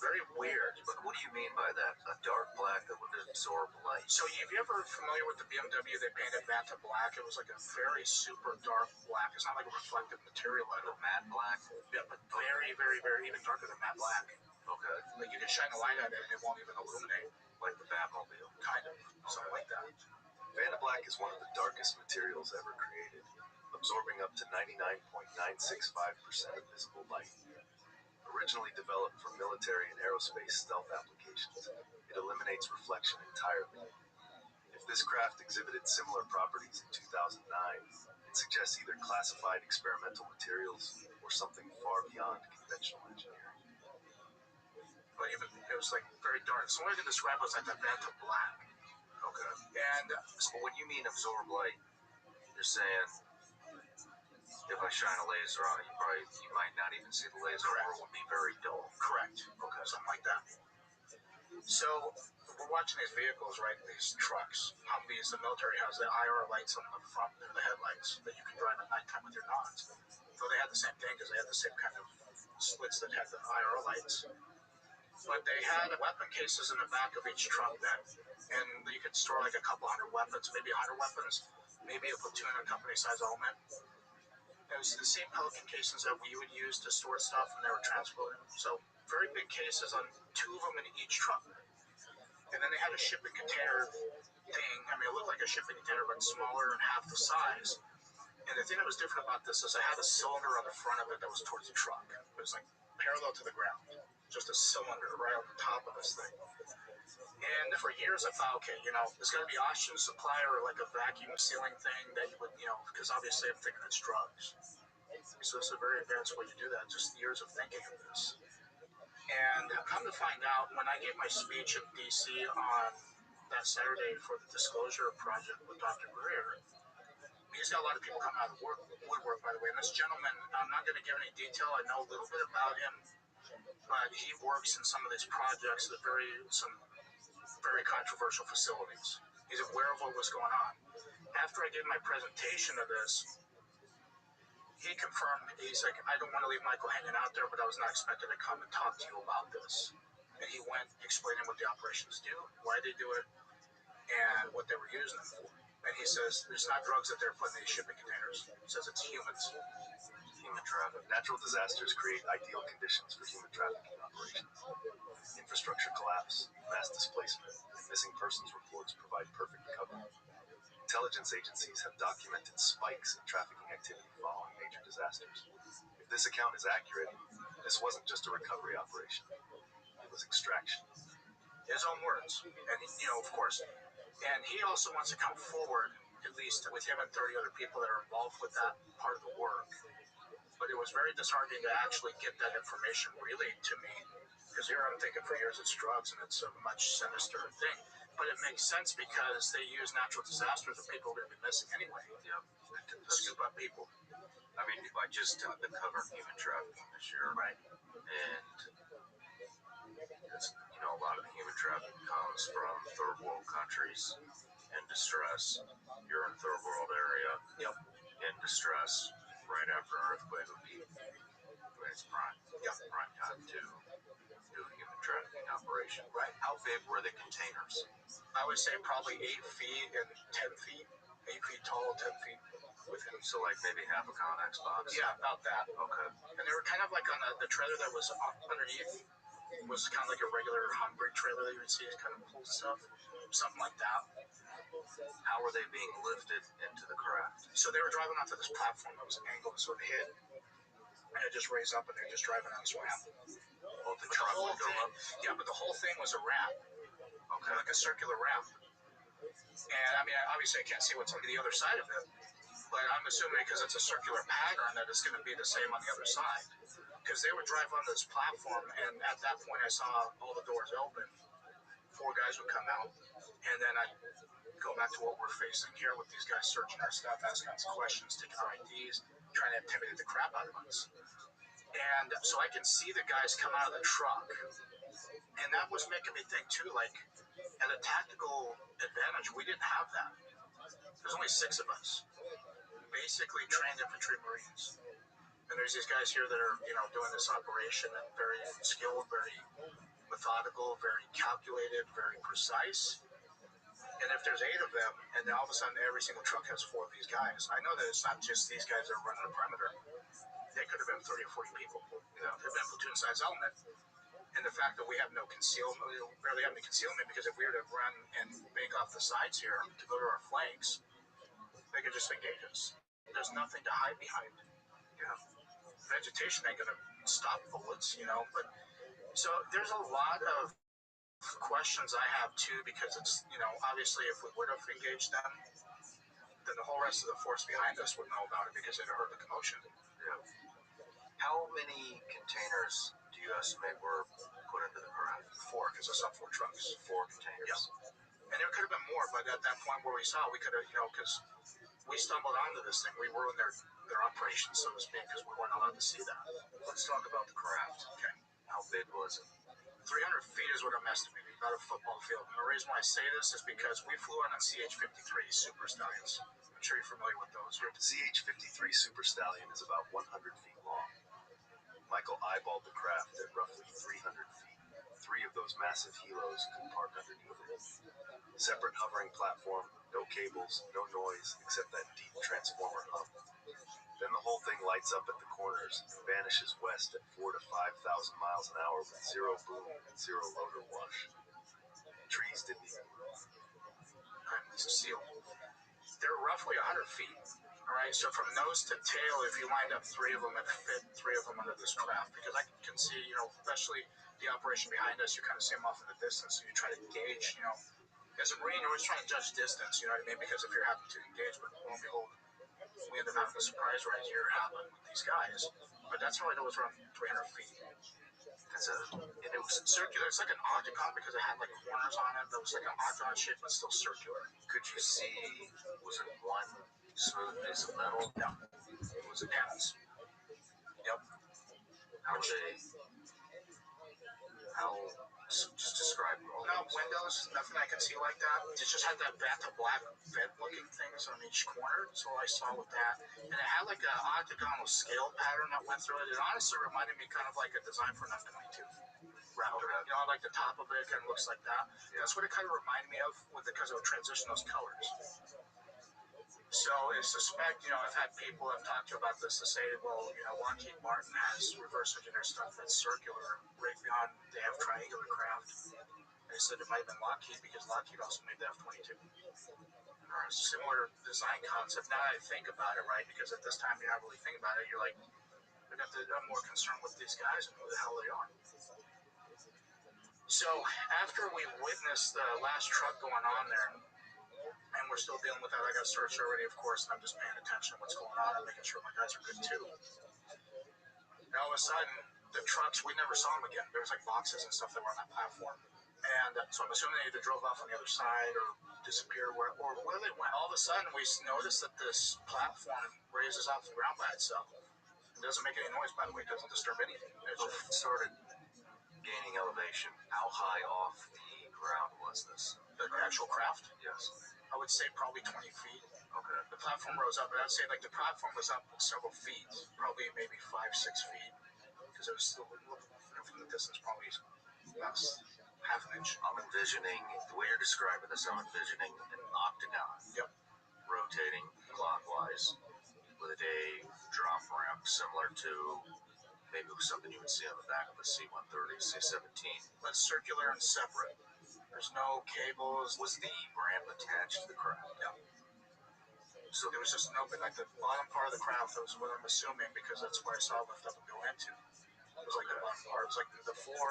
Very weird. But what do you mean by that? A dark black that would absorb light? So if you're ever familiar with the BMW, they painted Vanta black. It was like a very super dark black. It's not like a reflective material. Like a matte black? Yeah, but very, very, very even darker than matte black. Okay. Like you can shine a light at it and it won't even illuminate. Like the Batmobile? Kind of. Something like that. Vanta black is one of the darkest materials ever created, absorbing up to 99.965% of visible light. Originally developed for military and aerospace stealth applications, it eliminates reflection entirely. If this craft exhibited similar properties in 2009, it suggests either classified experimental materials or something far beyond conventional engineering. But even it was like very dark. So what I can describe was like that Vanta black. Okay. And so when you mean absorb light, you're saying If I shine a laser on it, you might not even see the laser, or it would be very dull. Correct. Okay. Something like that. So we're watching these vehicles, right? These trucks. Humvees, the military has the IR lights on the front, they're the headlights that you can drive at nighttime with your nods. So they had the same thing because they had the same kind of slits that had the IR lights. But they had weapon cases in the back of each truck then, and you could store like a couple hundred weapons, maybe 100 weapons, maybe a platoon or company size element. It was the same Pelican cases that we would use to store stuff when they were transported. So very big cases on 2 of them in each truck. And then they had a shipping container thing. I mean, it looked like a shipping container, but smaller and half the size. And the thing that was different about this is I had a cylinder on the front of it that was towards the truck. It was like parallel to the ground, just a cylinder right on the top of this thing. And for years I thought, okay, there's got to be oxygen supply or like a vacuum sealing thing that you would, because obviously I'm thinking it's drugs. So it's a very advanced way to do that, just years of thinking of this. And come to find out, when I gave my speech in D.C. on that Saturday for the Disclosure Project with Dr. Greer, he's got a lot of people coming out of the woodwork, by the way. And this gentleman, I'm not going to give any detail. I know a little bit about him, but he works in some of these projects at some very controversial facilities. He's aware of what was going on. After I gave my presentation of this, he confirmed, he's like, I don't want to leave Michael hanging out there, but I was not expected to come and talk to you about this. And he went explaining what the operations do, why they do it, and what they were using them for. And he says, there's not drugs that they're putting in these shipping containers. He says it's humans. Human traffic. Natural disasters create ideal conditions for human trafficking operations. Infrastructure collapse, mass displacement, and missing persons reports provide perfect cover. Intelligence agencies have documented spikes in trafficking activity following major disasters. If this account is accurate, this wasn't just a recovery operation. It was extraction. His own words. And, of course. And he also wants to come forward, at least with him and 30 other people that are involved with that part of the work. But it was very disheartening to actually get that information relayed to me. Because here I'm thinking for years it's drugs and it's a much sinister thing. But it makes sense because they use natural disasters and people are going to be missing anyway. Yeah. To scoop up people. I mean, I just uncovered human trafficking this year. Right. And it's, a lot of the human trafficking comes from third world countries in distress. You're in a third world area. Yep. In distress right after an earthquake would be it's prime. Yep. Prime time to do a human trafficking operation. Right. How big were the containers? I would say probably 8 feet and 10 feet. 8 feet tall, 10 feet within. So like maybe half a Connex box? Yeah, about that. Okay. And they were kind of like on the trailer that was underneath. Was kind of like a regular Humvee trailer that you would see. It kind of pulled stuff. Something like that. How were they being lifted into the craft? So they were driving onto this platform that was angled sort of hit. And it just raised up and they're just driving on this ramp. Oh, the truck would go up? Yeah, but the whole thing was a ramp. Okay. Like a circular ramp. And I mean, obviously I can't see what's on the other side of it. But I'm assuming because it's a circular pattern that it's going to be the same on the other side. Because they would drive on this platform, and at that point I saw all the doors open. 4 guys would come out, and then I'd go back to what we're facing here with these guys searching our stuff, asking us questions, taking our IDs, trying to intimidate the crap out of us. And so I can see the guys come out of the truck, and that was making me think too, like, at a tactical advantage, we didn't have that. There's only 6 of us, basically trained infantry Marines. And there's these guys here that are, doing this operation and very skilled, very methodical, very calculated, very precise. And if there's 8 of them, and then all of a sudden every single truck has 4 of these guys, I know that it's not just these guys that are running the perimeter. They could have been 30 or 40 people. It could have been platoon-size element. And the fact that we have no concealment, we barely have any concealment, because if we were to run and bank off the sides here to go to our flanks, they could just engage us. There's nothing to hide behind. Vegetation ain't gonna stop bullets, but so there's a lot of questions I have too, because it's, obviously if we would have engaged them, then the whole rest of the force behind us would know about it because they'd have heard the commotion. Yeah. How many containers do you estimate were put into the craft? 4, because I saw 4 trucks. 4 containers. Yeah. And there could have been more, but at that point where we saw, we could have, because we stumbled onto this thing. We were in the their operation, so to speak, because we weren't allowed to see that. Let's talk about the craft. Okay. How big was it? 300 feet is what I'm estimating, about a football field. And the reason why I say this is because we flew on CH-53 Super Stallions. I'm sure you're familiar with those. The CH-53 Super Stallion is about 100 feet long. Michael eyeballed the craft at roughly 300 feet. 3 of those massive helos could park underneath it. Separate hovering platform, no cables, no noise, except that deep transformer hum. Then the whole thing lights up at the corners and vanishes west at 4,000 to 5,000 miles an hour with zero boom and zero rotor wash. Trees didn't even move. It's a seal. They're roughly 100 feet. All right, so from nose to tail, if you lined up 3 of them, it fit 3 of them under this craft. Because I can see, especially the operation behind us, you kind of see them off in the distance, so you try to gauge, as a Marine, you're always trying to judge distance, you know what I mean? Because if you're happy to engage, but lo and behold, we ended up having a surprise right here happening with these guys. But that's how I know it's around 300 feet. And it was circular. It's like an octagon because it had like corners on it. That was like an octagon shape, but still circular. Could you see, was it one smooth piece of metal? No. It was panels. Yep. Just describe all no windows, nothing I could see like that. It just had that black bed-looking things on each corner. That's all I saw with that. And it had like an octagonal scale pattern that went through it. It honestly reminded me kind of like a design for an F-22 Raptor. Like the top of it kind of looks like that. Yeah. That's what it kind of reminded me of because it would transition those colors. So I suspect, I've had people I've talked to about this to say, well, Lockheed Martin has reverse engineered stuff that's circular right beyond they have triangular craft. They said it might have been Lockheed because Lockheed also made the F-22. Or a similar design concept. Now that I think about it, right, because at this time you're not really thinking about it, you're like, I'm more concerned with these guys and who the hell they are. So after we witnessed the last truck going on there, and we're still dealing with that. I got searched already, of course, and I'm just paying attention to what's going on and making sure my guys are good too. And all of a sudden, the trucks, we never saw them again. There was like boxes and stuff that were on that platform. And so I'm assuming they either drove off on the other side or disappeared or where they went. All of a sudden, we noticed that this platform raises off the ground by itself. It doesn't make any noise, by the way. It doesn't disturb anything. It just started gaining elevation. How high off the ground was this? The actual craft? Yes. I would say probably 20 feet. Okay. The platform rose up, and I'd say like the platform was up several feet, probably maybe 5-6 feet, because it was still from the distance, probably about half an inch. I'm envisioning the way you're describing this. I'm envisioning an octagon. Yep. Rotating clockwise with a drop ramp similar to maybe something you would see on the back of a C-130, C-17. But circular and separate. There's no cables. Was the ramp attached to the craft? Yeah. So there was just an open, like the bottom part of the craft, that was what I'm assuming, because that's where I saw it lift up and go into. It was like the bottom part. It was like the floor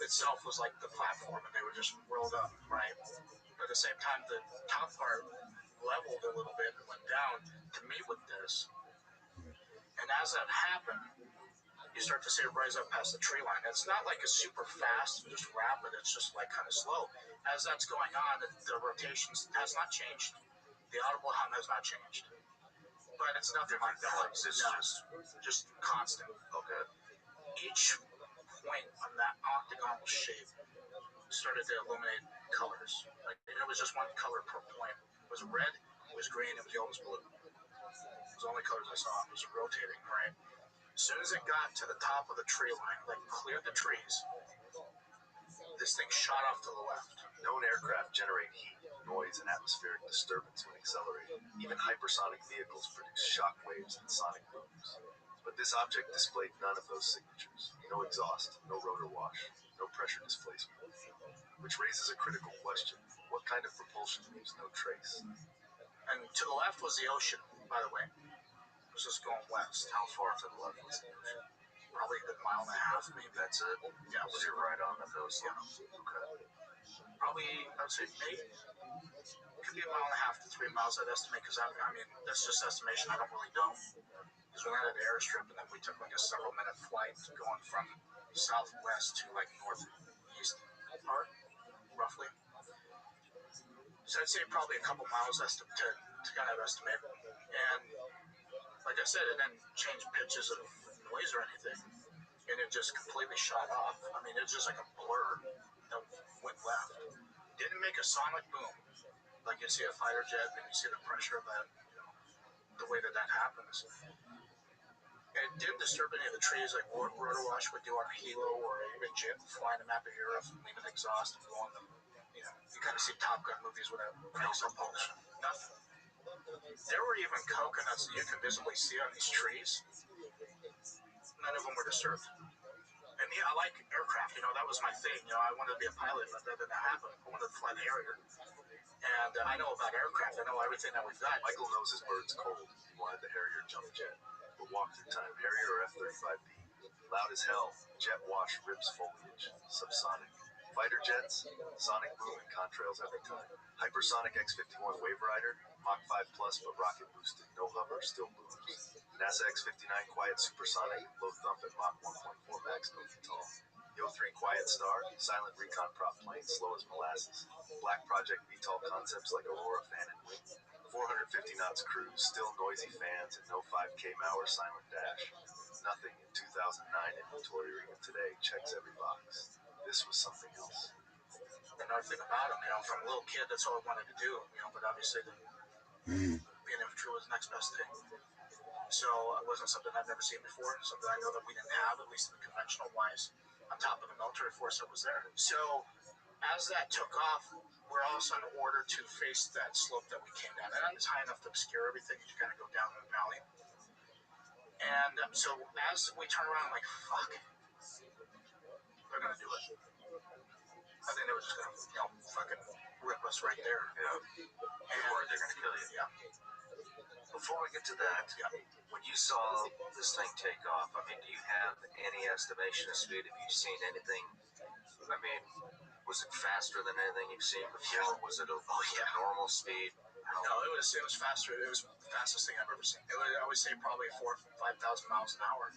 itself was like the platform, and they were just rolled up, right? But at the same time, the top part leveled a little bit and went down to meet with this. And as that happened, you start to see it rise up past the tree line. It's not like a super fast, just rapid. It's just like kind of slow. As that's going on, the rotation has not changed. The audible hum has not changed. But it's nothing like that. It's just constant. Okay. Each point on that octagonal shape started to illuminate colors. Like it was just one color per point. It was red, it was green, it was yellow, it was blue. It was the only colors I saw. It was rotating, right? As soon as it got to the top of the tree line, like cleared the trees, this thing shot off to the left. Known aircraft generate heat, noise, and atmospheric disturbance when accelerating. Even hypersonic vehicles produce shock waves and sonic booms. But this object displayed none of those signatures. No exhaust, no rotor wash, no pressure displacement. Which raises a critical question. What kind of propulsion leaves no trace? And to the left was the ocean, by the way. It was just going west. How far to the left was the ocean? Probably a good mile and a half, maybe. That's it? Yeah. So you're right on the coastline. Yeah. Okay. Probably, I would say maybe. It could be a mile and a half to 3 miles, I'd estimate, because I mean, that's just estimation. I don't really know. Because we landed at the airstrip, and then we took like a several-minute flight going from southwest to like northeast part, roughly. So I'd say probably a couple miles to kind of estimate. And like I said, it didn't change pitches of noise or anything, and it just completely shot off. I mean, it was just like a blur that went left. Didn't make a sonic boom like you see a fighter jet, and you see the pressure of that, the way that happens. It didn't disturb any of the trees like Rotorwash would do on a Hilo, or even Jet flying a map of Europe, leaving exhaust and blowing them. You kind of see Top Gun movies with that propulsion. Nothing. There were even coconuts that you could visibly see on these trees. None of them were disturbed. And yeah, I like aircraft. That was my thing. I wanted to be a pilot, but that didn't happen. I wanted to fly the Harrier. And I know about aircraft. I know everything that we've got. Michael knows his bird's cold. He wanted the Harrier jump jet. But walkthrough time, Harrier or F-35B. Loud as hell, jet wash rips foliage. Subsonic. Fighter jets, sonic boom and contrails every time. Hypersonic X-51 Wave Rider, Mach 5 plus but rocket boosted, no hover, still booms. NASA X-59 quiet supersonic, low thump at Mach 1.4 max, no VTOL. Yo-3 Quiet Star, silent recon prop plane, slow as molasses. Black Project VTOL concepts like Aurora fan and wing. 450 knots cruise, still noisy fans, and no 5K hour silent dash. Nothing in 2009 inventory or even today checks every box. This was something else. Another thing about him, from a little kid, that's all I wanted to do, but obviously being infantry was the next best thing. So it wasn't something I've never seen before, something I know that we didn't have, at least in the conventional wise, on top of the military force that was there. So as that took off, we're all of a sudden ordered to face that slope that we came down. And it's high enough to obscure everything as you kind of go down the valley. And so as we turn around, I'm like, fuck, they're going to do it. I think they were just going to, fucking rip us right there. Yeah. And They're going to kill you. Yeah. Before we get to that, when you saw this thing take off, do you have any estimation of speed? Have you seen anything? Was it faster than anything you've seen before? Was it a normal speed? No, it was faster. It was the fastest thing I've ever seen. I would say probably 4,000 to 5,000 miles an hour.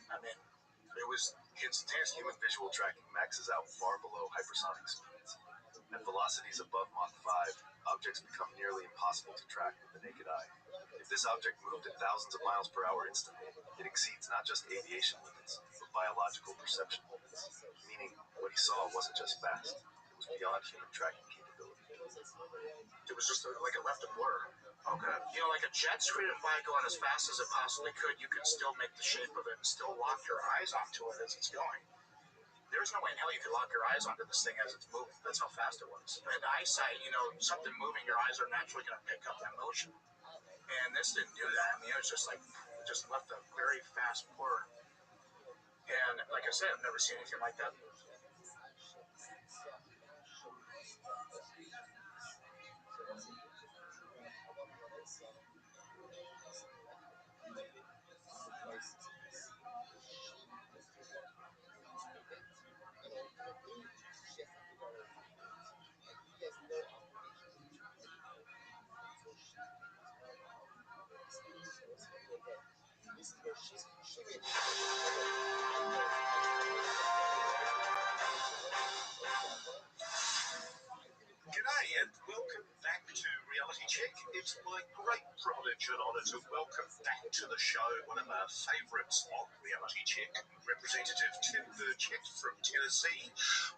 It was instantaneous. Human visual tracking maxes out far below hypersonic speeds. At velocities above Mach 5, objects become nearly impossible to track with the naked eye. If this object moved at thousands of miles per hour instantly, it exceeds not just aviation limits, but biological perception limits. Meaning, what he saw wasn't just fast, it was beyond human tracking capability. It was just like it left a blur. Okay. Like a jet screaming by going as fast as it possibly could, you can still make the shape of it and still lock your eyes onto it as it's going. There's no way in hell you could lock your eyes onto this thing as it's moving. That's how fast it was. And eyesight, something moving, your eyes are naturally going to pick up that motion. And this didn't do that. It was just just left a very fast blur. And like I said, I've never seen anything like that. G'day and welcome back to Reality Check. It's my great privilege and honour to welcome back to the show one of our favourites on Reality Check, Representative Tim Burchett from Tennessee.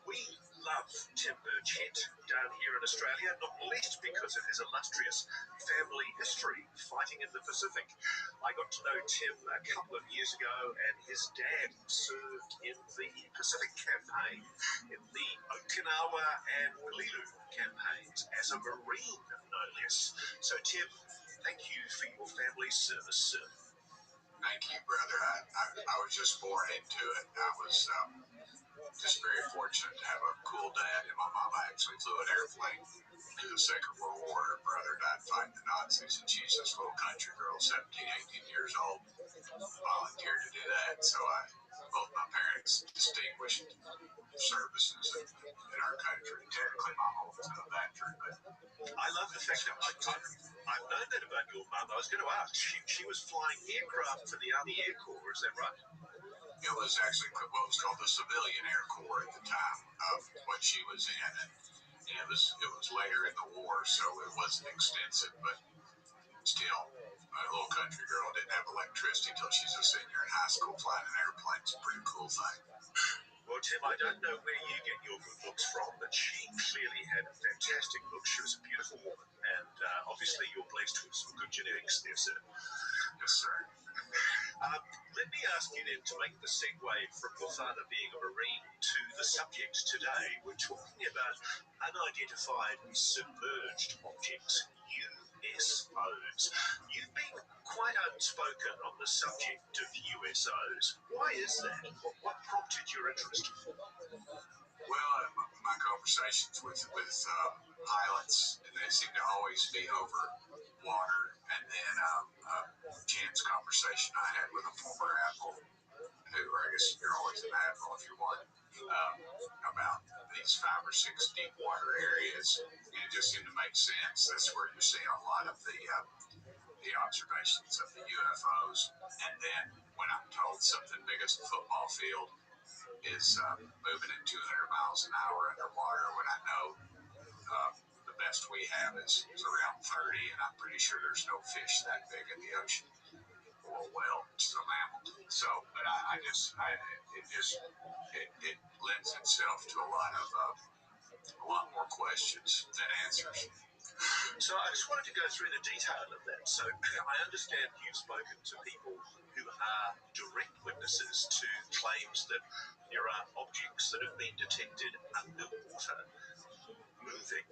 We love Tim Burchett down here in Australia, not least because of his illustrious family history fighting in the Pacific. I got to know Tim a couple of years ago, and his dad served in the Pacific Campaign, in the Okinawa and Oahu campaigns as a Marine, no less. So, Tim, thank you for your family's service, sir. Thank you, brother. I was just born into it. I was just very fortunate to have a cool dad, and my mom actually flew an airplane in the Second World War. Her brother died fighting the Nazis, and she's this little country girl, 17, 18 years old, volunteered to do that. So both my parents distinguished services in our country. Technically, my mom was a veteran, but I love the fact that I've known that about your mum. I was going to ask, she was flying aircraft for the Army Air Corps, is that right? it was actually what was called the Civilian Air Corps at the time of what she was in, and it was later in the war, so it wasn't extensive, but still, My little country girl didn't have electricity till she's a senior in high school. Flying an airplane is a pretty cool thing. Well, Tim, I don't know where you get your good looks from, but she clearly had fantastic looks. She was a beautiful woman, and obviously you're blessed with some good genetics there, sir. Yes, sir. Let me ask you then to make the segue from your father being a Marine to the subject today. We're talking about unidentified submerged objects, USOs. You've been quite outspoken on the subject of USOs. Why is that? What prompted your interest? Well, my conversations with pilots, they seem to always be over water. And then a chance conversation I had with a former admiral, who, or I guess you're always an admiral if you want, about these 5 or 6 deep water areas. And it just seemed to make sense. That's where you're seeing a lot of the observations of the UFOs. And then when I'm told something big as a football field is moving at 200 miles an hour underwater, when I know the best we have is around 30, and I'm pretty sure there's no fish that big in the ocean, or a whale, which is a mammal. So, but it lends itself to a lot more questions than answers. So I just wanted to go through the detail of that. So I understand you've spoken to people who are direct witnesses to claims that there are objects that have been detected underwater moving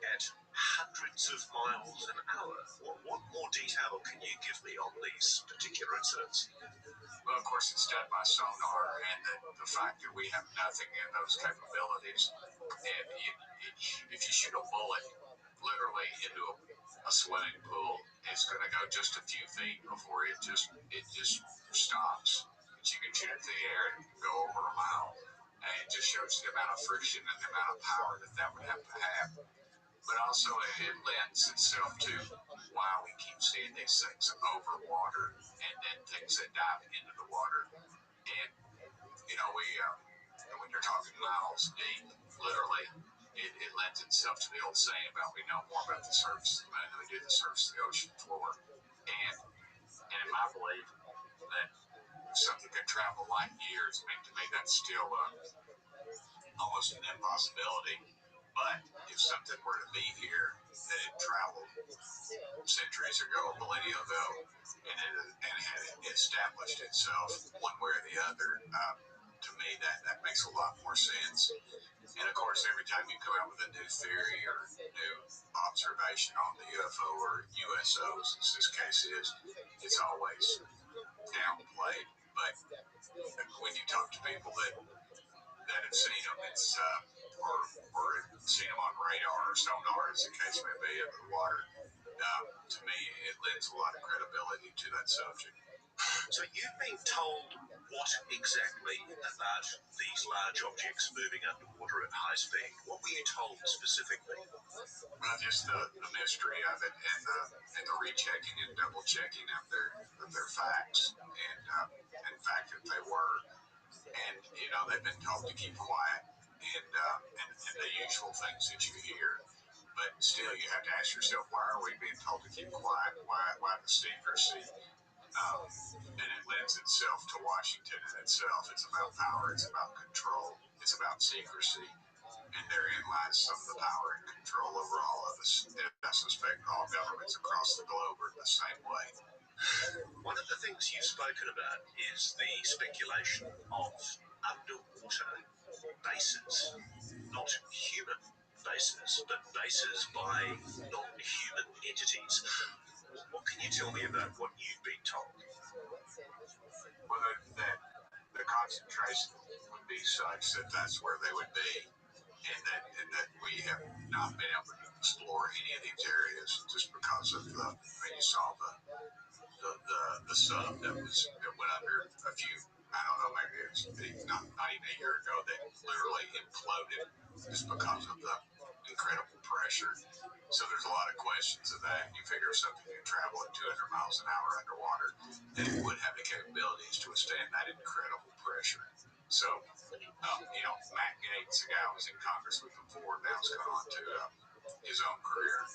at hundreds of miles an hour. What more detail can you give me on these particular incidents? Well, of course, it's done by sonar, and the fact that we have nothing in those capabilities. And if you shoot a bullet literally into a swimming pool, it's going to go just a few feet before it just stops. But you can shoot it through the air and go over a mile, and it just shows the amount of friction and the amount of power that would have to have. But also, it lends itself to why we keep seeing these things over water, and then things that dive into the water. And when you're talking miles deep, literally, it lends itself to the old saying about we know more about the surface of the moon than we do the surface of the ocean floor. And in my belief, that if something could travel light years, I mean, to me, that's still almost an impossibility. But if something were to be here that had traveled centuries ago, millennia ago, and had established itself one way or the other, to me that makes a lot more sense. And of course, every time you come out with a new theory or new observation on the UFO or USOs, as this case is, it's always downplayed. But when you talk to people that have seen them, it's or seen them on radar or sonar, as the case may be, under the water, to me, it lends a lot of credibility to that subject. So you've been told what exactly about these large objects moving underwater at high speed? What were you told specifically? Well, just the mystery of it, and the rechecking and double checking of their facts, and in fact that they were. And they've been told to keep quiet, and the usual things that you hear. But still, you have to ask yourself, why are we being told to keep quiet? Why the secrecy? And it lends itself to Washington in itself. It's about power. It's about control. It's about secrecy. And therein lies some of the power and control over all of us. And I suspect all governments across the globe are the same way. One of the things you've spoken about is the speculation of underwater bases, not human bases, but bases by non-human entities. What can you tell me about what you've been told? Well, that the concentration would be such that that's where they would be, and that we have not been able to explore any of these areas just because of you saw the sub that went under a few, I don't know, maybe it's not even a year ago, that literally imploded just because of the incredible pressure. So there's a lot of questions of that. You figure if something can travel at 200 miles an hour underwater, then it would have the capabilities to withstand that incredible pressure. So, Matt Gaetz, the guy who was in Congress with him before, now has gone on to his own career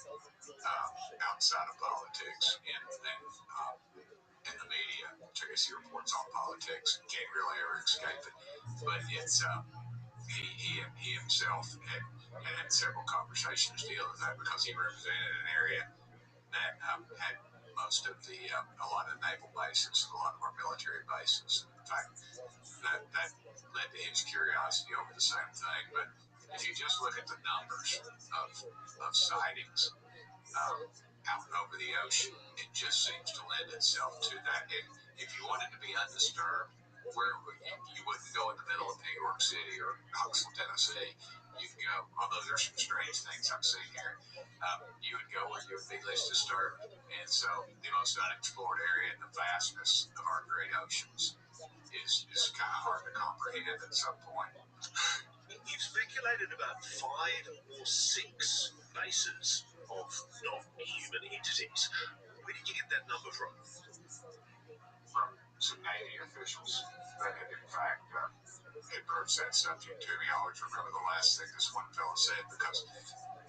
outside of politics in the media. I guess he reports on politics. Can't really ever escape it. But it's he himself had several conversations dealing with that because he represented an area that had most of a lot of naval bases, a lot of our military bases. In fact, that led to his curiosity over the same thing. But if you just look at the numbers of sightings out and over the ocean, it just seems to lend itself to that. If you wanted to be undisturbed, where you wouldn't go in the middle of New York City or Knoxville, Tennessee, you'd go, although there's some strange things I've seen here, you would go where you would be least disturbed. And so the most unexplored area in the vastness of our great oceans is kind of hard to comprehend at some point. You've speculated about 5 or 6 bases of non-human entities. Where did you get that number from? From some Navy officials that had, in fact, had broached that subject to me. I always remember the last thing this one fellow said, because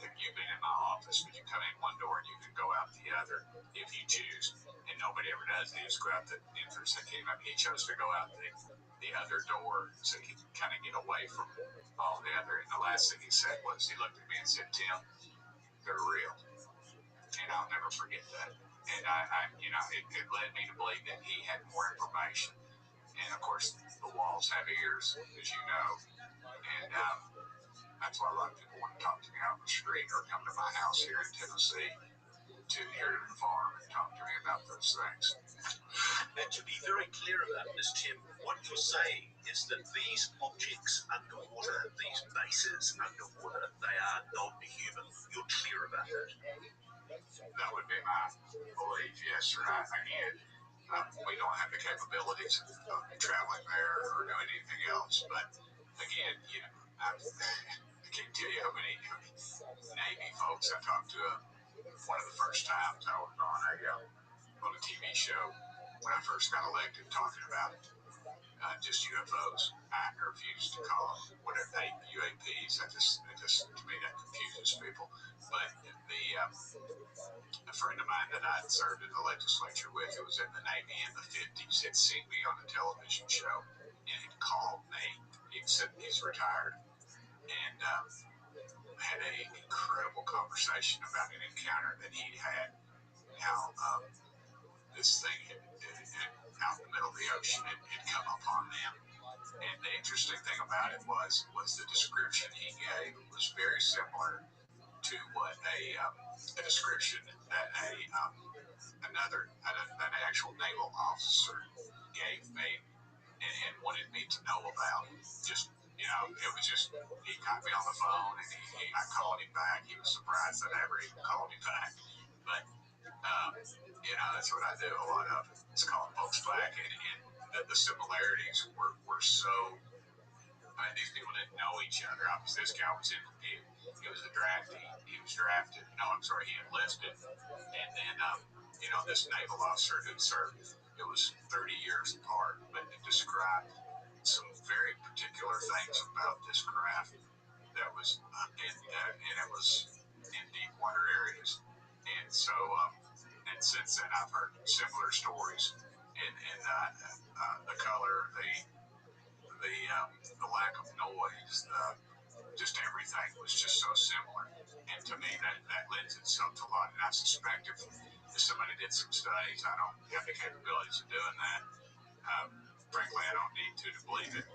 if you've been in my office, but you come in one door and you can go out the other if you choose, and nobody ever does. They just go out the entrance that came up. He chose to go out the other door so he could kind of get away from all the other. And the last thing he said was, he looked at me and said, "Tim, they're real," and I'll never forget that. And it led me to believe that he had more information. And of course, the walls have ears, as you know, and that's why a lot of people want to talk to me out on the street or come to my house here in Tennessee to hear the farm and talk to me about those things. And to be very clear about this, Tim, what you're saying is that these objects underwater, these bases underwater, they are non-human. You're clear about that? That would be my belief, yes, sir. Again, we don't have the capabilities of traveling there or doing anything else. But again, I can't tell you how many Navy folks I talked to. One of the first times I was on a TV show when I first got elected, talking about just UFOs. I refuse to call them whatever UAPs. To me, that confuses people. But a friend of mine that I had served in the legislature with, who was in the Navy in the 50s, had seen me on a television show and had called me. He said he's retired, and had an incredible conversation about an encounter that he'd had, how this thing had out in the middle of the ocean had come upon them. And the interesting thing about it was the description he gave was very similar to what a description that an actual naval officer gave me and wanted me to know about. Just, it was just, he got me on the phone and I called him back. He was surprised that I ever even called him back. But, that's what I do a lot of. It's calling folks back. And the similarities were so, these people didn't know each other. Obviously, this guy was he was a draftee. He was drafted. No, I'm sorry, he enlisted. And then, this naval officer who served, it was 30 years apart, but it described some very particular things about this craft that was, and it was in deep water areas. And so, and since then, I've heard similar stories. And the color, the lack of noise, just everything was just so similar. And to me, that lends itself to a lot. And I suspect if somebody did some studies, I don't have the capabilities of doing that. Frankly, I don't need to believe it.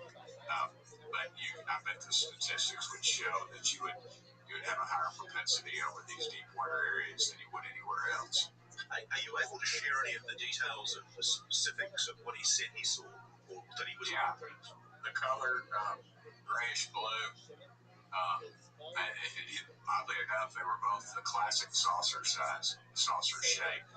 But I bet the statistics would show that you would have a higher propensity over these deep water areas than you would anywhere else. Are you able to share any of the details of the specifics of what he said he saw, or that he was? Yeah, the color, grayish blue. Oddly enough, they were both the classic saucer size, saucer shape,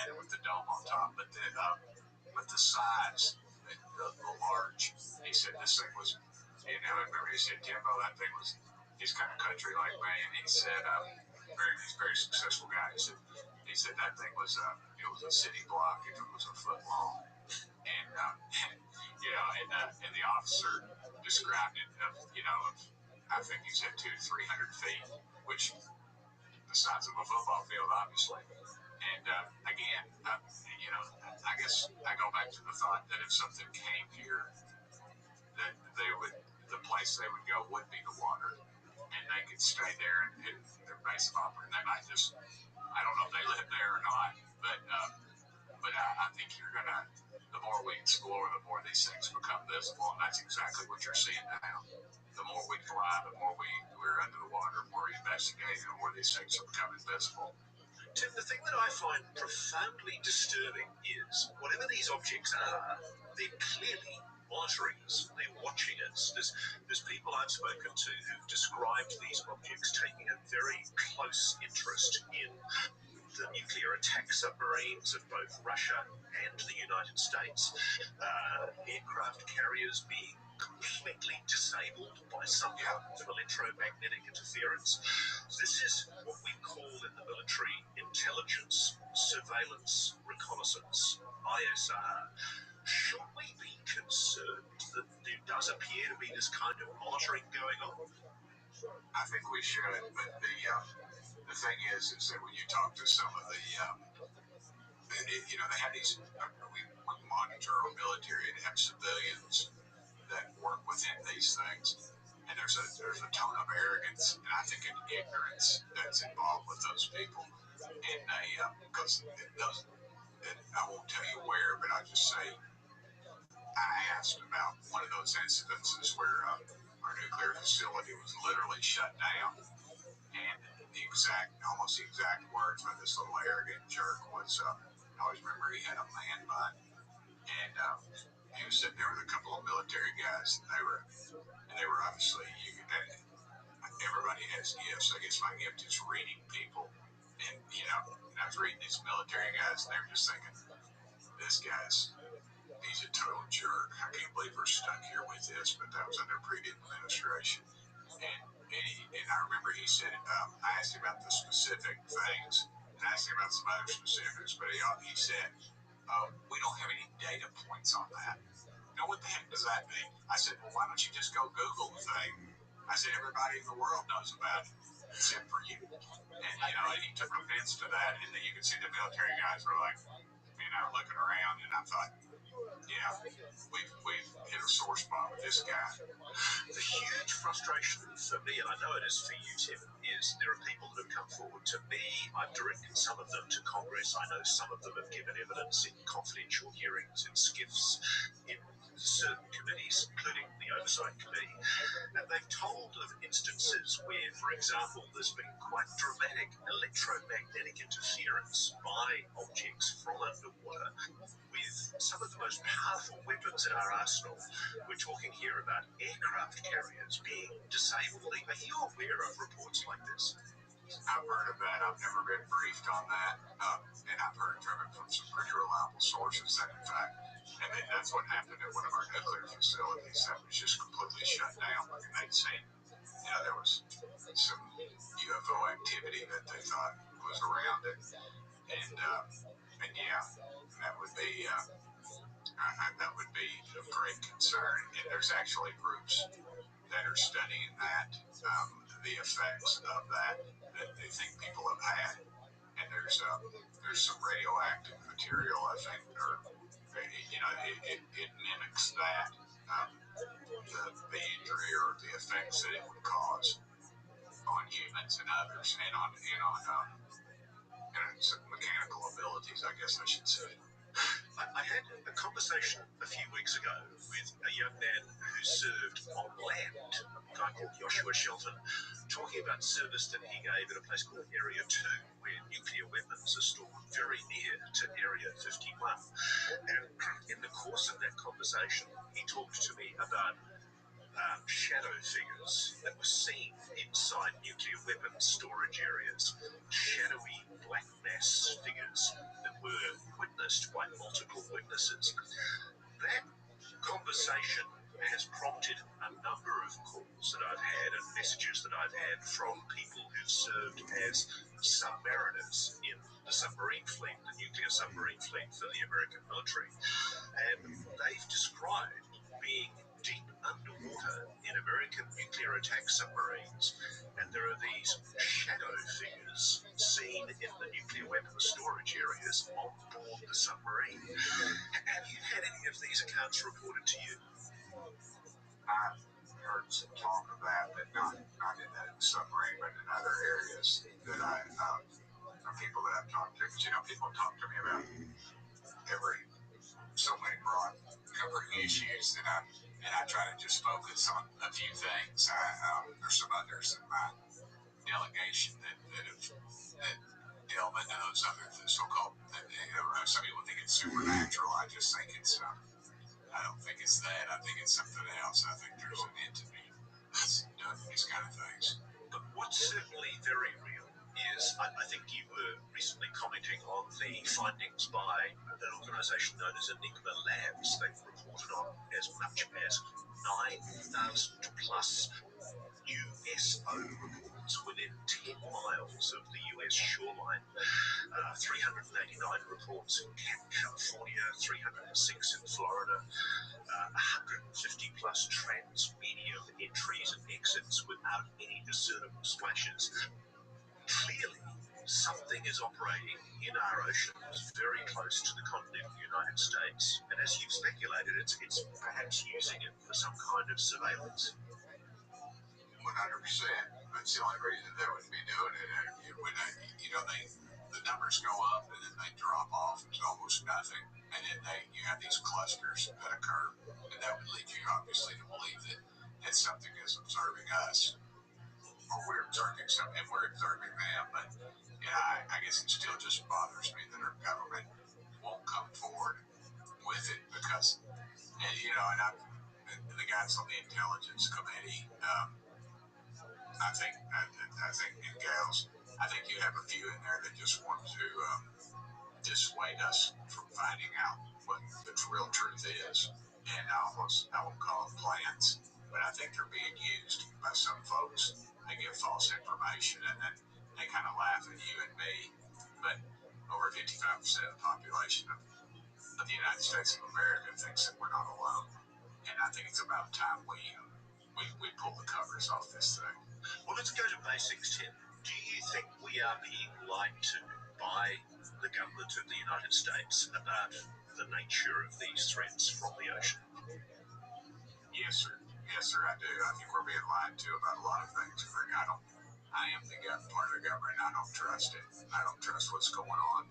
and with the dome on top. But the size, the large. He said this thing was. I remember he said, "Jimbo, that thing was." He's kind of country like me, and he said, he's a very successful guy. He said that thing was it was a city block if it was a foot long, and and the officer described it of I think he said 200 to 300 feet, which the size of a football field, obviously. And again, I guess I go back to the thought that if something came here, that the place they would go would be the water, and they could stay there in their base of operation. They might just, I don't know if they live there or not, but I think the more we explore, the more these things become visible, and that's exactly what you're seeing now. The more we fly, the more we're under the water, the more we investigate, the more these things are becoming visible. Tim, the thing that I find profoundly disturbing is whatever these objects are, they're clearly monitoring us, they're watching us. There's people I've spoken to who've described these objects taking a very close interest in the nuclear attack submarines of both Russia and the United States, aircraft carriers being completely disabled by some kind of electromagnetic interference. This is what we call in the military intelligence, surveillance, reconnaissance, ISR. Should we be concerned that there does appear to be this kind of monitoring going on? I think we should, but the thing is that when you talk to some of the, they have these, we monitor our military and have civilians that work within these things, and there's a tone of arrogance, and I think an ignorance that's involved with those people, and because I won't tell you where, but I'll just say, I asked about one of those incidences where our nuclear facility was literally shut down. And almost the exact words by this little arrogant jerk was, I always remember he had a man bun, and he was sitting there with a couple of military guys, and they were obviously, everybody has gifts. I guess my gift is reading people, and I was reading these military guys, and they were just thinking, he's a total jerk. I can't believe we're stuck here with this, but that was under previous administration. And I remember he said, I asked him about the specific things, and I asked him about some other specifics, but he said, we don't have any data points on that. Now, what the heck does that mean? I said, well, why don't you just go Google the thing? I said, everybody in the world knows about it, except for you. And he took offense to that, and then you could see the military guys were like, looking around, and I thought, yeah, we've hit a sore spot with this guy. The huge frustration for me, and I know it is for you, Tim, is there are people that have come forward to me. I've directed some of them to Congress. I know some of them have given evidence in confidential hearings, in skiffs, in certain committees, including the Oversight Committee. And they've told of instances where, for example, there's been quite dramatic electromagnetic interference by objects from underwater with some of the most powerful weapons in our arsenal. We're talking here about aircraft carriers being disabled. Are you aware of reports like this? I've heard of that. I've never been briefed on that, and I've heard from some pretty reliable sources that, in fact, and that's what happened at one of our nuclear facilities that was just completely shut down. And they'd seen, there was some UFO activity that they thought was around it, and yeah, that would be of great concern. And there's actually groups that are studying that, the effects of that they think people have had, and there's some radioactive material, I think, or it mimics that, the injury or the effects that it would cause on humans and others, and on some mechanical abilities, I guess I should say. I had a conversation a few weeks ago with a young man who served on land, a guy called Joshua Shelton, talking about service that he gave at a place called Area 2, where nuclear weapons are stored very near to Area 51. And in the course of that conversation, he talked to me about shadow figures that were seen inside nuclear weapons storage areas, shadowy black mass figures that were witnessed by multiple witnesses. That conversation has prompted a number of calls that I've had and messages that I've had from people who've served as submariners in the submarine fleet, the nuclear submarine fleet for the American military. And they've described being deep underwater in American nuclear nuclear attack submarines, and there are these shadow figures seen in the nuclear weapons storage areas on board the submarine. Have you had any of these accounts reported to you? I've heard some talk of that, but not in that submarine, but in other areas that people that I've talked to. Because, people talk to me about so many broad covering issues that I try to just focus on a few things. There's some others in my delegation that delve into those other so-called. Some people think it's supernatural. I just think it's. I don't think it's that. I think it's something else. I think there's an entity that's done these kind of things. But what's certainly very real is, I think you were recently commenting on the findings by an organisation known as Enigma Labs. They've reported on as much as 9,000 plus USO reports within 10 miles of the US shoreline. 389 reports in California, 306 in Florida, 150 plus trans-medium entries and exits without any discernible splashes. Clearly, something is operating in our oceans very close to the continental United States. And as you've speculated, it's perhaps using it for some kind of surveillance. 100%. That's the only reason they would be doing it. When the numbers go up and then they drop off to almost nothing, and then you have these clusters that occur, and that would lead you obviously to believe that something is observing us, or we're observing something, and we're observing them. But I guess it still just bothers me that our government won't come forward with it because, and the guys on the intelligence committee. I think, and gals, I think you have a few in there that just want to dissuade us from finding out what the real truth is. And I won't call them plans, but I think they're being used by some folks. They give false information and then they kind of laugh at you and me. But over 55% of the population of the United States of America thinks that we're not alone. And I think it's about time we pull the covers off this thing. Well, let's go to basics, Tim. Do you think we are being lied to by the government of the United States about the nature of these threats from the ocean? Yes, sir. Yes, sir, I do. I think we're being lied to about a lot of things. I am the part of the government. I don't trust it. I don't trust what's going on.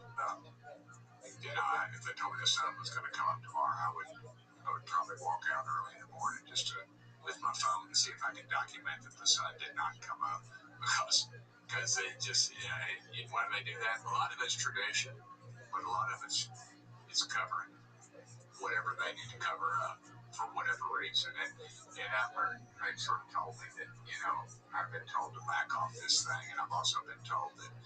If they told me the sun was going to come up tomorrow, I would probably walk out early in the morning just with my phone and see if I could document that the sun did not come up because they just why do they do that? A lot of it's tradition, but a lot of it's covering whatever they need to cover up for whatever reason. And they sort of told me that I've been told to back off this thing, and I've also been told that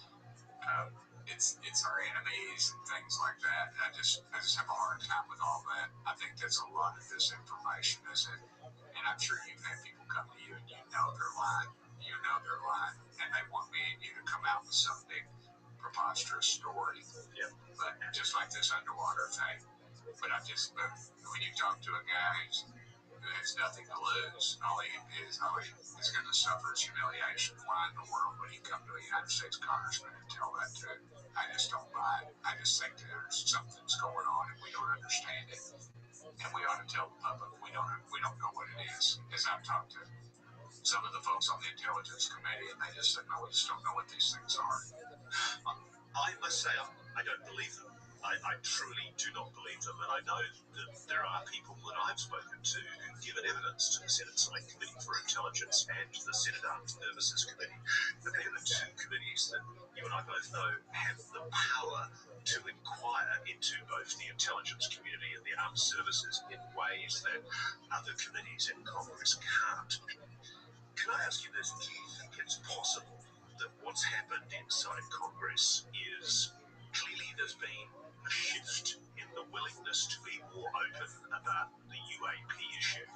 it's our enemies and things like that. I just have a hard time with all that. I think that's a lot of disinformation, isn't it? And I'm sure you've had people come to you and they're lying. And they want me and you to come out with some big preposterous story. Yeah. But just like this underwater thing. But when you talk to a guy who has nothing to lose, all he is going to suffer is humiliation. Why in the world would he come to a United States congressman and tell that to him? I just don't buy it. I just think there's something's going on and we don't understand it. And we ought to tell the public we don't know what it is. As I've talked to some of the folks on the intelligence committee, and they just said, no, we just don't know what these things are. I must say, I don't believe them. I truly do not believe them, and I know that there are people that I've spoken to who've given evidence to the Senate Select Committee for Intelligence and the Senate Armed Services Committee. But they are the two committees that you and I both know have the power to inquire into both the intelligence community and the armed services in ways that other committees in Congress can't. Can I ask you this? Do you think it's possible that what's happened inside Congress is clearly there's been a shift in the willingness to be more open about the UAP issue?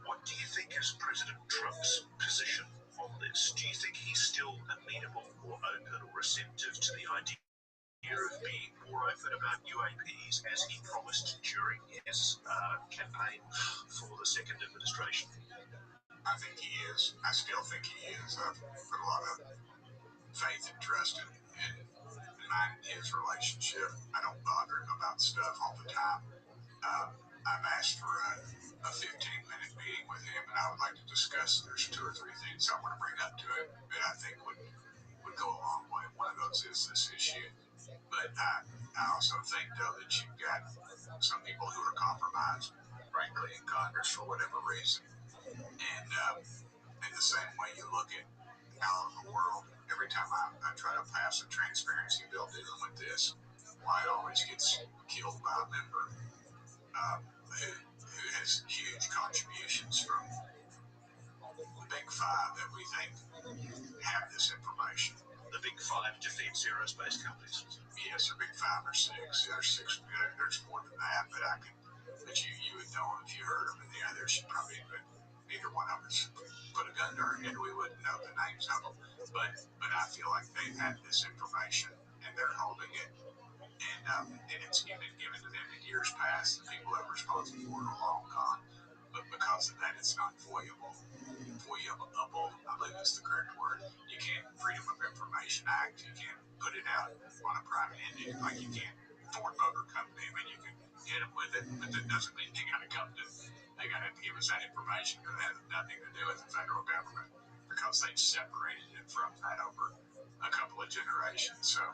What do you think is President Trump's position on this? Do you think he's still amenable or open or receptive to the idea of being more open about UAPs as he promised during his campaign for the second administration? I think he is. I still think he is. I've put a lot of faith and trust in mine and his relationship. I don't bother him about stuff all the time. I've asked for a 15-minute meeting with him, and I would like to discuss. There's 2 or 3 things I want to bring up to him that I think would go a long way. One of those is this issue. But I also think, though, that you've got some people who are compromised, frankly, in Congress for whatever reason. And in the same way you look at out in the world, every time I try to pass a transparency bill dealing with this, why it always gets killed by a member who has huge contributions from the big 5 that we think have this information. The big 5 defense aerospace companies. Yes, or big 5 or 6. There's 6. There's more than that, but you would know them if you heard them. And the others probably, but neither one of us put a gun to our head. We wouldn't know the names of them. But I feel like they've had this information and they're holding it, and it's been given to them in years past. The people that were responsible for it are long gone. But because of that, it's not voyable. Voyable, I believe is the correct word. You can't Freedom of Information Act. You can't put it out on a private entity like you can Ford Motor Company. I mean, you can hit them with it, but that doesn't mean they got to come to. They got to give us that information because it has nothing to do with the federal government because they've separated it from that over a couple of generations. So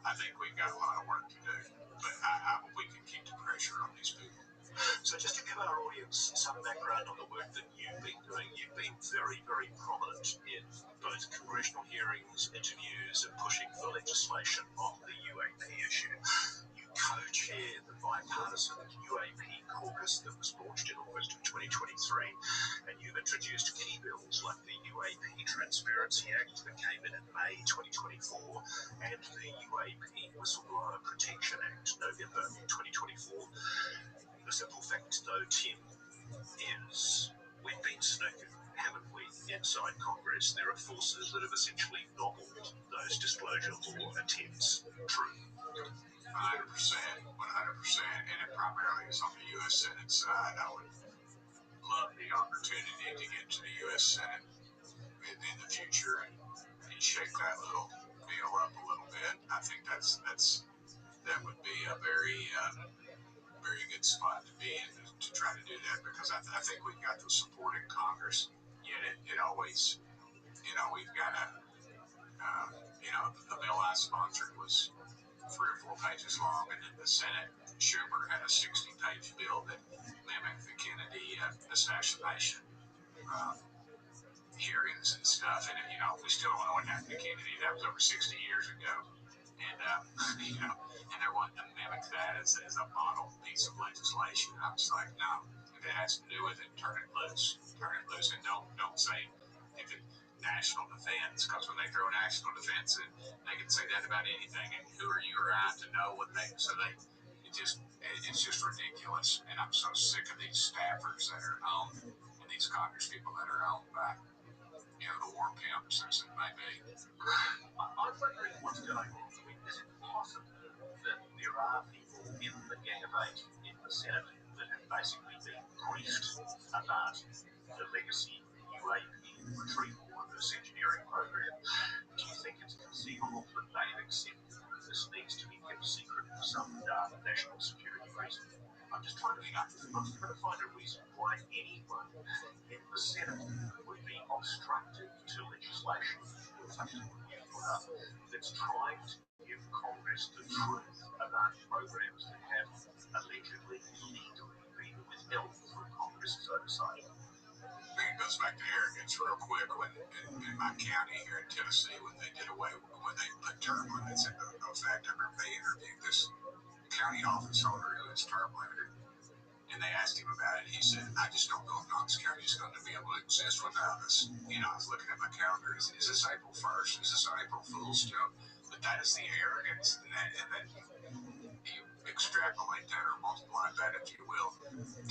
I think we've got a lot of work to do, but I hope we can keep the pressure on these people. So just to give our audience some background on the work that you've been doing, you've been very, very prominent in both congressional hearings, interviews, and pushing for legislation on the UAP issue. You co-chaired the bipartisan UAP caucus that was launched in August of 2023, and you've introduced key bills like the UAP Transparency Act that came in May 2024 and the UAP Whistleblower Protection Act, November 2024. The simple fact, though, Tim, is we've been snookered, haven't we, inside Congress? There are forces that have essentially nobbled those disclosure law attempts. True. 100%, 100%, and it primarily is on the U.S. Senate side. I would love the opportunity to get to the U.S. Senate in the future and shake that little deal up a little bit. I think that would be a very very good spot to be in to try to do that because I think we've got the support in Congress. Yet it always, we've got the bill I sponsored was 3 or 4 pages long, and then the Senate, Schumer had a 60-page bill that mimicked the Kennedy assassination hearings and stuff. And we still don't know what happened to Kennedy. That was over 60 years ago. And and they're wanting to mimic that as a model piece of legislation. I was like, no, if it has to do with it, turn it loose, and don't say if it national defense, because when they throw national defense in, they can say that about anything. And who are you or I to know what it's just ridiculous. And I'm so sick of these staffers that are owned and these Congress people that are owned by the war pimps as it may be. I'm wondering what's going on. I mean, is it possible that there are people in the Gang of 8 in the Senate that have basically been briefed about the legacy UAP retrieval reverse engineering program? Do you think it's conceivable that they've accepted that this needs to be kept secret for some national security reason? I'm just trying to find a reason why anyone in the Senate would be obstructive to legislation such as what you put up that's trying to give Congress the truth about programs that have allegedly illegally been withheld from Congress's oversight. It goes back to arrogance real quick. When in my county here in Tennessee, when they put term limits into effect, I remember they interviewed this county office holder who is term limited, and they asked him about it. He said, "I just don't know if Knox County is going to be able to exist without us." I was looking at my calendar. Is this April 1st? Is this an April Fool's joke? But that is the arrogance, and then you extrapolate that or multiply that, if you will,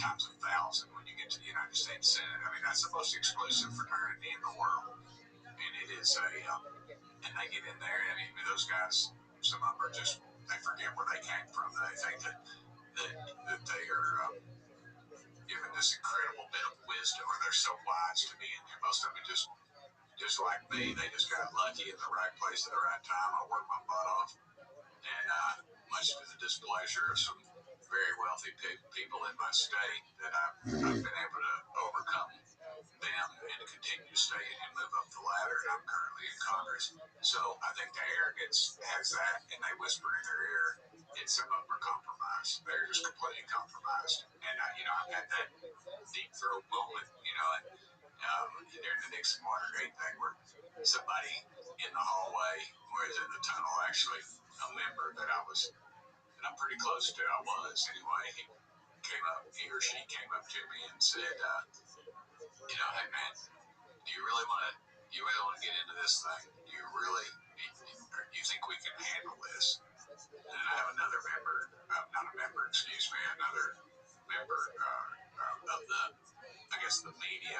times 1,000 when you get to the United States Senate. I mean, that's the most exclusive fraternity in the world, and it is and they get in there, and I mean, those guys, some of them are just, they forget where they came from. They think that they are, given this incredible bit of wisdom, or they're so wise to me, and most of them just like me, they just got lucky in the right place at the right time. I worked my butt off, and much to the displeasure of some very wealthy people in my state, that I've been able to overcome them and continue to stay and move up the ladder. And I'm currently in Congress, so I think the arrogance has that, and they whisper in their ear, and some of them are compromised. They're just completely compromised, and I've had that deep throat moment, and during the Nixon Watergate thing, where somebody in the hallway, was in the tunnel, actually a member that I'm pretty close to. I was anyway. He or she came up to me and said, hey man, do you really want to get into this thing? Do you think we can handle this? And I have another member, not a member, excuse me, another member of I guess the media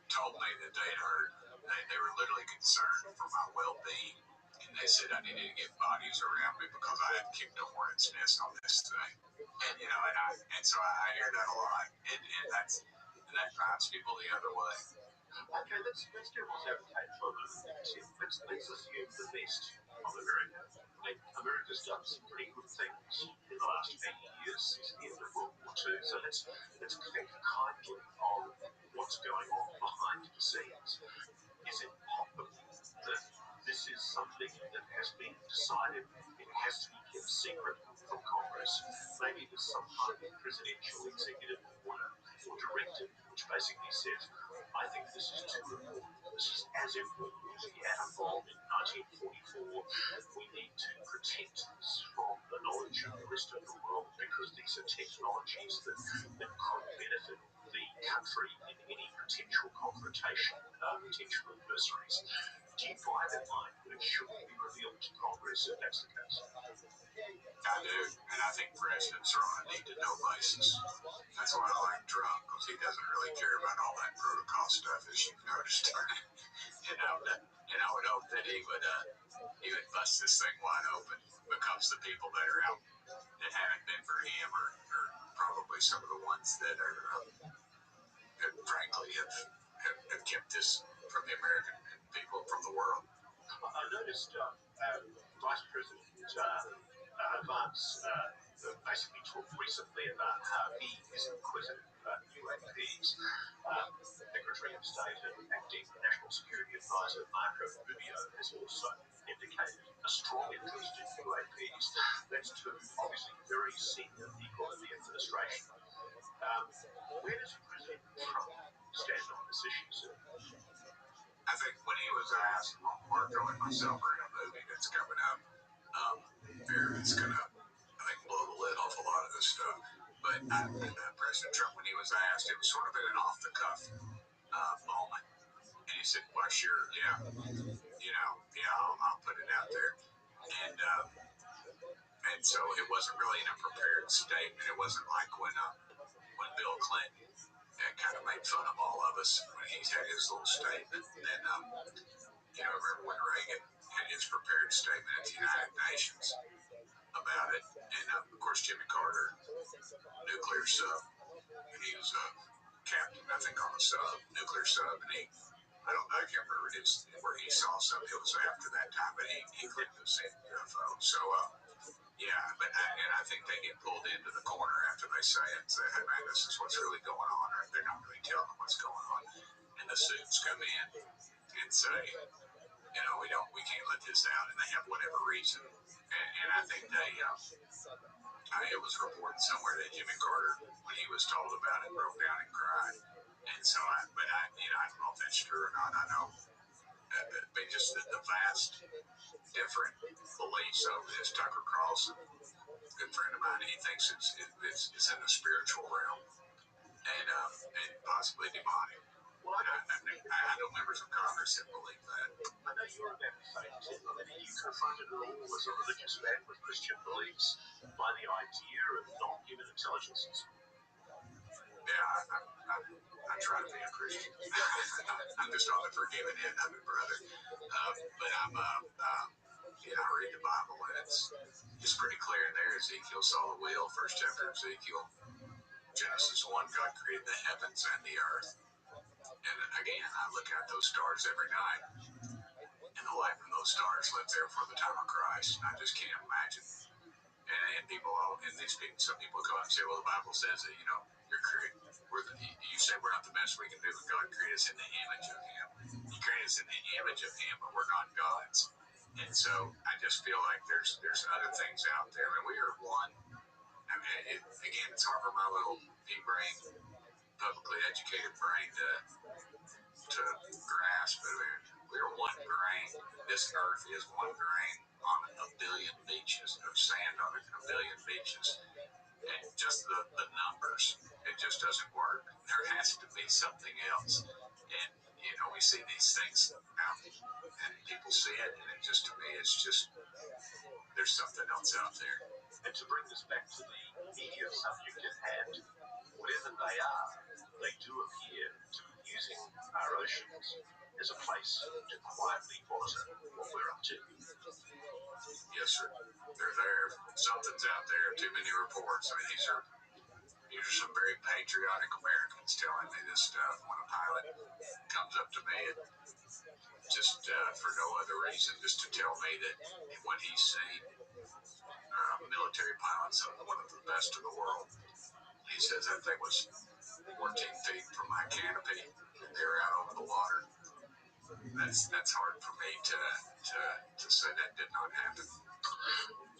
told me that they'd heard, they were literally concerned for my well-being, and they said I needed to get bodies around me because I had kicked a hornet's nest on this thing, and so I hear that a lot, and that drives people the other way. Okay, let's devil's advocate for a moment. Let's assume the best of America. America's done some pretty good things in the last 80 years since the end of World War II. So let's think kindly of what's going on behind the scenes. Is it possible that this is something that has been decided, it has to be kept secret from Congress? Maybe there's some kind of presidential executive order or directive which basically says, I think this is too important. This is as important as the atom bomb in 1944. We need to protect this from the knowledge of the rest of the world, because these are technologies that could benefit the country in any potential confrontation, potential adversaries. Do you buy that line that it shouldn't be revealed to Congress if that's the case? I do, and I think presidents are on a need-to-know basis. That's why I like Trump, because he doesn't really care about all that protocol stuff, as you've noticed. and I would hope that he would bust this thing wide open, because the people that are out that haven't been for him are probably some of the ones that are that frankly have kept this from the American people, from the world. I noticed Vice President Vance basically talked recently about how he is inquisitive about UAPs. Secretary of State and acting National Security Advisor Marco Rubio has also indicated a strong interest in UAPs. That's two obviously very senior people in the administration. Where does President Trump stand on this issue, sir? I think when he was asked, Marco and myself are in a movie that's coming up, it's going to, I think, blow the lid off a lot of this stuff. But President Trump, when he was asked, it was sort of an off-the-cuff moment. And he said, well, sure, yeah, I'll put it out there. And so it wasn't really in a prepared statement. It wasn't like when Bill Clinton kind of made fun of all of us when he had his little statement. And then, remember when Reagan had his prepared statement at the United Nations about it. And, of course, Jimmy Carter, nuclear sub, and he was a captain, I think, on a nuclear sub, and I can't remember where he saw something. It was after that time, but he couldn't have seen the UFO. So, but I think they get pulled into the corner after they say it and say, hey, man, this is what's really going on, or they're not really telling them what's going on. And the suits come in and say, we can't let this out, and they have whatever reason. And I think it was reported somewhere that Jimmy Carter, when he was told about it, broke down and cried. And so, I don't know if that's true or not. I know, but just the vast different beliefs over this. Tucker Carlson, a good friend of mine, he thinks it's in the spiritual realm and possibly demonic. I know members of Congress that believe that. I know you're about faith. You confronted it all as a religious man with Christian beliefs by the idea of non-human intelligences. Yeah, I try to be a Christian. I'm just on the forgiving end of it, brother. But I read the Bible, and it's pretty clear in there. Ezekiel saw the wheel, first chapter of Ezekiel. Genesis 1, God created the heavens and the earth. And again, I look at those stars every night, and the light from those stars lived there for the time of Christ. I just can't imagine. And some people go out and say, well, the Bible says that, you're created. You say we're not the best we can do, but God created us in the image of Him. He created us in the image of Him, but we're not gods. And so I just feel like there's other things out there. I mean, we are one. I mean, again, it's hard for my little pea brain, publicly educated brain to grasp. But we are one grain. This earth is one grain on a billion beaches of sand on it, a billion beaches. And just the numbers, it just doesn't work. There has to be something else. And, we see these things out, and people see it, and it just, to me, it's just, there's something else out there. And to bring this back to the media subject at hand, whatever they are, they do appear to be using our oceans as a place to quietly monitor what we're up to. Yes, sir. They're there. Something's out there. Too many reports. I mean, these are some very patriotic Americans telling me this stuff. When a pilot comes up to me, just for no other reason, just to tell me that what he's seen, military pilots, one of the best in the world. He says that thing was 14 feet from my canopy, and they were out over the water. That's hard for me to say that did not happen.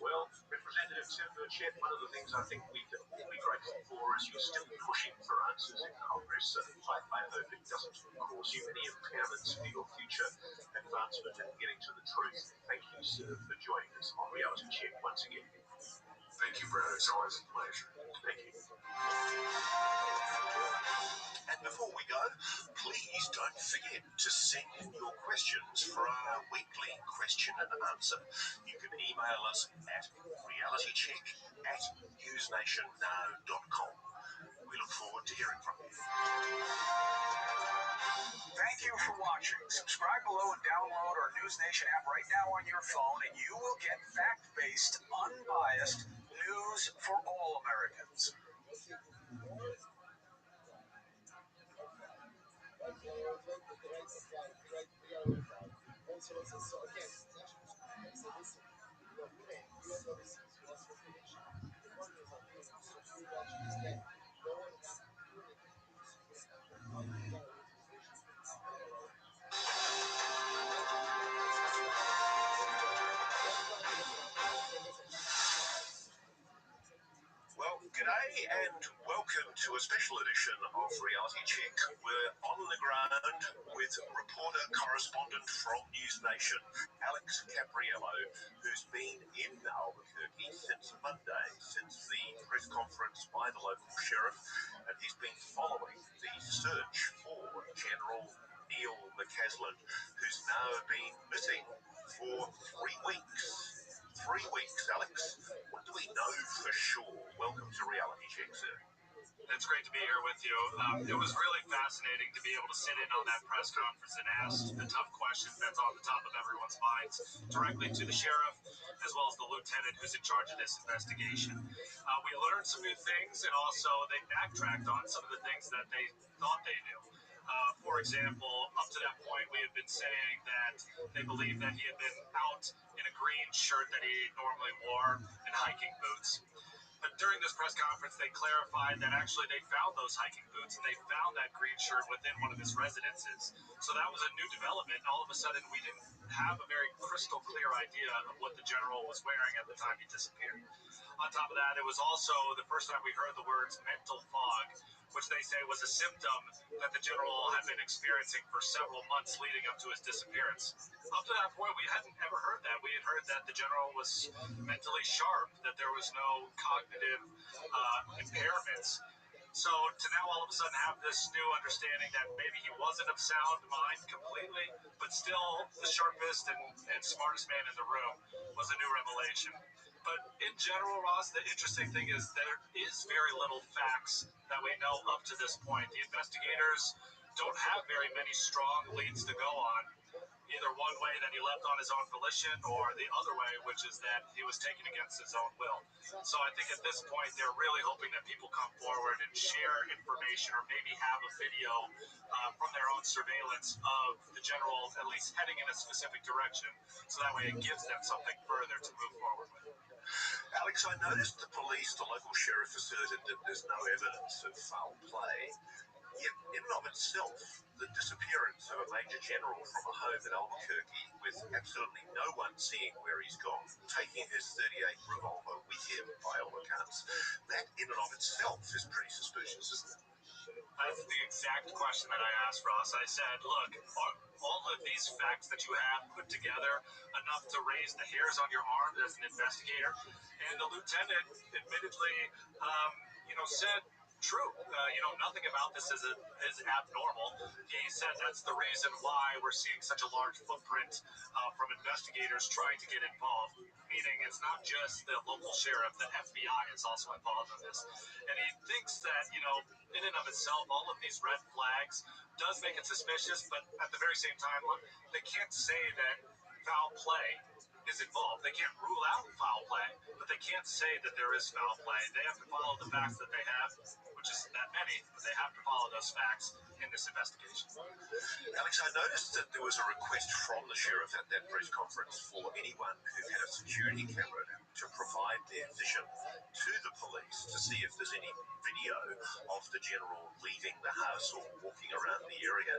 Well, Representative Chet, one of the things I think we can all be grateful for is you're still pushing for answers in Congress, and I hope it doesn't cause you any impairments for your future advancement in getting to the truth. Thank you, sir, for joining us on Reality Check once again. Thank you, brother. It's always a pleasure. Thank you. And before we go, please don't forget to send in your questions for our weekly question and answer. You can email us at realitycheck@newsnationnow.com. We look forward to hearing from you. Thank you for watching. Subscribe below and download our News Nation app right now on your phone, and you will get fact-based, unbiased news for all Americans. Well, g'day and welcome to a special edition of Reality Check. We're on the ground with reporter correspondent from News Nation, Alex Capriello, who's been in Albuquerque since Monday, since the press conference by the local sheriff, and he's been following the search for General Neil McCaslin, who's now been missing for 3 weeks. 3 weeks, Alex. What do we know for sure? Welcome to Reality Check, sir. It's great to be here with you. It was really fascinating to be able to sit in on that press conference and ask the tough questions that's on the top of everyone's minds directly to the sheriff as well as the lieutenant who's in charge of this investigation. We learned some new things, and also they backtracked on some of the things that they thought they knew. For example, up to that point, we had been saying that they believed that he had been out in a green shirt that he normally wore and hiking boots. But during this press conference, they clarified that actually they found those hiking boots and they found that green shirt within one of his residences. So that was a new development. All of a sudden, we didn't have a very crystal clear idea of what the general was wearing at the time he disappeared. On top of that, it was also the first time we heard the words mental fog, which they say was a symptom that the general had been experiencing for several months leading up to his disappearance. Up to that point, we hadn't ever heard that. We had heard that the general was mentally sharp, that there was no cognitive impairments. So to now all of a sudden have this new understanding that maybe he wasn't of sound mind completely, but still the sharpest and smartest man in the room was a new revelation. But in general, Ross, the interesting thing is there is very little facts that we know up to this point. The investigators don't have very many strong leads to go on. either one way that he left on his own volition or the other way, which is that he was taken against his own will. So I think at this point they're really hoping that people come forward and share information or maybe have a video from their own surveillance of the general at least heading in a specific direction, so that way it gives them something further to move forward with. Alex, I noticed the police, the local sheriff, asserted that there's no evidence of foul play. Yet, in and of itself, the disappearance of a major general from a home in Albuquerque with absolutely no one seeing where he's gone, taking his .38 revolver with him by all accounts, that in and of itself is pretty suspicious, isn't it? That's the exact question that I asked Ross. I said, look, are all of these facts that you have put together enough to raise the hairs on your arm as an investigator? And the lieutenant admittedly, said, true. Nothing about this is abnormal. He said that's the reason why we're seeing such a large footprint from investigators trying to get involved. Meaning it's not just the local sheriff, the FBI is also involved in this. And he thinks that, in and of itself, all of these red flags does make it suspicious, but at the very same time, they can't say that foul play is involved. They can't rule out foul play, but they can't say that there is foul play. They have to follow the facts that they have, which isn't that many, but they have to follow those facts in this investigation. Alex, I noticed that there was a request from the sheriff at that press conference for anyone who had a security camera to provide their vision to the police to see if there's any video of the general leaving the house or walking around the area.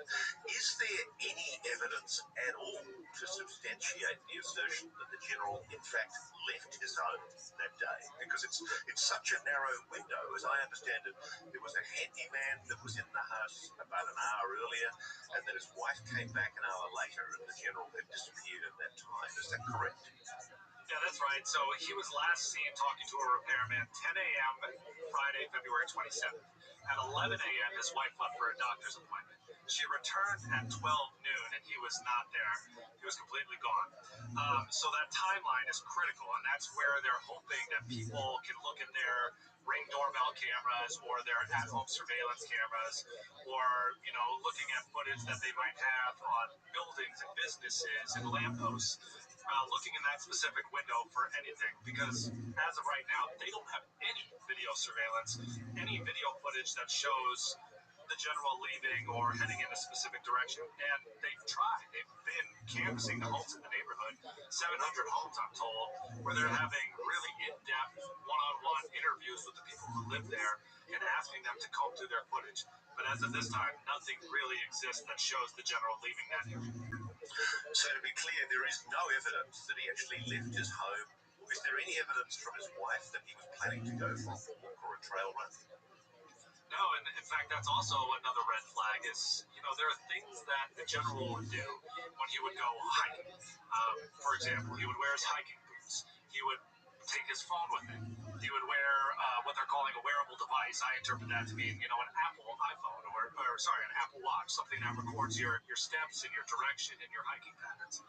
Is there any evidence at all to substantiate the assertion that the general, in fact, left his home that day? Because it's such a narrow window. As I understand it, there was a handyman that was in the house about an hour earlier, and then his wife came back an hour later, and the general had disappeared at that time. Is that correct? Yeah, that's right. So he was last seen talking to a repairman 10 a.m. Friday, February 27th. At 11 a.m., his wife left for a doctor's appointment. She returned at 12 noon, and he was not there. He was completely gone. So that timeline is critical, and that's where they're hoping that people can look at their Ring doorbell cameras or their at-home surveillance cameras, or looking at footage that they might have on buildings and businesses and lampposts, looking in that specific window for anything. Because as of right now, they don't have any video surveillance, any video footage that shows the general leaving or heading in a specific direction. And they've tried. They've been canvassing the homes in the neighborhood, 700 homes, I'm told, where they're having really in-depth, one-on-one interviews with the people who live there and asking them to comb through their footage. But as of this time, nothing really exists that shows the general leaving that area. So to be clear, there is no evidence that he actually left his home. Is there any evidence from his wife that he was planning to go for a walk or a trail run? No, and in fact, that's also another red flag is, there are things that the general would do when he would go hiking. For example, he would wear his hiking boots. He would take his phone with him. He would wear what they're calling a wearable device. I interpret that to mean, an Apple iPhone or an Apple Watch, something that records your steps and your direction and your hiking patterns.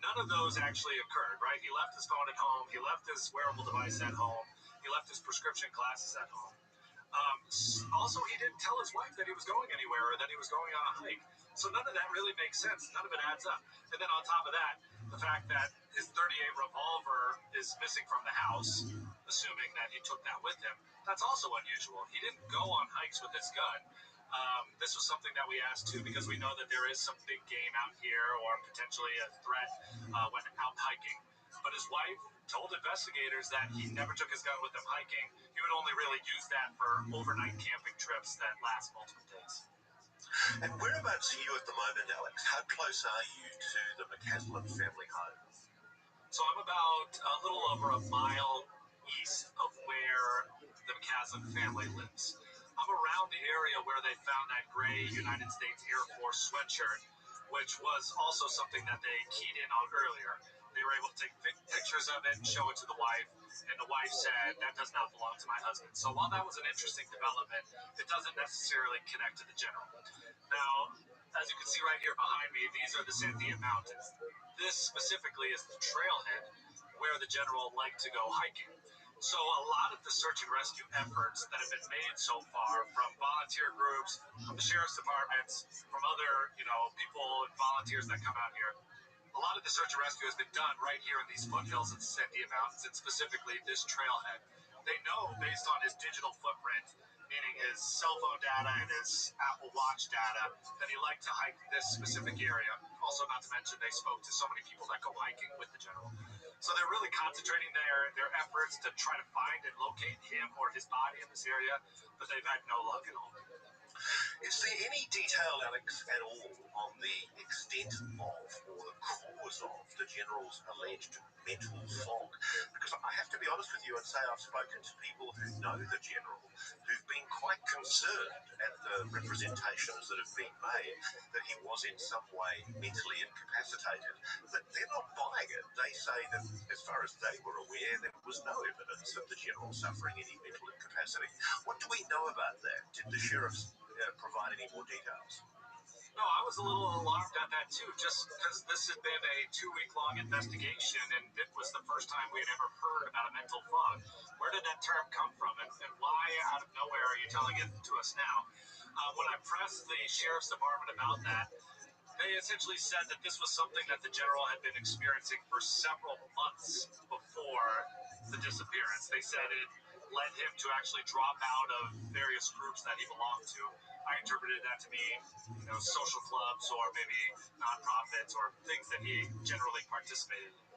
None of those actually occurred, right? He left his phone at home. He left his wearable device at home. He left his prescription glasses at home. Also, he didn't tell his wife that he was going anywhere or that he was going on a hike. So none of that really makes sense. None of it adds up. And then on top of that, the fact that his .38 revolver is missing from the house, assuming that he took that with him, that's also unusual. He didn't go on hikes with his gun. This was something that we asked too, because we know that there is some big game out here or potentially a threat when out hiking. But his wife told investigators that he never took his gun with him hiking. He would only really use that for overnight camping trips that last multiple days. And whereabouts are you at the moment, Alex? How close are you to the McCaslin family home? So I'm about a little over a mile east of where the McCaslin family lives. I'm around the area where they found that gray United States Air Force sweatshirt, which was also something that they keyed in on earlier. They were able to take pictures of it and show it to the wife, and the wife said, that does not belong to my husband. So while that was an interesting development, it doesn't necessarily connect to the general. Now, as you can see right here behind me, these are the Sandia Mountains. This specifically is the trailhead where the general liked to go hiking. So a lot of the search and rescue efforts that have been made so far from volunteer groups, from the sheriff's departments, from other, people and volunteers that come out here, A lot of the search and rescue has been done right here in these foothills of the Sandia Mountains, and specifically this trailhead. They know, based on his digital footprint, meaning his cell phone data and his Apple Watch data, that he liked to hike this specific area. Also, not to mention, they spoke to so many people that go hiking with the general. So they're really concentrating their efforts to try to find and locate him or his body in this area, but they've had no luck at all. Is there any detail, Alex, at all on the extent of or the cause of the general's alleged mental fog? Because I have to be honest with you and say I've spoken to people who know the general who've been quite concerned at the representations that have been made that he was in some way mentally incapacitated. But they're not buying it. They say that as far as they were aware, there was no evidence of the general suffering any mental incapacity. What do we know about that? Did the sheriffs provide any more details? No, I was a little alarmed at that too, just because this had been a 2-week-long investigation, and it was the first time we had ever heard about a mental fog. Where did that term come from, and why out of nowhere are you telling it to us now? When I pressed the sheriff's department about that, they essentially said that this was something that the general had been experiencing for several months before the disappearance. They said it led him to actually drop out of various groups that he belonged to. I interpreted that to be, social clubs or maybe nonprofits or things that he generally participated in.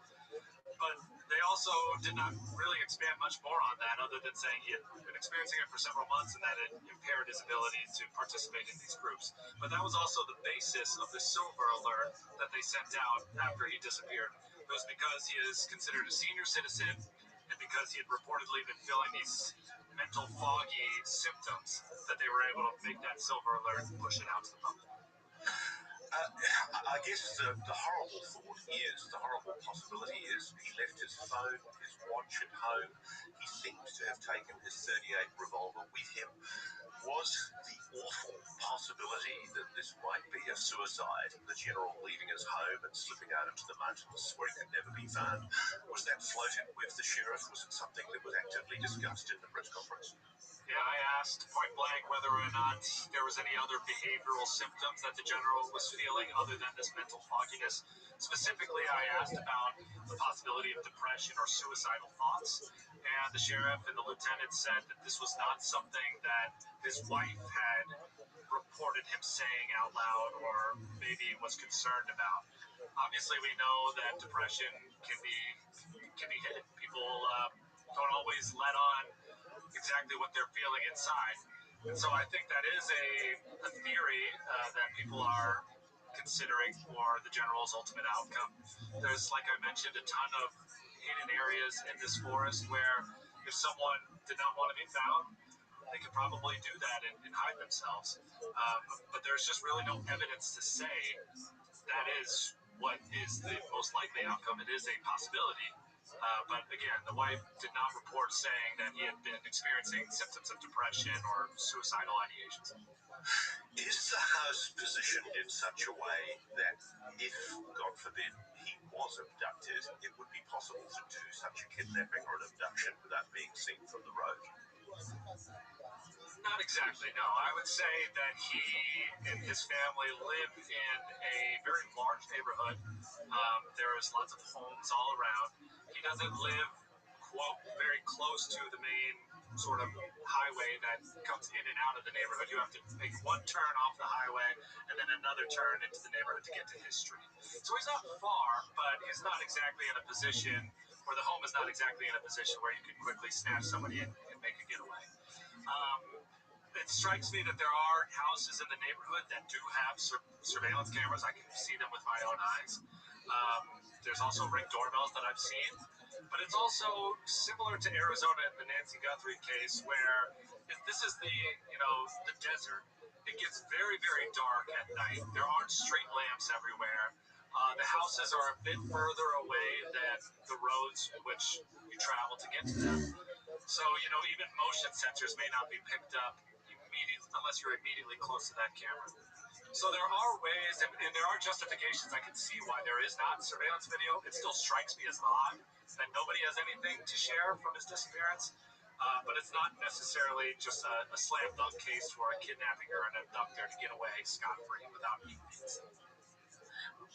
But they also did not really expand much more on that, other than saying he had been experiencing it for several months and that it impaired his ability to participate in these groups. But that was also the basis of the silver alert that they sent out after he disappeared. It was because he is considered a senior citizen and because he had reportedly been feeling these mental foggy symptoms that they were able to make that silver alert and push it out to the public. I guess the horrible thought is, the horrible possibility is, he left his phone, his watch at home. He seems to have taken his .38 revolver with him. Was the awful possibility that this might be a suicide, the general leaving his home and slipping out into the mountains where he could never be found, was that floated with the sheriff? Was it something that was actively discussed in the press conference? Yeah, I asked point blank whether or not there was any other behavioral symptoms that the general was feeling other than this mental fogginess. Specifically, I asked about the possibility of depression or suicidal thoughts, and the sheriff and the lieutenant said that this was not something that his wife had reported him saying out loud or maybe was concerned about. Obviously, we know that depression can be hidden. People don't always let on exactly what they're feeling inside. And so I think that is a theory that people are considering for the general's ultimate outcome. There's, like I mentioned, a ton of hidden areas in this forest where if someone did not want to be found, they could probably do that and hide themselves. But there's just really no evidence to say that is what is the most likely outcome. It is a possibility. But again, the wife did not report saying that he had been experiencing symptoms of depression or suicidal ideations. Is the house positioned in such a way that if, God forbid, he was abducted, it would be possible to do such a kidnapping or an abduction without being seen from the road? Not exactly, no. I would say that he and his family live in a very large neighborhood. There's lots of homes all around. He doesn't live, quote, very close to the main sort of highway that comes in and out of the neighborhood. You have to make one turn off the highway and then another turn into the neighborhood to get to his street. So he's not far, but he's not exactly in a position, or the home is not exactly in a position where you can quickly snatch somebody in and make a getaway. It strikes me that there are houses in the neighborhood that do have surveillance cameras. I can see them with my own eyes. There's also Ring doorbells that I've seen. But it's also similar to Arizona in the Nancy Guthrie case, where this is the desert. It gets very, very dark at night. There aren't street lamps everywhere. The houses are a bit further away than the roads in which you travel to get to them. So, even motion sensors may not be picked up unless you're immediately close to that camera. So there are ways, and there are justifications. I can see why there is not surveillance video. It still strikes me as odd that nobody has anything to share from his disappearance. But it's not necessarily just a slam dunk case for a kidnapping or an abductor to get away scot-free without being seen.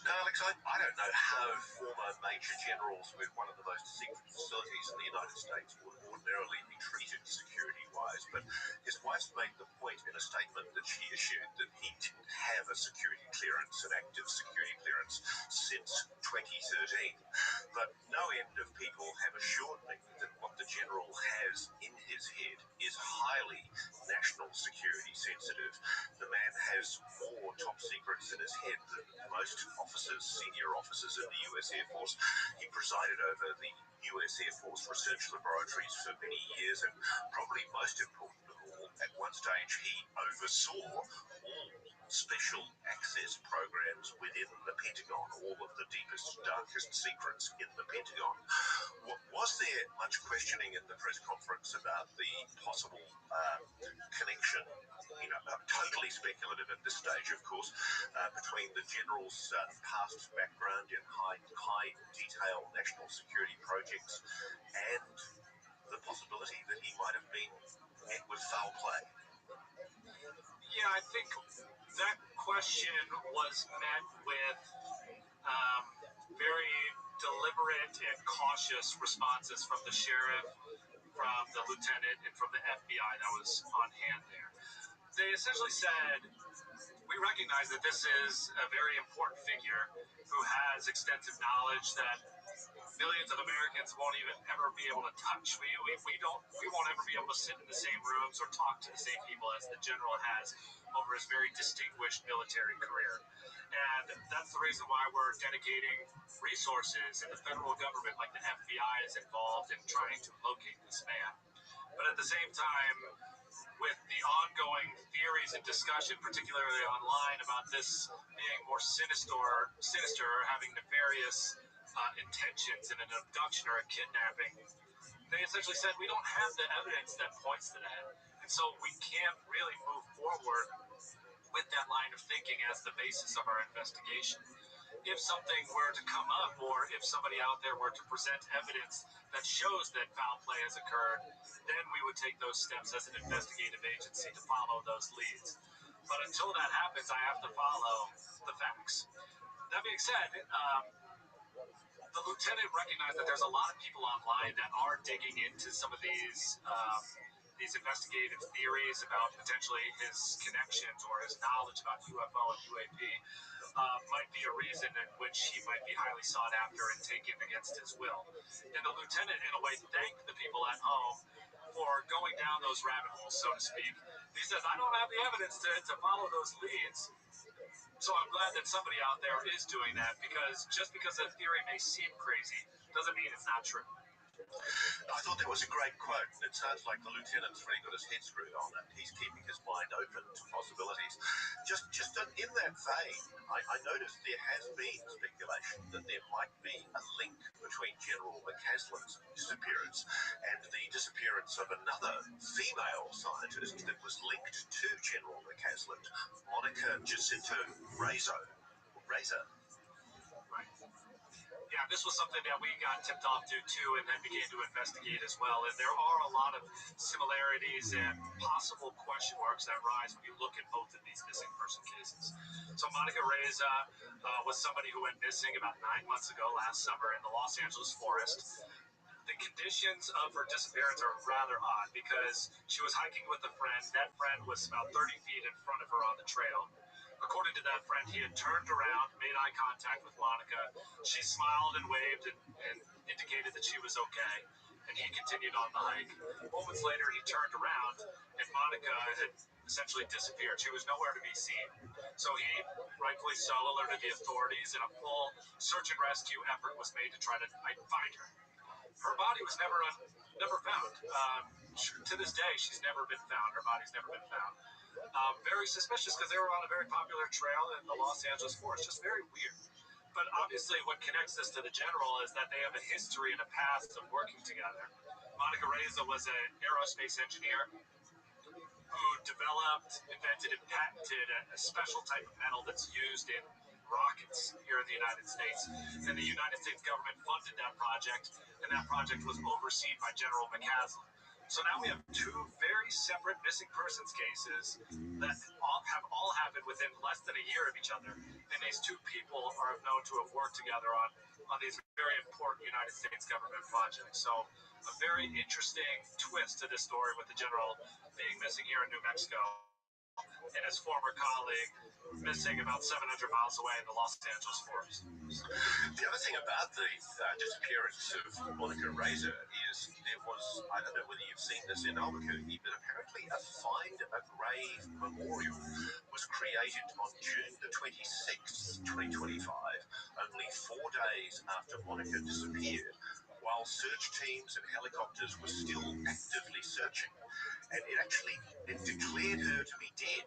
No, Alex, I don't know how former major generals with one of the most secret facilities in the United States would ordinarily be treated security-wise, but his wife's made the point in a statement that she issued that he didn't have a security clearance, an active security clearance, since 2013. But no end of people have assured me that what the general has in his head is highly national security sensitive. The man has more top secrets in his head than most officers, senior officers in the U.S. Air Force. He presided over the U.S. Air Force research laboratories for many years, and probably most important of all, at one stage he oversaw all special access programs within the Pentagon, all of the deepest, darkest secrets in the Pentagon. Was there much questioning in the press conference about the possible connection, totally speculative at this stage, of course, between the general's past background in high detail national security projects and the possibility that he might have been met with foul play? Yeah, I think that question was met with very deliberate and cautious responses from the sheriff, from the lieutenant, and from the FBI that was on hand there. They essentially said, we recognize that this is a very important figure who has extensive knowledge that millions of Americans won't even ever be able to touch. We won't ever be able to sit in the same rooms or talk to the same people as the general has over his very distinguished military career. And that's the reason why we're dedicating resources, and the federal government, like the FBI, is involved in trying to locate this man. But at the same time, with the ongoing theories and discussion, particularly online, about this being more sinister, having nefarious intentions in an abduction or a kidnapping, they essentially said we don't have the evidence that points to that. And so we can't really move forward with that line of thinking as the basis of our investigation. If something were to come up, or if somebody out there were to present evidence that shows that foul play has occurred, then we would take those steps as an investigative agency to follow those leads. But until that happens, I have to follow the facts. That being said, the lieutenant recognized that there's a lot of people online that are digging into some of these investigative theories about potentially his connections or his knowledge about UFO and UAP. Might be a reason in which he might be highly sought after and taken against his will. And the lieutenant, in a way, thanked the people at home for going down those rabbit holes, so to speak. He says, I don't have the evidence to follow those leads, so I'm glad that somebody out there is doing that, because just because a theory may seem crazy doesn't mean it's not true. I thought that was a great quote, and it sounds like the lieutenant's really got his head screwed on, and he's keeping his mind open to possibilities. Just in that vein, I noticed there has been speculation that there might be a link between General McCaslin's disappearance and the disappearance of another female scientist that was linked to General McCaslin, Monica Jacinto Razor. Right. Yeah, this was something that we got tipped off to too, and then began to investigate as well. And there are a lot of similarities and possible question marks that rise when you look at both of these missing person cases. So Monica Reza was somebody who went missing about 9 months ago, last summer, in the Los Angeles forest. The conditions of her disappearance are rather odd, because she was hiking with a friend. That friend was about 30 feet in front of her on the trail. According to that friend, he had turned around, made eye contact with Monica. She smiled and waved and indicated that she was okay, and he continued on the hike. Moments later, he turned around, and Monica had essentially disappeared. She was nowhere to be seen. So he, rightfully so, alerted the authorities, and a full search and rescue effort was made to try to find her. Her body was never found. To this day, she's never been found. Her body's never been found. Very suspicious, because they were on a very popular trail in the Los Angeles forest. Just very weird. But obviously what connects this to the general is that they have a history and a past of working together. Monica Reza was an aerospace engineer who developed, invented, and patented a special type of metal that's used in rockets here in the United States. And the United States government funded that project, and that project was overseen by General McCaslin. So now we have two very separate missing persons cases that have all happened within less than a year of each other. And these two people are known to have worked together on these very important United States government projects. So a very interesting twist to this story with the general being missing here in New Mexico and his former colleague missing about 700 miles away in the Los Angeles forest. The other thing about the disappearance of Monica Razor is there was, I don't know whether you've seen this in Albuquerque, but apparently a Find a Grave memorial was created on June the 26th, 2025, only 4 days after Monica disappeared, while search teams and helicopters were still actively searching. And it declared her to be dead.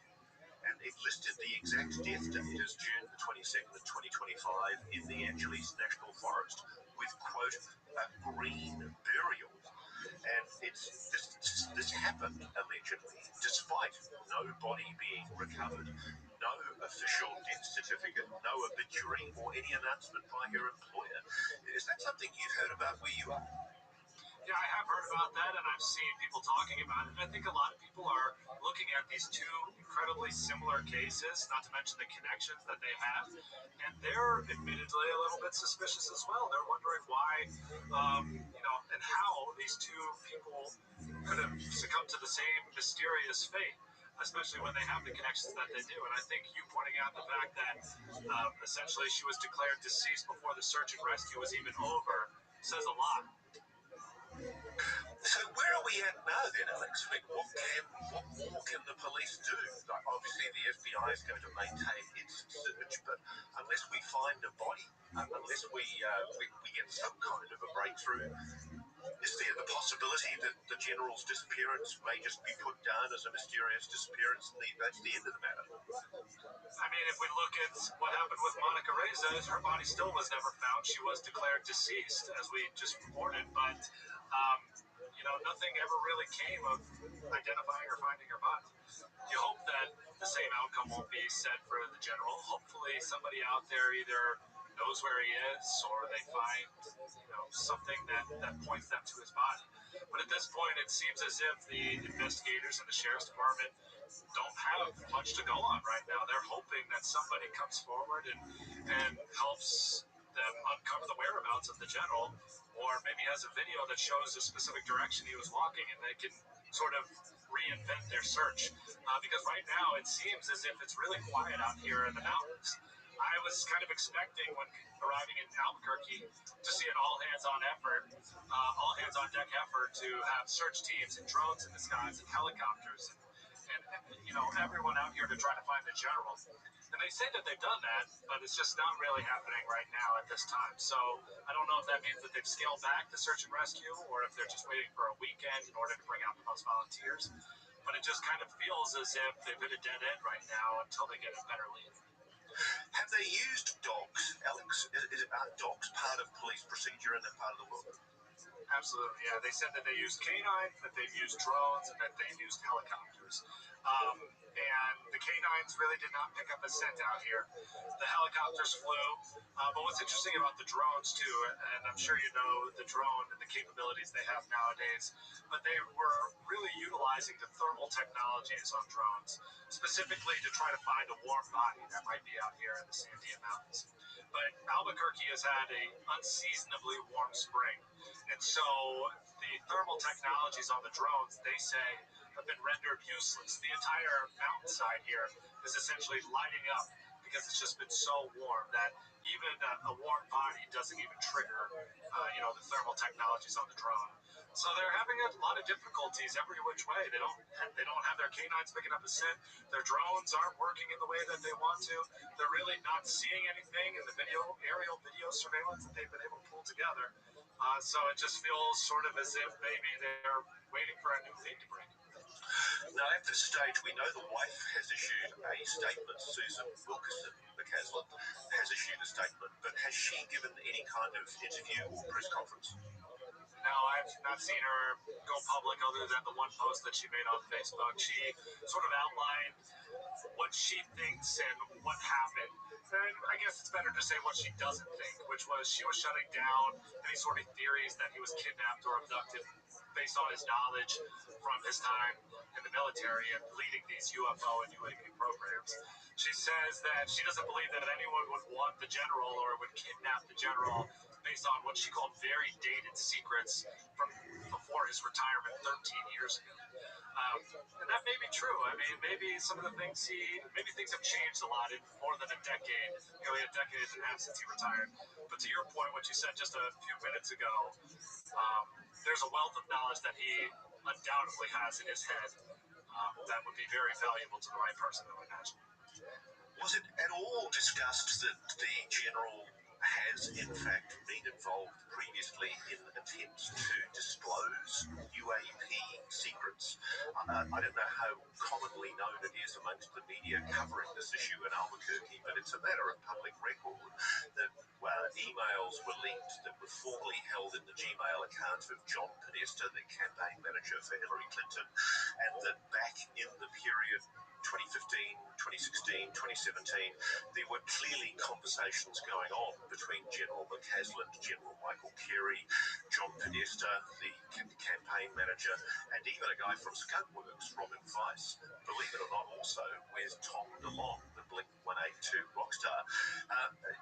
And it listed the exact death date as June the 22nd of 2025 in the Angeles National Forest with, quote, a green burial. And this happened, allegedly, despite no body being recovered, no official death certificate, no obituary, or any announcement by her employer. Is that something you've heard about where you are? Yeah, I have heard about that, and I've seen people talking about it. And I think a lot of people are looking at these two incredibly similar cases, not to mention the connections that they have, and they're admittedly a little bit suspicious as well. They're wondering why, and how these two people could have succumbed to the same mysterious fate, especially when they have the connections that they do. And I think you pointing out the fact that essentially she was declared deceased before the search and rescue was even over says a lot. So where are we at now then, Alex? What more can the police do? Like, obviously the FBI is going to maintain its search, but unless we find a body, unless we get some kind of a breakthrough, is there the possibility that the general's disappearance may just be put down as a mysterious disappearance and that's the end of the matter? I mean, if we look at what happened with Monica Reza, her body still was never found. She was declared deceased, as we just reported, but nothing ever really came of identifying or finding her body. You hope that the same outcome won't be said for the general. Hopefully somebody out there either knows where he is or they find something that points them to his body. But at this point, it seems as if the investigators in the sheriff's department don't have much to go on right now. They're hoping that somebody comes forward and helps them uncover the whereabouts of the general, or maybe has a video that shows the specific direction he was walking, and they can sort of reinvent their search. Because right now it seems as if it's really quiet out here in the mountains. I was kind of expecting when arriving in Albuquerque to see an all hands on deck effort to have search teams and drones in the skies and helicopters and everyone out here to try to find the general. And they say that they've done that, but it's just not really happening right now at this time. So I don't know if that means that they've scaled back the search and rescue or if they're just waiting for a weekend in order to bring out the most volunteers. But it just kind of feels as if they've hit a dead end right now until they get a better lead. Have they used dogs, Alex? Are dogs part of police procedure in that part of the world? Absolutely, yeah. They said that they used canines, that they've used drones, and that they've used helicopters. And the canines really did not pick up a scent out here. The helicopters flew. But what's interesting about the drones, too, and I'm sure you know the drone and the capabilities they have nowadays, but they were really utilizing the thermal technologies on drones, specifically to try to find a warm body that might be out here in the Sandia Mountains. But Albuquerque has had an unseasonably warm spring. And so the thermal technologies on the drones, they say, have been rendered useless. The entire mountainside here is essentially lighting up because it's just been so warm that even a warm body doesn't even trigger, the thermal technologies on the drone. So they're having a lot of difficulties every which way. They don't have their canines picking up a scent. Their drones aren't working in the way that they want to. They're really not seeing anything in the aerial video surveillance that they've been able to pull together. So it just feels sort of as if maybe they're waiting for a new lead to break. Now, at this stage, we know the wife has issued a statement. Susan Wilkerson, McCaslin, has issued a statement, but has she given any kind of interview or press conference? No, I've not seen her go public other than the one post that she made on Facebook. She sort of outlined what she thinks and what happened. And I guess it's better to say what she doesn't think, which was she was shutting down any sort of theories that he was kidnapped or abducted. based on his knowledge from his time in the military and leading these UFO and UAP programs. She says that she doesn't believe that anyone would want the general or would kidnap the general based on what she called very dated secrets from before his retirement 13 years ago. And that may be true. I mean, maybe some of the things maybe things have changed a lot in more than a decade, nearly a decade and a half since he retired. But to your point, what you said just a few minutes ago, there's a wealth of knowledge that he undoubtedly has in his head that would be very valuable to the right person, I would imagine. Was it at all discussed that the general has, in fact, been involved previously in attempts to disclose UAP secrets? I don't know how commonly known it is amongst the media covering this issue in Albuquerque, but it's a matter of public record that emails were leaked that were formerly held in the Gmail account of John Podesta, the campaign manager for Hillary Clinton, and that back in the period 2015, 2016, 2017, there were clearly conversations going on between General McCaslin, General Michael Carey, John Podesta, the campaign manager, and even a guy from Skunkworks, Robin Weiss, believe it or not, also with Tom DeLonge, the Blink-182 rock star.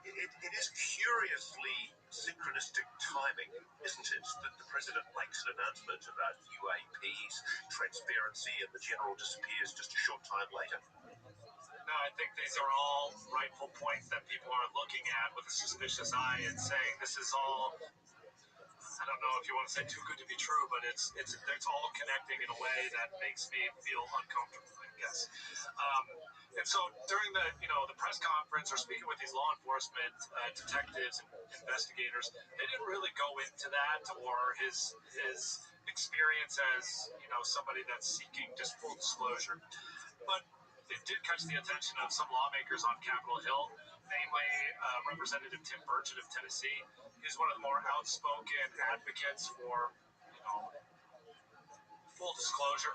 It is curiously synchronistic timing, isn't it, that the president makes an announcement about UAPs, transparency, and the general disappears just a short time later. No, I think these are all rightful points that people are looking at with a suspicious eye and saying this is all, I don't know if you want to say too good to be true, but it's all connecting in a way that makes me feel uncomfortable, I guess. And so during the press conference or speaking with these law enforcement detectives and investigators, they didn't really go into that or his experience as somebody that's seeking just full disclosure. But it did catch the attention of some lawmakers on Capitol Hill, namely Representative Tim Burchett of Tennessee. He's one of the more outspoken advocates for full disclosure.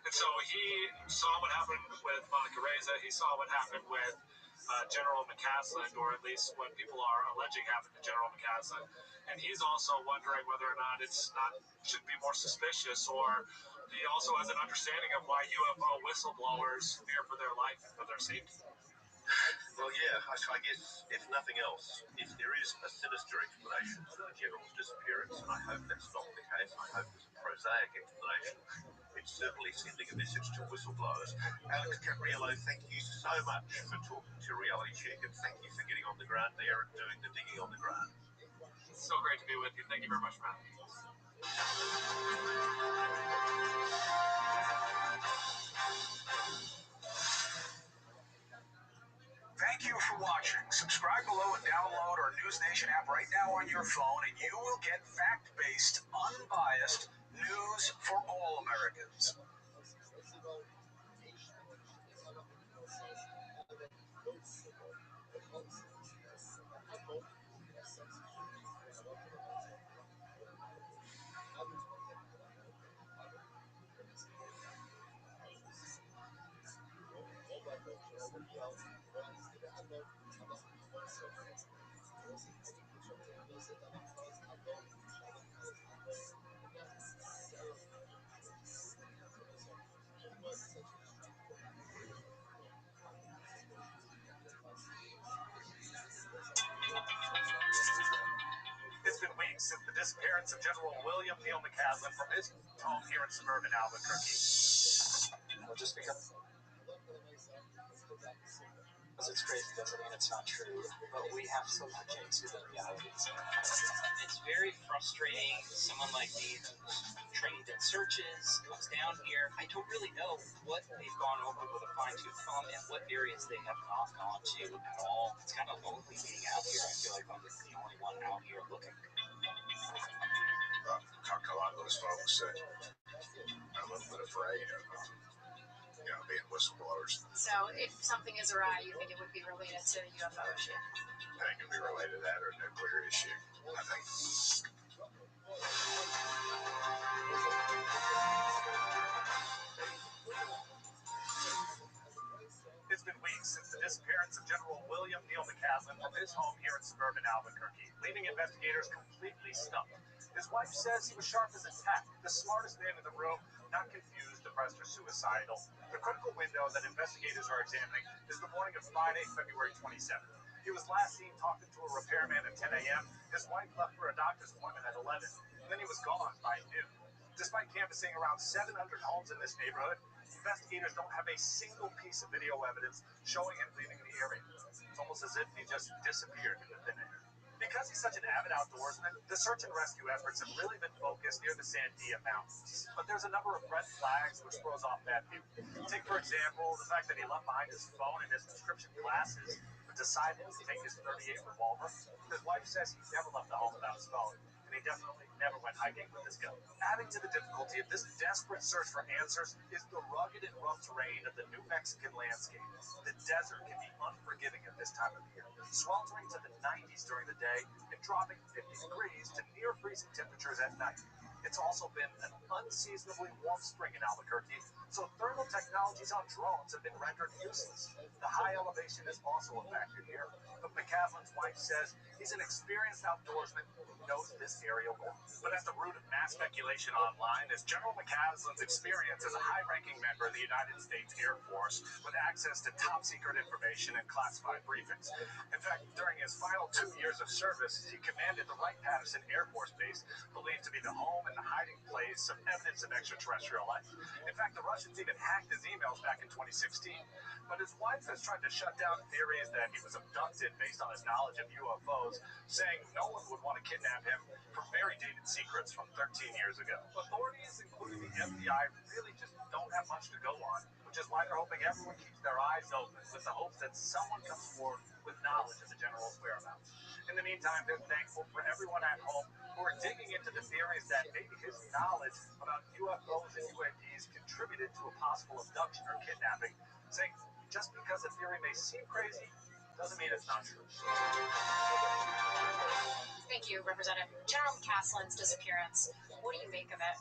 And so he saw what happened with Monica Reza. He saw what happened with General McCaslin, or at least what people are alleging happened to General McCaslin. And he's also wondering whether or not should be more suspicious, or he also has an understanding of why UFO whistleblowers fear for their life and for their safety. Well, yeah, I guess, if nothing else, if there is a sinister explanation for the general's disappearance, and I hope that's not the case, I hope there's a prosaic explanation, it's certainly sending a message to whistleblowers. Alex Capriello, thank you so much for talking to Reality Check, and thank you for getting on the ground there and doing the digging on the ground. It's so great to be with you. Thank you very much for having me. Thank you for watching. Subscribe below and download our News Nation app right now on your phone, and you will get fact-based, unbiased news for all Americans. It's been weeks since the disappearance of General William Neal McCaslin from his home here in suburban Albuquerque. Just because it's crazy, doesn't mean it's not true, but we have so much into the realities. It's very frustrating. Someone like me who's trained in searches comes down here. I don't really know what they've gone over with a fine-tooth comb and what areas they have not gone to at all. It's kind of lonely being out here. I feel like I'm the only one out here looking. Talked to a lot of those folks that are a little bit afraid of being whistleblowers. So if something is awry, you think it would be related to a UFO issue? I think it could be related to that or a nuclear issue. I think. It's been weeks since the disappearance of General William Neal McCaslin from his home here in suburban Albuquerque, leaving investigators completely stumped. His wife says he was sharp as a tack, the smartest man in the room, not confused, depressed, or suicidal. The critical window that investigators are examining is the morning of Friday, February 27th. He was last seen talking to a repairman at 10 a.m. His wife left for a doctor's appointment at 11, and then he was gone by noon. Despite canvassing around 700 homes in this neighborhood, investigators don't have a single piece of video evidence showing him leaving the area. It's almost as if he just disappeared into thin air. Because he's such an avid outdoorsman, the search and rescue efforts have really been focused near the Sandia Mountains. But there's a number of red flags which throws off that view. Take, for example, the fact that he left behind his phone and his prescription glasses, but decided to take his .38 revolver. His wife says he never left the home without his phone, and he definitely never went hiking with his gun. Adding to the difficulty of this desperate search for answers is the rugged and rough terrain of the New Mexican landscape. The desert can be unforgiving at this time of year, sweltering to the 90s during the day and dropping 50 degrees to near freezing temperatures at night. It's also been an unseasonably warm spring in Albuquerque, so thermal technologies on drones have been rendered useless. The high elevation is also a factor here, but McCaslin's wife says he's an experienced outdoorsman who knows this area well. But at the root of mass speculation online is General McCaslin's experience as a high-ranking member of the United States Air Force with access to top-secret information and classified briefings. In fact, during his final 2 years of service, he commanded the Wright-Patterson Air Force Base, believed to be the home and the hiding place of evidence of extraterrestrial life. In fact, the Russians even hacked his emails back in 2016. But his wife has tried to shut down theories that he was abducted based on his knowledge of UFOs, saying no one would want to kidnap him for very dated secrets from 13 years ago. Authorities, including the FBI, really just don't have much to go on, which is why they're hoping everyone keeps their eyes open with the hopes that someone comes forward with knowledge of the general's whereabouts. In the meantime, they're thankful for everyone at home who are digging into the theories that maybe his knowledge about UFOs and UAPs contributed to a possible abduction or kidnapping, saying just because a theory may seem crazy doesn't mean it's not true. Thank you, Representative. General McCaslin's disappearance. What do you make of it?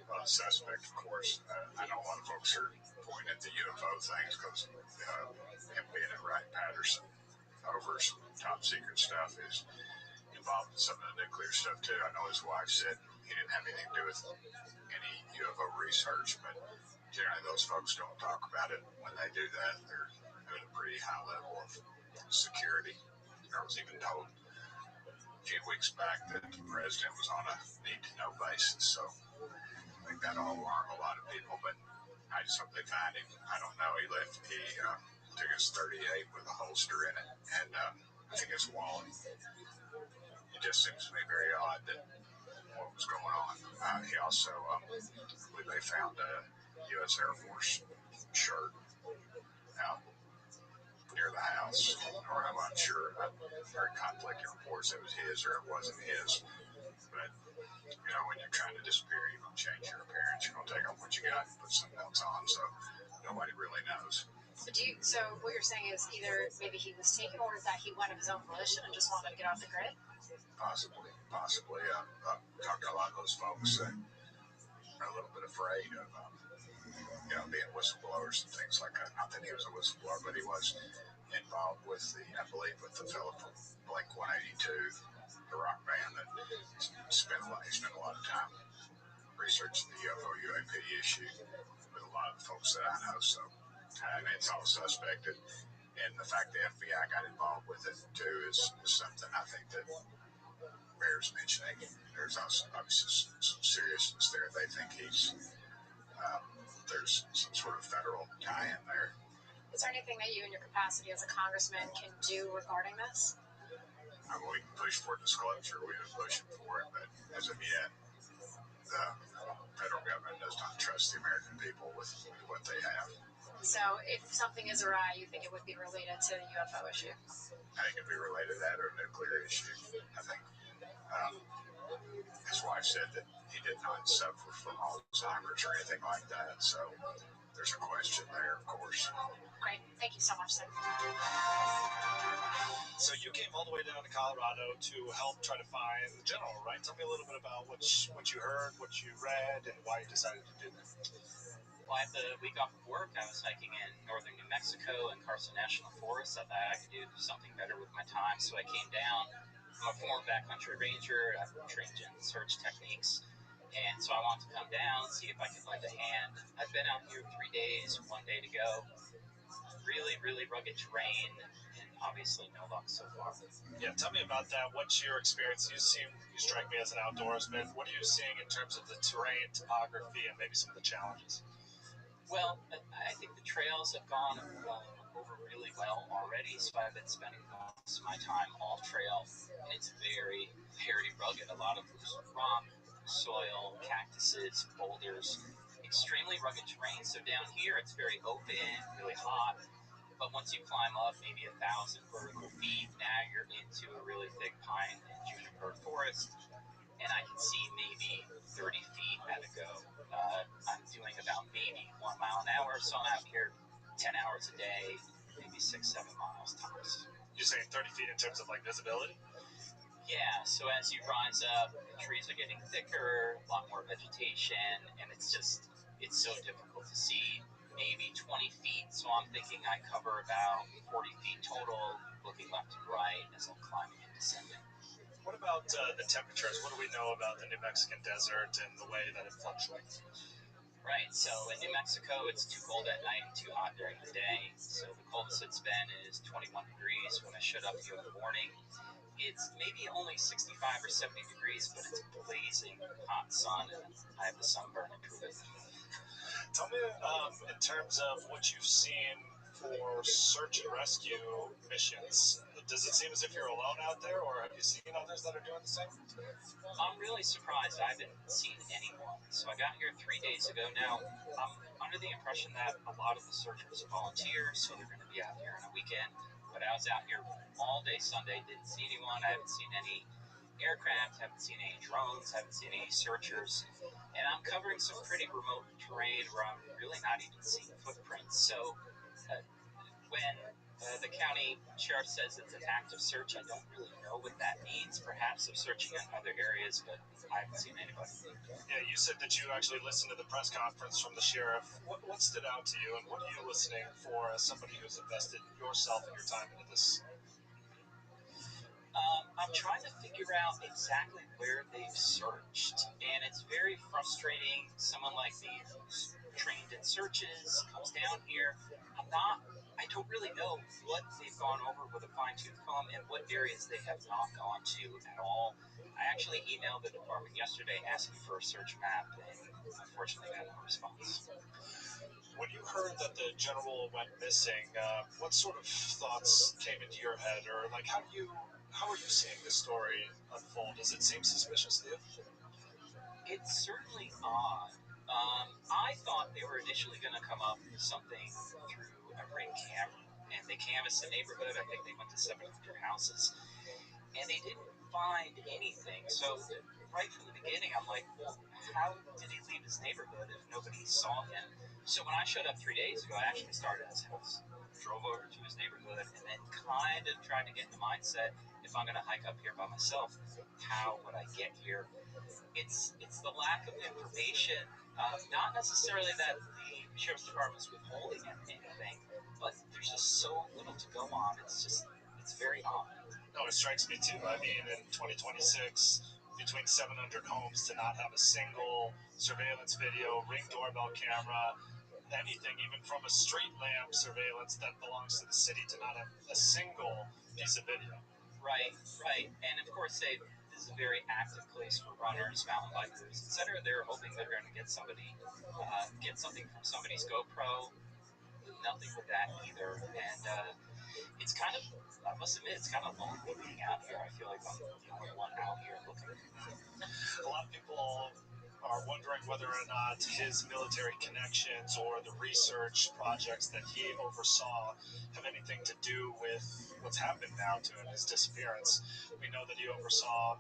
Well, suspect, of course. I know a lot of folks are pointing at the UFO things because him being at Wright-Patterson over some top secret stuff is involved in some of the nuclear stuff too. I know his wife said he didn't have anything to do with any UFO research, but generally those folks don't talk about it. When they do that, they're at a pretty high level of security. I was even told a few weeks back that the president was on a need-to-know basis, so I think that'll alarm a lot of people, but I just hope they find him. I don't know. He took his .38 with a holster in it, and I think his wallet. It just seems to me very odd that what was going on. He also, I believe they found a U.S. Air Force shirt out near the house, or I'm not sure. I heard conflicting reports that it was his or it wasn't his. But, when you're trying to disappear, you're going to change your appearance. You're going to take off what you got and put something else on. So nobody really knows. So what you're saying is either maybe he was taken or that he went of his own volition and just wanted to get off the grid? Possibly. I've talked to a lot of those folks that are a little bit afraid of, being whistleblowers and things like that. Not that he was a whistleblower, but he was involved with I believe with the fellow from Blink 182, the rock band that he spent a lot of time researching the UFO UAP issue with a lot of the folks that I know. So it's all suspected. And the fact the FBI got involved with it too is something I think that bears mentioning. There's also obviously some seriousness there. They think there's some sort of federal tie-in there. Is there anything that you, in your capacity as a congressman, can do regarding this? We can push for disclosure. We've been pushing for it, but as of yet, the federal government does not trust the American people with what they have. So if something is awry, you think it would be related to the UFO issue? I think it would be related to that or a nuclear issue. I think his wife said that he did not suffer from Alzheimer's or anything like that. So there's a question there, of course. Great. Thank you so much, sir. So you came all the way down to Colorado to help try to find the general, right? Tell me a little bit about what you heard, what you read, and why you decided to do that. Well, I had the week off of work. I was hiking in northern New Mexico and Carson National Forest. I thought I could do something better with my time, so I came down. I'm a former backcountry ranger. I've trained in search techniques, and so I wanted to come down, see if I could lend a hand. I've been out here 3 days, 1 day to go. Really, really rugged terrain, and obviously no luck so far. Yeah, tell me about that. What's your experience? You strike me as an outdoorsman. What are you seeing in terms of the terrain, topography, and maybe some of the challenges? Well, I think the trails have gone over really well already, so I've been spending most of my time off trail, and it's very, very rugged. A lot of loose rock, soil, cactuses, boulders, extremely rugged terrain. So down here, it's very open, really hot, but once you climb up maybe 1,000 vertical feet, now you're into a really thick pine and juniper forest, and I can see maybe 30 feet at a go. I'm doing about maybe 1 mile an hour, so I'm out here 10 hours a day, maybe 6-7 miles tops. You're saying 30 feet in terms of like visibility? Yeah, so as you rise up, the trees are getting thicker, a lot more vegetation, and it's so difficult to see maybe 20 feet, so I'm thinking I cover about 40 feet total, looking left and right as I'm climbing and descending. What about the temperatures? What do we know about the New Mexican desert and the way that it fluctuates? Right, so in New Mexico, it's too cold at night and too hot during the day. So the coldest it's been is 21 degrees when I showed up here in the morning. It's maybe only 65 or 70 degrees, but it's blazing hot sun, and I have the sunburn to prove it. Tell me in terms of what you've seen for search and rescue missions. Does it seem as if you're alone out there, or have you seen others that are doing the same? I'm really surprised I haven't seen anyone. So I got here 3 days ago now. I'm under the impression that a lot of the searchers are volunteers, so they're going to be out here on a weekend. But I was out here all day Sunday, didn't see anyone. I haven't seen any aircraft, haven't seen any drones, haven't seen any searchers. And I'm covering some pretty remote terrain where I'm really not even seeing footprints. So when the county sheriff says it's an active search, I don't really know what that means. Perhaps they're searching in other areas, but I haven't seen anybody. Yeah, you said that you actually listened to the press conference from the sheriff. What stood out to you, and what are you listening for as somebody who's invested yourself and your time into this? I'm trying to figure out exactly where they've searched, and it's very frustrating. Someone like me who's trained in searches comes down here. I don't really know what they've gone over with a fine-tooth comb and what areas they have not gone to at all. I actually emailed the department yesterday asking for a search map, and unfortunately got no response. When you heard that the general went missing, what sort of thoughts came into your head, or like how are you seeing this story unfold? Does it seem suspicious to you? It's certainly odd. I thought they were initially going to come up with something through a ring camera, and they canvassed the neighborhood. I think they went to 700 houses, and they didn't find anything. So right from the beginning, I'm like, well, how did he leave his neighborhood if nobody saw him? So when I showed up 3 days ago, I actually started at his house, drove over to his neighborhood, and then kind of tried to get in the mindset, if I'm going to hike up here by myself, how would I get here? It's the lack of information, not necessarily that the sheriff's department is withholding anything, but there's just so little to go on. It's very odd. No, it strikes me too. I mean, in 2026, between 700 homes to not have a single surveillance video, ring doorbell camera, anything, even from a street lamp surveillance that belongs to the city, to not have a single piece of video. Right. And of course, this is a very active place for runners, mountain bikers, etc. They're hoping they're going to get something from somebody's GoPro. Nothing with that either. And it's kind of, I must admit, it's kind of lonely being out here. I feel like I'm the only one out here looking. A lot of people are wondering whether or not his military connections or the research projects that he oversaw have anything to do with what's happened now to him, his disappearance. We know that he oversaw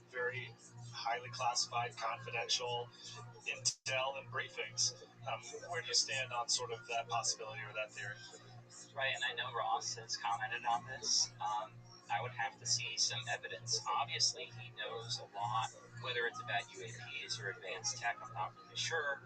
very highly classified, confidential intel and briefings. Where do you stand on sort of that possibility or that theory? Right, and I know Ross has commented on this. I would have to see some evidence. Obviously, he knows a lot, whether it's about UAPs or advanced tech, I'm not really sure.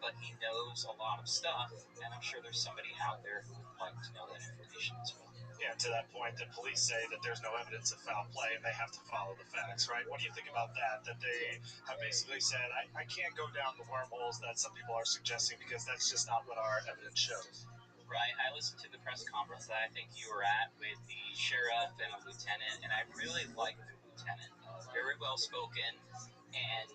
but he knows a lot of stuff, and I'm sure there's somebody out there who would like to know that information as well. Yeah, to that point, the police say that there's no evidence of foul play and they have to follow the facts, right? What do you think about that? That they have basically said, I can't go down the wormholes that some people are suggesting because that's just not what our evidence shows. Right. I listened to the press conference that I think you were at with the sheriff and a lieutenant, and I really liked the lieutenant. Very well spoken, and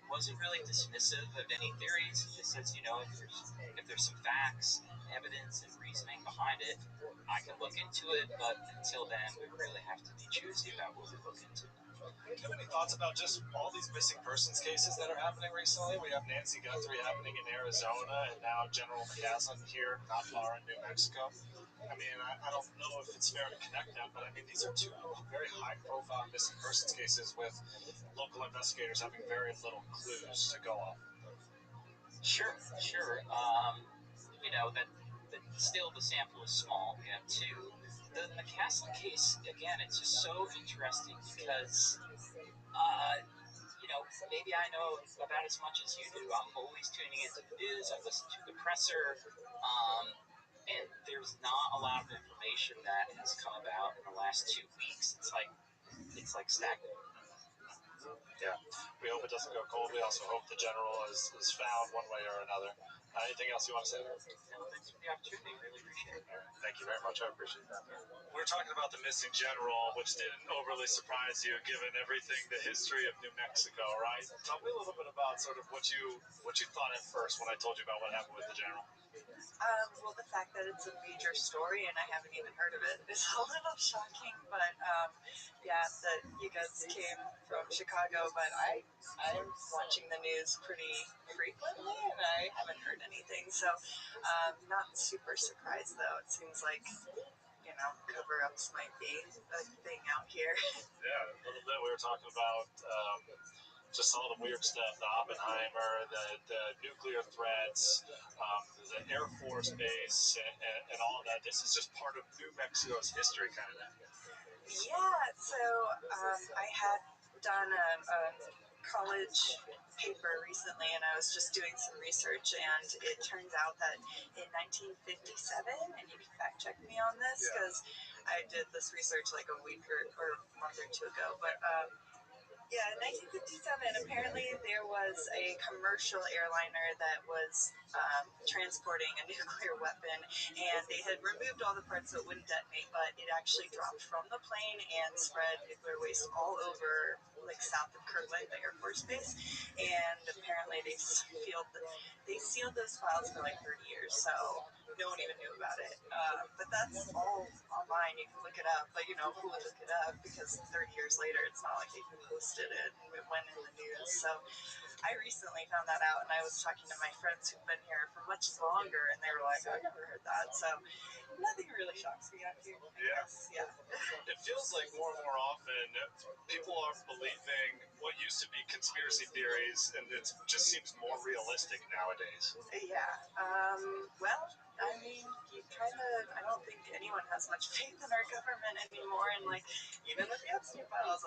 wasn't really dismissive of any theories. He just says, if there's some facts, evidence, and reasoning behind it, I can look into it. But until then, we really have to be choosy about what we look into. Do you have any thoughts about just all these missing persons cases that are happening recently? We have Nancy Guthrie happening in Arizona, and now General McCaslin here, not far in New Mexico. I mean, I don't know if it's fair to connect them, but I mean, these are two very high-profile missing persons cases with local investigators having very little clues to go off. Sure. That still the sample is small. We have two. The McCaslin case, again, it's just so interesting because maybe I know about as much as you do. I'm always tuning into the news. I listen to the presser, and there's not a lot of information that has come about in the last 2 weeks. It's like stagnant. Yeah, we hope it doesn't go cold. We also hope the general is found one way or another. Anything else you want to say? No, thanks for the opportunity. Really appreciate it. Thank you very much. I appreciate that. We're talking about the missing general, which didn't overly surprise you, given everything, the history of New Mexico, right? Tell me a little bit about sort of what you thought at first when I told you about what happened with the general. Well, the fact that it's a major story and I haven't even heard of it is a little shocking. But that you guys came from Chicago, but I'm watching the news pretty frequently and I haven't heard anything. So not super surprised though. It seems like cover-ups might be a thing out here. Yeah, a little bit. We were talking about just all the weird stuff, the Oppenheimer, the nuclear threats, the Air Force Base, and all of that. This is just part of New Mexico's history, kind of. Yeah, so I had done a college paper recently, and I was just doing some research, and it turns out that in 1957, and you can fact check me on this, because I did this research like a week or a month or two ago, but in 1957, apparently there was a commercial airliner that was transporting a nuclear weapon, and they had removed all the parts so it wouldn't detonate, but it actually dropped from the plane and spread nuclear waste all over, like south of Kirtland, the Air Force Base, and apparently they sealed those files for like 30 years, so no one even knew about it. But that's all online. You can look it up, but who would look it up? Because 30 years later, it's not like they posted it and it went in the news. So I recently found that out, and I was talking to my friends who've been here for much longer, and they were like, "I never heard that." So nothing really shocks me out here. Yeah. It feels like more and more often people are believing what used to be conspiracy theories, and it just seems more realistic nowadays. Yeah. Well, I mean, I don't think anyone has much faith in our government anymore, and even with the Epstein files,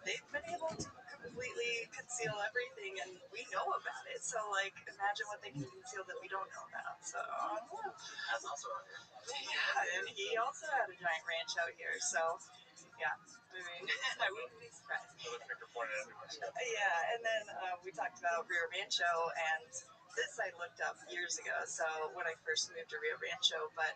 they've been able to completely conceal everything, and we know about it. So imagine what they can conceal that we don't know about. So That's also out here. Yeah, and he also had a giant ranch out here. So yeah, I mean, I wouldn't be surprised. Yeah, and then we talked about Rio Rancho, and this I looked up years ago. So when I first moved to Rio Rancho, but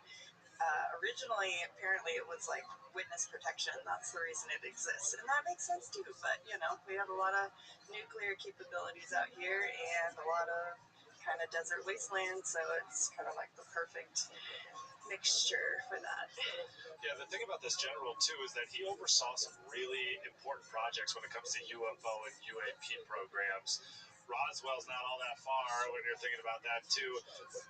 originally, apparently, it was like witness protection. That's the reason it exists. And that makes sense too. But, we have a lot of nuclear capabilities out here and a lot of kind of desert wasteland. So it's kind of like the perfect mixture for that. Yeah, the thing about this general, too, is that he oversaw some really important projects when it comes to UFO and UAP programs. Roswell's not all that far when you're thinking about that, too.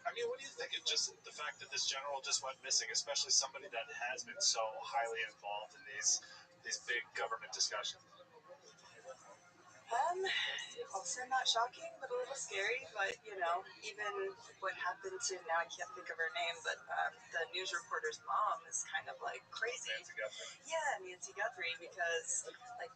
I mean, what do you think of just the fact that this general just went missing, especially somebody that has been so highly involved in these big government discussions? Also not shocking, but a little scary. But even what happened to, now I can't think of her name, but the news reporter's mom is kind of like crazy. Nancy Guthrie. Yeah, Nancy Guthrie, because like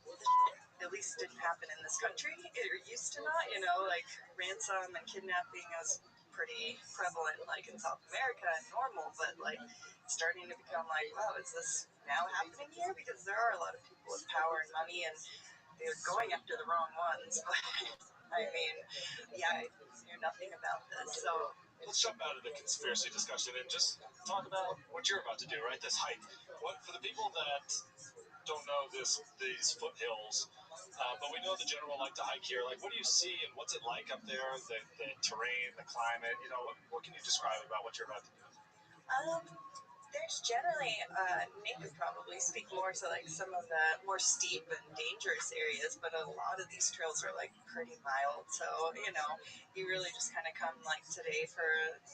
at least didn't happen in this country. It used to not, like ransom and kidnapping is pretty prevalent, like in South America and normal, but like starting to become like, wow, is this now happening here? Because there are a lot of people with power and money, and they're going after the wrong ones. But I mean, yeah, I hear nothing about this. So let's jump out of the conspiracy discussion and just talk about what you're about to do, right? This hike. What, for the people that don't know these foothills, but we know the general like to hike here. Like, what do you see and what's it like up there? The terrain, the climate. What can you describe about what you're about to do? There's generally, Nick could probably speak more to like some of the more steep and dangerous areas, but a lot of these trails are like pretty mild. So, you really just kind of come like today for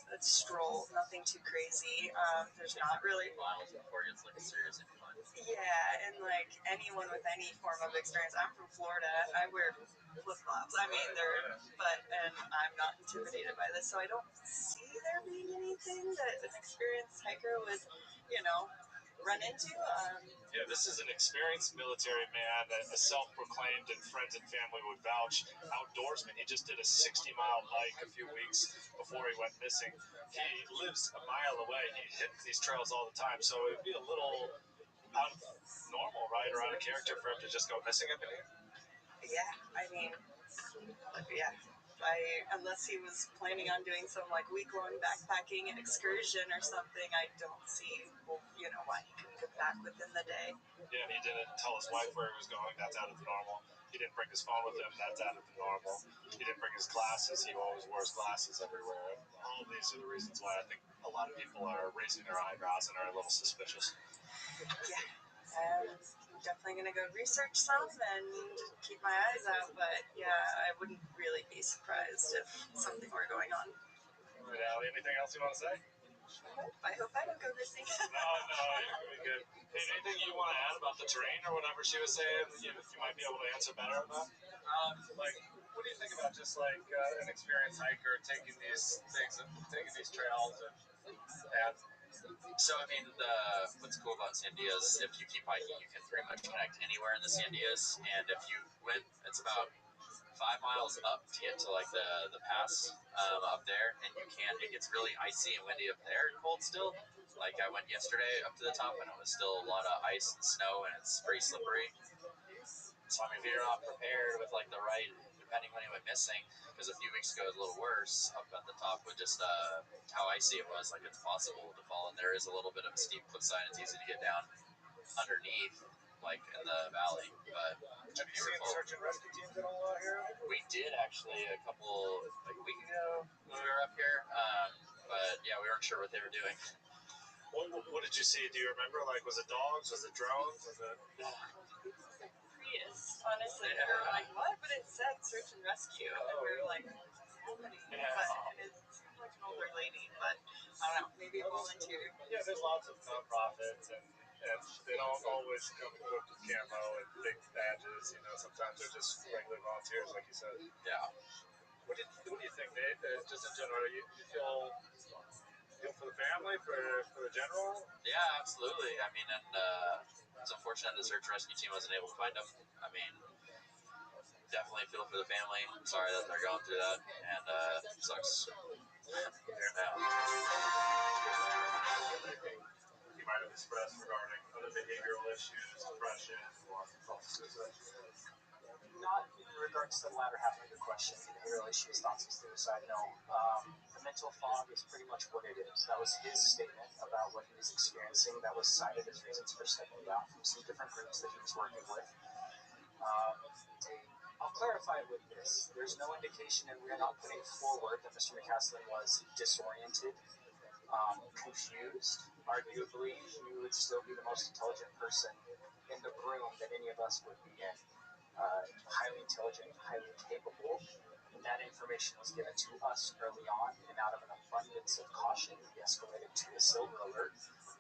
a stroll, nothing too crazy. There's not really miles before it gets like a serious incline. Yeah, and like anyone with any form of experience, I'm from Florida. I wear flip-flops. I mean, and I'm not intimidated by this, so I don't see there being anything that an experienced hiker would, run into. Yeah, this is an experienced military man, a self-proclaimed, and friends and family would vouch, outdoorsman. He just did a 60-mile hike a few weeks before he went missing. He lives a mile away. He hits these trails all the time, so it would be a little out of normal, right, or out of character for him to just go missing up in here. Yeah, I mean, yeah. Unless he was planning on doing some like week-long backpacking excursion or something, I don't see, why he couldn't get back within the day. Yeah, he didn't tell his wife where he was going. That's out of the normal. He didn't bring his phone with him. That's out of the normal. He didn't bring his glasses. He always wears glasses everywhere. All of these are the reasons why I think a lot of people are raising their eyebrows and are a little suspicious. Yeah. I'm definitely going to go research some and keep my eyes out, but yeah, I wouldn't really be surprised if something were going on. All right, Allie, anything else you want to say? I hope I don't go missing. No, you're good. Anything you want to add about the terrain or whatever she was saying you might be able to answer better about? What do you think about just like an experienced hiker taking these things, taking these trails and So, I mean, what's cool about Sandias, if you keep hiking, you can pretty much connect anywhere in the Sandias. And if you went, it's about 5 miles up to get to like the pass up there, and it gets really icy and windy up there and cold still. Like I went yesterday up to the top, and it was still a lot of ice and snow, and it's pretty slippery. So, I mean, if you're not prepared with like the right, depending when he went missing, because a few weeks ago it was a little worse up at the top with just how icy it was. Like, it's possible to fall, and there is a little bit of a steep cliffside. It's easy to get down underneath, like in the valley. But have you seen search and rescue teams at all out here? We did actually a week ago when we were up here. But yeah, we weren't sure what they were doing. What did you see? Do you remember? Like, was it dogs? Was it drones? Was it? Prius, honestly. We were like, what? But it said search and rescue. And we were like, what's happening? Yeah. But it seemed like an older lady, but I don't know, maybe a volunteer. Yeah, there's lots of nonprofits, and they don't always come equipped with camo and big badges. Sometimes they're just regular volunteers, like you said. Yeah. What do you think, Nate? Just in general, you feel for the family, for the general? Yeah, absolutely. I mean, and it's unfortunate the search rescue team wasn't able to find them. I mean, definitely feel for the family. I'm sorry that they're going through that, and it sucks. Yeah. You might have expressed regarding other behavioral issues, depression, or suicide? Not in regards to the latter half of your question, behavioral issues, thoughts of suicide, no. The mental fog is pretty much what it is. That was his statement about what he was experiencing. That was cited as reasons for stepping down from some different groups that he was working with. I'll clarify with this. There's no indication, and we're not putting forward that Mr. McCaslin was disoriented, confused. Arguably, he would still be the most intelligent person in the room that any of us would be in. Highly intelligent, highly capable. That information was given to us early on, and out of an abundance of caution, we escalated to a silver alert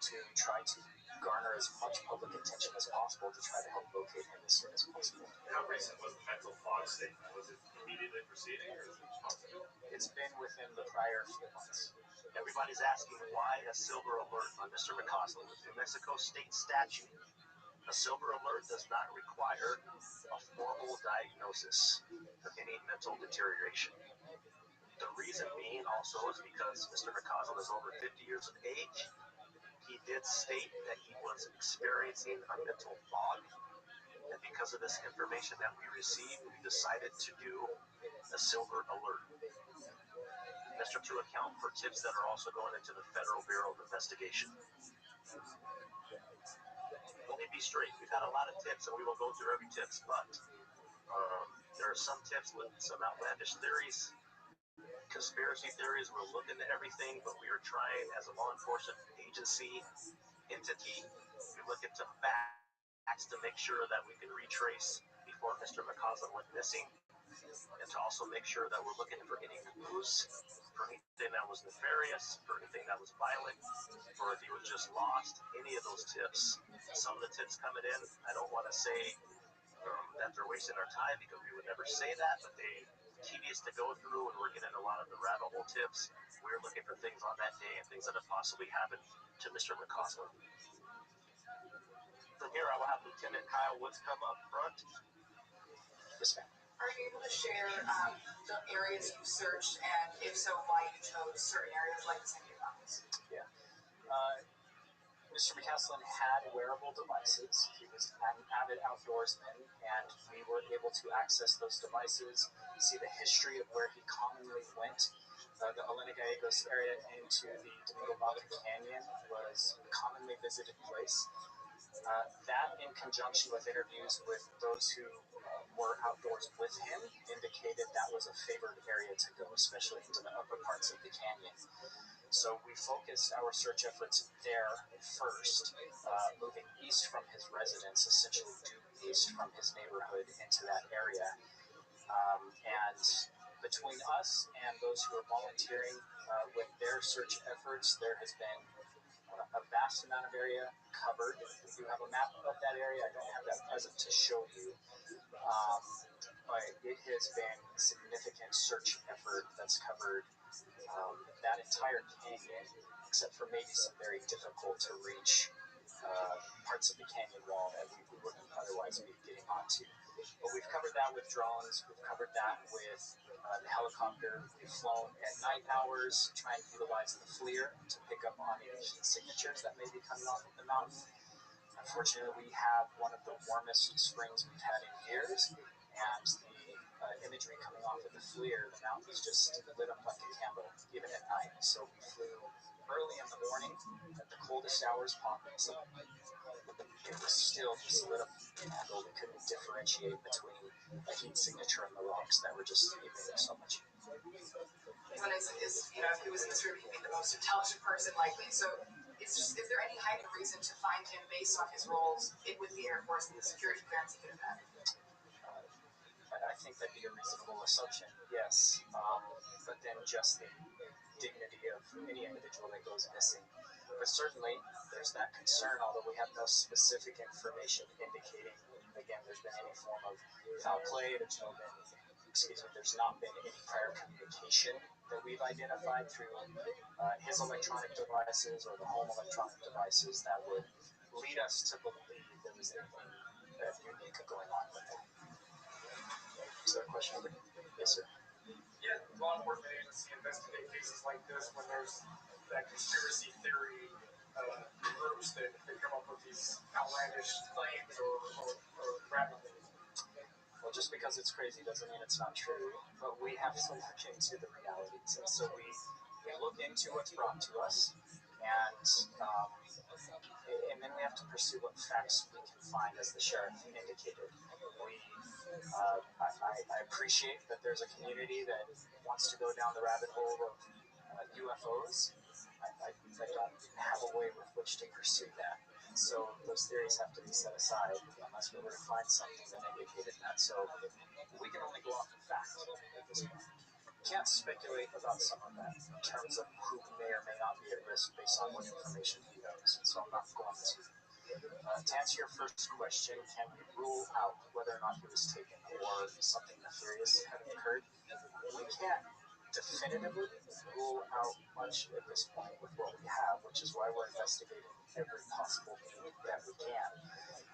to try to garner as much public attention as possible. possible to try to help locate him as soon as possible. How recent was the mental fog statement? Was it immediately preceding, or is it months ago? It's been within the prior few months. Everybody's asking why a silver alert on Mr. McCausland. With New Mexico state statute, a silver alert does not require a formal diagnosis of any mental deterioration. The reason being also is because Mr. McCausland is over 50 years of age. He did state that he was experiencing a mental fog, and because of this information that we received, we decided to do a silver alert. Mr. To account for tips that are also going into the Federal Bureau of Investigation. Let me be straight. We've had a lot of tips, and we will go through every tips, but there are some tips with some outlandish theories, conspiracy theories. We're looking at everything, but we are trying as a law enforcement agency, entity, we look into facts to make sure that we can retrace before Mr. McCausland went missing, and to also make sure that we're looking for any clues, for anything that was nefarious, for anything that was violent, or if he was just lost. Any of those tips. Some of the tips coming in, I don't want to say that they're wasting our time, because we would never say that, but they tedious to go through, and we're getting a lot of the rabbit hole tips. We're looking for things on that day and things that have possibly happened to Mr. McCausland. From here, I will have Lieutenant Kyle Woods come up front. Yes, ma'am. Are you able to share the areas you searched, and if so, why you chose certain areas like the San Diego Mountains? Yeah. Mr. McCausland had wearable devices. He was an avid outdoorsman, and we were able to access those devices, see the history of where he commonly went. The Elena Gallegos area into the Domingo Baca Canyon was a commonly visited place. That, in conjunction with interviews with those who were outdoors with him, indicated that was a favored area to go, especially into the upper parts of the canyon. So we focused our search efforts there first, moving east from his residence, essentially due east from his neighborhood into that area. And between us and those who are volunteering with their search efforts, there has been a vast amount of area covered. We do have a map of that area. I don't have that present to show you. But it has been a significant search effort that's covered that entire canyon, except for maybe some very difficult to reach parts of the canyon wall that we wouldn't otherwise be getting onto. But we've covered that with drones. We've covered that with the helicopter. We've flown at night hours, trying to utilize the FLIR to pick up on any heat signatures that may be coming off of the mountain. Unfortunately, we have one of the warmest springs we've had in years, and the imagery coming off of the FLIR, the mountain is just lit up like a candle, even at night. So we flew early in the morning at the coldest hours possible. It was still just lit up like a candle. We couldn't differentiate between a heat signature and the rocks that were just emitting so much. When if he was in this room, he'd be the most intelligent person likely. So is there any heightened reason to find him based on his roles with the Air Force and the security clearance he could have had? I think that'd be a reasonable assumption, yes. But then just the dignity of any individual that goes missing. But certainly, there's that concern, although we have no specific information indicating, again, there's been any form of foul play, there's not been any prior communication that we've identified through his electronic devices or the home electronic devices that would lead us to believe there was anything unique going on with him. Is there a question over here? Yes, sir. Yeah, law enforcement agencies investigate cases like this when there's that conspiracy theory groups that come up with these outlandish claims or rabbit things. Well, just because it's crazy doesn't mean it's not true, but we have to look into the realities. And so we look into what's brought to us, and then we have to pursue what facts we can find, as the sheriff indicated. I appreciate that there's a community that wants to go down the rabbit hole of UFOs. I don't have a way with which to pursue that. So those theories have to be set aside unless we were to find something that indicated that. So we can only go off of facts at this point. Can't speculate about some of that in terms of who may or may not be at risk based on what information he knows. So I'm not going to. To answer your first question, can we rule out whether or not he was taken or something nefarious had occurred? We can't definitively rule out much at this point with what we have, which is why we're investigating every possible lead that we can.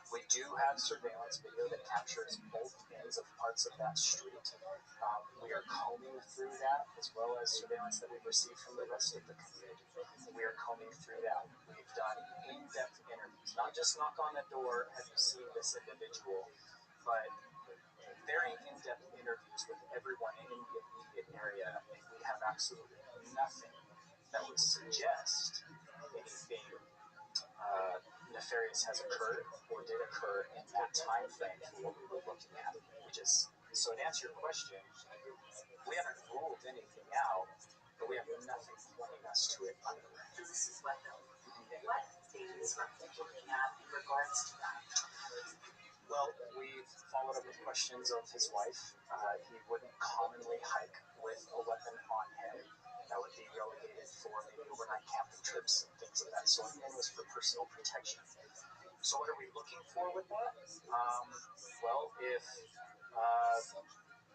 We do have surveillance video that captures both ends of parts of that street. We are combing through that, as well as surveillance that we've received from the rest of the community. We are combing through that. We've done in-depth interviews, not just knock on the door, have you seen this individual, but very in-depth interviews with everyone in the immediate area, and we have absolutely nothing that would suggest anything nefarious has occurred or did occur in that time frame for what we were looking at. So to answer your question, we haven't ruled anything out, but we have nothing pointing us to it either. This is what though? What things are you looking at in regards to that? Well, we've followed up with questions of his wife. He wouldn't commonly hike with a weapon on him. That would be relegated for maybe overnight camping trips and things of that sort, and was for personal protection. So what are we looking for with that? Well, if,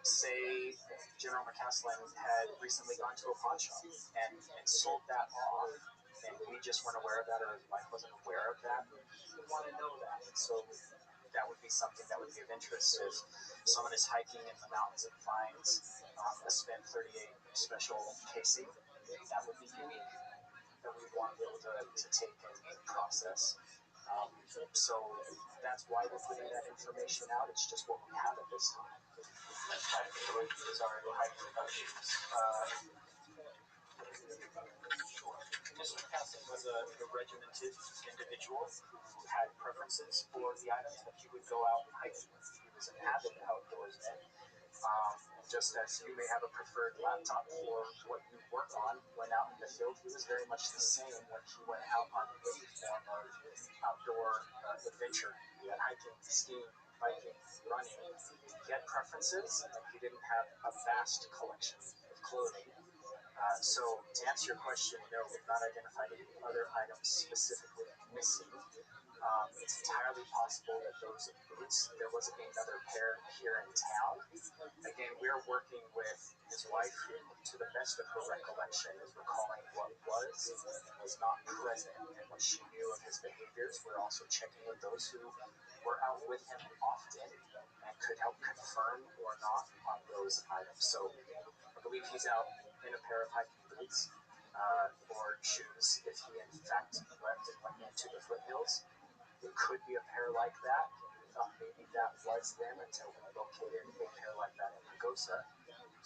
say, General McCaslin had recently gone to a pawn shop and sold that off, and we just weren't aware of that, or his wife wasn't aware of that, we want to know that. So that would be something that would be of interest if someone is hiking in the mountains and finds a Spin 38 special casing. That would be unique, that we want to be able to take and process. So that's why we're putting that information out. It's just what we have at this time. Sorry, we're hiking without shoes. Mr. McCaslin was a regimented individual who had preferences for the items that he would go out and hiking with. He was an avid outdoorsman. Just as you may have a preferred laptop for what you work on when out in the field, he was very much the same when he went out on any form of outdoor adventure, be it hiking, skiing, biking, running. He had preferences, and he didn't have a vast collection of clothing. So to answer your question, no, we've not identified any other items specifically missing. It's entirely possible that those boots, there was another pair here in town. Again, we're working with his wife, who, to the best of her recollection, is recalling what was not present, and what she knew of his behaviors. We're also checking with those who were out with him often and could help confirm or not on those items. So I believe he's out in a pair of hiking boots or shoes if he in fact left and went into the foothills. It could be a pair like that. We thought maybe that was them until we located a pair like that in Pagosa.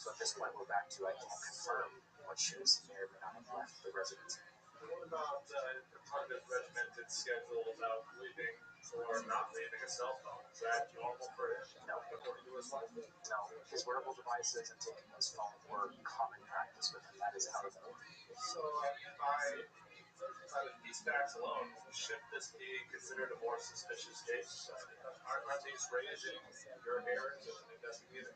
So at this point we're back to I can't confirm what shoes he may or may not have left the residence. What about part of his regimented schedule about leaving or not leaving a cell phone? Is that normal for him? No. According to his wife? No. His wearable devices and taking his phone were common practice with him. That is out of the order. So by these facts alone, should this be considered a more suspicious case? Aren't these raising your hairs as an investigator?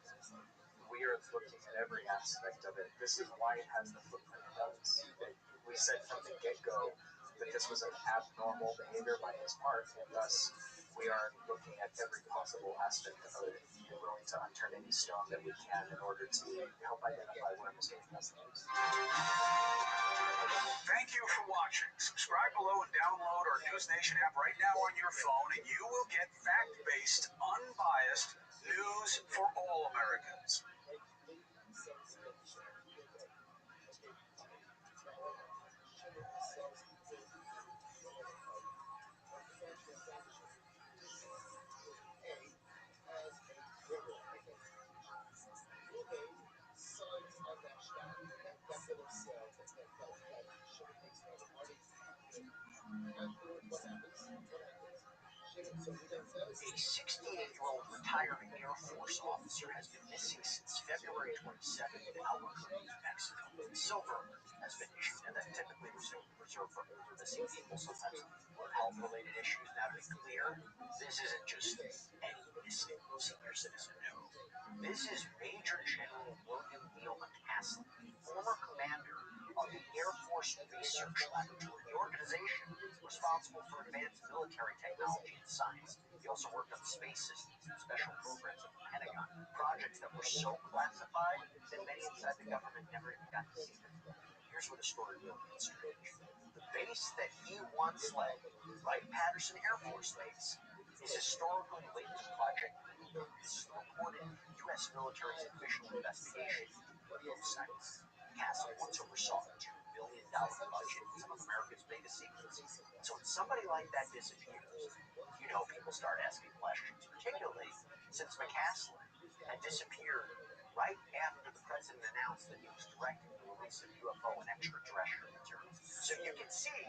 We are looking at every aspect of it. This is why it has the footprint it does. We said from the get-go that this was an abnormal behavior by his part, and thus we are looking at every possible aspect of it and willing to unturn any stone that we can in order to help identify where Mr. McCaslin is. Thank you for watching. Subscribe below and download our News Nation app right now on your phone, and you will get fact-based, unbiased news for all Americans. A 68-year-old retired Air Force officer has been missing since February 27th in Albuquerque, New Mexico. Silver has been issued, and that's typically reserved for older missing people, sometimes with health-related issues. Now, to be clear, this isn't just any missing senior citizen, no. This is Major General William Neal McCaslin, former commander of the Air Force Research Laboratory. The organization responsible for advanced military technology and science. He also worked on space systems and special programs at the Pentagon, projects that were so classified that many inside the government never even got to see them. Here's where the story really gets strange. The base that he once led, Wright-Patterson Air Force Base, is historically linked to Project Blue Book. This is the reported U.S. military's official investigation into UFO sightings. Castle once oversaw a $2 billion budget in some of America's biggest secrets. So when somebody like that disappears, people start asking questions, particularly since McCaslin had disappeared right after the president announced that he was directing the release of UFO and extraterrestrial material. So you can see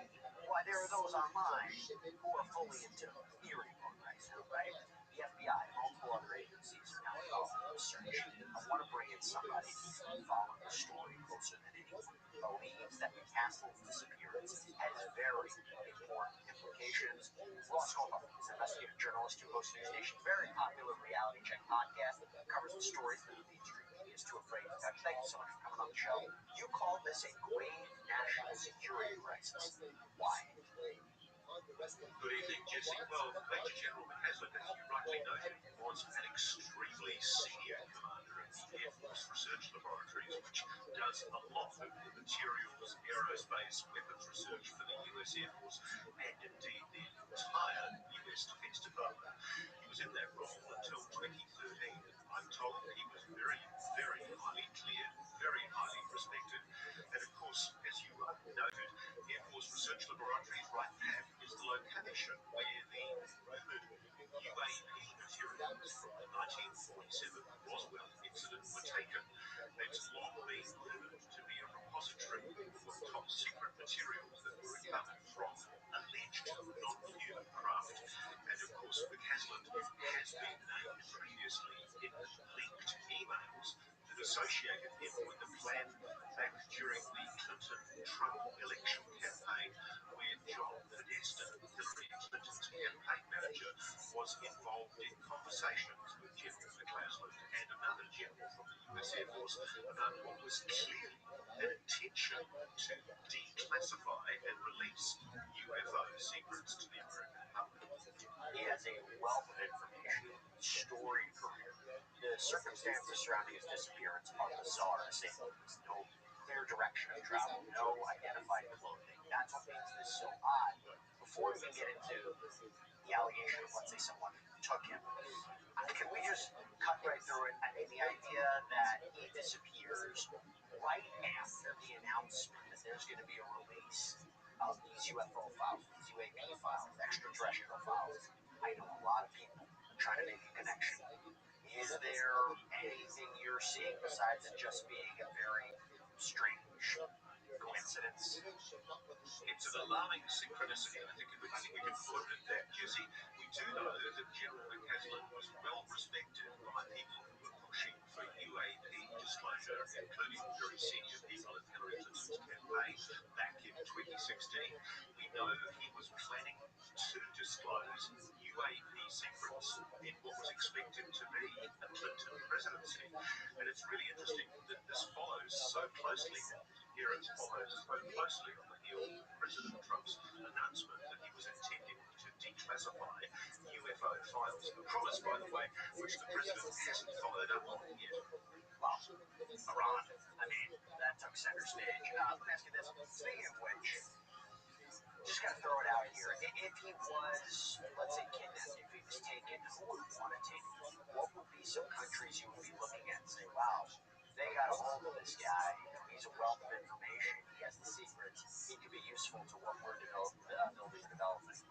why there are those online who are fully into theory mode right now, right? The FBI and multiple other agencies are now involved in the search. I want to bring in somebody who's been following the story closer than anyone, believes that McCastle's disappearance has very important implications. Rothschild is an investigative journalist who hosts News Nation's very popular reality check podcast that covers the stories that the mainstream media is too afraid to touch. Thank you so much for coming on the show. You called this a grave national security crisis. Why? Good evening, Jesse. Well, Major General McCaslin, as you rightly noted, was an extremely senior commander of the Air Force Research Laboratories, which does a lot of the materials, aerospace, weapons research for the U.S. Air Force and indeed the entire U.S. Defense Department. He was in that role until 2013. I'm told that he was very, very highly cleared, very highly respected. And of course, as you noted, Air Force Research Laboratories, right, PAF, is the location where the rumored UAP materials from the 1947 Roswell incident were taken. It's long been rumored to be a repository of top secret materials that were recovered from alleged non-human craft. And of course, McCaslin has been named previously in leaked emails that associated him with the plan back during the Clinton-Trump election campaign, where John Podesta, Hillary Clinton's campaign manager, was involved in conversations with General McCaslin and another general from the U.S. Air Force about what was clearly an intention to declassify and release UFO secrets to the American public. He has a wealth of information, storied career. The circumstances surrounding his disappearance are bizarre, to say the least. No clear direction of travel, no identified clothing. That's what makes this so odd. Before we even get into the allegation of, let's say, someone took him, can we just cut right through it? I mean, the idea that he disappears right after the announcement that there's going to be a release of these UFO files, these UAP files, extraterrestrial files. I know a lot of people trying to make a connection. Is there anything you're seeing besides it just being a very strange coincidence? It's an alarming synchronicity. I think we can put it at that, Jesse. We do know that General McCaslin was well respected by people who were pushing for UAP disclosure, including very senior people in Hillary Clinton's campaign back in 2016. We know he was planning to disclose UAP secrets in what was expected to be a Clinton presidency. And it's really interesting that this follows so closely. Here it follows so closely on the heels of President Trump's announcement that he was intending to declassify UFO files. A promise, by the way, which the president hasn't followed up on yet. Well, Iran, I mean, that took center stage. Let me ask you this. Speaking of which, just got to throw it out here. If he was, let's say, kidnapped, if he was taken, who would want to take him? What would be some countries you would be looking at and say, wow, they got a hold of this guy. He's a wealth of information. He has the secrets. He could be useful to what we're building or developing.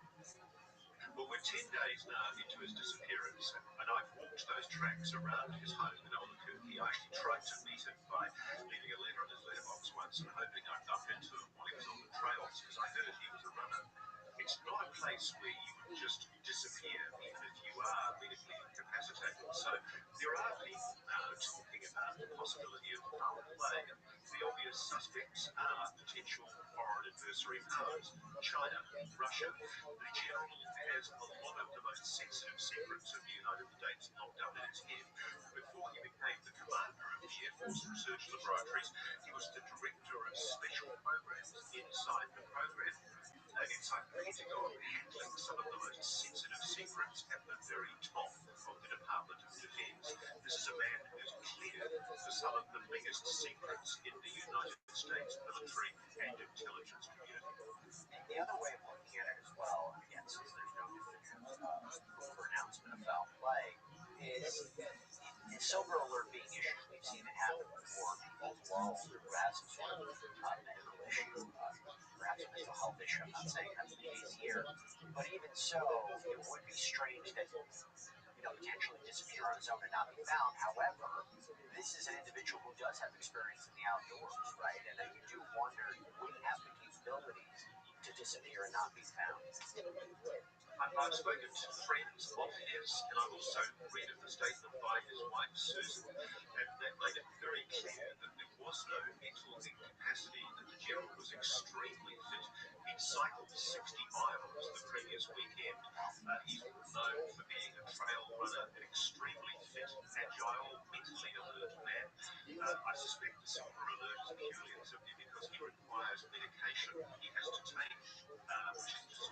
Well, we're 10 days now into his disappearance, and I've walked those tracks around his home in Albuquerque. I actually tried to meet him by leaving a letter in his letterbox once and hoping I'd bump into him while he was on the trails, because I heard he was a runner. It's not a place where you would just disappear, even if you are medically incapacitated. So there are people now talking about the possibility of foul play. The obvious suspects are potential foreign adversary powers, China, Russia. The general has a lot of the most sensitive secrets of the United States locked up in his head. Before he became the commander of the Air Force Research Laboratories, he was the director of special programs inside the program. In fact, the Pentagon handling some of the most sensitive secrets at the very top of the Department of Defense. This is a man who's cleared for some of the biggest secrets in the United States military and intelligence community. The other way of looking at it as well, and again, since there's no definitive pronouncement of foul play, is the silver alert being issued. We've seen it happen before. People low who have some sort of medical issue, perhaps a mental health issue. I'm not saying that's the case here, but even so, it would be strange that potentially disappear on his own and not be found. However, this is an individual who does have experience in the outdoors, right? And then you do wonder, would he have the capabilities to disappear and not be found? I've spoken to friends of his, and I've also read of the statement by his wife, Susan, and they made it very clear that there was no mental incapacity, that the general was extremely fit. He cycled 60 miles the previous weekend. He's known for being a trail runner, an extremely fit, agile, mentally alert man. I suspect the silver alert is purely and simply because he requires medication he has to take, which is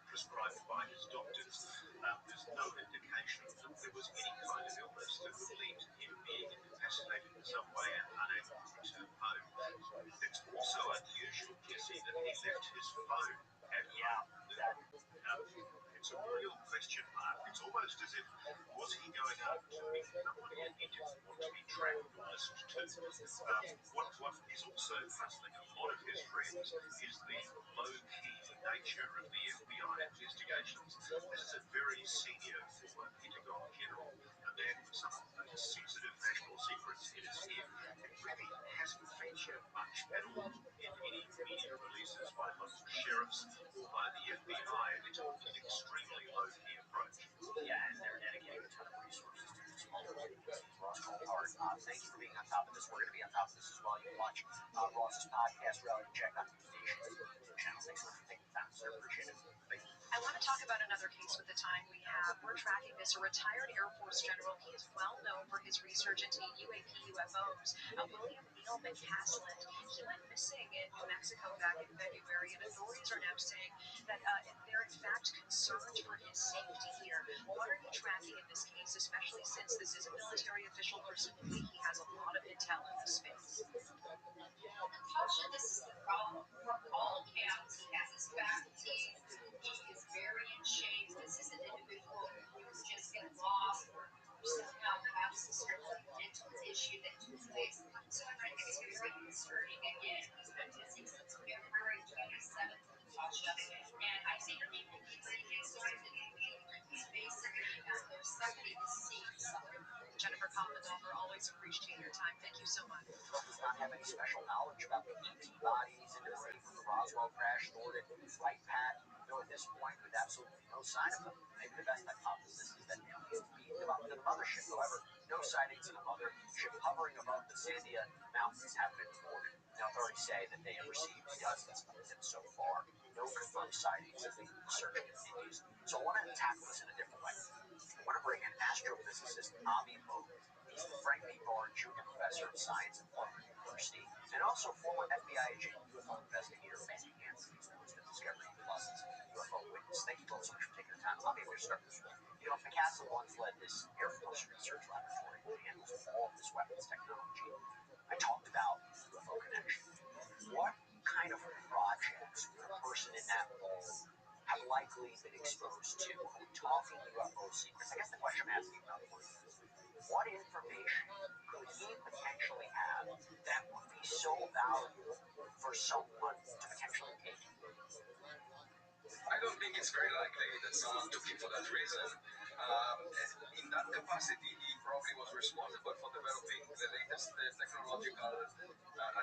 prescribed by his doctors. There's no indication that there was any kind of illness that would lead to him being incapacitated in some way and unable to return home. It's also unusual, Jesse, that he left his phone at home. It's a real question mark. It's almost as if, was he going out to meet somebody and he didn't want to be tracked or listened to? What is also puzzling a lot of his friends is the low-key nature of the FBI investigations. This is a very senior former Pentagon general, a man with some of the most sensitive national secrets in his head. It really hasn't featured much at all in any media releases by local sheriffs or by the FBI. It's an extremely low-key approach. Yeah, and they're dedicating a ton of resources to this small agency, Rothschild Hard. Thank you for being on top of this. We're going to be on top of this as well. You can watch Ross's podcast, Reality Check, on Nation's YouTube channel. Thanks so much for taking the time, sir. Appreciate it. I want to talk about another case with the time we have. We're tracking this. A retired Air Force general. He is well known for his research into UAP UFOs. William Neil McCasland. He went missing in New Mexico back in February, and authorities are now saying that they're in fact concerned for his safety here. What are you tracking in this case, especially since this is a military official? Presumably, he has a lot of intel in this space. Tasha, this is the problem. For all counts, he has his faculties. He is very in shape. This is an individual who's just been lost or somehow has some sort of mental issue that took place. So everything is very concerning. Again, he's been missing since February 27th, Tasha. And I think people keep saying he's basically there's somebody to see something. Jennifer Poppendorfer, always appreciate your time. Thank you so much. Trump does not have any special knowledge about the ET bodies and debris from the Roswell crash, nor did Right Pat. At this point, with absolutely no sign of them. Maybe the best hypothesis is that aliens beamed them up to the mothership. However, no sightings of the mothership hovering above the Sandia Mountains have been reported. Now, authorities say that they have received dozens of them so far. No confirmed sightings, and the search continues. So I want to tackle this in a different way. I want to bring in astrophysicist Avi Loeb. He's the Frank B. Barr Jr. Professor of Science at Harvard University, and also former FBI agent and UFO investigator Manny Hansen, who's known as the Discovery Plus's UFO witness. Thank you both so much for taking the time. Avi, we're going to start with you. McCaslin once led this Air Force research laboratory that handles all of this weapons technology. I talked about UFO connection. What kind of projects would a person in that role have likely been exposed to? Are we talking UFO secrets? I guess the question I'm asking about is, what information could he potentially have that would be so valuable for someone to potentially take? I don't think it's very likely that someone took him for that reason. In that capacity, he probably was responsible for developing the latest technological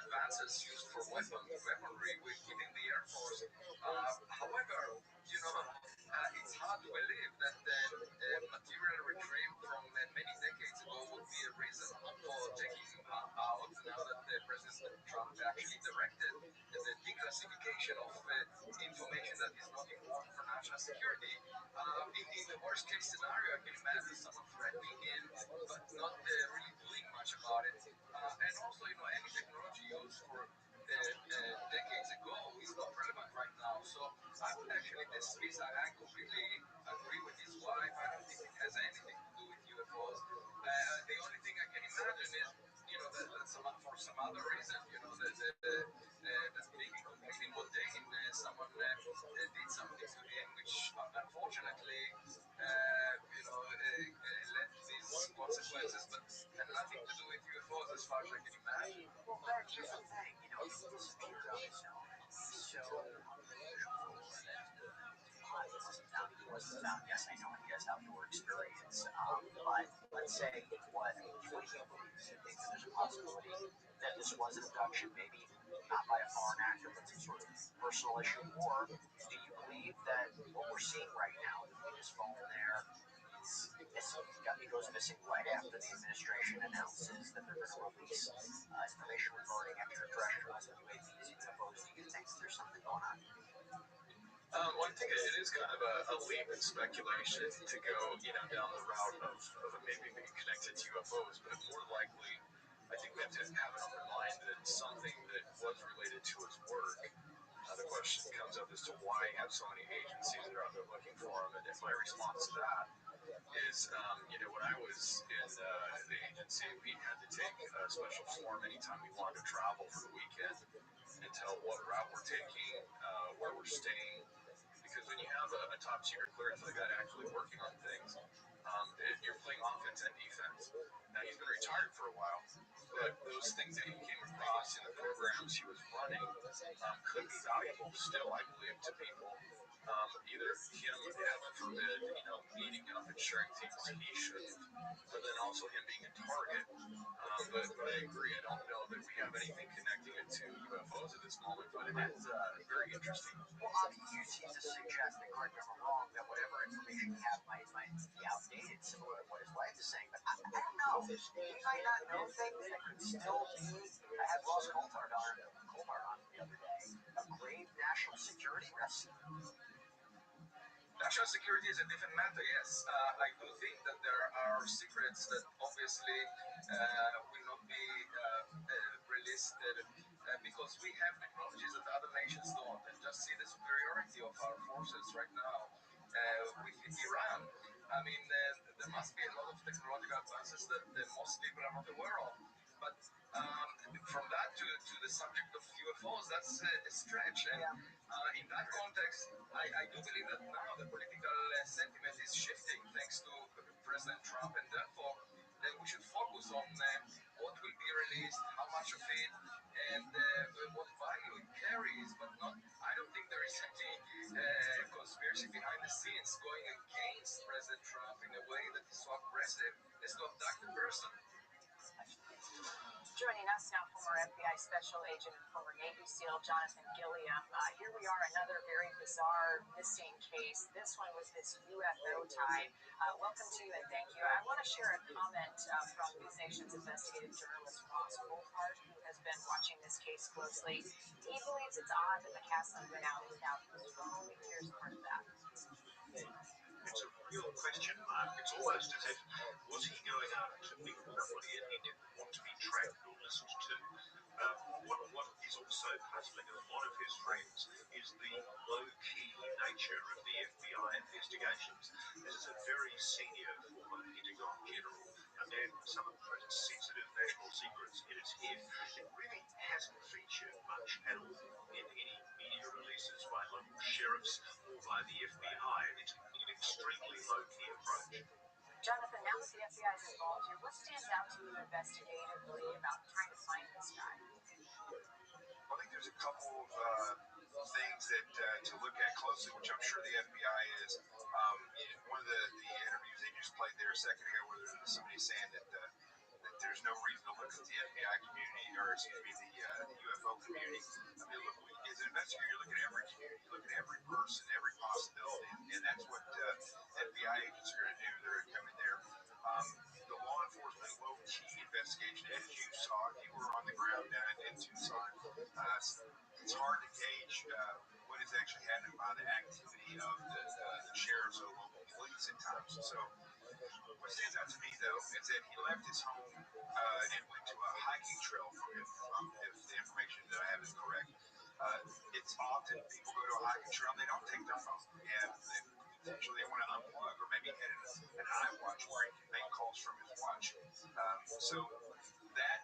advances used for weaponry within the Air Force. However, it's hard to believe that material retrieved from many decades ago would be a reason for taking him out now that President Trump actually directed the declassification of information that is not important for national security. In the worst case scenario, I can imagine someone threatening him, but not really doing much about it. And also, any technology used for decades ago is not relevant right now. So Smith, I completely agree with his wife. I don't think it has anything to do with UFOs. The only thing I can imagine is, that for some other reason, that maybe completely mundane, someone did something to him, which unfortunately, led to these consequences, but had nothing to do with UFOs as far as I can imagine. Well, Greg, here's the thing. He disappeared on his own. So unusual that he wasn't found. He wasn't found. Yes, I know he has outdoor experience. But let's say it was. What do you believe? Do you think that there's a possibility that this was an abduction, maybe not by a foreign actor, but some sort of personal issue? Or do you believe that what we're seeing right now, his phone there, he goes missing right after the administration announces that they're going to release information regarding extraterrestrials and UAPs and UFOs? Do you think there's something going on? Well, I think it is kind of a leap in speculation to go, down the route of maybe being connected to UFOs, but more likely, I think we have to have an open mind that something that was related to his work. The question comes up as to why have so many agencies that are out there looking for him, and my response to that is, when I was in the agency, we had to take a special form anytime we wanted to travel for the weekend and tell what route we're taking, where we're staying, because when you have a top secret clearance like that actually working on things, you're playing offense and defense. Now, he's been retired for a while, but those things that he came across in the programs he was running could be valuable still, I believe, to people. Either him, heaven forbid, meeting up and sharing things he shouldn't, but then also him being a target. But I agree, I don't know that we have anything connecting it to UFOs at this moment, but it is very interesting. Well, you seem to suggest, and correct me if I'm wrong, that whatever information you have might be outdated, similar to what his wife is saying, but I don't know. He might not know things that could still be. I had Ross Coulthard on the other day, a grave national security risk. National security is a different matter, yes. I do think that there are secrets that obviously will not be released because we have technologies that other nations don't. And just see the superiority of our forces right now with Iran. I mean, there must be a lot of technological advances that most people are not aware of. But from that to the subject of UFOs, that's a stretch. And in that context, I do believe that now the political sentiment is shifting thanks to President Trump, and therefore we should focus on what will be released, how much of it, and what value it carries, but not. I don't think there is any conspiracy behind the scenes going against President Trump in a way that is so aggressive as to abduct the person. Joining us now, former FBI Special Agent and former Navy SEAL Jonathan Gilliam. Here we are, another very bizarre missing case. This one was this UFO type. Welcome to you and thank you. I want to share a comment from News Nation's investigative journalist Ross Coulthard, who has been watching this case closely. He believes it's odd that McCaslin went out without his phone. Here's part of that. It's a real question mark. It's almost as if, was he going out to meet somebody and he didn't want to be tracked or listened to? What is also puzzling a lot of his friends is the low-key nature of the FBI investigations. This is a very senior former Pentagon general, a man with some of the most sensitive national secrets in his head. It really hasn't featured much at all in any media releases by local sheriffs or by the FBI. It's an extremely low-key approach. Jonathan, now that the FBI is involved here, what stands out to you investigatively about trying to find this guy? I think there's a couple of things that to look at closely, which I'm sure the FBI is. One of the interviews they just played there a second ago, where there was somebody saying that there's no reason to look at the FBI community, or excuse me, the UFO community. I mean, look, as an investigator, you look at every community, you look at every person, every possibility, and that's what FBI agents are going to do. They're going to come in there. The law enforcement low-key investigation, as you saw, you were on the ground down in Tucson. It's hard to gauge what is actually happening by the activity of the sheriffs or local police at times. So what stands out to me, though, is that he left his home and went to a hiking trail from if the information that I have is correct. It's often people go to a hiking trail and they don't take their phone, and potentially they want to unplug or maybe hit an iWatch where he can make calls from his watch. So that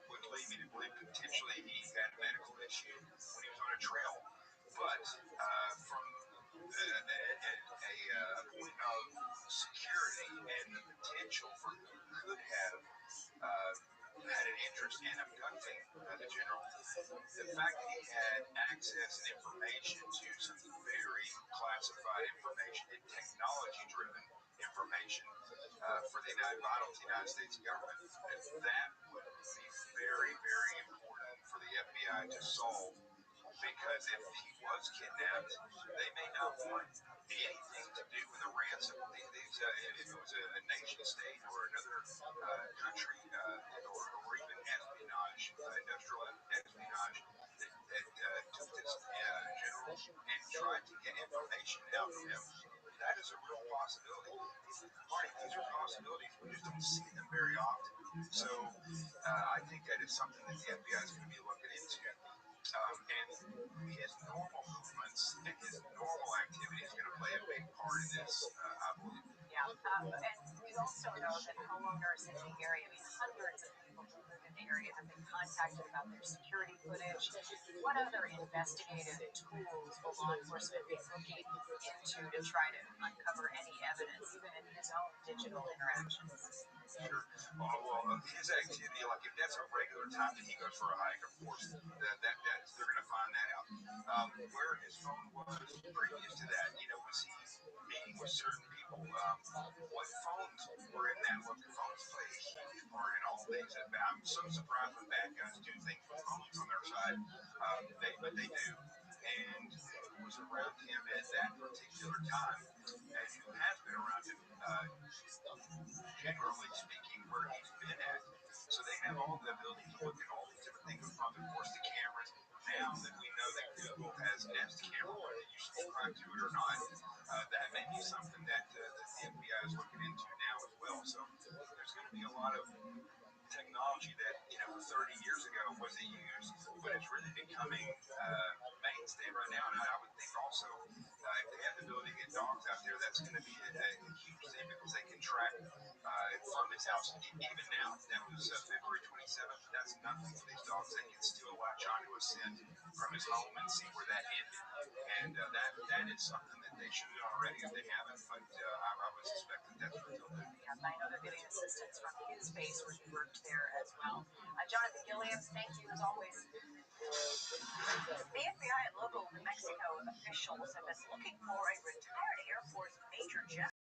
would lead me to believe potentially he had a medical issue when he was on a trail. But from a point of security and the potential for who could have had an interest in abducting the general, the fact that he had access and information to some very classified information and technology-driven information for the vital to the United States government, that would be very, very important for the FBI to solve. Because if he was kidnapped, they may not want anything to do with a ransom. If it was a nation state or another country or even espionage, industrial espionage that took this general and tried to get information out from him, that is a real possibility. Marty, these are possibilities. We just don't see them very often. So I think that is something that the FBI is going to be looking into. And his normal movements and his normal activity is going to play a big part in this, I believe. Yeah, and we also know that homeowners in the area, I mean, hundreds of people who live in the area have been contacted about their security footage. What other investigative tools will law enforcement be looking into to try to uncover any evidence, even in his own digital interactions? Sure. Well, his activity, like if that's a regular time that he goes for a hike, of course, they're going to find that out. Where his phone was previous to that, was he meeting with certain people? What phones were in that look? Phones play a huge part in all these. I'm so surprised when bad guys do things with phones on their side, but they do. And who was around him at that particular time, and who has been around him, generally speaking, where he's been at. So they have all the ability to look at all these different things from, of course, the cameras. Now that we know that Google has Nest camera, whether you subscribe to it or not, that may be something that the FBI is looking into now as well. So there's going to be a lot of technology that 30 years ago wasn't used, but it's really becoming mainstay right now. And I would think also if they have the ability to get dogs out there, that's going to be a huge thing because they can track from his house. Even now, that was February 27th. That's nothing for these dogs. They can still latch onto a scent from his home and see where that ended. And that is something that they should have done already if they haven't. But I would suspect that that's what they'll do. Yeah, I know they're getting assistance from his base where he worked there as well. Jonathan Gilliam, thank you as always. The FBI and local New Mexico officials have been looking for a retired Air Force Major General